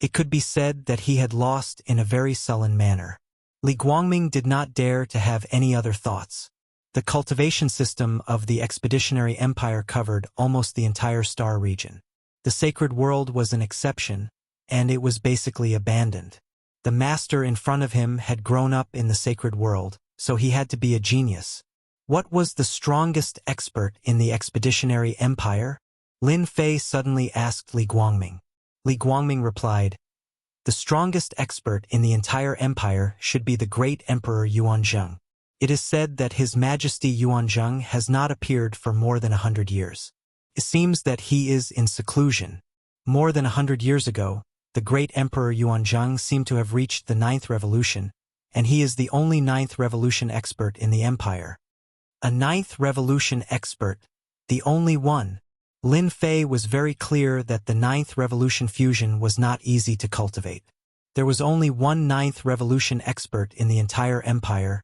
It could be said that he had lost in a very sullen manner. Li Guangming did not dare to have any other thoughts. The cultivation system of the Expeditionary Empire covered almost the entire star region. The sacred world was an exception, and it was basically abandoned. The master in front of him had grown up in the sacred world, so he had to be a genius. What was the strongest expert in the Expeditionary Empire? Lin Fei suddenly asked Li Guangming. Li Guangming replied, "The strongest expert in the entire empire should be the great Emperor Yuanzheng. It is said that His Majesty Yuanzheng has not appeared for more than 100 years. It seems that he is in seclusion. More than 100 years ago, the great Emperor Yuanzheng seemed to have reached the 9th revolution, and he is the only 9th revolution expert in the empire." A 9th revolution expert, the only one. Lin Fei was very clear that the 9th revolution fusion was not easy to cultivate. There was only one 9th revolution expert in the entire empire,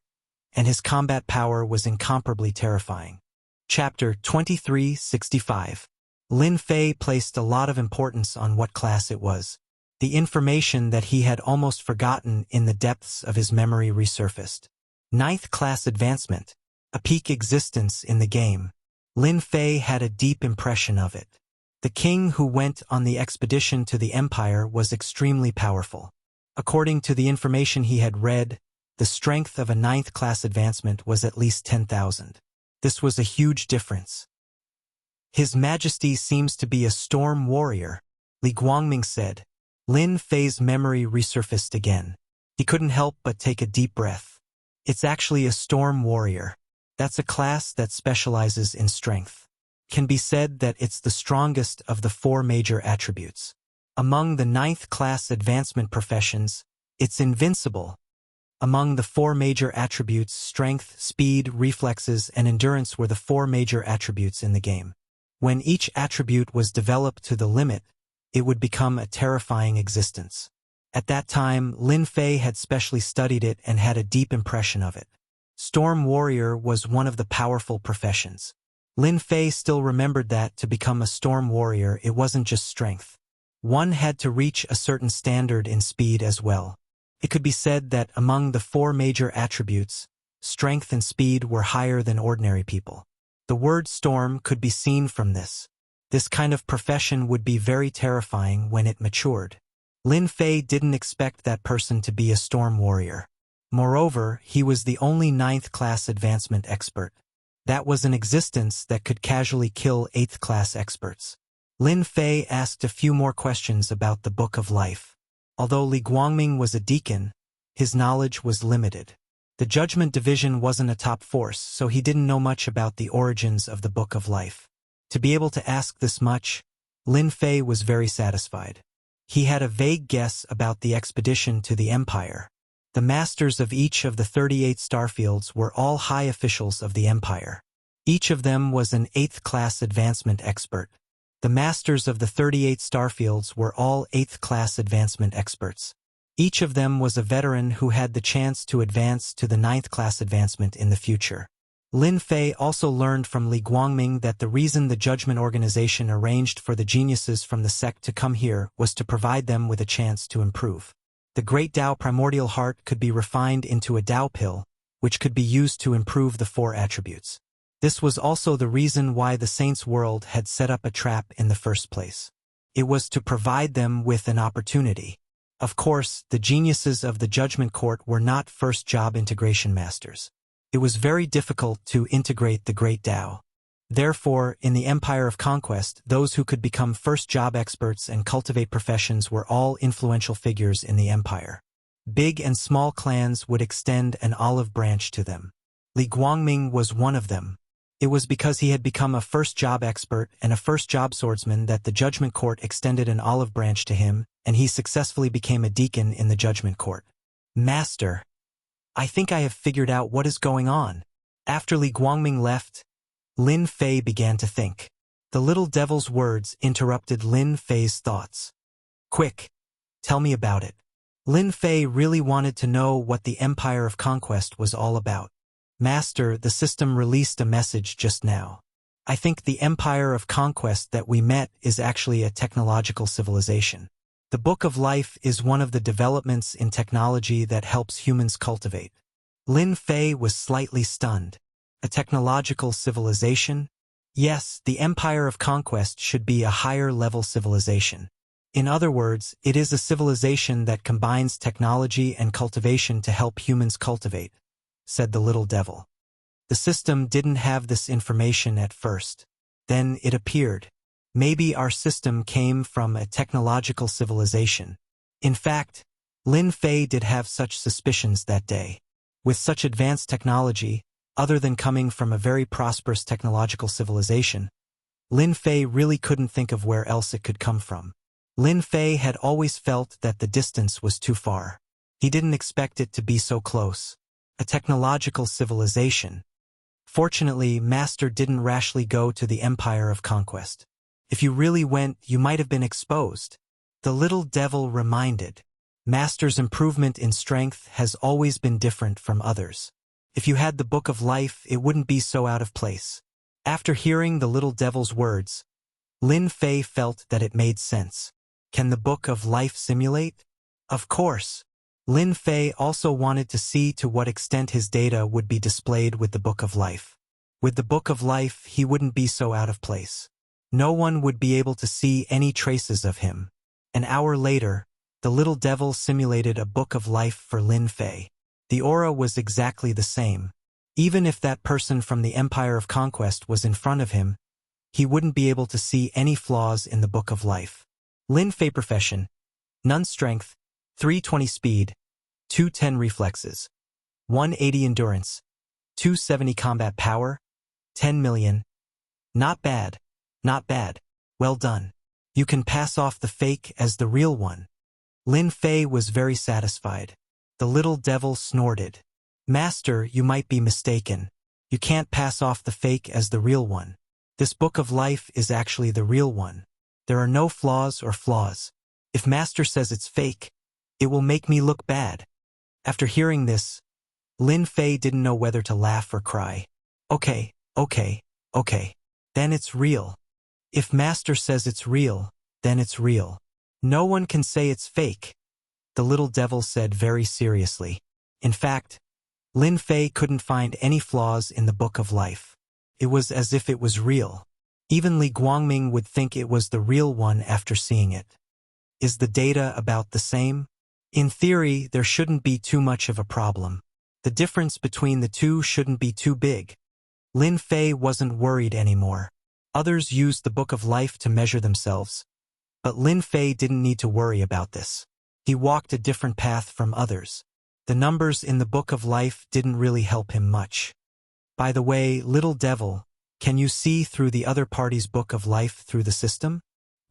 and his combat power was incomparably terrifying. Chapter 2365. Lin Fei placed a lot of importance on what class it was. The information that he had almost forgotten in the depths of his memory resurfaced. 9th class advancement, a peak existence in the game. Lin Fei had a deep impression of it. The king who went on the expedition to the empire was extremely powerful. According to the information he had read, the strength of a 9th class advancement was at least 10,000. This was a huge difference. His Majesty seems to be a storm warrior, Li Guangming said. Lin Fei's memory resurfaced again. He couldn't help but take a deep breath. It's actually a storm warrior. That's a class that specializes in strength. Can be said that it's the strongest of the 4 major attributes. Among the 9th class advancement professions, it's invincible. Among the 4 major attributes, strength, speed, reflexes, and endurance were the 4 major attributes in the game. When each attribute was developed to the limit, it would become a terrifying existence. At that time, Lin Fei had specially studied it and had a deep impression of it. Storm warrior was one of the powerful professions. Lin Fei still remembered that to become a storm warrior it wasn't just strength. One had to reach a certain standard in speed as well. It could be said that among the 4 major attributes, strength and speed were higher than ordinary people. The word storm could be seen from this. This kind of profession would be very terrifying when it matured. Lin Fei didn't expect that person to be a storm warrior. Moreover, he was the only 9th class advancement expert. That was an existence that could casually kill 8th class experts. Lin Fei asked a few more questions about the Book of Life. Although Li Guangming was a deacon, his knowledge was limited. The Judgment Division wasn't a top force, so he didn't know much about the origins of the Book of Life. To be able to ask this much, Lin Fei was very satisfied. He had a vague guess about the expedition to the Empire. The masters of each of the 38 starfields were all high officials of the Empire. Each of them was an 8th class advancement expert. The masters of the 38 starfields were all 8th class advancement experts. Each of them was a veteran who had the chance to advance to the 9th class advancement in the future. Lin Fei also learned from Li Guangming that the reason the Judgment Organization arranged for the geniuses from the sect to come here was to provide them with a chance to improve. The Great Tao Primordial Heart could be refined into a Tao pill, which could be used to improve the 4 attributes. This was also the reason why the Saints' World had set up a trap in the first place. It was to provide them with an opportunity. Of course, the geniuses of the Judgment Court were not first job integration masters. It was very difficult to integrate the Great Tao. Therefore, in the Empire of Conquest, those who could become first job experts and cultivate professions were all influential figures in the empire. Big and small clans would extend an olive branch to them. Li Guangming was one of them. It was because he had become a first job expert and a first job swordsman that the Judgment Court extended an olive branch to him, and he successfully became a deacon in the Judgment Court. Master, I think I have figured out what is going on. After Li Guangming left, Lin Fei began to think. The little devil's words interrupted Lin Fei's thoughts. Quick, tell me about it. Lin Fei really wanted to know what the Empire of Conquest was all about. Master, the system released a message just now. I think the Empire of Conquest that we met is actually a technological civilization. The Book of Life is one of the developments in technology that helps humans cultivate. Lin Fei was slightly stunned. A technological civilization? Yes, the Empire of Conquest should be a higher-level civilization. In other words, it is a civilization that combines technology and cultivation to help humans cultivate, said the little devil. The system didn't have this information at first. Then it appeared. Maybe our system came from a technological civilization. In fact, Lin Fei did have such suspicions that day. With such advanced technology, other than coming from a very prosperous technological civilization, Lin Fei really couldn't think of where else it could come from. Lin Fei had always felt that the distance was too far. He didn't expect it to be so close. A technological civilization. Fortunately, Master didn't rashly go to the Empire of Conquest. If you really went, you might have been exposed. The little devil reminded. Master's improvement in strength has always been different from others. If you had the Book of Life, it wouldn't be so out of place. After hearing the little devil's words, Lin Fei felt that it made sense. Can the Book of Life simulate? Of course. Lin Fei also wanted to see to what extent his data would be displayed with the Book of Life. With the Book of Life, he wouldn't be so out of place. No one would be able to see any traces of him. An hour later, the little devil simulated a Book of Life for Lin Fei. The aura was exactly the same. Even if that person from the Empire of Conquest was in front of him, he wouldn't be able to see any flaws in the Book of Life. Lin Fei profession: none strength, 320 speed, 210 reflexes, 180 endurance, 270 combat power, 10 million. Not bad, not bad. Well done. You can pass off the fake as the real one. Lin Fei was very satisfied. The little devil snorted. Master, you might be mistaken. You can't pass off the fake as the real one. This Book of Life is actually the real one. There are no flaws or flaws. If Master says it's fake, it will make me look bad. After hearing this, Lin Fei didn't know whether to laugh or cry. Okay. Then it's real. If Master says it's real, then it's real. No one can say it's fake, the little devil said very seriously. In fact, Lin Fei couldn't find any flaws in the Book of Life. It was as if it was real. Even Li Guangming would think it was the real one after seeing it. Is the data about the same? In theory, there shouldn't be too much of a problem. The difference between the two shouldn't be too big. Lin Fei wasn't worried anymore. Others used the Book of Life to measure themselves, but Lin Fei didn't need to worry about this. He walked a different path from others. The numbers in the Book of Life didn't really help him much. By the way, little devil, can you see through the other party's Book of Life through the system?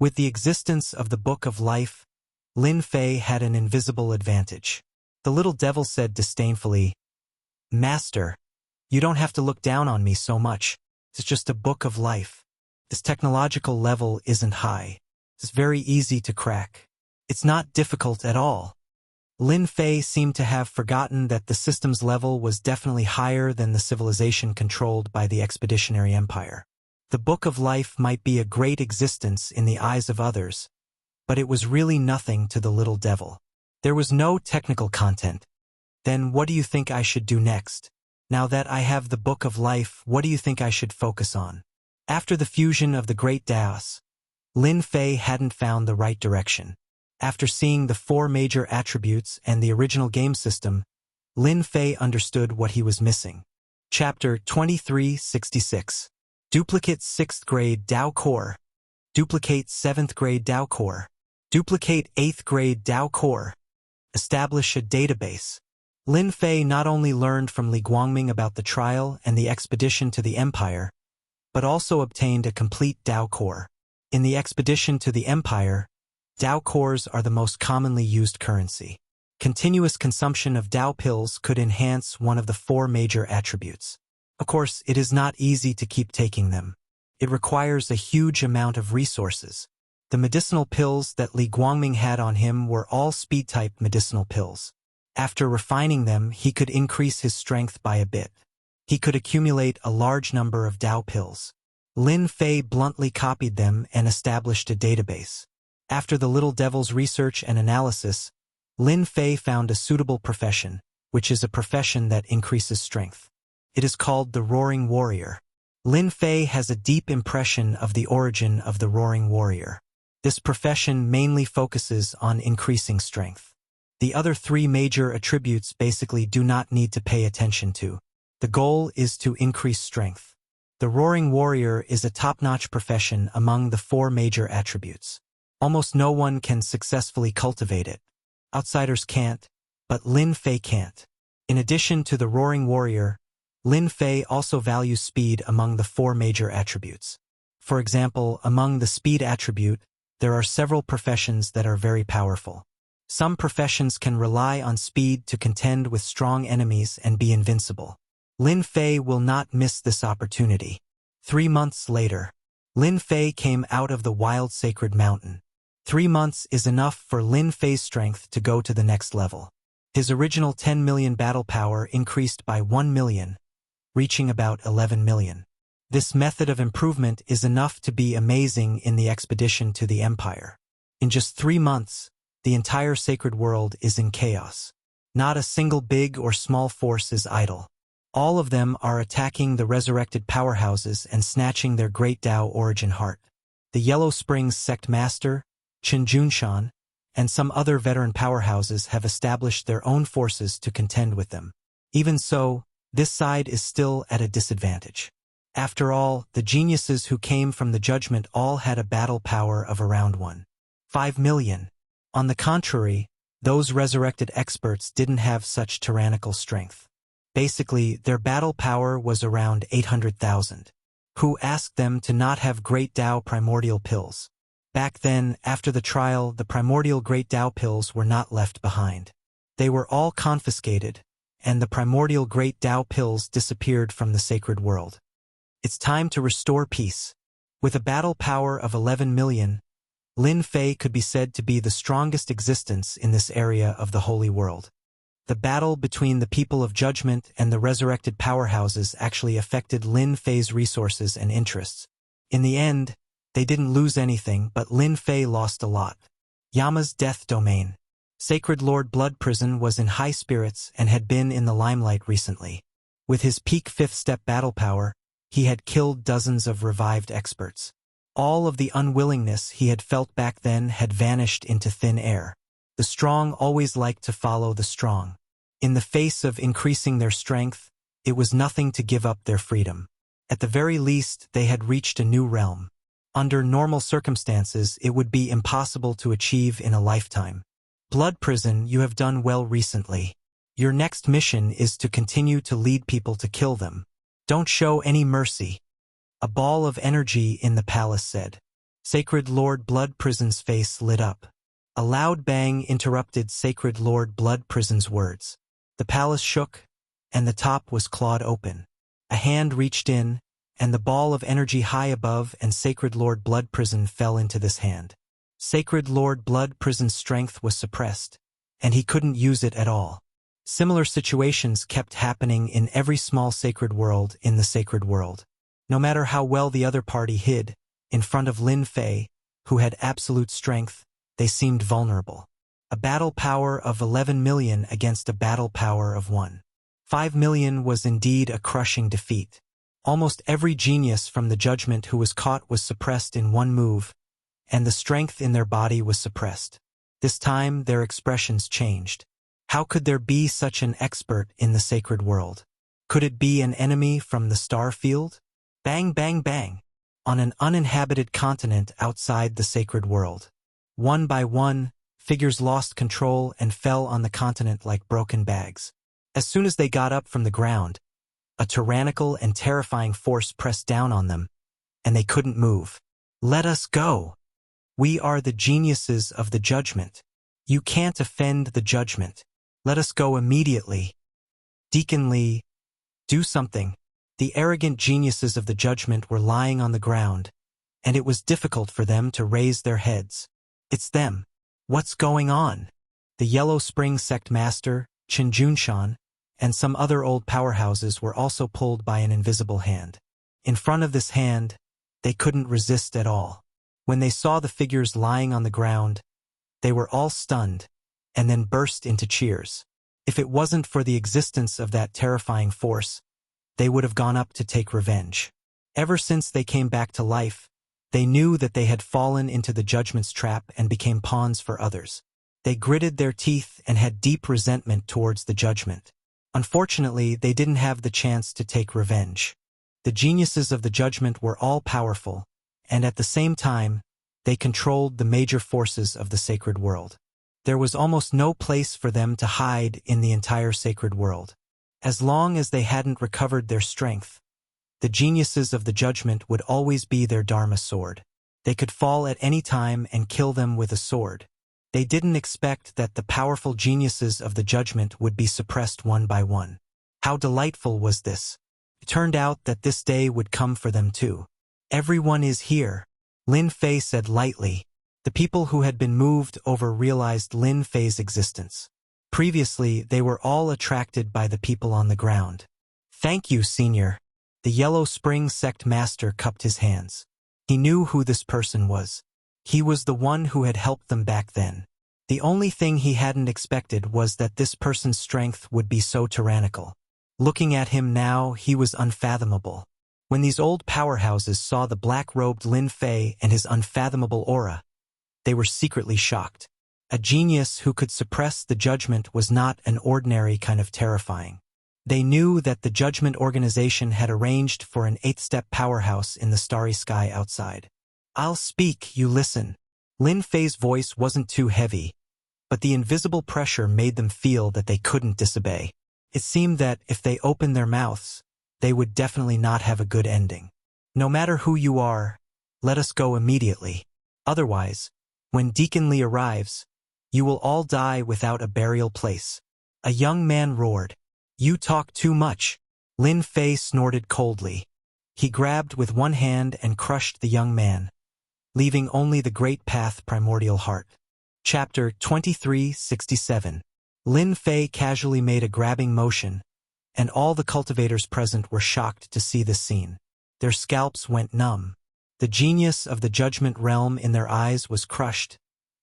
With the existence of the Book of Life, Lin Fei had an invisible advantage. The little devil said disdainfully, Master, you don't have to look down on me so much. It's just a Book of Life. This technological level isn't high. It's very easy to crack. It's not difficult at all. Lin Fei seemed to have forgotten that the system's level was definitely higher than the civilization controlled by the Expeditionary Empire. The Book of Life might be a great existence in the eyes of others, but it was really nothing to the little devil. There was no technical content. Then what do you think I should do next? Now that I have the Book of Life, what do you think I should focus on? After the fusion of the Great Daos, Lin Fei hadn't found the right direction. After seeing the 4 major attributes and the original game system, Lin Fei understood what he was missing. Chapter 2366. Duplicate 6th grade Dao Core. Duplicate 7th grade Dao Core. Duplicate 8th grade Dao Core. Establish a database. Lin Fei not only learned from Li Guangming about the trial and the expedition to the Empire, but also obtained a complete Dao Core. In the expedition to the Empire, Dao Cores are the most commonly used currency. Continuous consumption of Dao pills could enhance one of the 4 major attributes. Of course, it is not easy to keep taking them. It requires a huge amount of resources. The medicinal pills that Li Guangming had on him were all speed-type medicinal pills. After refining them, he could increase his strength by a bit. He could accumulate a large number of Dao pills. Lin Fei bluntly copied them and established a database. After the little devil's research and analysis, Lin Fei found a suitable profession, which is a profession that increases strength. It is called the Roaring Warrior. Lin Fei has a deep impression of the origin of the Roaring Warrior. This profession mainly focuses on increasing strength. The other three major attributes basically do not need to pay attention to. The goal is to increase strength. The Roaring Warrior is a top-notch profession among the four major attributes. Almost no one can successfully cultivate it. Outsiders can't, but Lin Fei can't. In addition to the Roaring Warrior, Lin Fei also values speed among the four major attributes. For example, among the speed attribute, there are several professions that are very powerful. Some professions can rely on speed to contend with strong enemies and be invincible. Lin Fei will not miss this opportunity. 3 months later, Lin Fei came out of the wild sacred mountain. 3 months is enough for Lin Fei's strength to go to the next level. His original 10 million battle power increased by 1 million, reaching about 11 million. This method of improvement is enough to be amazing in the expedition to the Empire. In just 3 months, the entire sacred world is in chaos. Not a single big or small force is idle. All of them are attacking the resurrected powerhouses and snatching their great Tao origin heart. The Yellow Springs sect master, Qin Junshan, and some other veteran powerhouses have established their own forces to contend with them. Even so, this side is still at a disadvantage. After all, the geniuses who came from the judgment all had a battle power of around 1.5 million. On the contrary, those resurrected experts didn't have such tyrannical strength. Basically, their battle power was around 800,000. Who asked them to not have Great Tao primordial pills? Back then, after the trial, the primordial Great Tao pills were not left behind. They were all confiscated, and the primordial Great Tao pills disappeared from the sacred world. It's time to restore peace. With a battle power of 11 million, Lin Fei could be said to be the strongest existence in this area of the holy world. The battle between the people of judgment and the resurrected powerhouses actually affected Lin Fei's resources and interests. In the end, they didn't lose anything, but Lin Fei lost a lot. Yama's death domain. Sacred Lord Blood Prison was in high spirits and had been in the limelight recently. With his peak 5th step battle power, he had killed dozens of revived experts. All of the unwillingness he had felt back then had vanished into thin air. The strong always liked to follow the strong. In the face of increasing their strength, it was nothing to give up their freedom. At the very least, they had reached a new realm. Under normal circumstances, it would be impossible to achieve in a lifetime. Blood Prison, you have done well recently. Your next mission is to continue to lead people to kill them. Don't show any mercy. A ball of energy in the palace said. Sacred Lord Blood Prison's face lit up. A loud bang interrupted Sacred Lord Blood Prison's words. The palace shook, and the top was clawed open. A hand reached in, and the ball of energy high above and Sacred Lord Blood Prison fell into this hand. Sacred Lord Blood Prison's strength was suppressed, and he couldn't use it at all. Similar situations kept happening in every small sacred world in the sacred world. No matter how well the other party hid, in front of Lin Fei, who had absolute strength, they seemed vulnerable. A battle power of 11 million against a battle power of 1.5 million was indeed a crushing defeat. Almost every genius from the judgment who was caught was suppressed in one move, and the strength in their body was suppressed. This time, their expressions changed. How could there be such an expert in the sacred world? Could it be an enemy from the star field? Bang, bang, bang. On an uninhabited continent outside the sacred world. One by one, figures lost control and fell on the continent like broken bags. As soon as they got up from the ground, a tyrannical and terrifying force pressed down on them, and they couldn't move. Let us go. We are the geniuses of the judgment. You can't offend the judgment. Let us go immediately. Deacon Li, do something. The arrogant geniuses of the judgment were lying on the ground, and it was difficult for them to raise their heads. It's them. What's going on? The Yellow Spring sect master, Qin Junshan, and some other old powerhouses were also pulled by an invisible hand. In front of this hand, they couldn't resist at all. When they saw the figures lying on the ground, they were all stunned, and then burst into cheers. If it wasn't for the existence of that terrifying force, they would have gone up to take revenge. Ever since they came back to life, they knew that they had fallen into the judgment's trap and became pawns for others. They gritted their teeth and had deep resentment towards the judgment. Unfortunately, they didn't have the chance to take revenge. The geniuses of the judgment were all powerful, and at the same time, they controlled the major forces of the sacred world. There was almost no place for them to hide in the entire sacred world. As long as they hadn't recovered their strength, the geniuses of the judgment would always be their Dharma sword. They could fall at any time and kill them with a sword. They didn't expect that the powerful geniuses of the judgment would be suppressed one by one. How delightful was this? It turned out that this day would come for them too. Everyone is here, Lin Fei said lightly. The people who had been moved over realized Lin Fei's existence. Previously, they were all attracted by the people on the ground. Thank you, Senior. The Yellow Spring Sect Master cupped his hands. He knew who this person was. He was the one who had helped them back then. The only thing he hadn't expected was that this person's strength would be so tyrannical. Looking at him now, he was unfathomable. When these old powerhouses saw the black-robed Lin Fei and his unfathomable aura, they were secretly shocked. A genius who could suppress the judgment was not an ordinary kind of terrifying. They knew that the judgment organization had arranged for an 8-step powerhouse in the starry sky outside. I'll speak, you listen. Lin Fei's voice wasn't too heavy, but the invisible pressure made them feel that they couldn't disobey. It seemed that if they opened their mouths, they would definitely not have a good ending. No matter who you are, let us go immediately. Otherwise, when Deacon Li arrives, you will all die without a burial place. A young man roared. You talk too much. Lin Fei snorted coldly. He grabbed with one hand and crushed the young man, leaving only the great path primordial heart. Chapter 2367. Lin Fei casually made a grabbing motion, and all the cultivators present were shocked to see this scene. Their scalps went numb. The genius of the judgment realm in their eyes was crushed,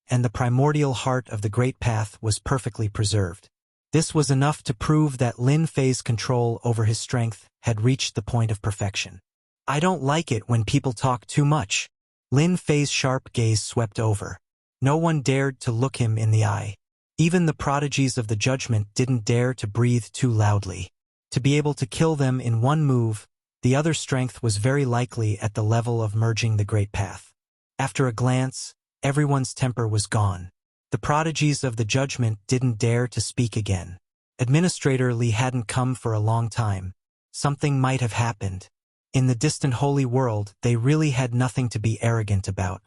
and the primordial heart of the great path was perfectly preserved. This was enough to prove that Lin Fei's control over his strength had reached the point of perfection. I don't like it when people talk too much. Lin Fei's sharp gaze swept over. No one dared to look him in the eye. Even the prodigies of the judgment didn't dare to breathe too loudly. To be able to kill them in one move, the other strength was very likely at the level of merging the great path. After a glance, everyone's temper was gone. The prodigies of the judgment didn't dare to speak again. Administrator Li hadn't come for a long time. Something might have happened. In the distant holy world, they really had nothing to be arrogant about.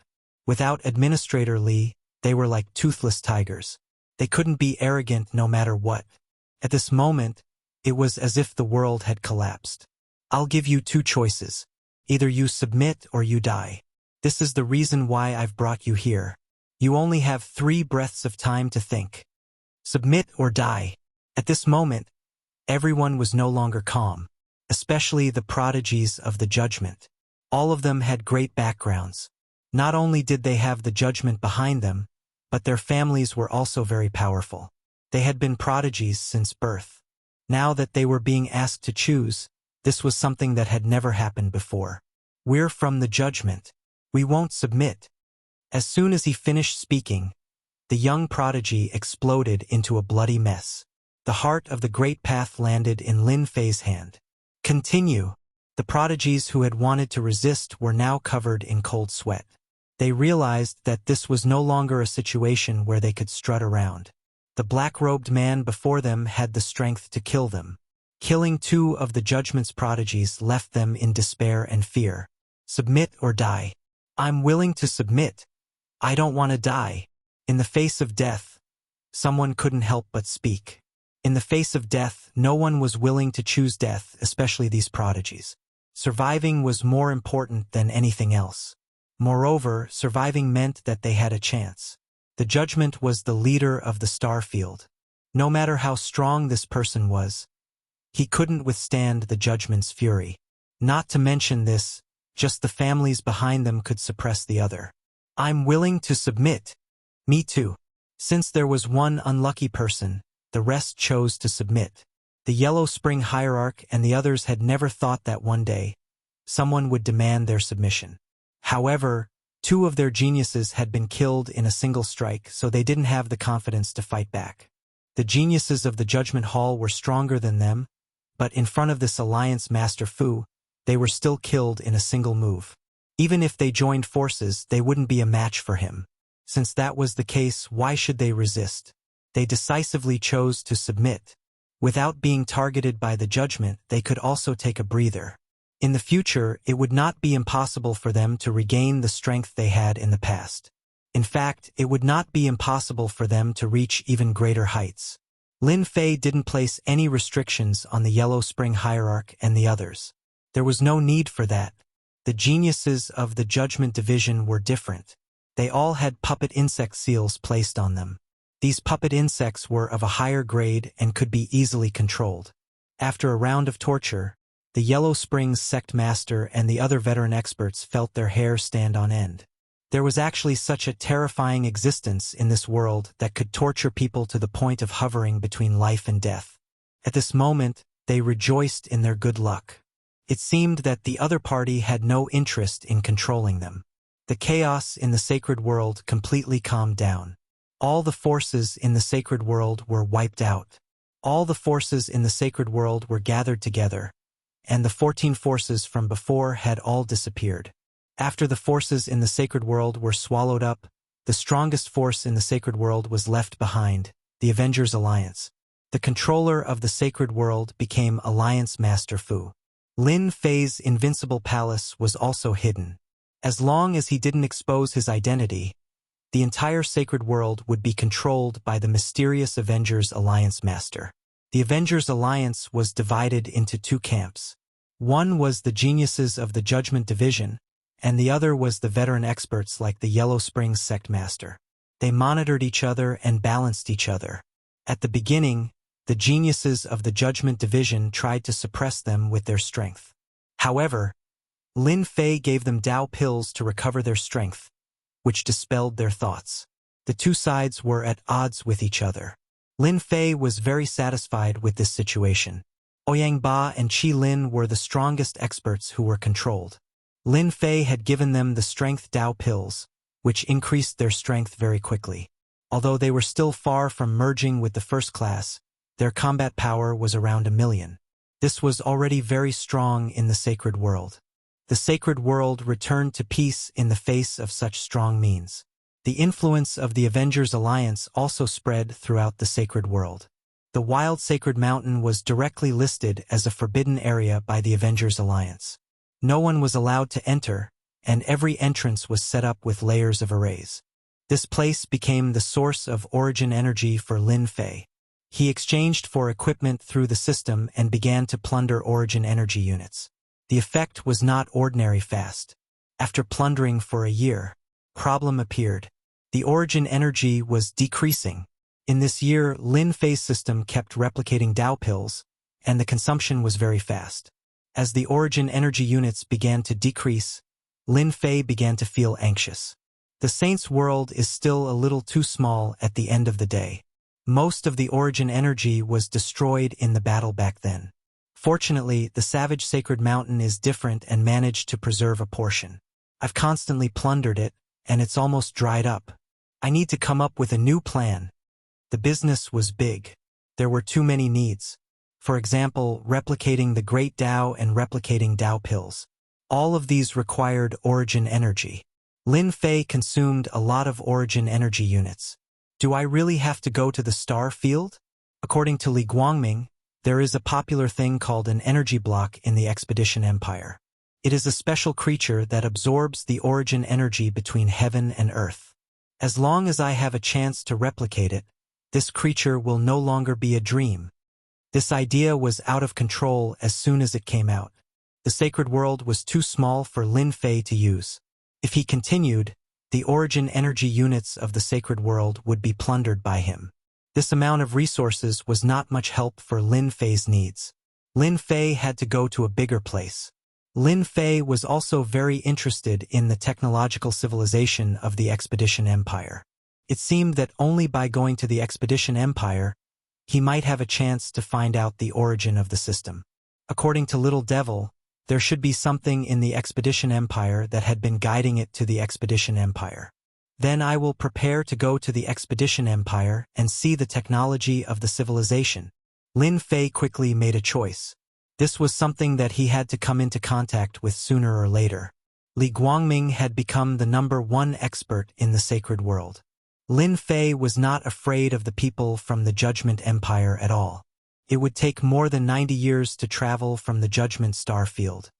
Without Administrator Li, they were like toothless tigers. They couldn't be arrogant no matter what. At this moment, it was as if the world had collapsed. I'll give you two choices. Either you submit or you die. This is the reason why I've brought you here. You only have 3 breaths of time to think. Submit or die. At this moment, everyone was no longer calm, especially the prodigies of the judgment. All of them had great backgrounds. Not only did they have the judgment behind them, but their families were also very powerful. They had been prodigies since birth. Now that they were being asked to choose, this was something that had never happened before. We're from the judgment. We won't submit. As soon as he finished speaking, the young prodigy exploded into a bloody mess. The heart of the great path landed in Lin Fei's hand. Continue. The prodigies who had wanted to resist were now covered in cold sweat. They realized that this was no longer a situation where they could strut around. The black-robed man before them had the strength to kill them. Killing 2 of the judgment's prodigies left them in despair and fear. Submit or die. I'm willing to submit. I don't want to die. In the face of death, someone couldn't help but speak. In the face of death, no one was willing to choose death, especially these prodigies. Surviving was more important than anything else. Moreover, surviving meant that they had a chance. The judgment was the leader of the star field. No matter how strong this person was, he couldn't withstand the judgment's fury. Not to mention this, just the families behind them could suppress the other. I'm willing to submit. Me too. Since there was one unlucky person, the rest chose to submit. The Yellow Spring hierarch and the others had never thought that one day someone would demand their submission. However, two of their geniuses had been killed in a single strike, so they didn't have the confidence to fight back. The geniuses of the Judgment Hall were stronger than them, but in front of this alliance Master Fu, they were still killed in a single move. Even if they joined forces, they wouldn't be a match for him. Since that was the case, why should they resist? They decisively chose to submit. Without being targeted by the judgment, they could also take a breather. In the future, it would not be impossible for them to regain the strength they had in the past. In fact, it would not be impossible for them to reach even greater heights. Lin Fei didn't place any restrictions on the Yellow Spring hierarch and the others. There was no need for that. The geniuses of the Judgment Division were different. They all had puppet insect seals placed on them. These puppet insects were of a higher grade and could be easily controlled. After a round of torture, the Yellow Springs sect master and the other veteran experts felt their hair stand on end. There was actually such a terrifying existence in this world that could torture people to the point of hovering between life and death. At this moment, they rejoiced in their good luck. It seemed that the other party had no interest in controlling them. The chaos in the sacred world completely calmed down. All the forces in the sacred world were wiped out. All the forces in the sacred world were gathered together, and the 14 forces from before had all disappeared. After the forces in the sacred world were swallowed up, the strongest force in the sacred world was left behind, the Avengers Alliance. The controller of the sacred world became Alliance Master Fu. Lin Fei's invincible palace was also hidden. As long as he didn't expose his identity, the entire sacred world would be controlled by the mysterious Avengers Alliance Master. The Avengers Alliance was divided into two camps. One was the geniuses of the Judgment Division, and the other was the veteran experts like the Yellow Springs sect master. They monitored each other and balanced each other. At the beginning, the geniuses of the Judgment Division tried to suppress them with their strength. However, Lin Fei gave them Dao pills to recover their strength, which dispelled their thoughts. The two sides were at odds with each other. Lin Fei was very satisfied with this situation. Ouyang Ba and Qi Lin were the strongest experts who were controlled. Lin Fei had given them the strength Dao pills, which increased their strength very quickly. Although they were still far from merging with the first class, their combat power was around 1,000,000. This was already very strong in the sacred world. The sacred world returned to peace in the face of such strong means. The influence of the Avengers Alliance also spread throughout the sacred world. The Wild Sacred Mountain was directly listed as a forbidden area by the Avengers Alliance. No one was allowed to enter, and every entrance was set up with layers of arrays. This place became the source of origin energy for Lin Fei. He exchanged for equipment through the system and began to plunder origin energy units. The effect was not ordinary fast. After plundering for a year, problem appeared. The origin energy was decreasing. In this year, Lin Fei's system kept replicating Dao pills, and the consumption was very fast. As the origin energy units began to decrease, Lin Fei began to feel anxious. The Saints' world is still a little too small at the end of the day. Most of the origin energy was destroyed in the battle back then. Fortunately, the Savage Sacred Mountain is different and managed to preserve a portion. I've constantly plundered it, and it's almost dried up. I need to come up with a new plan. The business was big. There were too many needs. For example, replicating the Great Dao and replicating Dao pills. All of these required origin energy. Lin Fei consumed a lot of origin energy units. Do I really have to go to the star field? According to Li Guangming, there is a popular thing called an energy block in the Expedition Empire. It is a special creature that absorbs the origin energy between heaven and earth. As long as I have a chance to replicate it, this creature will no longer be a dream. This idea was out of control as soon as it came out. The sacred world was too small for Lin Fei to use. If he continued, the origin energy units of the sacred world would be plundered by him. This amount of resources was not much help for Lin Fei's needs. Lin Fei had to go to a bigger place. Lin Fei was also very interested in the technological civilization of the Expedition Empire. It seemed that only by going to the Expedition Empire, he might have a chance to find out the origin of the system. According to Little Devil, there should be something in the Expedition Empire that had been guiding it to the Expedition Empire. Then I will prepare to go to the Expedition Empire and see the technology of the civilization. Lin Fei quickly made a choice. This was something that he had to come into contact with sooner or later. Li Guangming had become the #1 expert in the sacred world. Lin Fei was not afraid of the people from the Judgment Empire at all. It would take more than 90 years to travel from the Judgment Star Field.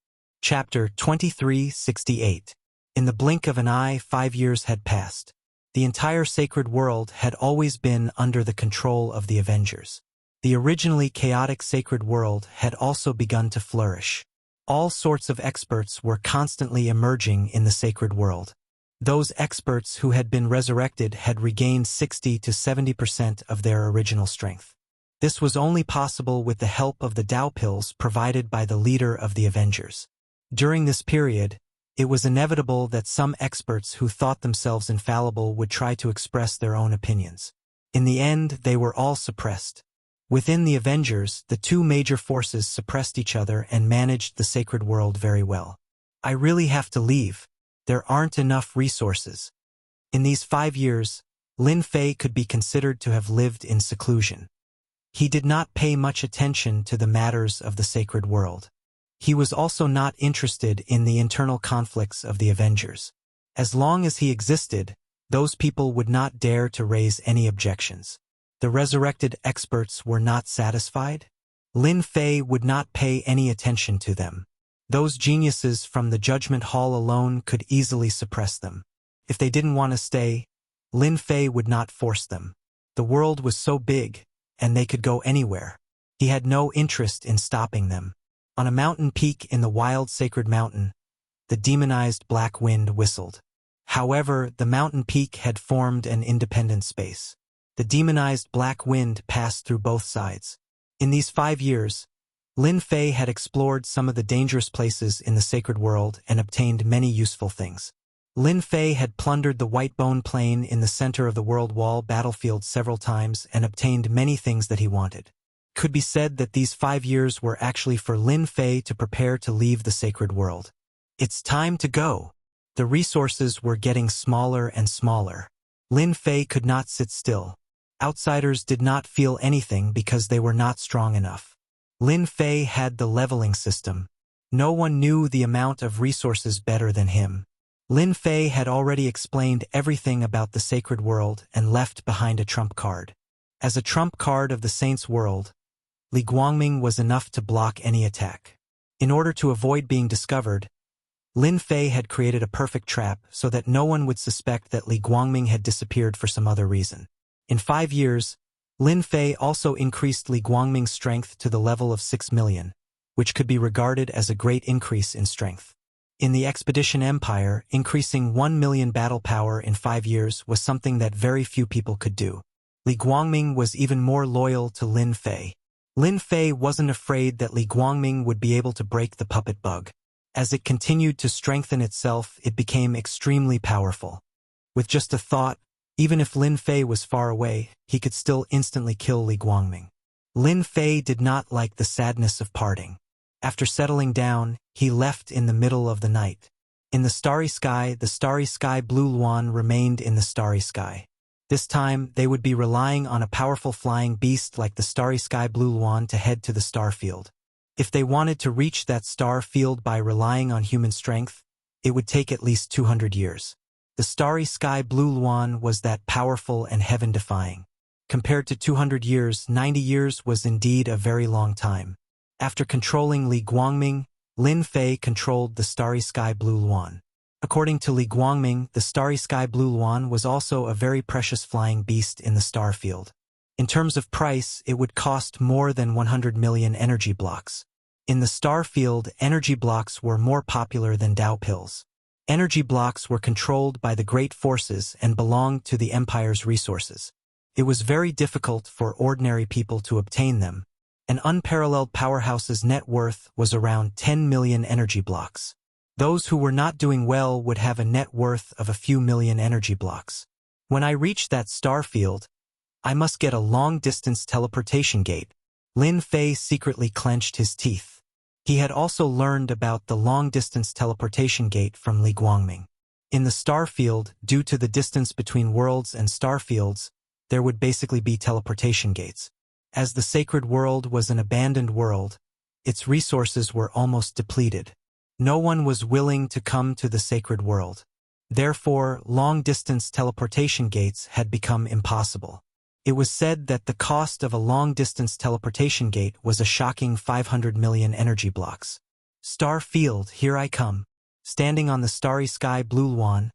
Chapter 2368. In the blink of an eye, 5 years had passed. The entire sacred world had always been under the control of the Avengers. The originally chaotic sacred world had also begun to flourish. All sorts of experts were constantly emerging in the sacred world. Those experts who had been resurrected had regained 60 to 70% of their original strength. This was only possible with the help of the Tao pills provided by the leader of the Avengers. During this period, it was inevitable that some experts who thought themselves infallible would try to express their own opinions. In the end, they were all suppressed. Within the Avengers, the two major forces suppressed each other and managed the sacred world very well. I really have to leave. There aren't enough resources. In these 5 years, Lin Fei could be considered to have lived in seclusion. He did not pay much attention to the matters of the sacred world. He was also not interested in the internal conflicts of the Avengers. As long as he existed, those people would not dare to raise any objections. The resurrected experts were not satisfied. Lin Fei would not pay any attention to them. Those geniuses from the Judgment Hall alone could easily suppress them. If they didn't want to stay, Lin Fei would not force them. The world was so big, and they could go anywhere. He had no interest in stopping them. On a mountain peak in the wild sacred mountain, the demonized black wind whistled. However, the mountain peak had formed an independent space. The demonized black wind passed through both sides. In these 5 years, Lin Fei had explored some of the dangerous places in the sacred world and obtained many useful things. Lin Fei had plundered the White Bone Plain in the center of the World Wall battlefield several times and obtained many things that he wanted. Could be said that these 5 years were actually for Lin Fei to prepare to leave the sacred world. It's time to go. The resources were getting smaller and smaller. Lin Fei could not sit still. Outsiders did not feel anything because they were not strong enough. Lin Fei had the leveling system. No one knew the amount of resources better than him. Lin Fei had already explained everything about the sacred world and left behind a trump card. As a trump card of the saint's world, Li Guangming was enough to block any attack. In order to avoid being discovered, Lin Fei had created a perfect trap so that no one would suspect that Li Guangming had disappeared for some other reason. In 5 years, Lin Fei also increased Li Guangming's strength to the level of 6 million, which could be regarded as a great increase in strength. In the Expedition Empire, increasing 1 million battle power in 5 years was something that very few people could do. Li Guangming was even more loyal to Lin Fei. Lin Fei wasn't afraid that Li Guangming would be able to break the puppet bug. As it continued to strengthen itself, it became extremely powerful. With just a thought, even if Lin Fei was far away, he could still instantly kill Li Guangming. Lin Fei did not like the sadness of parting. After settling down, he left in the middle of the night. In the starry sky Blue Luan remained in the starry sky. This time, they would be relying on a powerful flying beast like the starry sky Blue Luan to head to the star field. If they wanted to reach that star field by relying on human strength, it would take at least 200 years. The starry sky Blue Luan was that powerful and heaven-defying. Compared to 200 years, 90 years was indeed a very long time. After controlling Li Guangming, Lin Fei controlled the starry sky Blue Luan. According to Li Guangming, the starry sky Blue Luan was also a very precious flying beast in the star field. In terms of price, it would cost more than 100 million energy blocks. In the star field, energy blocks were more popular than Tao pills. Energy blocks were controlled by the great forces and belonged to the Empire's resources. It was very difficult for ordinary people to obtain them, An unparalleled powerhouse's net worth was around 10 million energy blocks. Those who were not doing well would have a net worth of a few million energy blocks. When I reach that star field, I must get a long-distance teleportation gate. Lin Fei secretly clenched his teeth. He had also learned about the long-distance teleportation gate from Li Guangming. In the star field, due to the distance between worlds and star fields, there would basically be teleportation gates. As the sacred world was an abandoned world, its resources were almost depleted. No one was willing to come to the sacred world. Therefore, long-distance teleportation gates had become impossible. It was said that the cost of a long-distance teleportation gate was a shocking 500 million energy blocks. Star field, here I come. Standing on the starry sky blue lawn,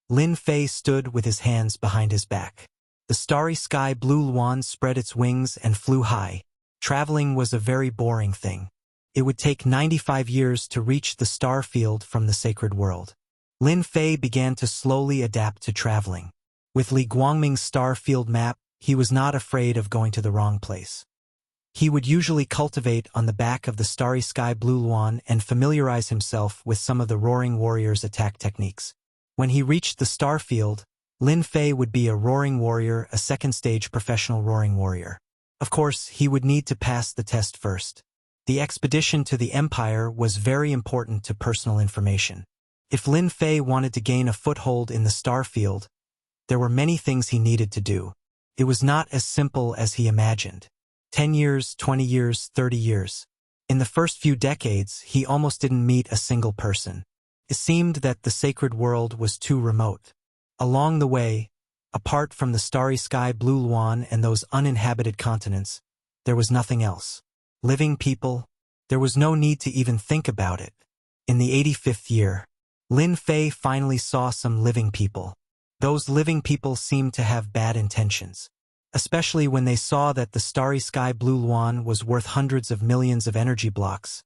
Lin Fei stood with his hands behind his back. The starry sky blue lawn spread its wings and flew high. Traveling was a very boring thing. It would take 95 years to reach the star field from the sacred world. Lin Fei began to slowly adapt to traveling. With Li Guangming's star field map, he was not afraid of going to the wrong place. He would usually cultivate on the back of the starry sky blue lawn and familiarize himself with some of the Roaring Warrior's attack techniques. When he reached the star field, Lin Fei would be a Roaring Warrior, a second-stage professional Roaring Warrior. Of course, he would need to pass the test first. The expedition to the Empire was very important to personal information. If Lin Fei wanted to gain a foothold in the star field, there were many things he needed to do. It was not as simple as he imagined. 10 years, 20 years, 30 years. In the first few decades, he almost didn't meet a single person. It seemed that the sacred world was too remote. Along the way, apart from the starry sky blue lawn and those uninhabited continents, there was nothing else. Living people, there was no need to even think about it. In the 85th year, Lin Fei finally saw some living people. Those living people seemed to have bad intentions, especially when they saw that the starry sky blue lawn was worth hundreds of millions of energy blocks.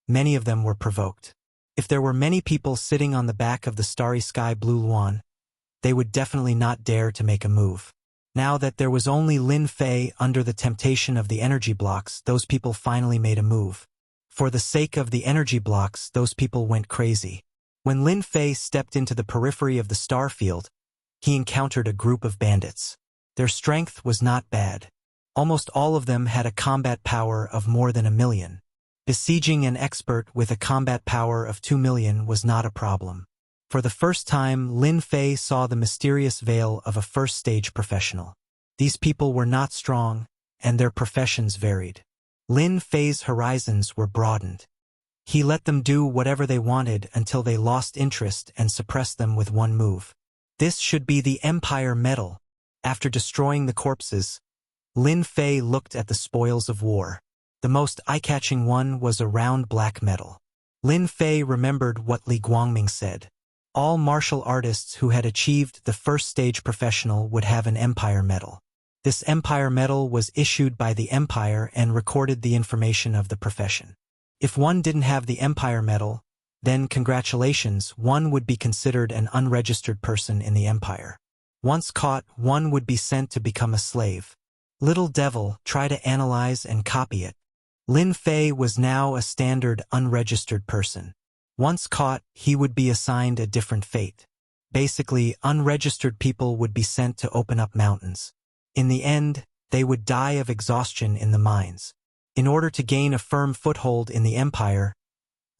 Many of them were provoked. If there were many people sitting on the back of the starry sky blue lawn, they would definitely not dare to make a move. Now that there was only Lin Fei under the temptation of the energy blocks, those people finally made a move. For the sake of the energy blocks, those people went crazy. When Lin Fei stepped into the periphery of the star field, he encountered a group of bandits. Their strength was not bad. Almost all of them had a combat power of more than 1 million. Besieging an expert with a combat power of 2 million was not a problem. For the first time, Lin Fei saw the mysterious veil of a first-stage professional. These people were not strong, and their professions varied. Lin Fei's horizons were broadened. He let them do whatever they wanted until they lost interest and suppressed them with one move. This should be the Empire Medal. After destroying the corpses, Lin Fei looked at the spoils of war. The most eye-catching one was a round black medal. Lin Fei remembered what Li Guangming said. All martial artists who had achieved the first-stage professional would have an Empire Medal. This Empire Medal was issued by the Empire and recorded the information of the profession. If one didn't have the Empire Medal, then congratulations, one would be considered an unregistered person in the Empire. Once caught, one would be sent to become a slave. Little devil, try to analyze and copy it. Lin Fei was now a standard unregistered person. Once caught, he would be assigned a different fate. Basically, unregistered people would be sent to open up mountains. In the end, they would die of exhaustion in the mines. In order to gain a firm foothold in the Empire,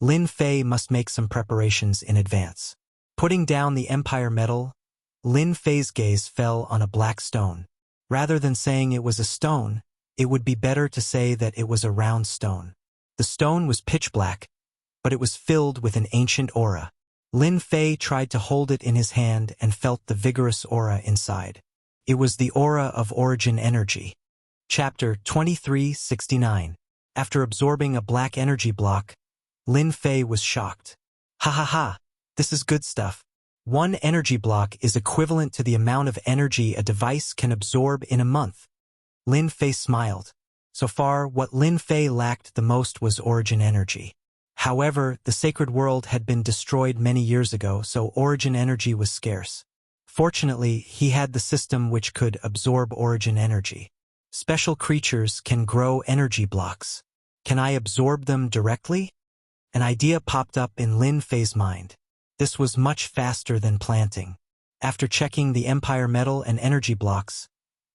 Lin Fei must make some preparations in advance. Putting down the Empire Medal, Lin Fei's gaze fell on a black stone. Rather than saying it was a stone, it would be better to say that it was a round stone. The stone was pitch black, but it was filled with an ancient aura. Lin Fei tried to hold it in his hand and felt the vigorous aura inside. It was the aura of origin energy. Chapter 2369. After absorbing a black energy block, Lin Fei was shocked. Ha ha ha, this is good stuff. 1 energy block is equivalent to the amount of energy a device can absorb in a month. Lin Fei smiled. So far, what Lin Fei lacked the most was origin energy. However, the sacred world had been destroyed many years ago, so origin energy was scarce. Fortunately, he had the system which could absorb origin energy. Special creatures can grow energy blocks. Can I absorb them directly? An idea popped up in Lin Fei's mind. This was much faster than planting. After checking the Empire metal and energy blocks,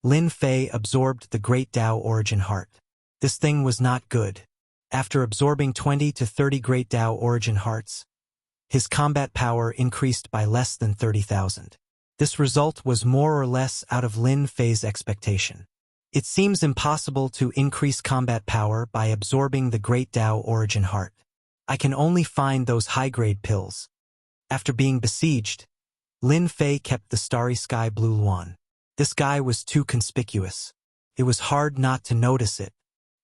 Lin Fei absorbed the Great Tao Origin Heart. This thing was not good. After absorbing 20 to 30 Great Tao Origin Hearts, his combat power increased by less than 30,000. This result was more or less out of Lin Fei's expectation. It seems impossible to increase combat power by absorbing the Great Tao Origin Heart. I can only find those high-grade pills. After being besieged, Lin Fei kept the Starry Sky Blue Luan. This guy was too conspicuous. It was hard not to notice it.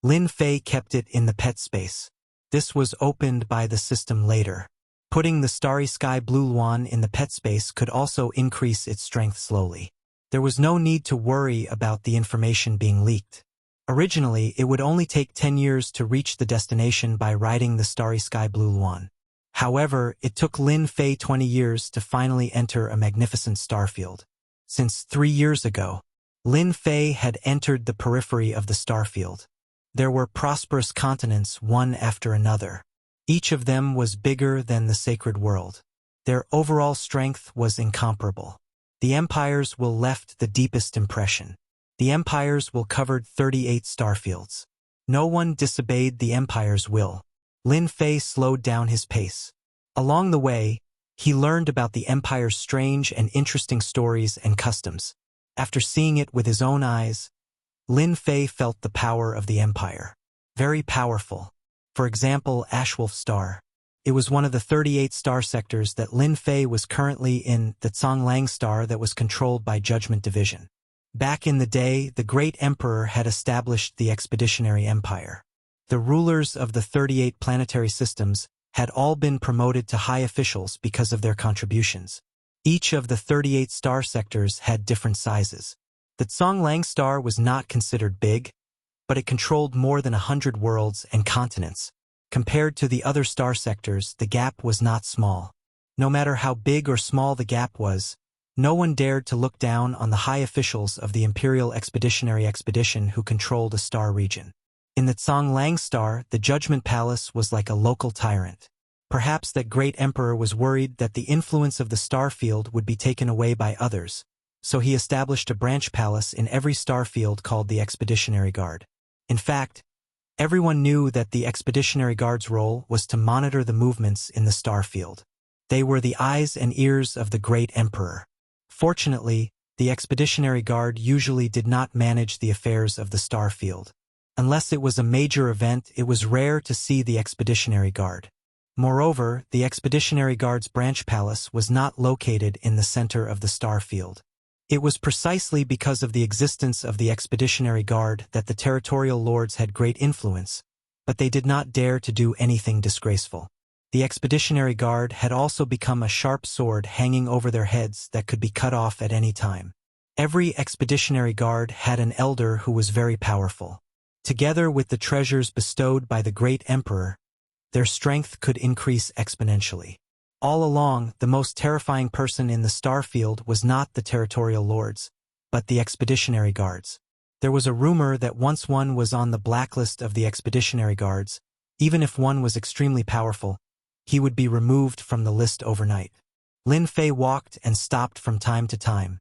Lin Fei kept it in the pet space. This was opened by the system later. Putting the Starry Sky Blue Luan in the pet space could also increase its strength slowly. There was no need to worry about the information being leaked. Originally, it would only take 10 years to reach the destination by riding the Starry Sky Blue Luan. However, it took Lin Fei 20 years to finally enter a magnificent starfield. Since 3 years ago, Lin Fei had entered the periphery of the starfield. There were prosperous continents one after another. Each of them was bigger than the sacred world. Their overall strength was incomparable. The empires will left the deepest impression. The empires will covered 38 starfields. No one disobeyed the empire's will. Lin Fei slowed down his pace. Along the way, he learned about the empire's strange and interesting stories and customs. After seeing it with his own eyes, Lin Fei felt the power of the empire. Very powerful. For example, Ashwolf Star. It was one of the 38 star sectors that Lin Fei was currently in, the Zhonglang Star that was controlled by Judgment Division. Back in the day, the great emperor had established the Expeditionary Empire. The rulers of the 38 planetary systems had all been promoted to high officials because of their contributions. Each of the 38 star sectors had different sizes. The Zhonglang Star was not considered big, but it controlled more than 100 worlds and continents. Compared to the other star sectors, the gap was not small. No matter how big or small the gap was, no one dared to look down on the high officials of the Imperial Expeditionary Expedition who controlled a star region. In the Zhonglang Star, the Judgment Palace was like a local tyrant. Perhaps that great emperor was worried that the influence of the star field would be taken away by others, so he established a branch palace in every star field called the Expeditionary Guard. In fact, everyone knew that the Expeditionary Guard's role was to monitor the movements in the star field. They were the eyes and ears of the great emperor. Fortunately, the Expeditionary Guard usually did not manage the affairs of the star field. Unless it was a major event, it was rare to see the Expeditionary Guard. Moreover, the Expeditionary Guard's branch palace was not located in the center of the star field. It was precisely because of the existence of the Expeditionary Guard that the territorial lords had great influence, but they did not dare to do anything disgraceful. The Expeditionary Guard had also become a sharp sword hanging over their heads that could be cut off at any time. Every Expeditionary Guard had an elder who was very powerful. Together with the treasures bestowed by the great emperor, their strength could increase exponentially. All along, the most terrifying person in the star field was not the territorial lords, but the Expeditionary Guards. There was a rumor that once one was on the blacklist of the Expeditionary Guards, even if one was extremely powerful, he would be removed from the list overnight. Lin Fei walked and stopped from time to time.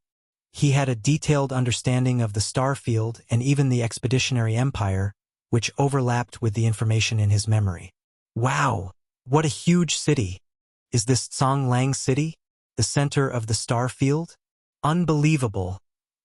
He had a detailed understanding of the star field and even the Expeditionary Empire, which overlapped with the information in his memory. Wow! What a huge city! Is this Zhonglang City, the center of the star field? Unbelievable!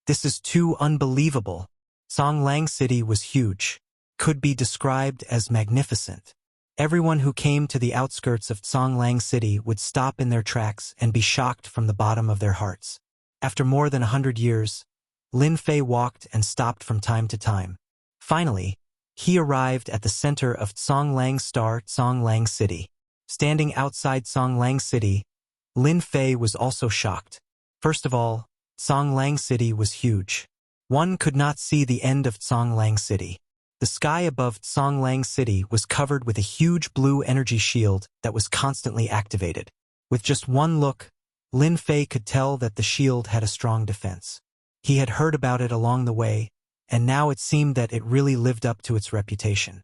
This is too unbelievable! Zhonglang City was huge. Could be described as magnificent. Everyone who came to the outskirts of Zhonglang City would stop in their tracks and be shocked from the bottom of their hearts. After more than 100 years, Lin Fei walked and stopped from time to time. Finally, he arrived at the center of Zhonglang Star, Zhonglang City. Standing outside Zhonglang City, Lin Fei was also shocked. First of all, Zhonglang City was huge. One could not see the end of Zhonglang City. The sky above Zhonglang City was covered with a huge blue energy shield that was constantly activated. With just one look, Lin Fei could tell that the shield had a strong defense. He had heard about it along the way, and now it seemed that it really lived up to its reputation.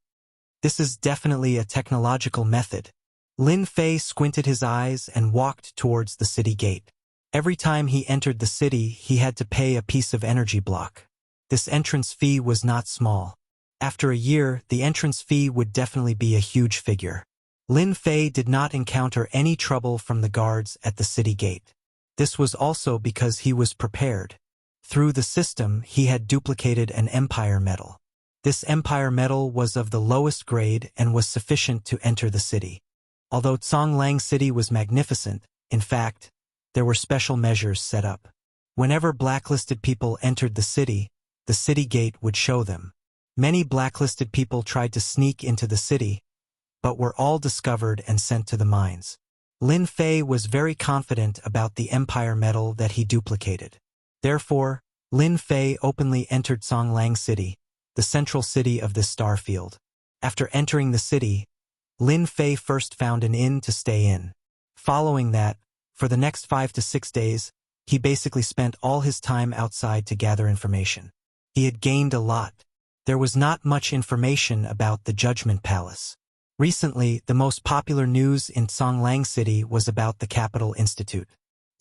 This is definitely a technological method. Lin Fei squinted his eyes and walked towards the city gate. Every time he entered the city, he had to pay a piece of energy block. This entrance fee was not small. After a year, the entrance fee would definitely be a huge figure. Lin Fei did not encounter any trouble from the guards at the city gate. This was also because he was prepared. Through the system, he had duplicated an empire medal. This empire medal was of the lowest grade and was sufficient to enter the city. Although Zhonglang City was magnificent, in fact, there were special measures set up. Whenever blacklisted people entered the city gate would show them. Many blacklisted people tried to sneak into the city, but were all discovered and sent to the mines. Lin Fei was very confident about the empire medal that he duplicated. Therefore, Lin Fei openly entered Zhonglang City, the central city of this star field. After entering the city, Lin Fei first found an inn to stay in. Following that, for the next 5 to 6 days, he basically spent all his time outside to gather information. He had gained a lot. There was not much information about the Judgment Palace. Recently, the most popular news in Zhonglang City was about the Capital Institute.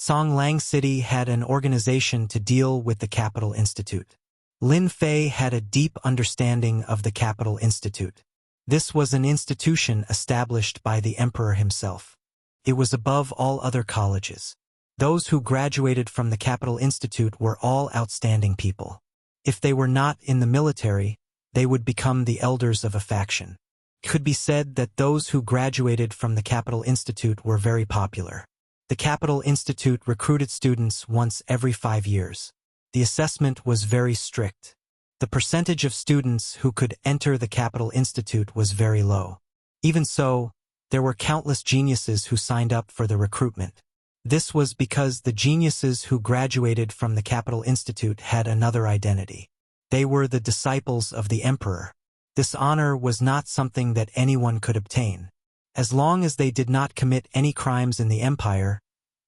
Zhonglang City had an organization to deal with the Capital Institute. Lin Fei had a deep understanding of the Capital Institute. This was an institution established by the emperor himself. It was above all other colleges. Those who graduated from the Capital Institute were all outstanding people. If they were not in the military, they would become the elders of a faction. It could be said that those who graduated from the Capital Institute were very popular. The Capital Institute recruited students once every 5 years. The assessment was very strict. The percentage of students who could enter the Capital Institute was very low. Even so, there were countless geniuses who signed up for the recruitment. This was because the geniuses who graduated from the Capital Institute had another identity. They were the disciples of the emperor. This honor was not something that anyone could obtain. As long as they did not commit any crimes in the empire,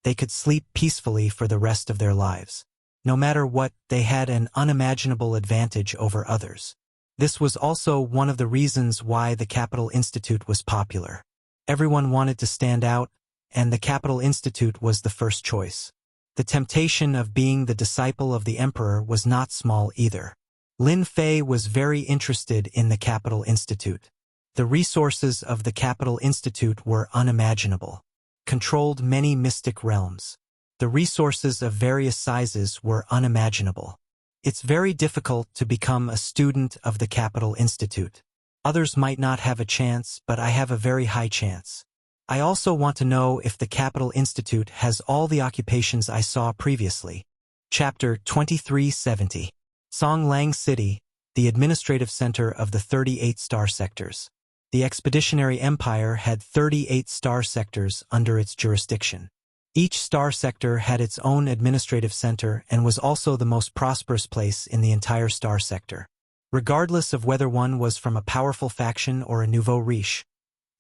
they could sleep peacefully for the rest of their lives. No matter what, they had an unimaginable advantage over others. This was also one of the reasons why the Capital Institute was popular. Everyone wanted to stand out, and the Capital Institute was the first choice. The temptation of being the disciple of the emperor was not small either. Lin Fei was very interested in the Capital Institute. The resources of the Capital Institute were unimaginable. Controlled many mystic realms. The resources of various sizes were unimaginable. It's very difficult to become a student of the Capital Institute. Others might not have a chance, but I have a very high chance. I also want to know if the Capital Institute has all the occupations I saw previously. Chapter 2370. Zhonglang City, the administrative center of the 38 star sectors. The Expeditionary Empire had 38 star sectors under its jurisdiction. Each star sector had its own administrative center and was also the most prosperous place in the entire star sector. Regardless of whether one was from a powerful faction or a nouveau riche,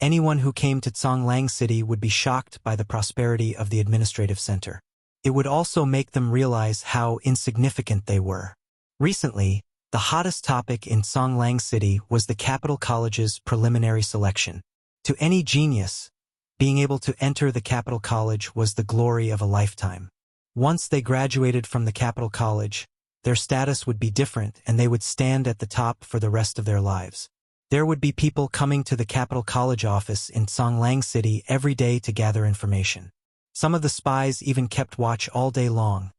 anyone who came to Zhonglang City would be shocked by the prosperity of the administrative center. It would also make them realize how insignificant they were. Recently, the hottest topic in Zhonglang City was the Capital College's preliminary selection. To any genius, being able to enter the Capital College was the glory of a lifetime. Once they graduated from the Capital College, their status would be different and they would stand at the top for the rest of their lives. There would be people coming to the Capital College office in Zhonglang City every day to gather information. Some of the spies even kept watch all day long,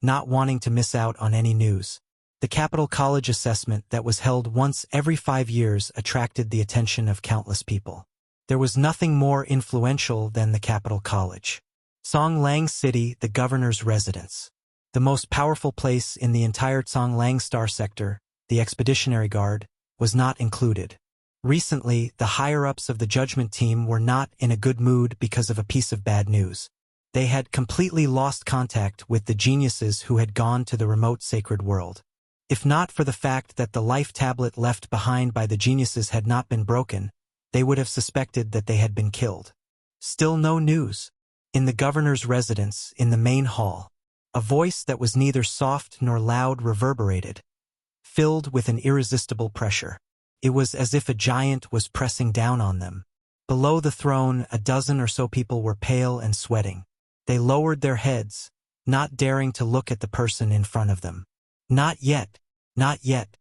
not wanting to miss out on any news. The Capital College assessment that was held once every 5 years attracted the attention of countless people. There was nothing more influential than the Capital College. Zhonglang City, the governor's residence. The most powerful place in the entire Zhonglang Star Sector, the Expeditionary Guard, was not included. Recently, the higher-ups of the Judgment Team were not in a good mood because of a piece of bad news. They had completely lost contact with the geniuses who had gone to the remote sacred world. If not for the fact that the life tablet left behind by the geniuses had not been broken, they would have suspected that they had been killed. Still no news. In the governor's residence, in the main hall, a voice that was neither soft nor loud reverberated. filled with an irresistible pressure. It was as if a giant was pressing down on them. Below the throne, a dozen or so people were pale and sweating. They lowered their heads, not daring to look at the person in front of them. Not yet, not yet.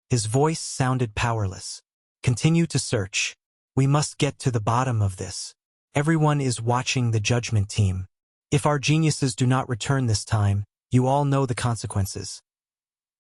His voice sounded powerless. Continue to search. We must get to the bottom of this. Everyone is watching the judgment team. If our geniuses do not return this time, you all know the consequences.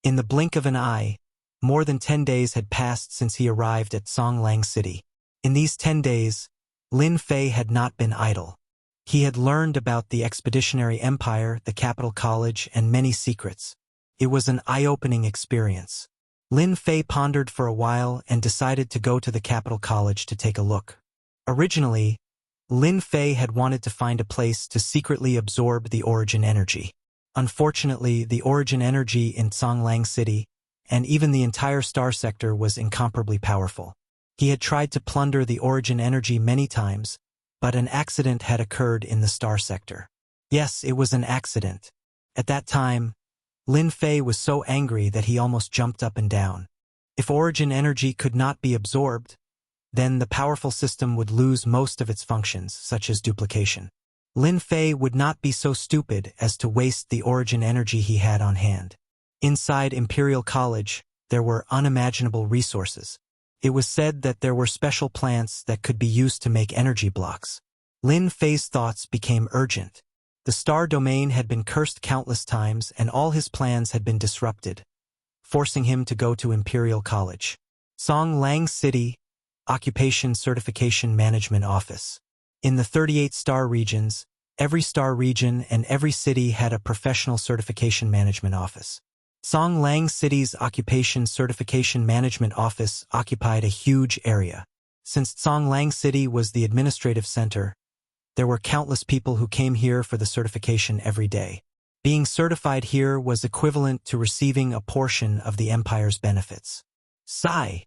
In the blink of an eye, more than 10 days had passed since he arrived at Songlang City. In these 10 days, Lin Fei had not been idle. He had learned about the Expeditionary Empire, the Capital College, and many secrets. It was an eye-opening experience. Lin Fei pondered for a while and decided to go to the Capital College to take a look. Originally, Lin Fei had wanted to find a place to secretly absorb the origin energy. Unfortunately, the origin energy in Songlang City, and even the entire star sector, was incomparably powerful. He had tried to plunder the origin energy many times, but an accident had occurred in the star sector. Yes, it was an accident. At that time, Lin Fei was so angry that he almost jumped up and down. If origin energy could not be absorbed, then the powerful system would lose most of its functions, such as duplication. Lin Fei would not be so stupid as to waste the origin energy he had on hand. Inside Imperial College, there were unimaginable resources. It was said that there were special plants that could be used to make energy blocks. Lin Fei's thoughts became urgent. The star domain had been cursed countless times and all his plans had been disrupted, forcing him to go to Imperial College. Songlang City, Occupation Certification Management Office. In the 38 star regions, every star region and every city had a professional certification management office. Songlang City's Occupation Certification Management Office occupied a huge area. Since Songlang City was the administrative center, there were countless people who came here for the certification every day. Being certified here was equivalent to receiving a portion of the Empire's benefits. Sigh.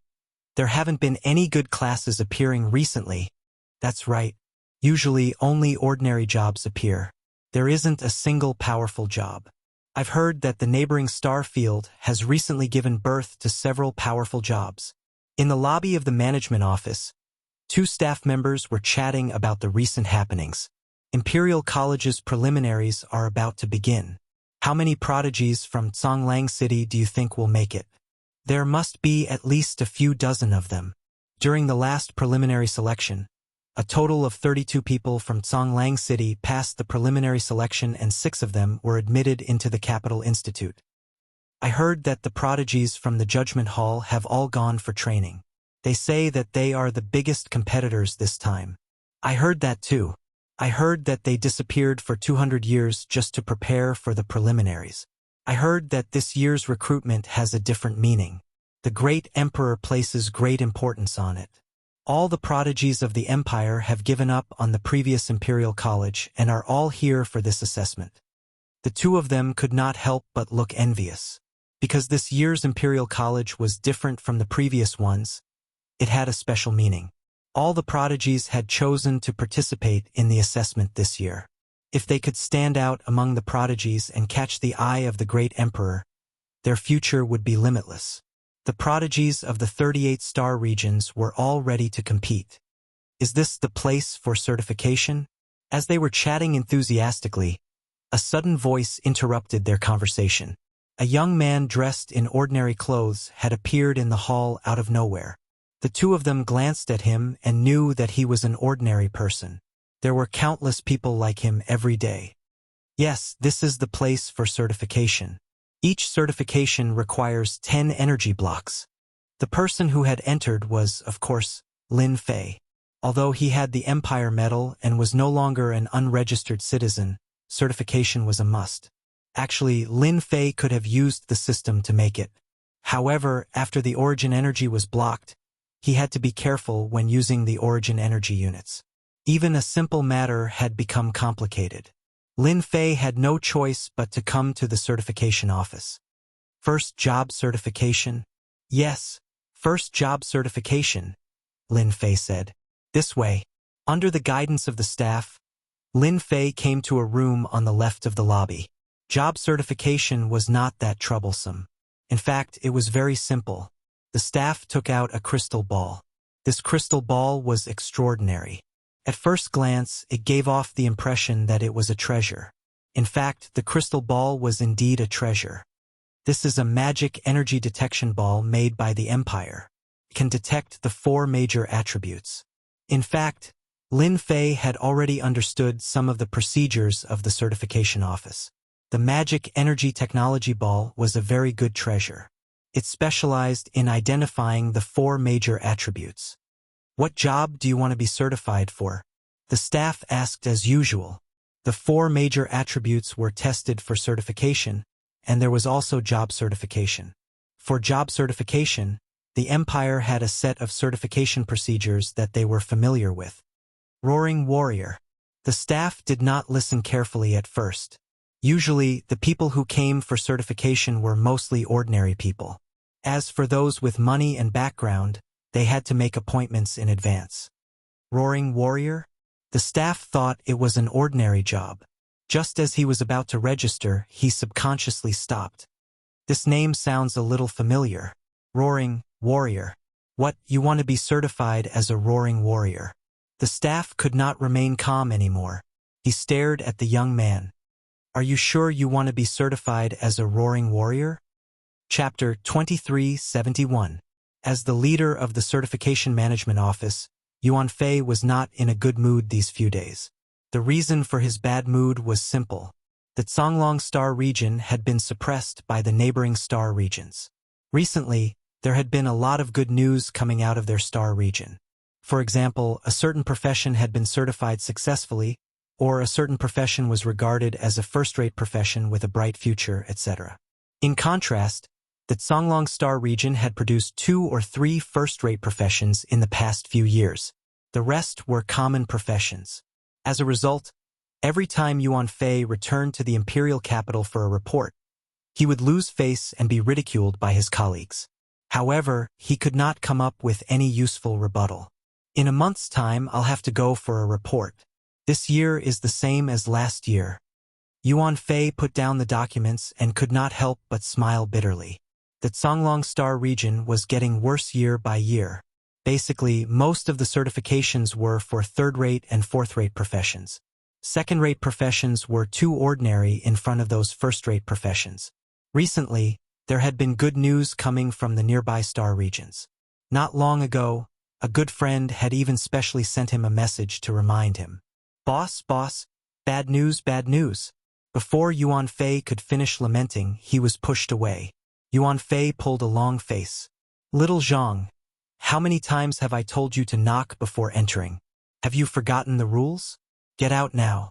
There haven't been any good classes appearing recently. That's right. Usually only ordinary jobs appear. There isn't a single powerful job. I've heard that the neighboring star field has recently given birth to several powerful jobs. In the lobby of the management office, 2 staff members were chatting about the recent happenings. Imperial College's preliminaries are about to begin. How many prodigies from Songlang City do you think will make it? There must be at least a few dozen of them. During the last preliminary selection, a total of 32 people from Songlang City passed the preliminary selection and 6 of them were admitted into the Capital Institute. I heard that the prodigies from the Judgment Hall have all gone for training. They say that they are the biggest competitors this time. I heard that too. I heard that they disappeared for 200 years just to prepare for the preliminaries. I heard that this year's recruitment has a different meaning. The great emperor places great importance on it. All the prodigies of the empire have given up on the previous Imperial College and are all here for this assessment. The 2 of them could not help but look envious. Because this year's Imperial College was different from the previous ones, it had a special meaning. All the prodigies had chosen to participate in the assessment this year. If they could stand out among the prodigies and catch the eye of the great emperor, their future would be limitless. The prodigies of the 38 star regions were all ready to compete. Is this the place for certification? As they were chatting enthusiastically, a sudden voice interrupted their conversation. A young man dressed in ordinary clothes had appeared in the hall out of nowhere. The 2 of them glanced at him and knew that he was an ordinary person. There were countless people like him every day. Yes, this is the place for certification. Each certification requires 10 energy blocks. The person who had entered was, of course, Lin Fei. Although he had the Empire Medal and was no longer an unregistered citizen, certification was a must. Actually, Lin Fei could have used the system to make it. However, after the origin energy was blocked, he had to be careful when using the origin energy units. Even a simple matter had become complicated. Lin Fei had no choice but to come to the certification office. First job certification? Yes, first job certification, Lin Fei said. This way. Under the guidance of the staff, Lin Fei came to a room on the left of the lobby. Job certification was not that troublesome. In fact, it was very simple. The staff took out a crystal ball. This crystal ball was extraordinary. At first glance, it gave off the impression that it was a treasure. In fact, the crystal ball was indeed a treasure. This is a magic energy detection ball made by the Empire. It can detect the 4 major attributes. In fact, Lin Fei had already understood some of the procedures of the certification office. The magic energy technology ball was a very good treasure. It specialized in identifying the 4 major attributes. What job do you want to be certified for? The staff asked as usual. The 4 major attributes were tested for certification, and there was also job certification. For job certification, the Empire had a set of certification procedures that they were familiar with. Roaring Warrior. The staff did not listen carefully at first. Usually, the people who came for certification were mostly ordinary people. As for those with money and background, they had to make appointments in advance. Roaring Warrior? The staff thought it was an ordinary job. Just as he was about to register, he subconsciously stopped. This name sounds a little familiar. Roaring Warrior. What, you want to be certified as a Roaring Warrior? The staff could not remain calm anymore. He stared at the young man. Are you sure you want to be certified as a Roaring Warrior? Chapter 2371. As the leader of the Certification Management Office, Yuan Fei was not in a good mood these few days. The reason for his bad mood was simple. The Songlong Star region had been suppressed by the neighboring star regions. Recently, there had been a lot of good news coming out of their star region. For example, a certain profession had been certified successfully, or a certain profession was regarded as a first-rate profession with a bright future, etc. In contrast, the Songlong Star region had produced 2 or 3 first-rate professions in the past few years. The rest were common professions. As a result, every time Yuan Fei returned to the imperial capital for a report, he would lose face and be ridiculed by his colleagues. However, he could not come up with any useful rebuttal. In a month's time, I'll have to go for a report. This year is the same as last year. Yuan Fei put down the documents and could not help but smile bitterly. The Songlong Star region was getting worse year by year. Basically, most of the certifications were for third-rate and fourth-rate professions. Second-rate professions were too ordinary in front of those first-rate professions. Recently, there had been good news coming from the nearby star regions. Not long ago, a good friend had even specially sent him a message to remind him. Boss, bad news, bad news. Before Yuan Fei could finish lamenting, he was pushed away. Yuan Fei pulled a long face. Little Zhang, how many times have I told you to knock before entering? Have you forgotten the rules? Get out now.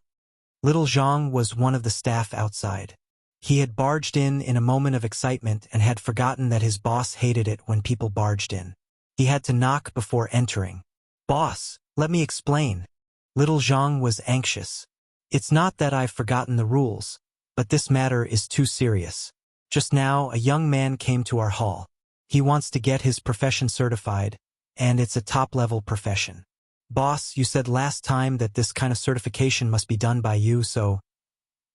Little Zhang was one of the staff outside. He had barged in a moment of excitement and had forgotten that his boss hated it when people barged in. He had to knock before entering. Boss, let me explain. Little Zhang was anxious. It's not that I've forgotten the rules, but this matter is too serious. Just now, a young man came to our hall. He wants to get his profession certified, and it's a top-level profession. Boss, you said last time that this kind of certification must be done by you, so...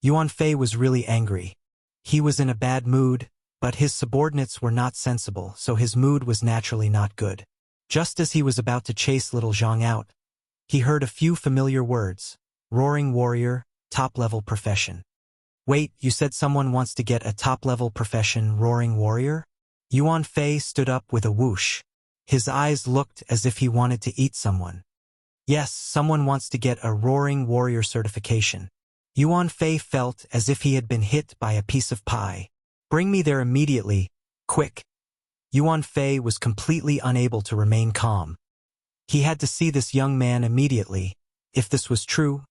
Yuan Fei was really angry. He was in a bad mood, but his subordinates were not sensible, so his mood was naturally not good. Just as he was about to chase little Zhang out, he heard a few familiar words. Roaring Warrior, top-level profession. Wait, you said someone wants to get a top-level profession, Roaring Warrior? Yuan Fei stood up with a whoosh. His eyes looked as if he wanted to eat someone. Yes, someone wants to get a Roaring Warrior certification. Yuan Fei felt as if he had been hit by a piece of pie. Bring me there immediately, quick. Yuan Fei was completely unable to remain calm. He had to see this young man immediately. If this was true,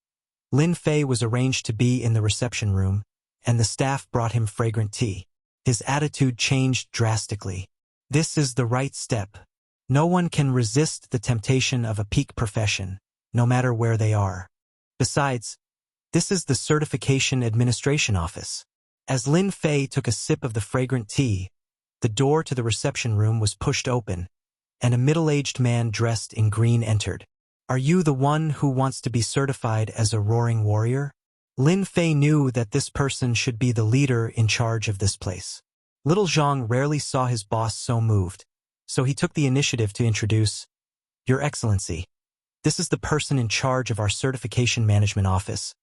Lin Fei was arranged to be in the reception room, and the staff brought him fragrant tea. His attitude changed drastically. This is the right step. No one can resist the temptation of a peak profession, no matter where they are. Besides, this is the Certification Administration Office. As Lin Fei took a sip of the fragrant tea, the door to the reception room was pushed open, and a middle-aged man dressed in green entered. Are you the one who wants to be certified as a Roaring Warrior? Lin Fei knew that this person should be the leader in charge of this place. Little Zhang rarely saw his boss so moved, so he took the initiative to introduce, Your Excellency. This is the person in charge of our certification management office,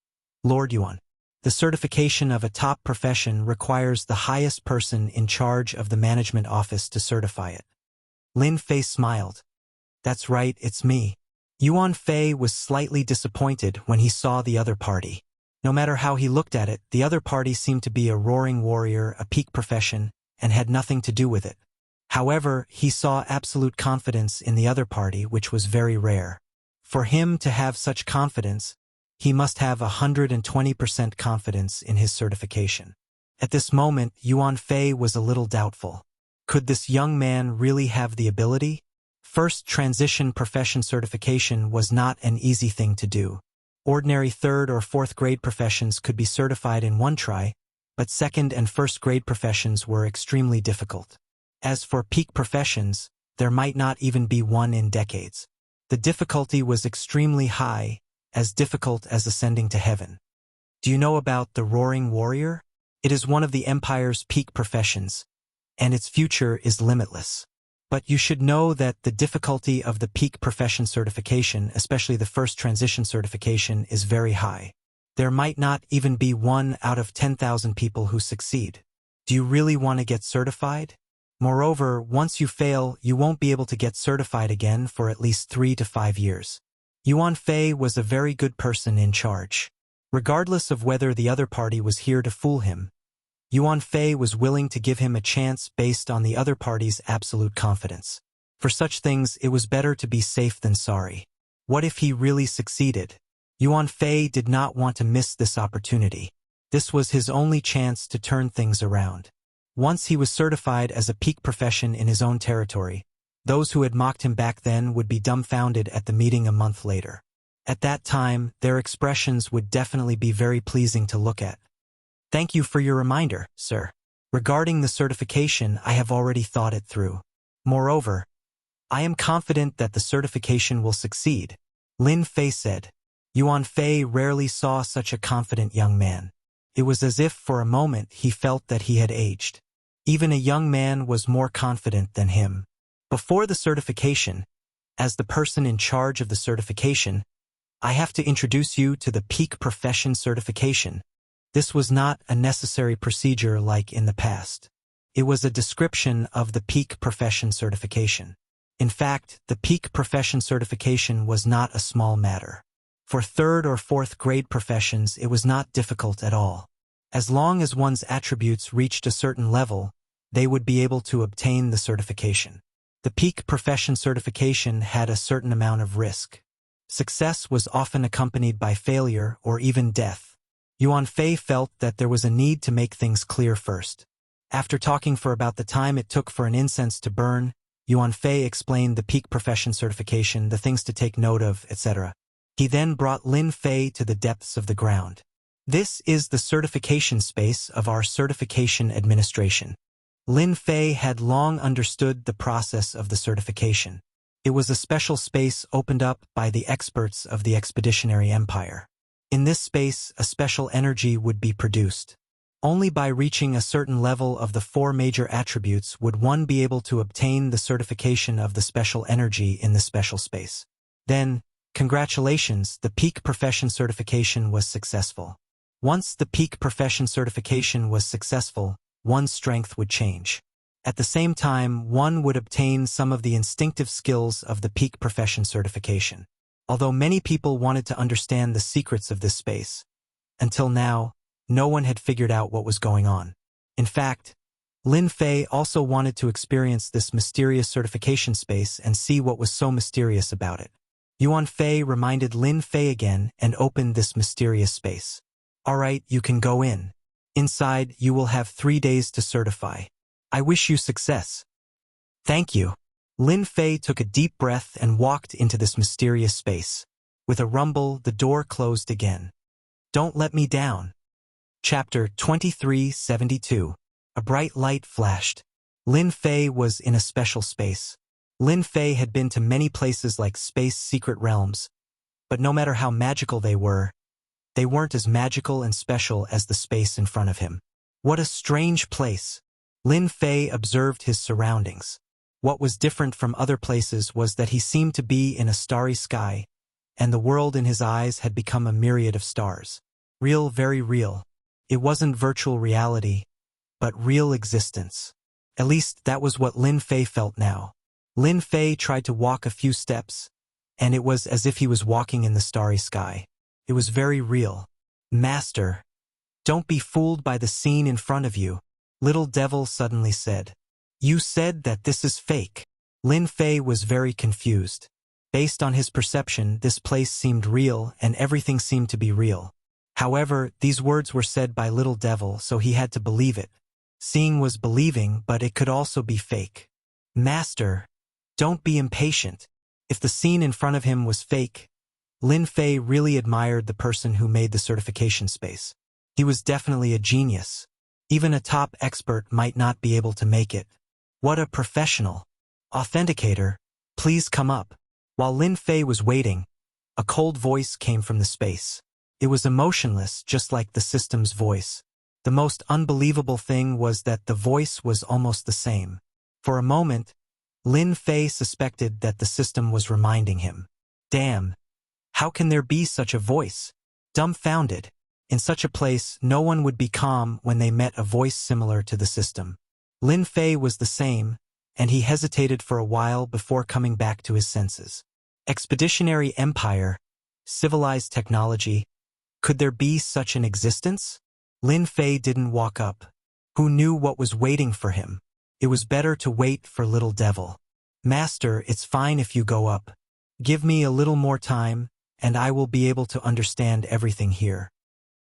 Lord Yuan. The certification of a top profession requires the highest person in charge of the management office to certify it. Lin Fei smiled. That's right, it's me. Yuan Fei was slightly disappointed when he saw the other party. No matter how he looked at it, the other party seemed to be a roaring warrior, a peak profession, and had nothing to do with it. However, he saw absolute confidence in the other party, which was very rare. For him to have such confidence, he must have 120% confidence in his certification. At this moment, Yuan Fei was a little doubtful. Could this young man really have the ability? First transition profession certification was not an easy thing to do. Ordinary third or fourth grade professions could be certified in one try, but second and first grade professions were extremely difficult. As for peak professions, there might not even be one in decades. The difficulty was extremely high, as difficult as ascending to heaven. Do you know about the Roaring Warrior? It is one of the Empire's peak professions, and its future is limitless. But you should know that the difficulty of the peak profession certification, especially the first transition certification, is very high. There might not even be 1 out of 10,000 people who succeed. Do you really want to get certified? Moreover, once you fail, you won't be able to get certified again for at least 3 to 5 years. Yuan Fei was a very good person in charge. Regardless of whether the other party was here to fool him, Yuan Fei was willing to give him a chance based on the other party's absolute confidence. For such things, it was better to be safe than sorry. What if he really succeeded? Yuan Fei did not want to miss this opportunity. This was his only chance to turn things around. Once he was certified as a peak profession in his own territory, those who had mocked him back then would be dumbfounded at the meeting a month later. At that time, their expressions would definitely be very pleasing to look at. Thank you for your reminder, sir. Regarding the certification, I have already thought it through. Moreover, I am confident that the certification will succeed, Lin Fei said. Yuan Fei rarely saw such a confident young man. It was as if for a moment he felt that he had aged. Even a young man was more confident than him. Before the certification, as the person in charge of the certification, I have to introduce you to the peak profession certification. This was not a necessary procedure like in the past. It was a description of the peak profession certification. In fact, the peak profession certification was not a small matter. For third or fourth grade professions, it was not difficult at all. As long as one's attributes reached a certain level, they would be able to obtain the certification. The peak profession certification had a certain amount of risk. Success was often accompanied by failure or even death. Yuan Fei felt that there was a need to make things clear first. After talking for about the time it took for an incense to burn, Yuan Fei explained the peak profession certification, the things to take note of, etc. He then brought Lin Fei to the depths of the ground. This is the certification space of our certification administration. Lin Fei had long understood the process of the certification. It was a special space opened up by the experts of the Expeditionary Empire. In this space, a special energy would be produced. Only by reaching a certain level of the 4 major attributes would one be able to obtain the certification of the special energy in the special space. Then, congratulations, the peak profession certification was successful. Once the peak profession certification was successful, one's strength would change. At the same time, one would obtain some of the instinctive skills of the peak profession certification. Although many people wanted to understand the secrets of this space, until now, no one had figured out what was going on. In fact, Lin Fei also wanted to experience this mysterious certification space and see what was so mysterious about it. Yuan Fei reminded Lin Fei again and opened this mysterious space. All right, you can go in. Inside, you will have 3 days to certify. I wish you success. Thank you. Lin Fei took a deep breath and walked into this mysterious space. With a rumble, the door closed again. Don't let me down. Chapter 2372. A bright light flashed. Lin Fei was in a special space. Lin Fei had been to many places like space secret realms, but no matter how magical they weren't as magical and special as the space in front of him. What a strange place! Lin Fei observed his surroundings. What was different from other places was that he seemed to be in a starry sky, and the world in his eyes had become a myriad of stars. Real, very real. It wasn't virtual reality, but real existence. At least that was what Lin Fei felt now. Lin Fei tried to walk a few steps, and it was as if he was walking in the starry sky. It was very real. Master, don't be fooled by the scene in front of you, Little Devil suddenly said. You said that this is fake. Lin Fei was very confused. Based on his perception, this place seemed real and everything seemed to be real. However, these words were said by Little Devil, so he had to believe it. Seeing was believing, but it could also be fake. Master, don't be impatient. If the scene in front of him was fake, Lin Fei really admired the person who made the certification space. He was definitely a genius. Even a top expert might not be able to make it. What a professional. Authenticator, please come up. While Lin Fei was waiting, a cold voice came from the space. It was emotionless, just like the system's voice. The most unbelievable thing was that the voice was almost the same. For a moment, Lin Fei suspected that the system was reminding him. Damn, how can there be such a voice? Dumbfounded. In such a place, no one would be calm when they met a voice similar to the system. Lin Fei was the same, and he hesitated for a while before coming back to his senses. Expeditionary Empire, civilized technology, could there be such an existence? Lin Fei didn't walk up. Who knew what was waiting for him? It was better to wait for Little Devil. Master, it's fine if you go up. Give me a little more time, and I will be able to understand everything here.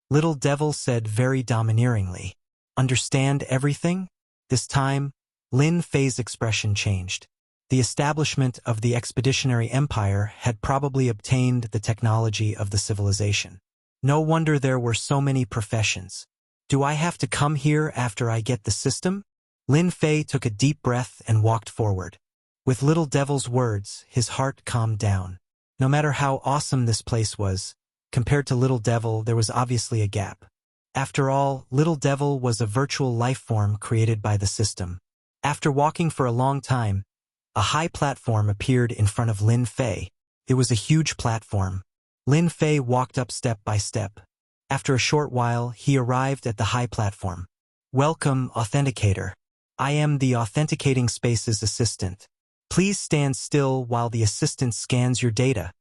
Little Devil said very domineeringly. Understand everything? This time, Lin Fei's expression changed. The establishment of the Expeditionary Empire had probably obtained the technology of the civilization. No wonder there were so many professions. Do I have to come here after I get the system? Lin Fei took a deep breath and walked forward. With Little Devil's words, his heart calmed down. No matter how awesome this place was, compared to Little Devil, there was obviously a gap. After all, Little Devil was a virtual life form created by the system. After walking for a long time, a high platform appeared in front of Lin Fei. It was a huge platform. Lin Fei walked up step by step. After a short while, he arrived at the high platform. Welcome, Authenticator. I am the Authenticating Space's assistant. Please stand still while the assistant scans your data.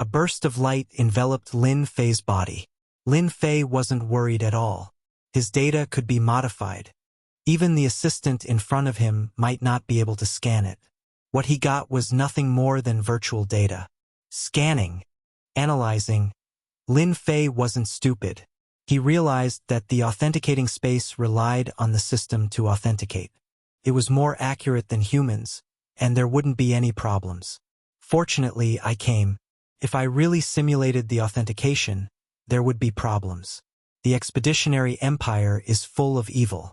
A burst of light enveloped Lin Fei's body. Lin Fei wasn't worried at all. His data could be modified. Even the assistant in front of him might not be able to scan it. What he got was nothing more than virtual data. Scanning. Analyzing. Lin Fei wasn't stupid. He realized that the authenticating space relied on the system to authenticate. It was more accurate than humans, and there wouldn't be any problems. Fortunately, I came. If I really simulated the authentication, there would be problems. The Expeditionary Empire is full of evil.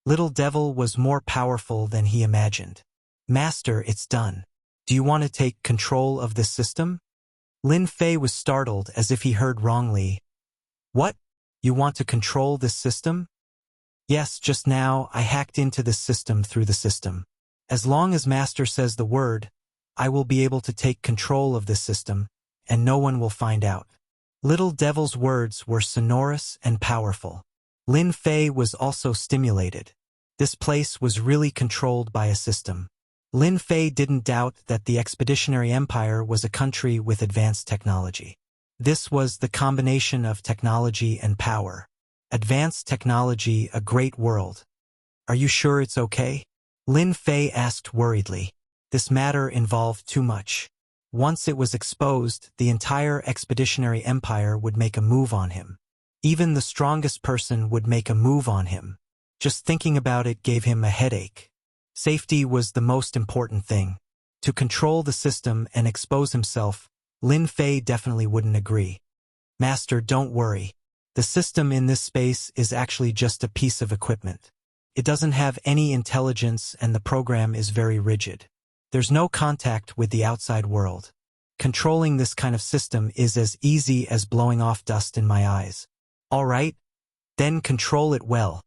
Little Devil was more powerful than he imagined. Master, it's done. Do you want to take control of this system? Lin Fei was startled as if he heard wrongly. What? You want to control this system? Yes, just now I hacked into this system through the system. As long as Master says the word, I will be able to take control of this system, and no one will find out. Little Devil's words were sonorous and powerful. Lin Fei was also stimulated. This place was really controlled by a system. Lin Fei didn't doubt that the Expeditionary Empire was a country with advanced technology. This was the combination of technology and power. Advanced technology, a great world. Are you sure it's okay? Lin Fei asked worriedly. This matter involved too much. Once it was exposed, the entire Expeditionary Empire would make a move on him. Even the strongest person would make a move on him. Just thinking about it gave him a headache. Safety was the most important thing. To control the system and expose himself, Lin Fei definitely wouldn't agree. Master, don't worry. The system in this space is actually just a piece of equipment. It doesn't have any intelligence and the program is very rigid. There's no contact with the outside world. Controlling this kind of system is as easy as blowing off dust in my eyes. All right? Then control it well.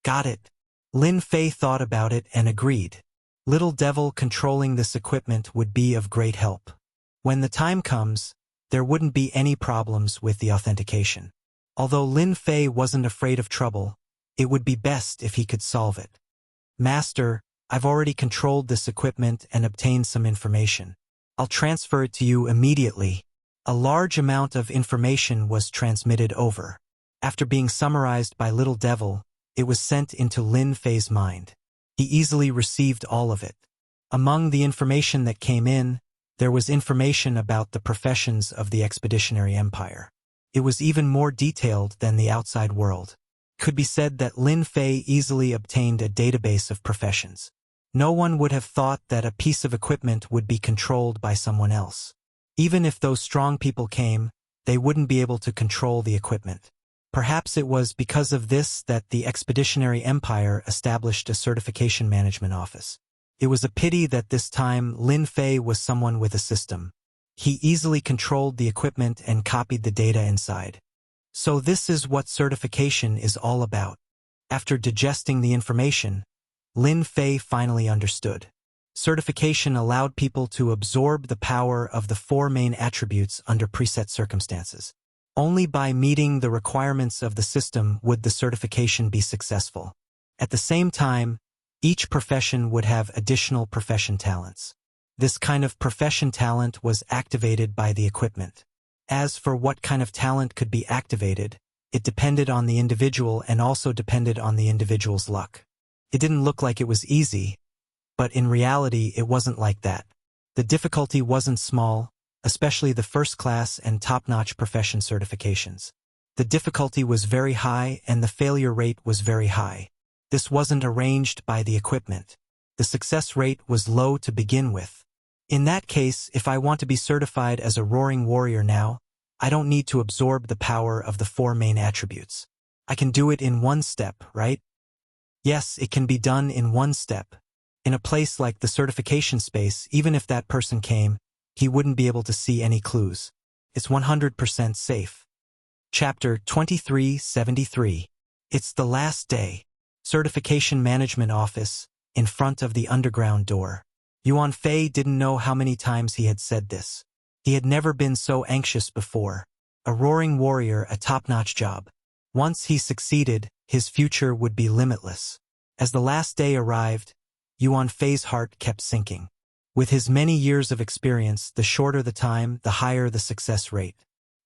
Got it. Lin Fei thought about it and agreed. Little Devil controlling this equipment would be of great help. When the time comes, there wouldn't be any problems with the authentication. Although Lin Fei wasn't afraid of trouble, it would be best if he could solve it. Master, I've already controlled this equipment and obtained some information. I'll transfer it to you immediately. A large amount of information was transmitted over. After being summarized by Little Devil, it was sent into Lin Fei's mind. He easily received all of it. Among the information that came in, there was information about the professions of the Expeditionary Empire. It was even more detailed than the outside world. It could be said that Lin Fei easily obtained a database of professions. No one would have thought that a piece of equipment would be controlled by someone else. Even if those strong people came, they wouldn't be able to control the equipment. Perhaps it was because of this that the Expeditionary Empire established a certification management office. It was a pity that this time Lin Fei was someone with a system. He easily controlled the equipment and copied the data inside. So this is what certification is all about. After digesting the information, Lin Fei finally understood. Certification allowed people to absorb the power of the 4 main attributes under preset circumstances. Only by meeting the requirements of the system would the certification be successful. At the same time, each profession would have additional profession talents. This kind of profession talent was activated by the equipment. As for what kind of talent could be activated, it depended on the individual and also depended on the individual's luck. It didn't look like it was easy, but in reality it wasn't like that. The difficulty wasn't small, especially the first-class and top-notch profession certifications. The difficulty was very high and the failure rate was very high. This wasn't arranged by the equipment. The success rate was low to begin with. In that case, if I want to be certified as a roaring warrior now, I don't need to absorb the power of the 4 main attributes. I can do it in one step, right? Yes, it can be done in one step. In a place like the certification space, even if that person came, he wouldn't be able to see any clues. It's 100% safe. Chapter 2373. It's the last day. Certification Management Office, in front of the underground door. Yuan Fei didn't know how many times he had said this. He had never been so anxious before. A roaring warrior, a top-notch job. Once he succeeded, his future would be limitless. As the last day arrived, Yuan Fei's heart kept sinking. With his many years of experience, the shorter the time, the higher the success rate.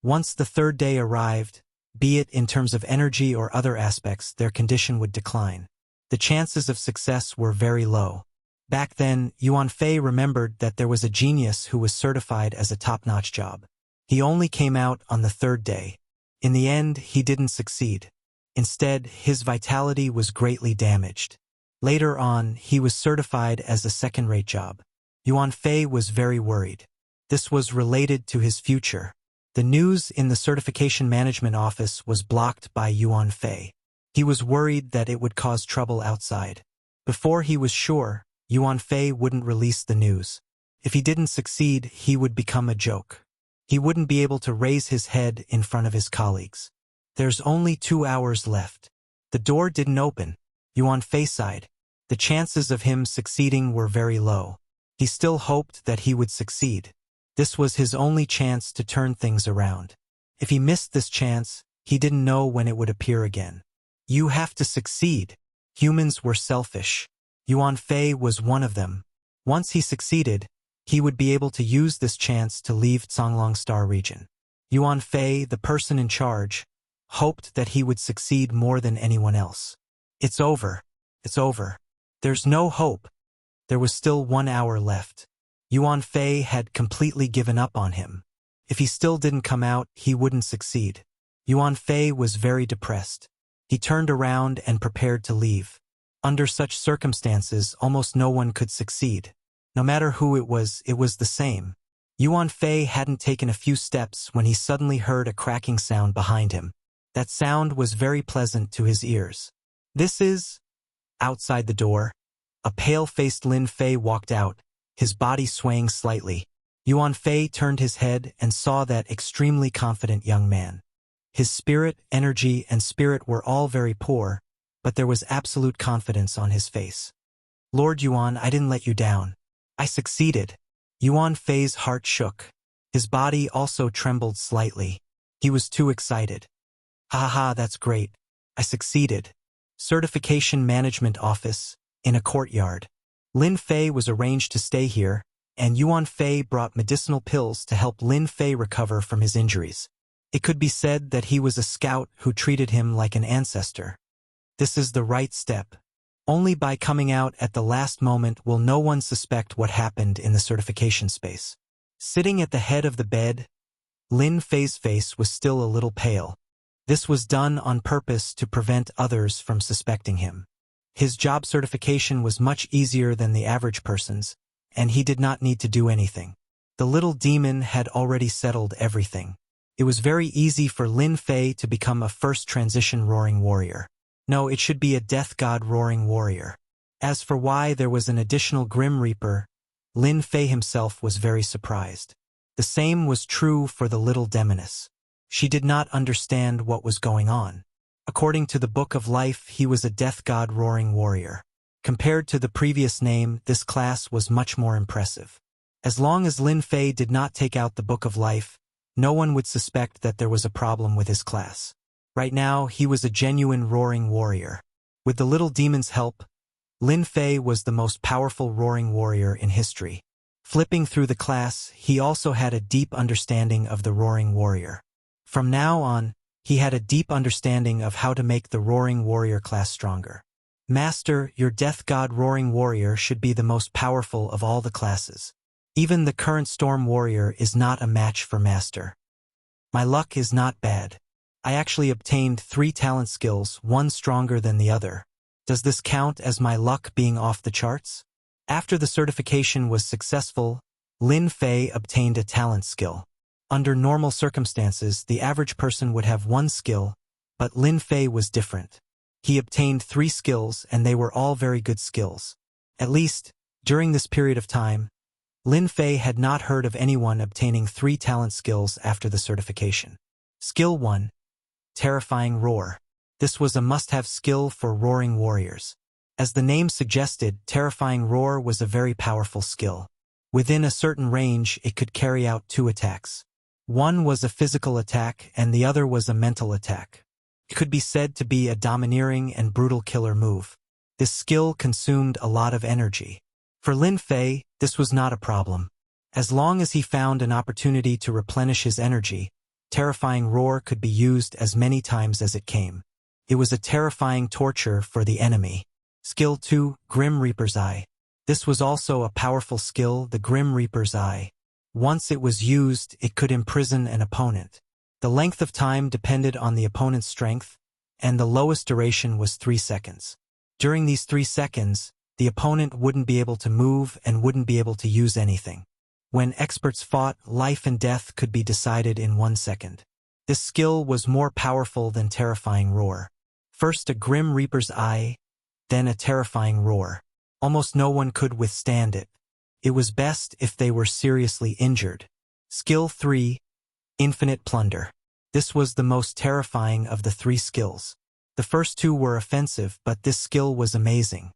Once the 3rd day arrived, be it in terms of energy or other aspects, their condition would decline. The chances of success were very low. Back then, Yuan Fei remembered that there was a genius who was certified as a top-notch job. He only came out on the 3rd day. In the end, he didn't succeed. Instead, his vitality was greatly damaged. Later on, he was certified as a second-rate job. Yuan Fei was very worried. This was related to his future. The news in the Certification Management Office was blocked by Yuan Fei. He was worried that it would cause trouble outside. Before he was sure, Yuan Fei wouldn't release the news. If he didn't succeed, he would become a joke. He wouldn't be able to raise his head in front of his colleagues. There's only 2 hours left. The door didn't open. Yuan Fei sighed. The chances of him succeeding were very low. He still hoped that he would succeed. This was his only chance to turn things around. If he missed this chance, he didn't know when it would appear again. You have to succeed. Humans were selfish. Yuan Fei was one of them. Once he succeeded, he would be able to use this chance to leave Songlong Star region. Yuan Fei, the person in charge, hoped that he would succeed more than anyone else. It's over. It's over. There's no hope. There was still 1 hour left. Yuan Fei had completely given up on him. If he still didn't come out, he wouldn't succeed. Yuan Fei was very depressed. He turned around and prepared to leave. Under such circumstances, almost no one could succeed. No matter who it was the same. Yuan Fei hadn't taken a few steps when he suddenly heard a cracking sound behind him. That sound was very pleasant to his ears. This is... Outside the door, a pale-faced Lin Fei walked out, his body swaying slightly. Yuan Fei turned his head and saw that extremely confident young man. His spirit, energy, and spirit were all very poor, but there was absolute confidence on his face. Lord Yuan, I didn't let you down. I succeeded. Yuan Fei's heart shook. His body also trembled slightly. He was too excited. Ha ha, that's great. I succeeded. Certification Management Office, in a courtyard. Lin Fei was arranged to stay here, and Yuan Fei brought medicinal pills to help Lin Fei recover from his injuries. It could be said that he was a scout who treated him like an ancestor. This is the right step. Only by coming out at the last moment will no one suspect what happened in the certification space. Sitting at the head of the bed, Lin Fei's face was still a little pale. This was done on purpose to prevent others from suspecting him. His job certification was much easier than the average person's, and he did not need to do anything. The little demon had already settled everything. It was very easy for Lin Fei to become a first transition roaring warrior. No, it should be a death god roaring warrior. As for why there was an additional Grim Reaper, Lin Fei himself was very surprised. The same was true for the little demoness. She did not understand what was going on. According to the Book of Life, he was a death god roaring warrior. Compared to the previous name, this class was much more impressive. As long as Lin Fei did not take out the Book of Life, no one would suspect that there was a problem with his class. Right now, he was a genuine roaring warrior. With the little demon's help, Lin Fei was the most powerful roaring warrior in history. Flipping through the class, he also had a deep understanding of the roaring warrior. From now on, he had a deep understanding of how to make the roaring warrior class stronger. Master, your death god roaring warrior should be the most powerful of all the classes. Even the current storm warrior is not a match for Master. My luck is not bad. I actually obtained 3 talent skills, one stronger than the other. Does this count as my luck being off the charts? After the certification was successful, Lin Fei obtained a talent skill. Under normal circumstances, the average person would have 1 skill, but Lin Fei was different. He obtained 3 skills, and they were all very good skills. At least, during this period of time, Lin Fei had not heard of anyone obtaining 3 talent skills after the certification. Skill 1. Terrifying Roar. This was a must-have skill for roaring warriors. As the name suggested, Terrifying Roar was a very powerful skill. Within a certain range, it could carry out 2 attacks. One was a physical attack, and the other was a mental attack. It could be said to be a domineering and brutal killer move. This skill consumed a lot of energy. For Lin Fei, this was not a problem. As long as he found an opportunity to replenish his energy, Terrifying Roar could be used as many times as it came. It was a terrifying torture for the enemy. Skill 2, Grim Reaper's Eye. This was also a powerful skill, the Grim Reaper's Eye. Once it was used, it could imprison an opponent. The length of time depended on the opponent's strength, and the lowest duration was 3 seconds. During these 3 seconds, the opponent wouldn't be able to move and wouldn't be able to use anything. When experts fought, life and death could be decided in 1 second. This skill was more powerful than Terrifying Roar. First a Grim Reaper's Eye, then a Terrifying Roar. Almost no one could withstand it. It was best if they were seriously injured. Skill 3. Infinite Plunder. This was the most terrifying of the 3 skills. The first 2 were offensive, but this skill was amazing.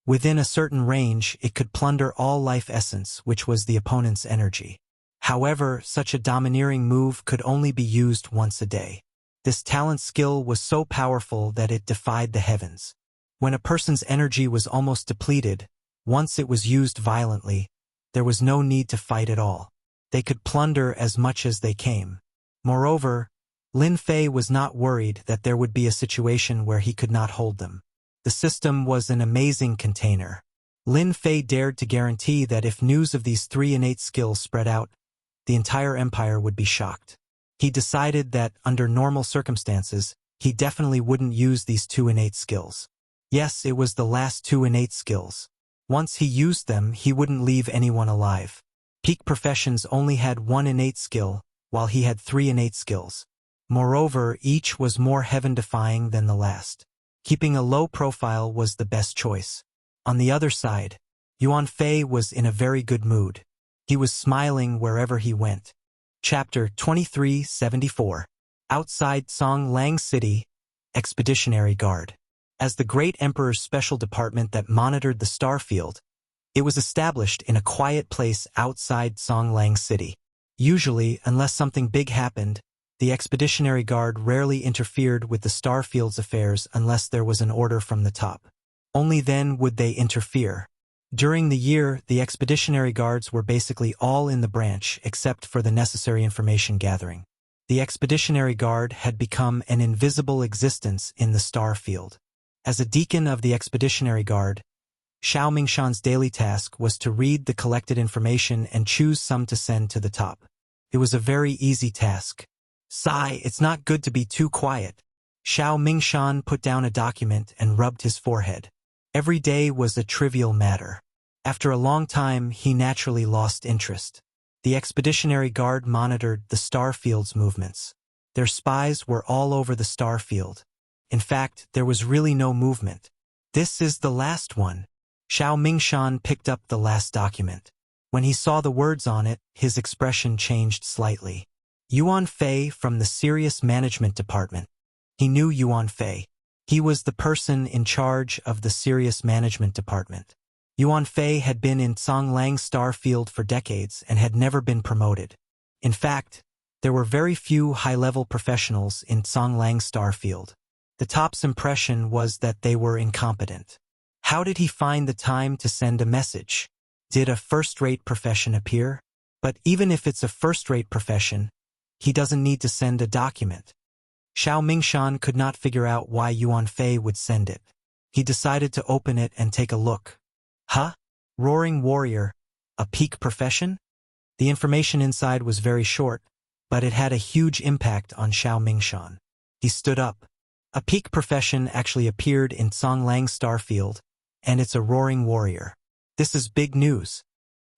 Within a certain range, it could plunder all life essence, which was the opponent's energy. However, such a domineering move could only be used once a day. This talent skill was so powerful that it defied the heavens. When a person's energy was almost depleted, once it was used violently, there was no need to fight at all. They could plunder as much as they came. Moreover, Lin Fei was not worried that there would be a situation where he could not hold them. The system was an amazing container. Lin Fei dared to guarantee that if news of these 3 innate skills spread out, the entire empire would be shocked. He decided that, under normal circumstances, he definitely wouldn't use these 2 innate skills. Yes, it was the last 2 innate skills. Once he used them, he wouldn't leave anyone alive. Peak Professions only had 1 innate skill, while he had 3 innate skills. Moreover, each was more heaven-defying than the last. Keeping a low profile was the best choice. On the other side, Yuan Fei was in a very good mood. He was smiling wherever he went. Chapter 2374. Outside Song Lang City, Expeditionary Guard. As the Great Emperor's special department that monitored the star field, it was established in a quiet place outside Songlang City. Usually, unless something big happened, the Expeditionary Guard rarely interfered with the star field's affairs unless there was an order from the top. Only then would they interfere. During the year, the Expeditionary Guards were basically all in the branch except for the necessary information gathering. The Expeditionary Guard had become an invisible existence in the star field. As a deacon of the Expeditionary Guard, Xiao Mingshan's daily task was to read the collected information and choose some to send to the top. It was a very easy task. Sigh, it's not good to be too quiet. Xiao Mingshan put down a document and rubbed his forehead. Every day was a trivial matter. After a long time, he naturally lost interest. The Expeditionary Guard monitored the star field's movements. Their spies were all over the star field. In fact, there was really no movement. This is the last one. Xiao Mingshan picked up the last document. When he saw the words on it, his expression changed slightly. Yuan Fei from the Serious Management Department. He knew Yuan Fei. He was the person in charge of the Serious Management Department. Yuan Fei had been in Songlang Star Field for decades and had never been promoted. In fact, there were very few high-level professionals in Songlang Star Field. The top's impression was that they were incompetent. How did he find the time to send a message? Did a first-rate profession appear? But even if it's a first-rate profession, he doesn't need to send a document. Xiao Mingshan could not figure out why Yuan Fei would send it. He decided to open it and take a look. Huh? Roaring warrior, a peak profession? The information inside was very short, but it had a huge impact on Xiao Mingshan. He stood up. A peak profession actually appeared in Songlang Star Field, and it's a roaring warrior. This is big news.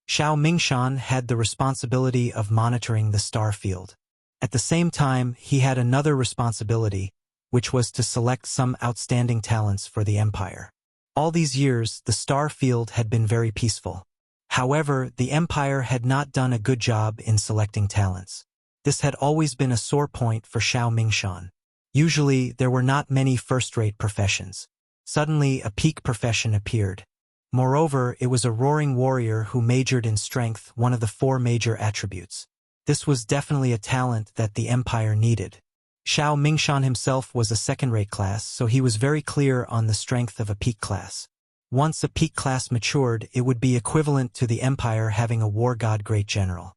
Xiao Mingshan had the responsibility of monitoring the star field. At the same time, he had another responsibility, which was to select some outstanding talents for the Empire. All these years, the star field had been very peaceful. However, the Empire had not done a good job in selecting talents. This had always been a sore point for Xiao Mingshan. Usually, there were not many first-rate professions. Suddenly, a peak profession appeared. Moreover, it was a roaring warrior who majored in strength, one of the 4 major attributes. This was definitely a talent that the Empire needed. Xiao Mingshan himself was a second-rate class, so he was very clear on the strength of a peak class. Once a peak class matured, it would be equivalent to the Empire having a war god great general.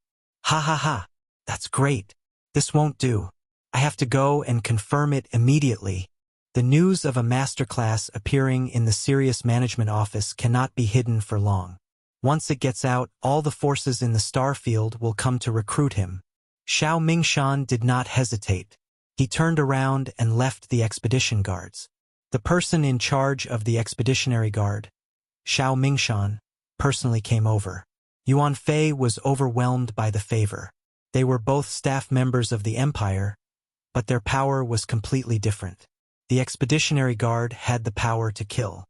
Ha ha ha! That's great! This won't do. I have to go and confirm it immediately. The news of a masterclass appearing in the Serious Management Office cannot be hidden for long. Once it gets out, all the forces in the star field will come to recruit him. Xiao Mingshan did not hesitate. He turned around and left the Expedition Guards. The person in charge of the Expeditionary Guard, Xiao Mingshan, personally came over. Yuan Fei was overwhelmed by the favor. They were both staff members of the Empire, but their power was completely different. The Expeditionary Guard had the power to kill.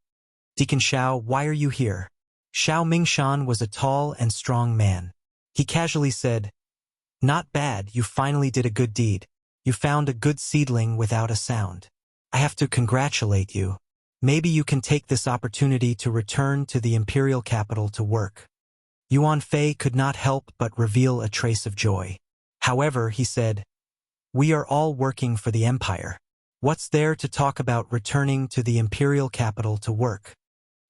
Deacon Xiao, why are you here? Xiao Mingshan was a tall and strong man. He casually said, "Not bad, you finally did a good deed. You found a good seedling without a sound. I have to congratulate you. Maybe you can take this opportunity to return to the imperial capital to work." Yuan Fei could not help but reveal a trace of joy. However, he said, "We are all working for the Empire. What's there to talk about returning to the imperial capital to work?"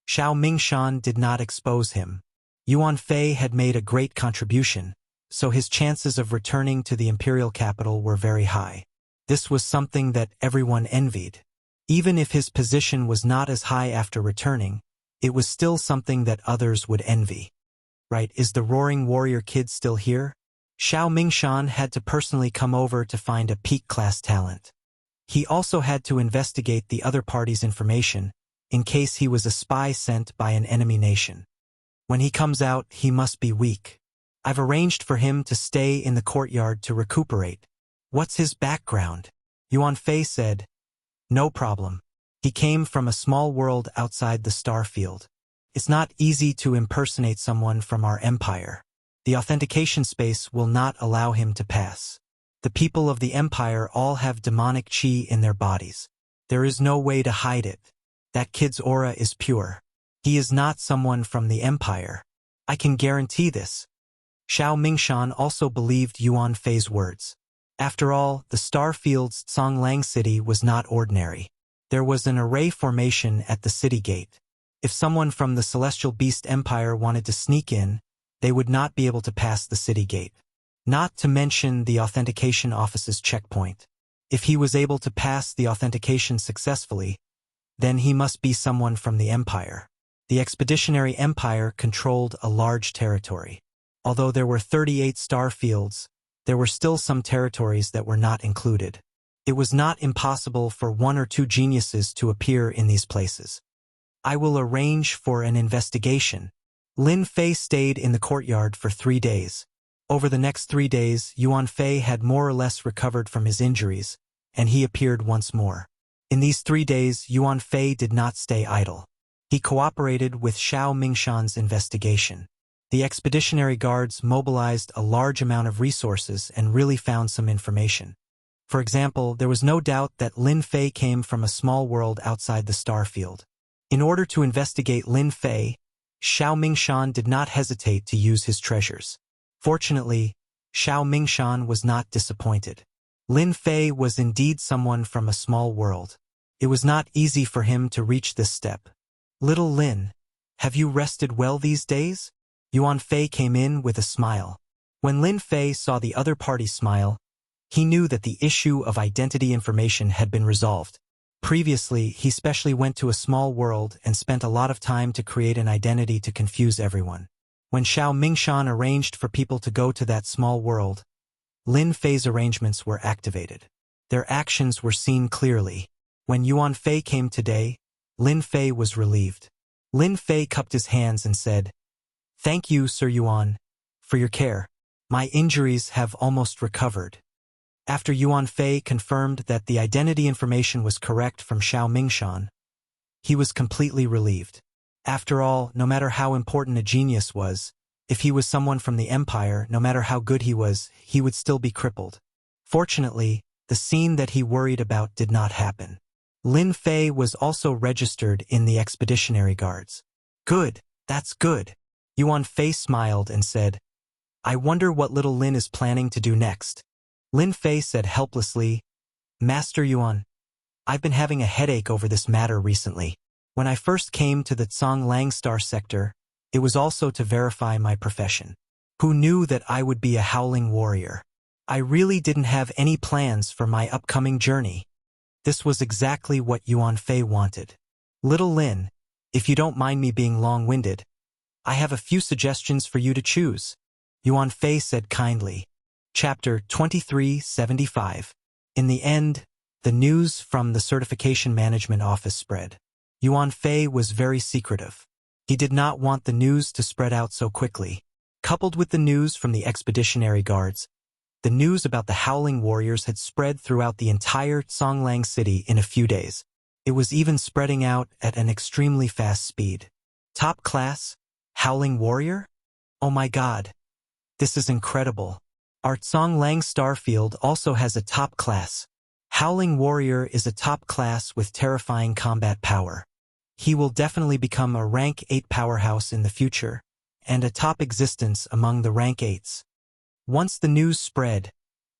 Xiao Mingshan did not expose him. Yuan Fei had made a great contribution, so his chances of returning to the imperial capital were very high. This was something that everyone envied. Even if his position was not as high after returning, it was still something that others would envy. Right, is the Roaring Warrior kid still here? Xiao Mingshan had to personally come over to find a peak class talent. He also had to investigate the other party's information, in case he was a spy sent by an enemy nation. When he comes out, he must be weak. I've arranged for him to stay in the courtyard to recuperate. What's his background? Yuan Fei said, "No problem. He came from a small world outside the star field. It's not easy to impersonate someone from our empire. The authentication space will not allow him to pass. The people of the empire all have demonic chi in their bodies. There is no way to hide it. That kid's aura is pure. He is not someone from the Empire. I can guarantee this. Xiao Mingshan also believed Yuan Fei's words. After all, the Starfield's Songlang city was not ordinary. There was an array formation at the city gate. If someone from the Celestial Beast Empire wanted to sneak in, they would not be able to pass the city gate. Not to mention the authentication office's checkpoint. If he was able to pass the authentication successfully, then he must be someone from the Empire. The Expeditionary Empire controlled a large territory. Although there were 38 star fields, there were still some territories that were not included. It was not impossible for one or two geniuses to appear in these places. I will arrange for an investigation. Lin Fei stayed in the courtyard for 3 days. Over the next 3 days, Yuan Fei had more or less recovered from his injuries, and he appeared once more. In these 3 days, Yuan Fei did not stay idle. He cooperated with Xiao Mingshan's investigation. The Expeditionary Guards mobilized a large amount of resources and really found some information. For example, there was no doubt that Lin Fei came from a small world outside the star field. In order to investigate Lin Fei, Xiao Mingshan did not hesitate to use his treasures. Fortunately, Xiao Mingshan was not disappointed. Lin Fei was indeed someone from a small world. It was not easy for him to reach this step. Little Lin, have you rested well these days? Yuan Fei came in with a smile. When Lin Fei saw the other party smile, he knew that the issue of identity information had been resolved. Previously, he specially went to a small world and spent a lot of time to create an identity to confuse everyone. When Xiao Mingshan arranged for people to go to that small world, Lin Fei's arrangements were activated. Their actions were seen clearly. When Yuan Fei came today, Lin Fei was relieved. Lin Fei cupped his hands and said, "Thank you, Sir Yuan, for your care. My injuries have almost recovered." After Yuan Fei confirmed that the identity information was correct from Xiao Mingshan, he was completely relieved. After all, no matter how important a genius was, if he was someone from the Empire, no matter how good he was, he would still be crippled. Fortunately, the scene that he worried about did not happen. Lin Fei was also registered in the Expeditionary Guards. "Good, that's good." Yuan Fei smiled and said, "I wonder what little Lin is planning to do next." Lin Fei said helplessly, "Master Yuan, I've been having a headache over this matter recently. When I first came to the Songlang Star sector, it was also to verify my profession. Who knew that I would be a howling warrior? I really didn't have any plans for my upcoming journey." This was exactly what Yuan Fei wanted. "Little Lin, if you don't mind me being long-winded, I have a few suggestions for you to choose," Yuan Fei said kindly. Chapter 2375. In the end, the news from the Certification Management Office spread. Yuan Fei was very secretive. He did not want the news to spread out so quickly. Coupled with the news from the Expeditionary Guards, the news about the Howling Warriors had spread throughout the entire Songlang city in a few days. It was even spreading out at an extremely fast speed. Top class? Howling Warrior? Oh my god. This is incredible. Our Songlang Starfield also has a top class. Howling Warrior is a top class with terrifying combat power. He will definitely become a rank 8 powerhouse in the future, and a top existence among the rank 8s. Once the news spread,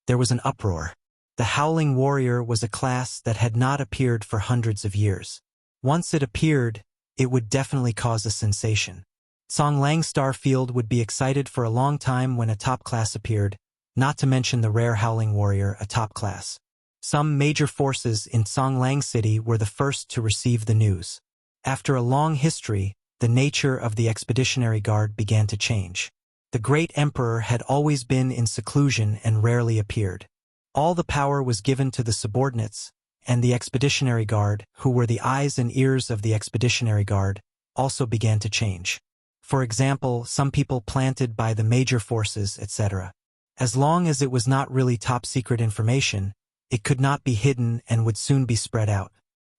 there was an uproar. The Howling Warrior was a class that had not appeared for hundreds of years. Once it appeared, it would definitely cause a sensation. Songlang Starfield would be excited for a long time when a top class appeared, not to mention the rare Howling Warrior, a top class. Some major forces in Songlang City were the first to receive the news. After a long history, the nature of the Expeditionary Guard began to change. The Great Emperor had always been in seclusion and rarely appeared. All the power was given to the subordinates, and the Expeditionary Guard, who were the eyes and ears of the Expeditionary Guard, also began to change. For example, some people planted by the major forces, etc. As long as it was not really top-secret information, it could not be hidden and would soon be spread out.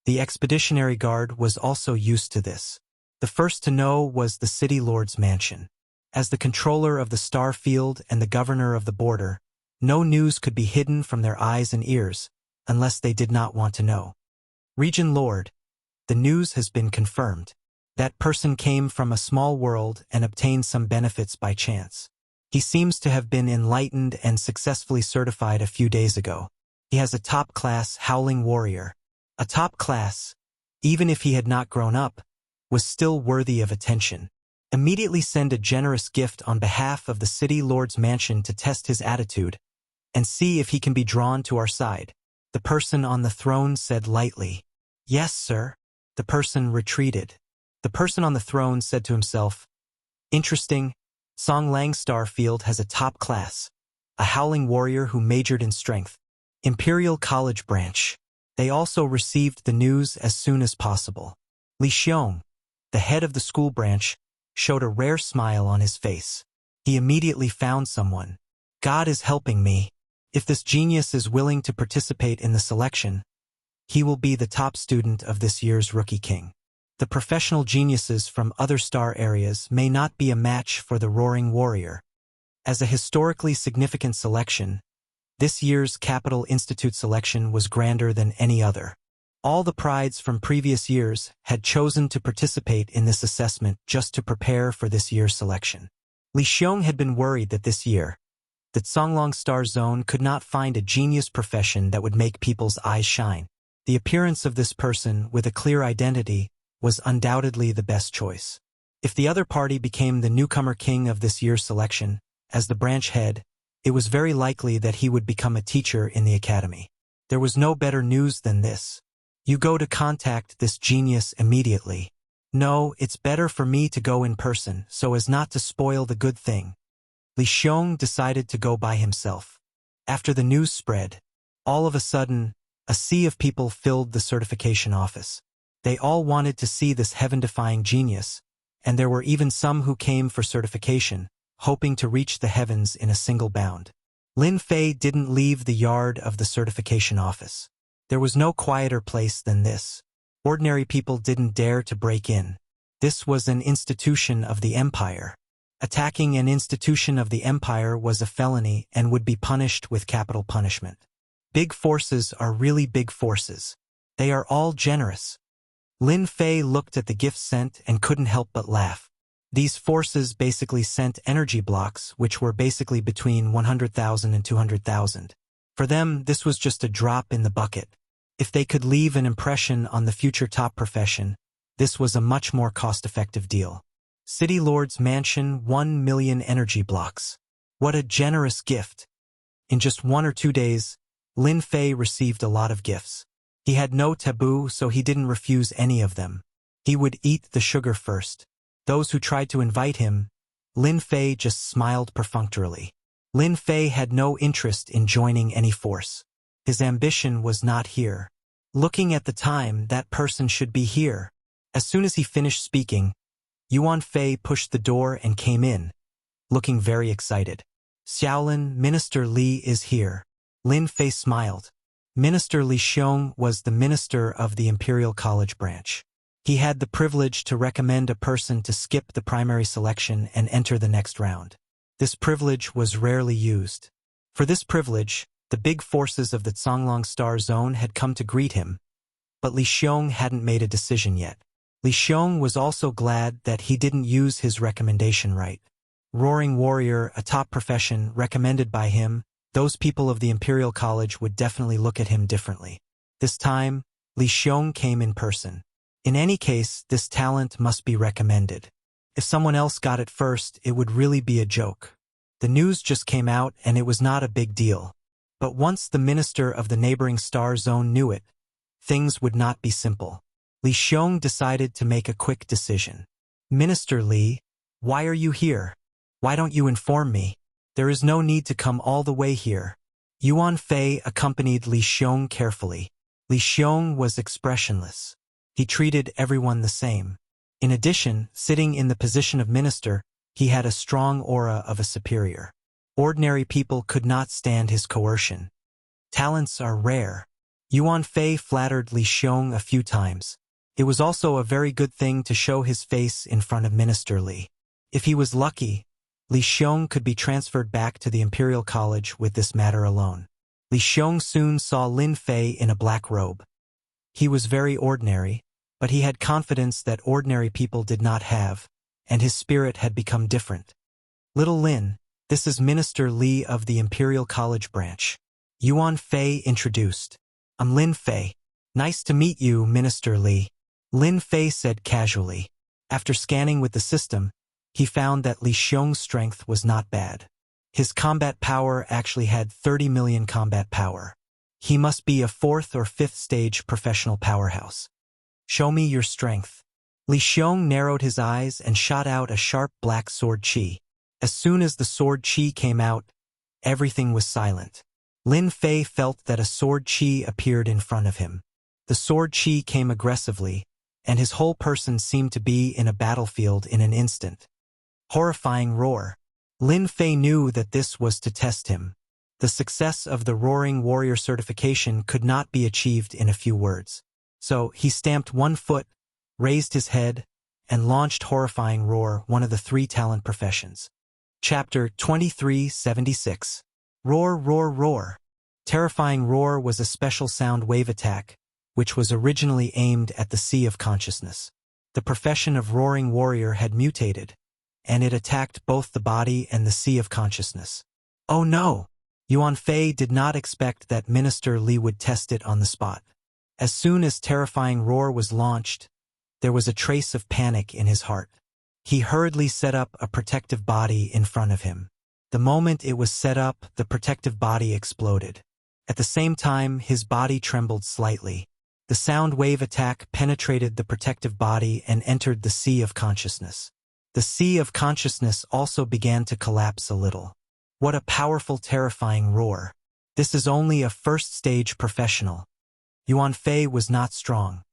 The Expeditionary Guard was also used to this. The first to know was the City Lord's mansion. As the controller of the star field and the governor of the border, no news could be hidden from their eyes and ears, unless they did not want to know. Region Lord, The news has been confirmed. That person came from a small world and obtained some benefits by chance. He seems to have been enlightened and successfully certified a few days ago. He has a top-class howling warrior. A top class, even if he had not grown up, was still worthy of attention. Immediately send a generous gift on behalf of the city lord's mansion to test his attitude and see if he can be drawn to our side. The person on the throne said lightly, "Yes, sir." The person retreated. The person on the throne said to himself, "Interesting, Song Lang Starfield has a top class, a howling warrior who majored in strength. Imperial College branch." They also received the news as soon as possible. Li Xiong, the head of the school branch, showed a rare smile on his face. He immediately found someone. God is helping me. If this genius is willing to participate in the selection, he will be the top student of this year's Rookie King. The professional geniuses from other star areas may not be a match for the Roaring Warrior. As a historically significant selection, this year's Capital Institute selection was grander than any other. All the prides from previous years had chosen to participate in this assessment just to prepare for this year's selection. Li Xiong had been worried that this year, the Songlong Star Zone could not find a genius profession that would make people's eyes shine. The appearance of this person with a clear identity was undoubtedly the best choice. If the other party became the newcomer king of this year's selection, as the branch head, it was very likely that he would become a teacher in the academy. There was no better news than this. You go to contact this genius immediately. No, it's better for me to go in person so as not to spoil the good thing. Li Xiong decided to go by himself. After the news spread, all of a sudden, a sea of people filled the certification office. They all wanted to see this heaven-defying genius, and there were even some who came for certification, hoping to reach the heavens in a single bound. Lin Fei didn't leave the yard of the certification office. There was no quieter place than this. Ordinary people didn't dare to break in. This was an institution of the empire. Attacking an institution of the empire was a felony and would be punished with capital punishment. Big forces are really big forces. They are all generous. Lin Fei looked at the gifts sent and couldn't help but laugh. These forces basically sent energy blocks, which were basically between 100,000 and 200,000. For them, this was just a drop in the bucket. If they could leave an impression on the future top profession, this was a much more cost-effective deal. City Lord's Mansion, 1 million energy blocks. What a generous gift. In just 1 or 2 days, Lin Fei received a lot of gifts. He had no taboo, so he didn't refuse any of them. He would eat the sugar first. Those who tried to invite him, Lin Fei just smiled perfunctorily. Lin Fei had no interest in joining any force. His ambition was not here. Looking at the time, that person should be here. As soon as he finished speaking, Yuan Fei pushed the door and came in, looking very excited. "Xiaolin, Minister Li is here." Lin Fei smiled. Minister Li Xiong was the minister of the Imperial College branch. He had the privilege to recommend a person to skip the primary selection and enter the next round. This privilege was rarely used. For this privilege, the big forces of the Songlong Star Zone had come to greet him, but Li Xiong hadn't made a decision yet. Li Xiong was also glad that he didn't use his recommendation right. Roaring Warrior, a top profession recommended by him, those people of the Imperial College would definitely look at him differently. This time, Li Xiong came in person. In any case, this talent must be recommended. If someone else got it first, it would really be a joke. The news just came out and it was not a big deal. But once the minister of the neighboring star zone knew it, things would not be simple. Li Xiong decided to make a quick decision. "Minister Li, why are you here? Why don't you inform me? There is no need to come all the way here." Yuan Fei accompanied Li Xiong carefully. Li Xiong was expressionless. He treated everyone the same. In addition, sitting in the position of minister, he had a strong aura of a superior. Ordinary people could not stand his coercion. Talents are rare. Yuan Fei flattered Li Xiong a few times. It was also a very good thing to show his face in front of Minister Li. If he was lucky, Li Xiong could be transferred back to the Imperial College with this matter alone. Li Xiong soon saw Lin Fei in a black robe. He was very ordinary, but he had confidence that ordinary people did not have, and his spirit had become different. "Little Lin, this is Minister Li of the Imperial College branch." Yuan Fei introduced. "I'm Lin Fei. Nice to meet you, Minister Li," Lin Fei said casually. After scanning with the system, he found that Li Xiong's strength was not bad. His combat power actually had 30 million combat power. He must be a 4th or 5th stage professional powerhouse. "Show me your strength." Li Xiong narrowed his eyes and shot out a sharp black sword chi. As soon as the sword chi came out, everything was silent. Lin Fei felt that a sword chi appeared in front of him. The sword chi came aggressively, and his whole person seemed to be in a battlefield in an instant. Horrifying roar. Lin Fei knew that this was to test him. The success of the Roaring Warrior certification could not be achieved in a few words. So he stamped one foot, raised his head, and launched Horrifying Roar, one of the 3 talent professions. Chapter 2376. Roar, roar, roar. Terrifying Roar was a special sound wave attack, which was originally aimed at the Sea of Consciousness. The profession of Roaring Warrior had mutated, and it attacked both the body and the Sea of Consciousness. Oh no! Yuan Fei did not expect that Minister Li would test it on the spot. As soon as Terrifying Roar was launched, there was a trace of panic in his heart. He hurriedly set up a protective body in front of him. The moment it was set up, the protective body exploded. At the same time, his body trembled slightly. The sound wave attack penetrated the protective body and entered the Sea of Consciousness. The Sea of Consciousness also began to collapse a little. What a powerful, terrifying roar. This is only a 1st stage professional. Yuan Fei was not strong.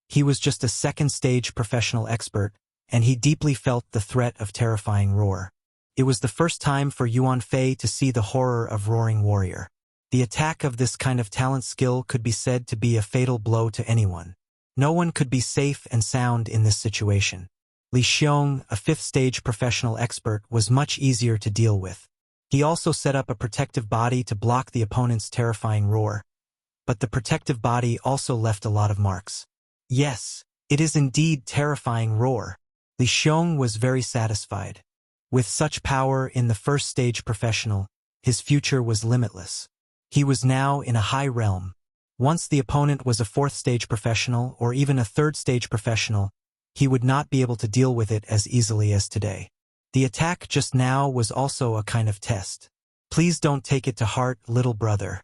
He was just a 2nd stage professional expert, and he deeply felt the threat of Terrifying Roar. It was the first time for Yuan Fei to see the horror of Roaring Warrior. The attack of this kind of talent skill could be said to be a fatal blow to anyone. No one could be safe and sound in this situation. Li Xiong, a 5th stage professional expert, was much easier to deal with. He also set up a protective body to block the opponent's Terrifying Roar, but the protective body also left a lot of marks. Yes, it is indeed Terrifying Roar. Li Xiong was very satisfied. With such power in the 1st stage professional, his future was limitless. He was now in a high realm. Once the opponent was a 4th stage professional or even a 3rd stage professional, he would not be able to deal with it as easily as today. The attack just now was also a kind of test. Please don't take it to heart, little brother.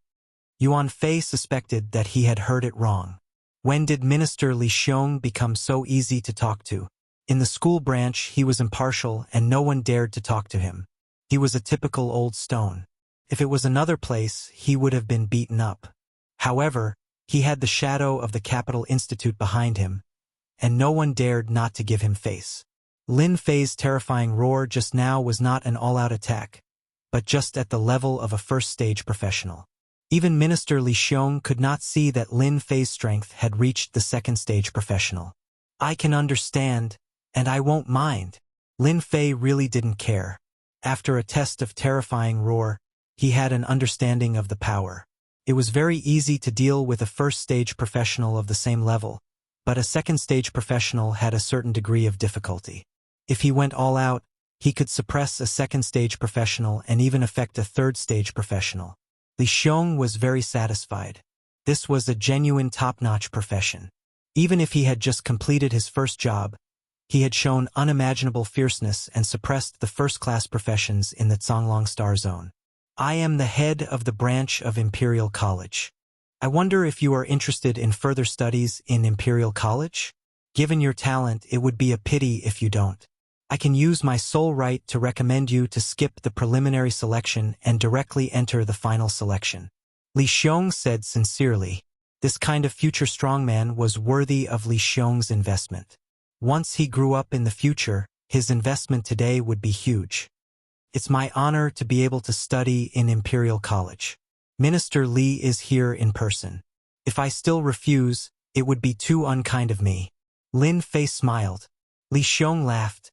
Yuan Fei suspected that he had heard it wrong. When did Minister Li Xiong become so easy to talk to? In the school branch, he was impartial and no one dared to talk to him. He was a typical old stone. If it was another place, he would have been beaten up. However, he had the shadow of the Capital Institute behind him, and no one dared not to give him face. Lin Fei's Terrifying Roar just now was not an all-out attack, but just at the level of a 1st stage professional. Even Minister Li Xiong could not see that Lin Fei's strength had reached the 2nd stage professional. I can understand, and I won't mind. Lin Fei really didn't care. After a test of Terrifying Roar, he had an understanding of the power. It was very easy to deal with a 1st stage professional of the same level, but a 2nd stage professional had a certain degree of difficulty. If he went all out, he could suppress a 2nd stage professional and even affect a 3rd stage professional. Li Xiong was very satisfied. This was a genuine top-notch profession. Even if he had just completed his first job, he had shown unimaginable fierceness and suppressed the first-class professions in the Zonglong Star Zone. I am the head of the branch of Imperial College. I wonder if you are interested in further studies in Imperial College? Given your talent, it would be a pity if you don't. I can use my sole right to recommend you to skip the preliminary selection and directly enter the final selection. Li Xiong said sincerely. This kind of future strongman was worthy of Li Xiong's investment. Once he grew up in the future, his investment today would be huge. It's my honor to be able to study in Imperial College. Minister Li is here in person. If I still refuse, it would be too unkind of me. Lin Fei smiled. Li Xiong laughed.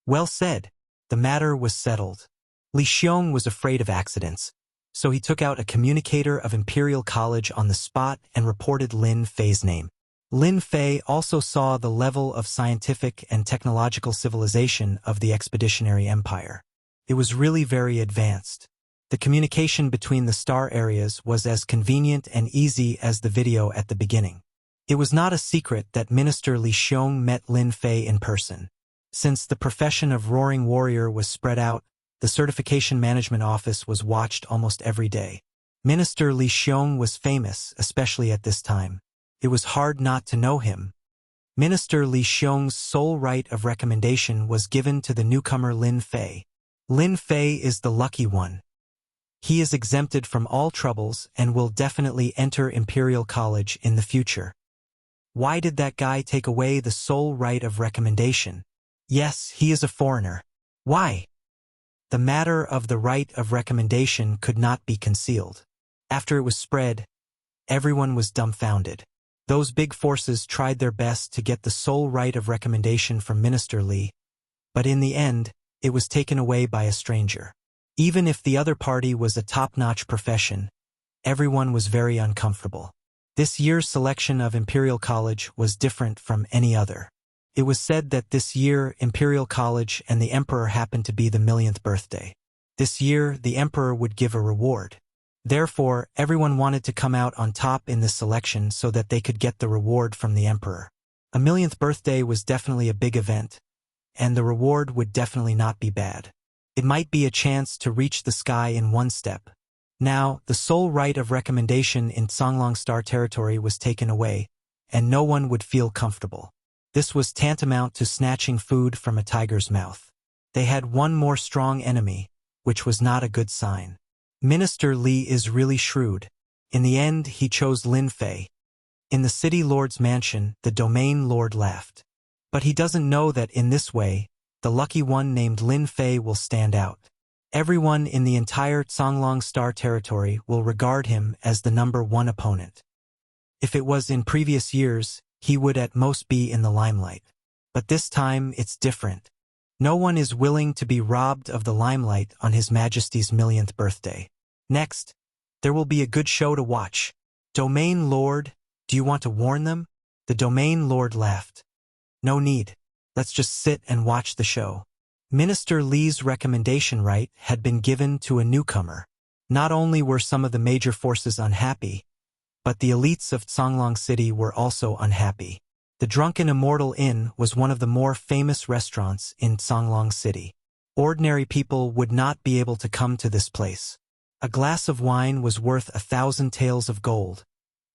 Well said. The matter was settled. Li Xiong was afraid of accidents, so he took out a communicator of Imperial College on the spot and reported Lin Fei's name. Lin Fei also saw the level of scientific and technological civilization of the expeditionary empire. It was really very advanced. The communication between the star areas was as convenient and easy as the video at the beginning. It was not a secret that Minister Li Xiong met Lin Fei in person. Since the profession of Roaring Warrior was spread out, the Certification Management Office was watched almost every day. Minister Li Xiong was famous, especially at this time. It was hard not to know him. Minister Li Xiong's sole right of recommendation was given to the newcomer Lin Fei. Lin Fei is the lucky one. He is exempted from all troubles and will definitely enter Imperial College in the future. Why did that guy take away the sole right of recommendation? Yes, he is a foreigner. Why? The matter of the right of recommendation could not be concealed. After it was spread, everyone was dumbfounded. Those big forces tried their best to get the sole right of recommendation from Minister Li, but in the end, it was taken away by a stranger. Even if the other party was a top-notch profession, everyone was very uncomfortable. This year's selection of Imperial College was different from any other. It was said that this year Imperial College and the Emperor happened to be the 1,000,000th birthday. This year the Emperor would give a reward. Therefore, everyone wanted to come out on top in this selection so that they could get the reward from the Emperor. A 1,000,000th birthday was definitely a big event, and the reward would definitely not be bad. It might be a chance to reach the sky in one step. Now, the sole right of recommendation in Songlong Star territory was taken away, and no one would feel comfortable. This was tantamount to snatching food from a tiger's mouth. They had one more strong enemy, which was not a good sign. Minister Li is really shrewd. In the end, he chose Lin Fei. In the city lord's mansion, the domain lord laughed. But he doesn't know that in this way, the lucky one named Lin Fei will stand out. Everyone in the entire Songlong Star territory will regard him as the #1 opponent. If it was in previous years, he would at most be in the limelight. But this time, it's different. No one is willing to be robbed of the limelight on His Majesty's 1,000,000th birthday. Next, there will be a good show to watch. Domain Lord, do you want to warn them? The Domain Lord laughed. No need. Let's just sit and watch the show. Minister Li's recommendation right had been given to a newcomer. Not only were some of the major forces unhappy, but the elites of Songlong City were also unhappy. The Drunken Immortal Inn was one of the more famous restaurants in Songlong City. Ordinary people would not be able to come to this place. A glass of wine was worth 1,000 taels of gold,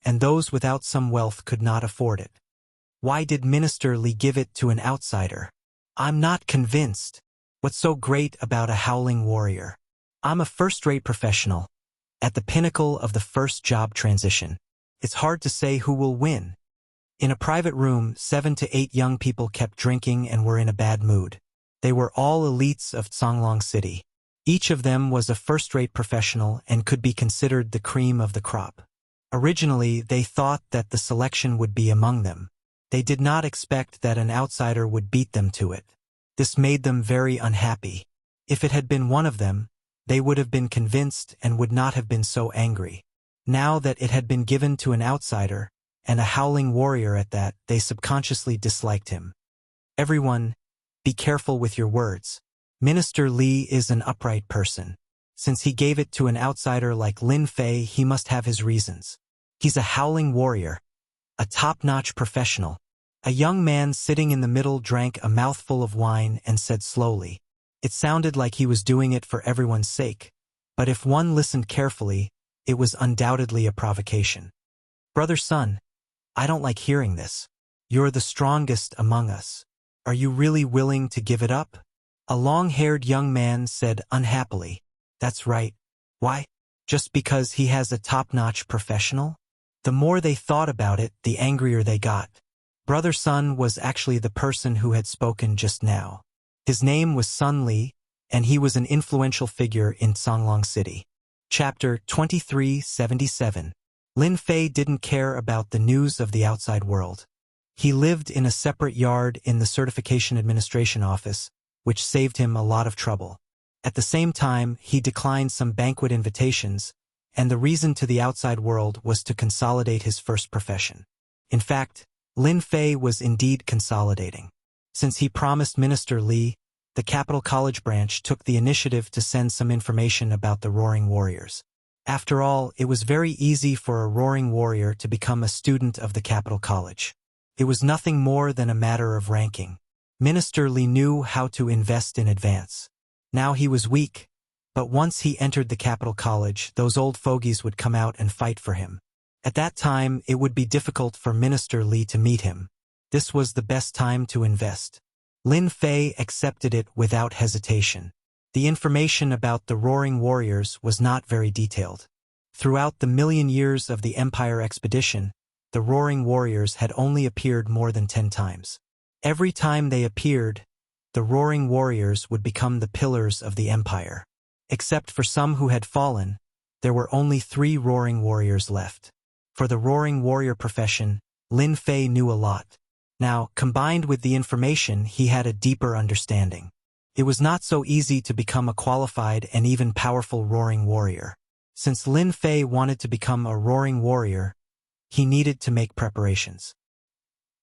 and those without some wealth could not afford it. Why did Minister Li give it to an outsider? I'm not convinced. What's so great about a howling warrior? I'm a first-rate professional, at the pinnacle of the first job transition. It's hard to say who will win. In a private room, 7 to 8 young people kept drinking and were in a bad mood. They were all elites of Songlong City. Each of them was a first-rate professional and could be considered the cream of the crop. Originally, they thought that the selection would be among them. They did not expect that an outsider would beat them to it. This made them very unhappy. If it had been one of them, they would have been convinced and would not have been so angry. Now that it had been given to an outsider, and a howling warrior at that, they subconsciously disliked him. Everyone, be careful with your words. Minister Li is an upright person. Since he gave it to an outsider like Lin Fei, he must have his reasons. He's a howling warrior, a top-notch professional. A young man sitting in the middle drank a mouthful of wine and said slowly. It sounded like he was doing it for everyone's sake, but if one listened carefully, it was undoubtedly a provocation. Brother Sun, I don't like hearing this. You're the strongest among us. Are you really willing to give it up? A long-haired young man said unhappily. That's right. Why? Just because he has a top-notch professional? The more they thought about it, the angrier they got. Brother Sun was actually the person who had spoken just now. His name was Sun Li, and he was an influential figure in Songlong City. Chapter 2377. Lin Fei didn't care about the news of the outside world. He lived in a separate yard in the Certification Administration Office, which saved him a lot of trouble. At the same time, he declined some banquet invitations, and the reason to the outside world was to consolidate his first profession. In fact, Lin Fei was indeed consolidating. Since he promised Minister Li, the Capital College branch took the initiative to send some information about the Roaring Warriors. After all, it was very easy for a Roaring Warrior to become a student of the Capital College. It was nothing more than a matter of ranking. Minister Li knew how to invest in advance. Now he was weak, but once he entered the Capital College, those old fogies would come out and fight for him. At that time, it would be difficult for Minister Li to meet him. This was the best time to invest. Lin Fei accepted it without hesitation. The information about the Roaring Warriors was not very detailed. Throughout the million years of the Empire expedition, the Roaring Warriors had only appeared more than 10 times. Every time they appeared, the Roaring Warriors would become the pillars of the Empire. Except for some who had fallen, there were only 3 Roaring Warriors left. For the Roaring Warrior profession, Lin Fei knew a lot. Now, combined with the information, he had a deeper understanding. It was not so easy to become a qualified and even powerful Roaring Warrior. Since Lin Fei wanted to become a Roaring Warrior, he needed to make preparations.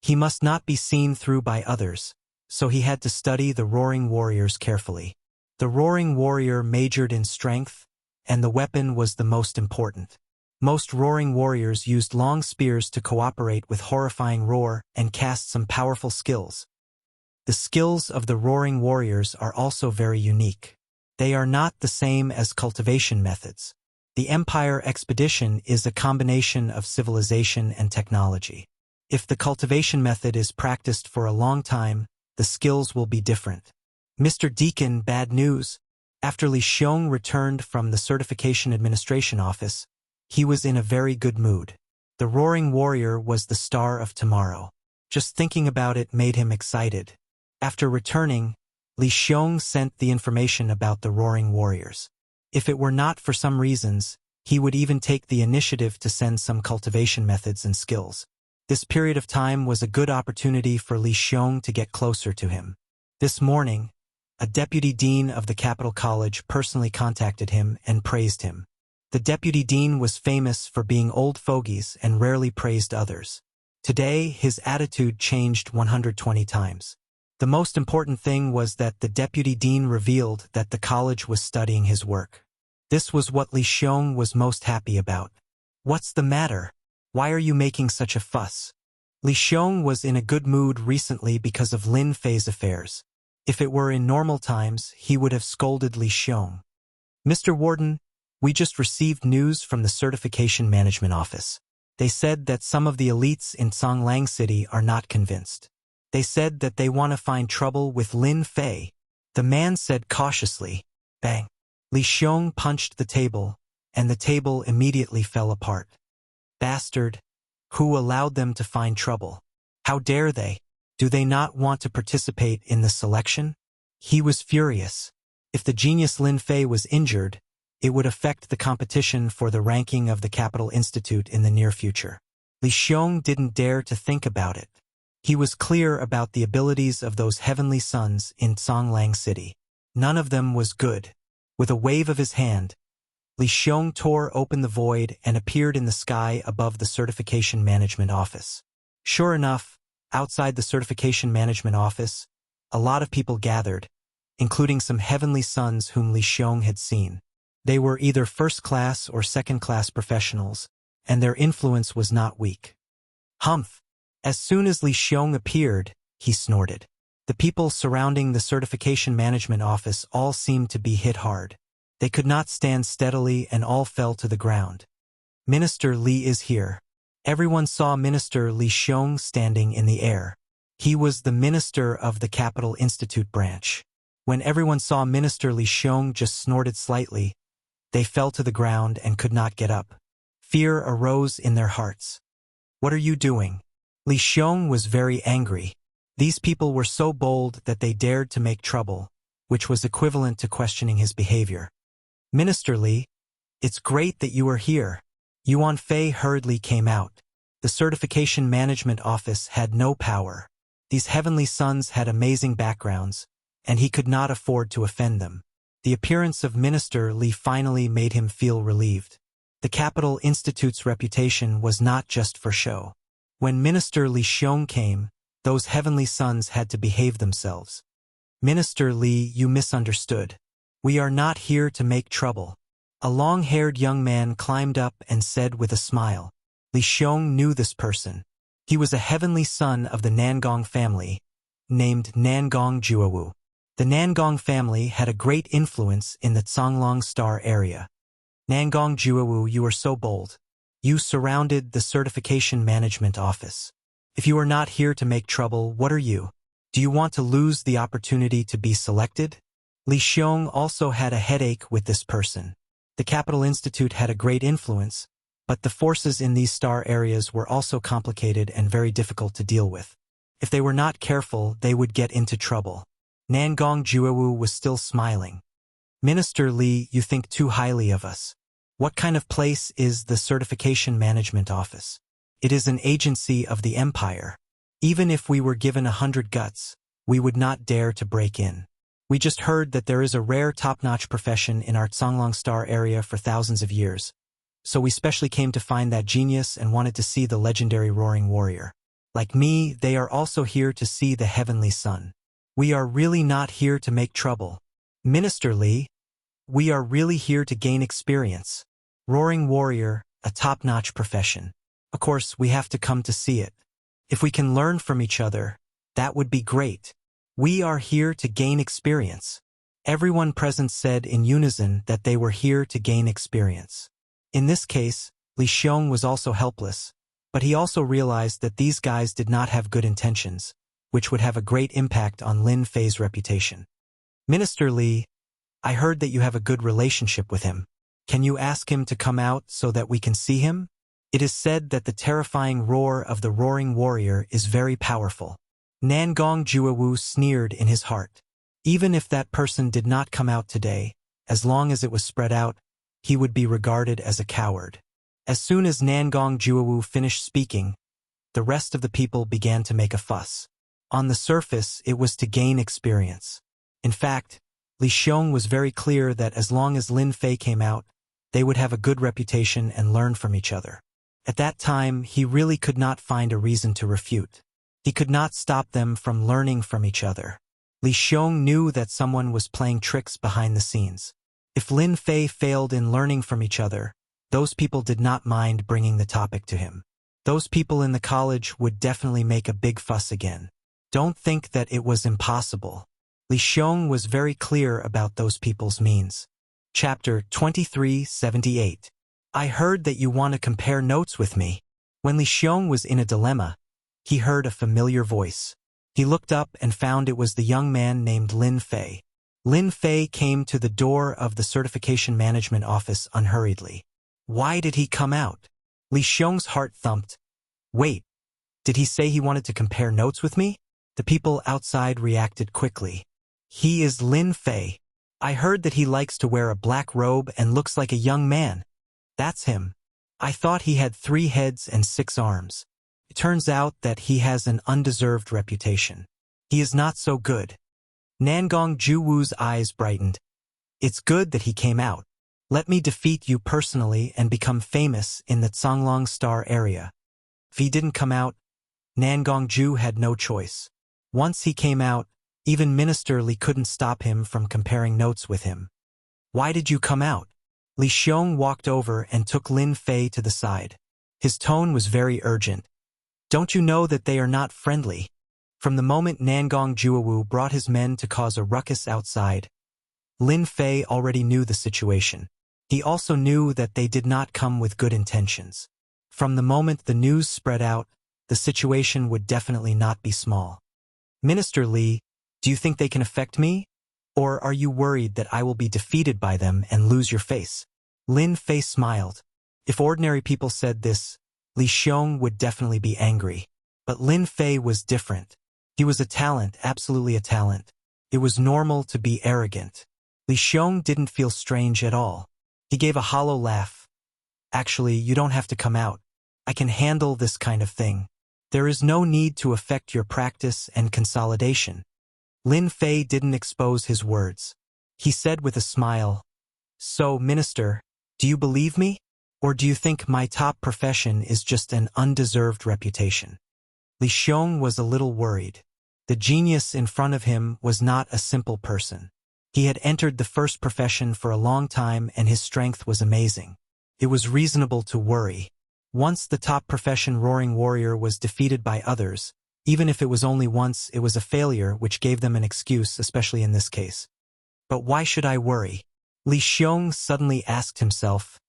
He must not be seen through by others, so he had to study the Roaring Warriors carefully. The Roaring Warrior majored in strength, and the weapon was the most important. Most Roaring Warriors used long spears to cooperate with horrifying roar and cast some powerful skills. The skills of the Roaring Warriors are also very unique. They are not the same as cultivation methods. The Empire expedition is a combination of civilization and technology. If the cultivation method is practiced for a long time, the skills will be different. Mr. Deacon, bad news. After Li Xiong returned from the Certification Administration Office, he was in a very good mood. The Roaring Warrior was the star of tomorrow. Just thinking about it made him excited. After returning, Li Xiong sent the information about the Roaring Warriors. If it were not for some reasons, he would even take the initiative to send some cultivation methods and skills. This period of time was a good opportunity for Li Xiong to get closer to him. This morning, a deputy dean of the Capital College personally contacted him and praised him. The deputy dean was famous for being old fogies and rarely praised others. Today, his attitude changed 120 times. The most important thing was that the deputy dean revealed that the college was studying his work. This was what Li Xiong was most happy about. What's the matter? Why are you making such a fuss? Li Xiong was in a good mood recently because of Lin Fei's affairs. If it were in normal times, he would have scolded Li Xiong. Mr. Warden, we just received news from the Certification Management Office. They said that some of the elites in Songlang City are not convinced. They said that they want to find trouble with Lin Fei. The man said cautiously. Bang. Li Xiong punched the table, and the table immediately fell apart. Bastard. Who allowed them to find trouble? How dare they? Do they not want to participate in the selection? He was furious. If the genius Lin Fei was injured, it would affect the competition for the ranking of the Capital Institute in the near future. Li Xiong didn't dare to think about it. He was clear about the abilities of those heavenly sons in Songlang City. None of them was good. With a wave of his hand, Li Xiong tore open the void and appeared in the sky above the Certification Management Office. Sure enough, outside the Certification Management Office, a lot of people gathered, including some heavenly sons whom Li Xiong had seen. They were either first-class or second-class professionals, and their influence was not weak. Humph! As soon as Li Xiong appeared, he snorted. The people surrounding the Certification Management Office all seemed to be hit hard. They could not stand steadily and all fell to the ground. Minister Li is here. Everyone saw Minister Li Xiong standing in the air. He was the minister of the Capital Institute branch. When everyone saw Minister Li Xiong just snorted slightly, they fell to the ground and could not get up. Fear arose in their hearts. What are you doing? Li Xiong was very angry. These people were so bold that they dared to make trouble, which was equivalent to questioning his behavior. Minister Li, it's great that you are here. Yuan Fei hurriedly came out. The Certification Management Office had no power. These heavenly sons had amazing backgrounds, and he could not afford to offend them. The appearance of Minister Li finally made him feel relieved. The Capital Institute's reputation was not just for show. When Minister Li Xiong came, those heavenly sons had to behave themselves. Minister Li, you misunderstood. We are not here to make trouble. A long-haired young man climbed up and said with a smile. Li Xiong knew this person. He was a heavenly son of the Nangong family, named Nangong Juawu. The Nangong family had a great influence in the Zonglong Star area. Nangong Juawu, you are so bold. You surrounded the certification management office. If you are not here to make trouble, what are you? Do you want to lose the opportunity to be selected? Li Xiong also had a headache with this person. The Capital Institute had a great influence, but the forces in these star areas were also complicated and very difficult to deal with. If they were not careful, they would get into trouble. Nangong Juawu was still smiling. Minister Li, you think too highly of us. What kind of place is the Certification Management Office? It is an agency of the Empire. Even if we were given 100 guts, we would not dare to break in. We just heard that there is a rare top-notch profession in our Zonglong Star area for thousands of years. So we specially came to find that genius and wanted to see the legendary Roaring Warrior. Like me, they are also here to see the Heavenly Sun. We are really not here to make trouble. Minister Li, we are really here to gain experience. Roaring Warrior, a top-notch profession. Of course, we have to come to see it. If we can learn from each other, that would be great. We are here to gain experience. Everyone present said in unison that they were here to gain experience. In this case, Li Xiong was also helpless, but he also realized that these guys did not have good intentions, which would have a great impact on Lin Fei's reputation. Minister Li, I heard that you have a good relationship with him. Can you ask him to come out so that we can see him? It is said that the terrifying roar of the Roaring Warrior is very powerful. Nangong Juawu sneered in his heart. Even if that person did not come out today, as long as it was spread out, he would be regarded as a coward. As soon as Nangong Juawu finished speaking, the rest of the people began to make a fuss. On the surface, it was to gain experience. In fact, Li Xiong was very clear that as long as Lin Fei came out, they would have a good reputation and learn from each other. At that time, he really could not find a reason to refute. He could not stop them from learning from each other. Li Xiong knew that someone was playing tricks behind the scenes. If Lin Fei failed in learning from each other, those people did not mind bringing the topic to him. Those people in the college would definitely make a big fuss again. Don't think that it was impossible. Li Xiong was very clear about those people's means. Chapter 2378. I heard that you want to compare notes with me. When Li Xiong was in a dilemma, he heard a familiar voice. He looked up and found it was the young man named Lin Fei. Lin Fei came to the door of the Certification Management Office unhurriedly. Why did he come out? Li Xiong's heart thumped. Wait, did he say he wanted to compare notes with me? The people outside reacted quickly. He is Lin Fei. I heard that he likes to wear a black robe and looks like a young man. That's him. I thought he had 3 heads and 6 arms. It turns out that he has an undeserved reputation. He is not so good. Nangong Juwu's eyes brightened. It's good that he came out. Let me defeat you personally and become famous in the Zonglong Star area. If he didn't come out, Nangong Ju had no choice. Once he came out, even Minister Li couldn't stop him from comparing notes with him. Why did you come out? Li Xiong walked over and took Lin Fei to the side. His tone was very urgent. Don't you know that they are not friendly? From the moment Nangong Juawu brought his men to cause a ruckus outside, Lin Fei already knew the situation. He also knew that they did not come with good intentions. From the moment the news spread out, the situation would definitely not be small. Minister Li, do you think they can affect me? Or are you worried that I will be defeated by them and lose your face? Lin Fei smiled. If ordinary people said this, Li Xiong would definitely be angry. But Lin Fei was different. He was a talent, absolutely a talent. It was normal to be arrogant. Li Xiong didn't feel strange at all. He gave a hollow laugh. Actually, you don't have to come out. I can handle this kind of thing. There is no need to affect your practice and consolidation. Lin Fei didn't expose his words. He said with a smile, So, Minister, do you believe me? Or do you think my top profession is just an undeserved reputation? Li Xiong was a little worried. The genius in front of him was not a simple person. He had entered the first profession for a long time and his strength was amazing. It was reasonable to worry. Once the top profession Roaring Warrior was defeated by others, even if it was only once, it was a failure which gave them an excuse, especially in this case. But why should I worry? Li Xiong suddenly asked himself,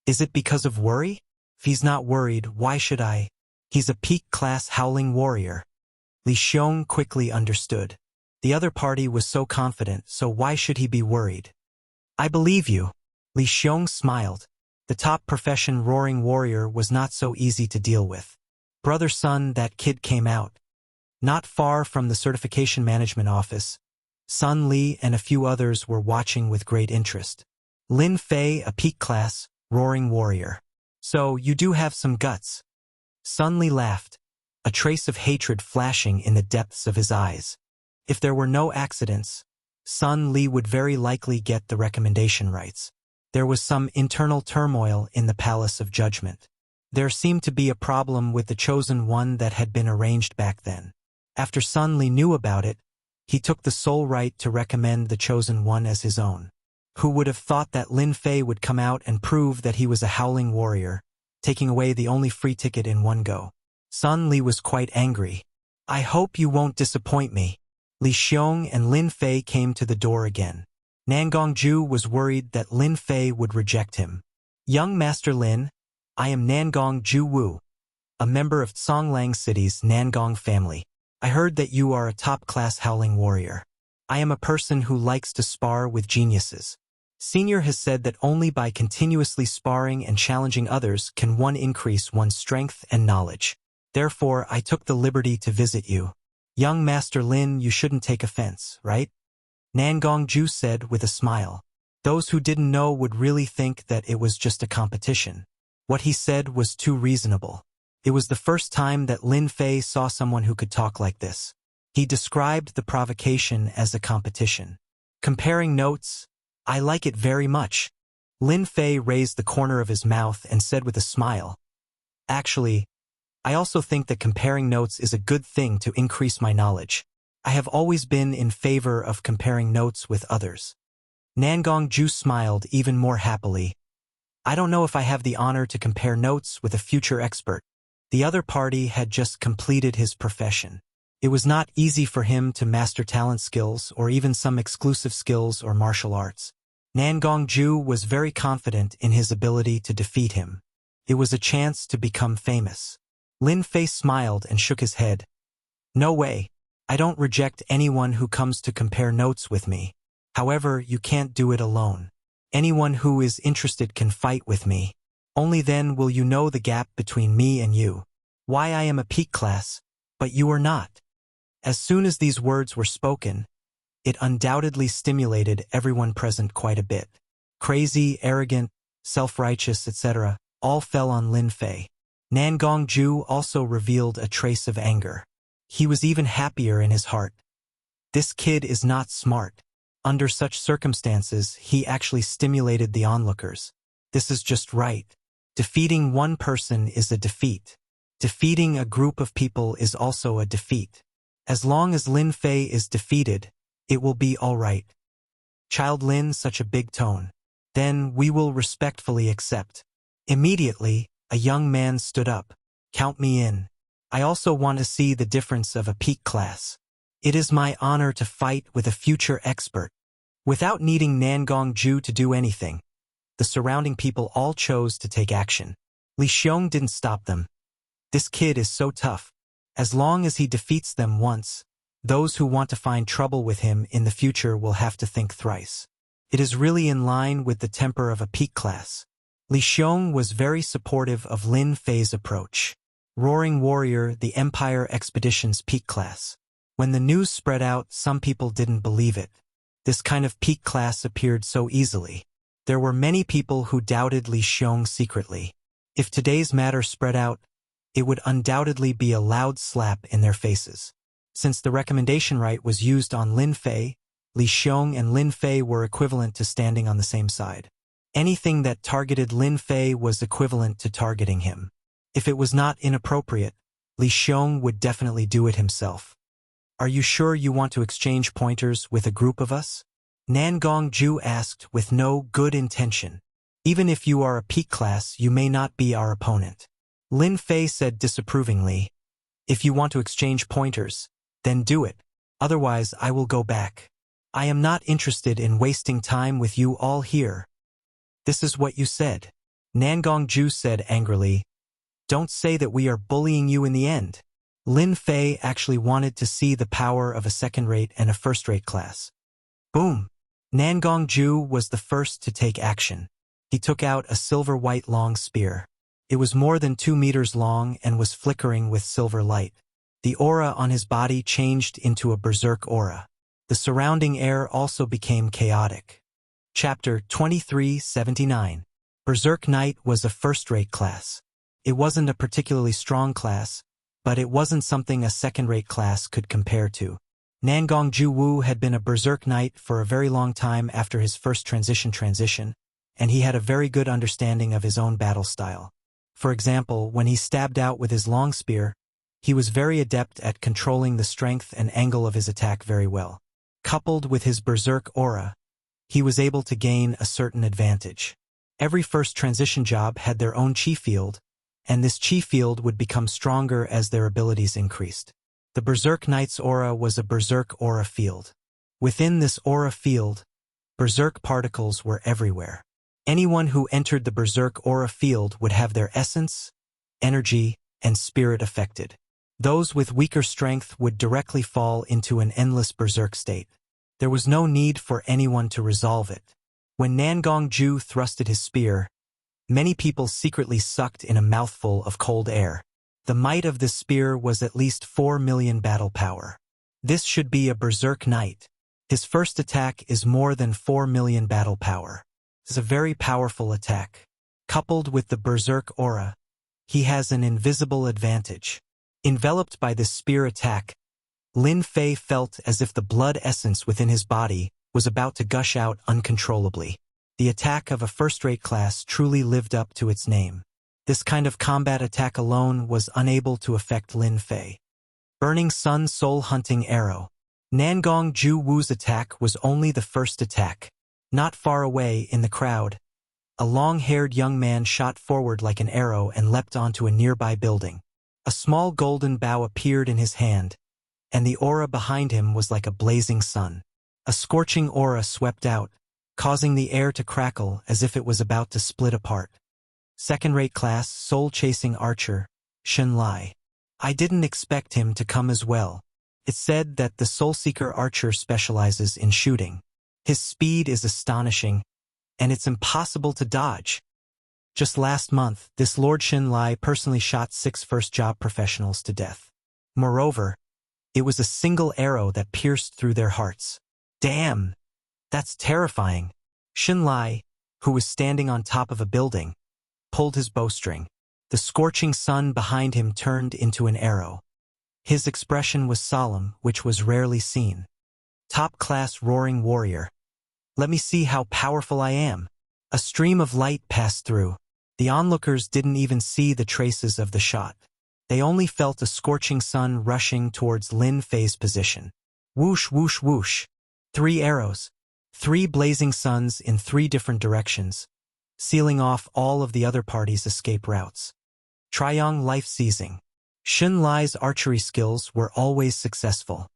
is it because of worry? If he's not worried, why should I? He's a peak-class Howling Warrior. Li Xiong quickly understood. The other party was so confident, so why should he be worried? I believe you. Li Xiong smiled. The top profession Roaring Warrior was not so easy to deal with. Brother Sun, that kid came out. Not far from the certification management office, Sun Li and a few others were watching with great interest. Lin Fei, a peak class, Roaring Warrior. So, you do have some guts. Sun Li laughed, a trace of hatred flashing in the depths of his eyes. If there were no accidents, Sun Li would very likely get the recommendation rights. There was some internal turmoil in the Palace of Judgment. There seemed to be a problem with the Chosen One that had been arranged back then. After Sun Li knew about it, he took the sole right to recommend the Chosen One as his own. Who would have thought that Lin Fei would come out and prove that he was a Howling Warrior, taking away the only free ticket in one go? Sun Li was quite angry. I hope you won't disappoint me. Li Xiong and Lin Fei came to the door again. Nangongju was worried that Lin Fei would reject him. Young Master Lin, I am Nangongju Wu, a member of Songlang City's Nangong family. I heard that you are a top-class Howling Warrior. I am a person who likes to spar with geniuses. Senior has said that only by continuously sparring and challenging others can one increase one's strength and knowledge. Therefore, I took the liberty to visit you. Young Master Lin, you shouldn't take offense, right? Nangongju said with a smile. Those who didn't know would really think that it was just a competition. What he said was too reasonable. It was the first time that Lin Fei saw someone who could talk like this. He described the provocation as a competition. Comparing notes, I like it very much. Lin Fei raised the corner of his mouth and said with a smile. Actually, I also think that comparing notes is a good thing to increase my knowledge. I have always been in favor of comparing notes with others. Nangongju smiled even more happily. I don't know if I have the honor to compare notes with a future expert. The other party had just completed his profession. It was not easy for him to master talent skills or even some exclusive skills or martial arts. Nangongju was very confident in his ability to defeat him. It was a chance to become famous. Lin Fei smiled and shook his head. No way. I don't reject anyone who comes to compare notes with me. However, you can't do it alone. Anyone who is interested can fight with me. Only then will you know the gap between me and you. Why I am a peak class, but you are not. As soon as these words were spoken, it undoubtedly stimulated everyone present quite a bit. Crazy, arrogant, self-righteous, etc., all fell on Lin Fei. Nangongju also revealed a trace of anger. He was even happier in his heart. This kid is not smart. Under such circumstances, he actually stimulated the onlookers. This is just right. Defeating one person is a defeat. Defeating a group of people is also a defeat. As long as Lin Fei is defeated, it will be all right. Child Lin, such a big tone. Then we will respectfully accept. Immediately, a young man stood up. Count me in. I also want to see the difference of a peak class. It is my honor to fight with a future expert. Without needing Nangongju to do anything, the surrounding people all chose to take action. Li Xiong didn't stop them. This kid is so tough. As long as he defeats them once, those who want to find trouble with him in the future will have to think thrice. It is really in line with the temper of a peak class. Li Xiong was very supportive of Lin Fei's approach. Roaring Warrior, the Empire Expedition's peak class. When the news spread out, some people didn't believe it. This kind of peak class appeared so easily. There were many people who doubted Li Xiong secretly. If today's matter spread out, it would undoubtedly be a loud slap in their faces. Since the recommendation right was used on Lin Fei, Li Xiong and Lin Fei were equivalent to standing on the same side. Anything that targeted Lin Fei was equivalent to targeting him. If it was not inappropriate, Li Xiong would definitely do it himself. Are you sure you want to exchange pointers with a group of us? Nangong Ju asked with no good intention. Even if you are a peak class, you may not be our opponent. Lin Fei said disapprovingly, if you want to exchange pointers, then do it. Otherwise, I will go back. I am not interested in wasting time with you all here. This is what you said. Nangong Ju said angrily. Don't say that we are bullying you in the end. Lin Fei actually wanted to see the power of a second-rate and a first-rate class. Boom! Nangong Ju was the first to take action. He took out a silver-white long spear. It was more than 2 meters long and was flickering with silver light. The aura on his body changed into a berserk aura. The surrounding air also became chaotic. Chapter 2379. Berserk Knight was a first-rate class. It wasn't a particularly strong class, but it wasn't something a second-rate class could compare to. Nangong Ju Wu had been a Berserk Knight for a very long time after his first transition, and he had a very good understanding of his own battle style. For example, when he stabbed out with his long spear, he was very adept at controlling the strength and angle of his attack very well. Coupled with his Berserk aura, he was able to gain a certain advantage. Every first transition job had their own chi field, and this chi field would become stronger as their abilities increased. The Berserk Knight's aura was a Berserk aura field. Within this aura field, Berserk particles were everywhere. Anyone who entered the Berserk aura field would have their essence, energy, and spirit affected. Those with weaker strength would directly fall into an endless Berserk state. There was no need for anyone to resolve it. When Nangong Ju thrusted his spear, many people secretly sucked in a mouthful of cold air. The might of this spear was at least 4 million battle power. This should be a Berserk Knight. His first attack is more than 4 million battle power. This is a very powerful attack. Coupled with the Berserk aura, he has an invisible advantage. Enveloped by this spear attack, Lin Fei felt as if the blood essence within his body was about to gush out uncontrollably. The attack of a first-rate class truly lived up to its name. This kind of combat attack alone was unable to affect Lin Fei. Burning Sun Soul Hunting Arrow. Nangong Ju Wu's attack was only the first attack. Not far away in the crowd, a long-haired young man shot forward like an arrow and leapt onto a nearby building. A small golden bow appeared in his hand, and the aura behind him was like a blazing sun. A scorching aura swept out, causing the air to crackle as if it was about to split apart. Second-rate class, soul-chasing archer, Shen Lai. I didn't expect him to come as well. It's said that the soul-seeker archer specializes in shooting. His speed is astonishing, and it's impossible to dodge. Just last month, this Lord Shen Lai personally shot 6 first-job professionals to death. Moreover, it was a single arrow that pierced through their hearts. Damn! That's terrifying. Shen Lai, who was standing on top of a building, pulled his bowstring. The scorching sun behind him turned into an arrow. His expression was solemn, which was rarely seen. Top-class roaring warrior. Let me see how powerful I am. A stream of light passed through. The onlookers didn't even see the traces of the shot. They only felt a scorching sun rushing towards Lin Fei's position. Whoosh, whoosh, whoosh. 3 arrows. 3 blazing suns in 3 different directions, sealing off all of the other party's escape routes. Triong life seizing. Shen Lai's archery skills were always successful.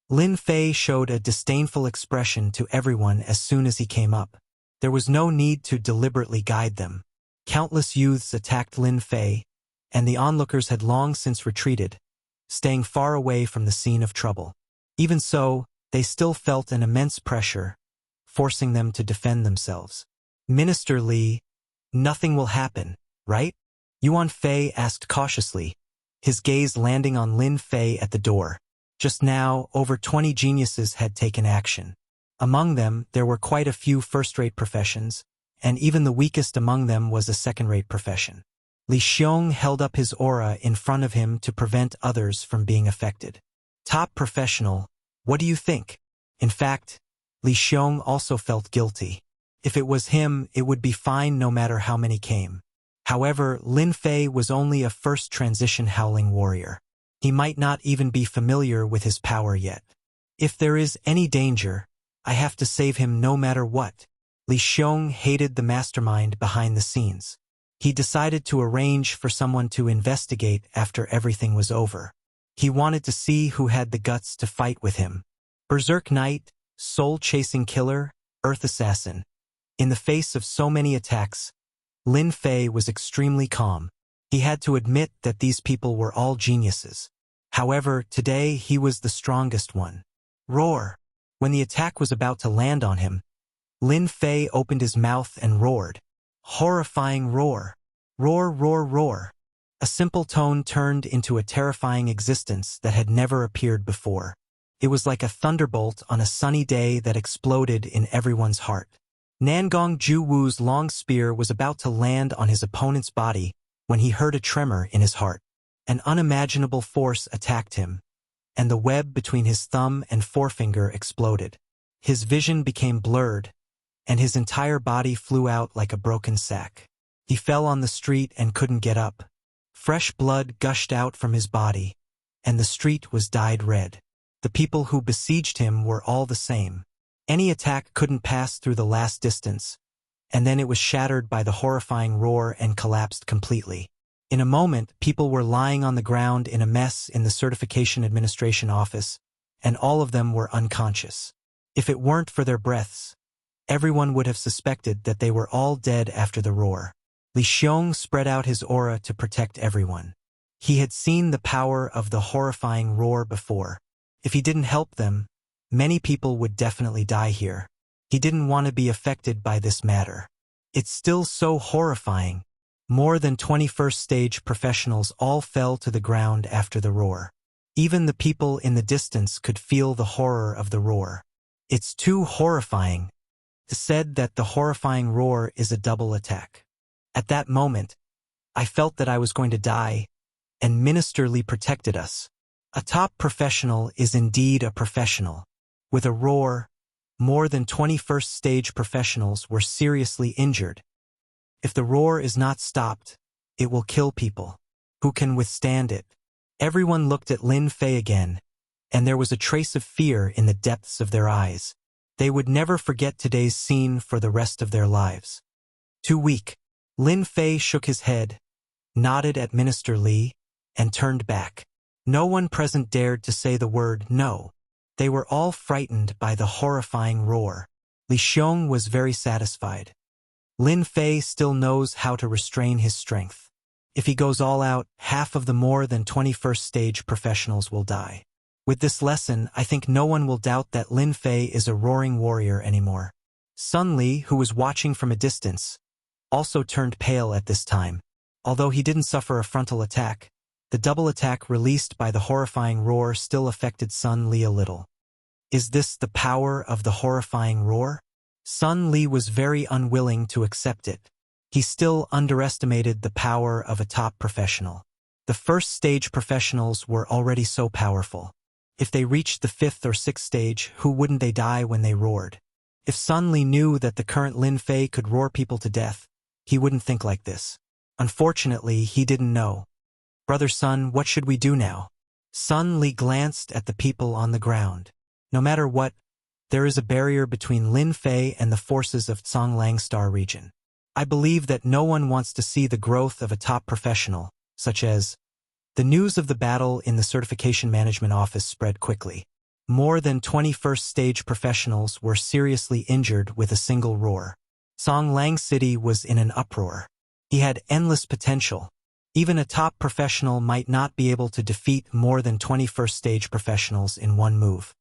Lin Fei showed a disdainful expression to everyone as soon as he came up. There was no need to deliberately guide them. Countless youths attacked Lin Fei, and the onlookers had long since retreated, staying far away from the scene of trouble. Even so, they still felt an immense pressure, forcing them to defend themselves. Minister Li, nothing will happen, right? Yuan Fei asked cautiously, his gaze landing on Lin Fei at the door. Just now, over 20 geniuses had taken action. Among them, there were quite a few first-rate professions, and even the weakest among them was a second-rate profession. Li Xiong held up his aura in front of him to prevent others from being affected. Top professional, what do you think? In fact, Li Xiong also felt guilty. If it was him, it would be fine no matter how many came. However, Lin Fei was only a first transition howling warrior. He might not even be familiar with his power yet. If there is any danger, I have to save him no matter what. Li Xiong hated the mastermind behind the scenes. He decided to arrange for someone to investigate after everything was over. He wanted to see who had the guts to fight with him. Berserk Knight, soul-chasing killer, earth assassin. In the face of so many attacks, Lin Fei was extremely calm. He had to admit that these people were all geniuses. However, today he was the strongest one. Roar! When the attack was about to land on him, Lin Fei opened his mouth and roared. Horrifying roar. Roar, roar, roar. A simple tone turned into a terrifying existence that had never appeared before. It was like a thunderbolt on a sunny day that exploded in everyone's heart. Nangong Ju Wu's long spear was about to land on his opponent's body when he heard a tremor in his heart. An unimaginable force attacked him, and the web between his thumb and forefinger exploded. His vision became blurred, and his entire body flew out like a broken sack. He fell on the street and couldn't get up. Fresh blood gushed out from his body, and the street was dyed red. The people who besieged him were all the same. Any attack couldn't pass through the last distance, and then it was shattered by the horrifying roar and collapsed completely. In a moment, people were lying on the ground in a mess in the Certification Administration office, and all of them were unconscious. If it weren't for their breaths, everyone would have suspected that they were all dead after the roar. Li Xiong spread out his aura to protect everyone. He had seen the power of the horrifying roar before. If he didn't help them, many people would definitely die here. He didn't want to be affected by this matter. It's still so horrifying. More than 21st stage professionals all fell to the ground after the roar. Even the people in the distance could feel the horror of the roar. It's too horrifying. It said that the horrifying roar is a double attack. At that moment, I felt that I was going to die, and Minister Li protected us. A top professional is indeed a professional. With a roar, more than 21st stage professionals were seriously injured. If the roar is not stopped, it will kill people. Who can withstand it? Everyone looked at Lin Fei again, and there was a trace of fear in the depths of their eyes. They would never forget today's scene for the rest of their lives. Too weak. Lin Fei shook his head, nodded at Minister Li, and turned back. No one present dared to say the word no. They were all frightened by the horrifying roar. Li Xiong was very satisfied. Lin Fei still knows how to restrain his strength. If he goes all out, half of the more than 21st stage professionals will die. With this lesson, I think no one will doubt that Lin Fei is a roaring warrior anymore. Sun Li, who was watching from a distance, also turned pale at this time. Although he didn't suffer a frontal attack, the double attack released by the horrifying roar still affected Sun Li a little. Is this the power of the horrifying roar? Sun Li was very unwilling to accept it. He still underestimated the power of a top professional. The first stage professionals were already so powerful. If they reached the 5th or 6th stage, who wouldn't they die when they roared? If Sun Li knew that the current Lin Fei could roar people to death, he wouldn't think like this. Unfortunately, he didn't know. Brother Sun, what should we do now? Sun Li glanced at the people on the ground. No matter what, there is a barrier between Lin Fei and the forces of Zhonglang Star region. I believe that no one wants to see the growth of a top professional, such as... The news of the battle in the Certification Management Office spread quickly. More than 21st stage professionals were seriously injured with a single roar. Zhonglang City was in an uproar. He had endless potential. Even a top professional might not be able to defeat more than 21st stage professionals in one move.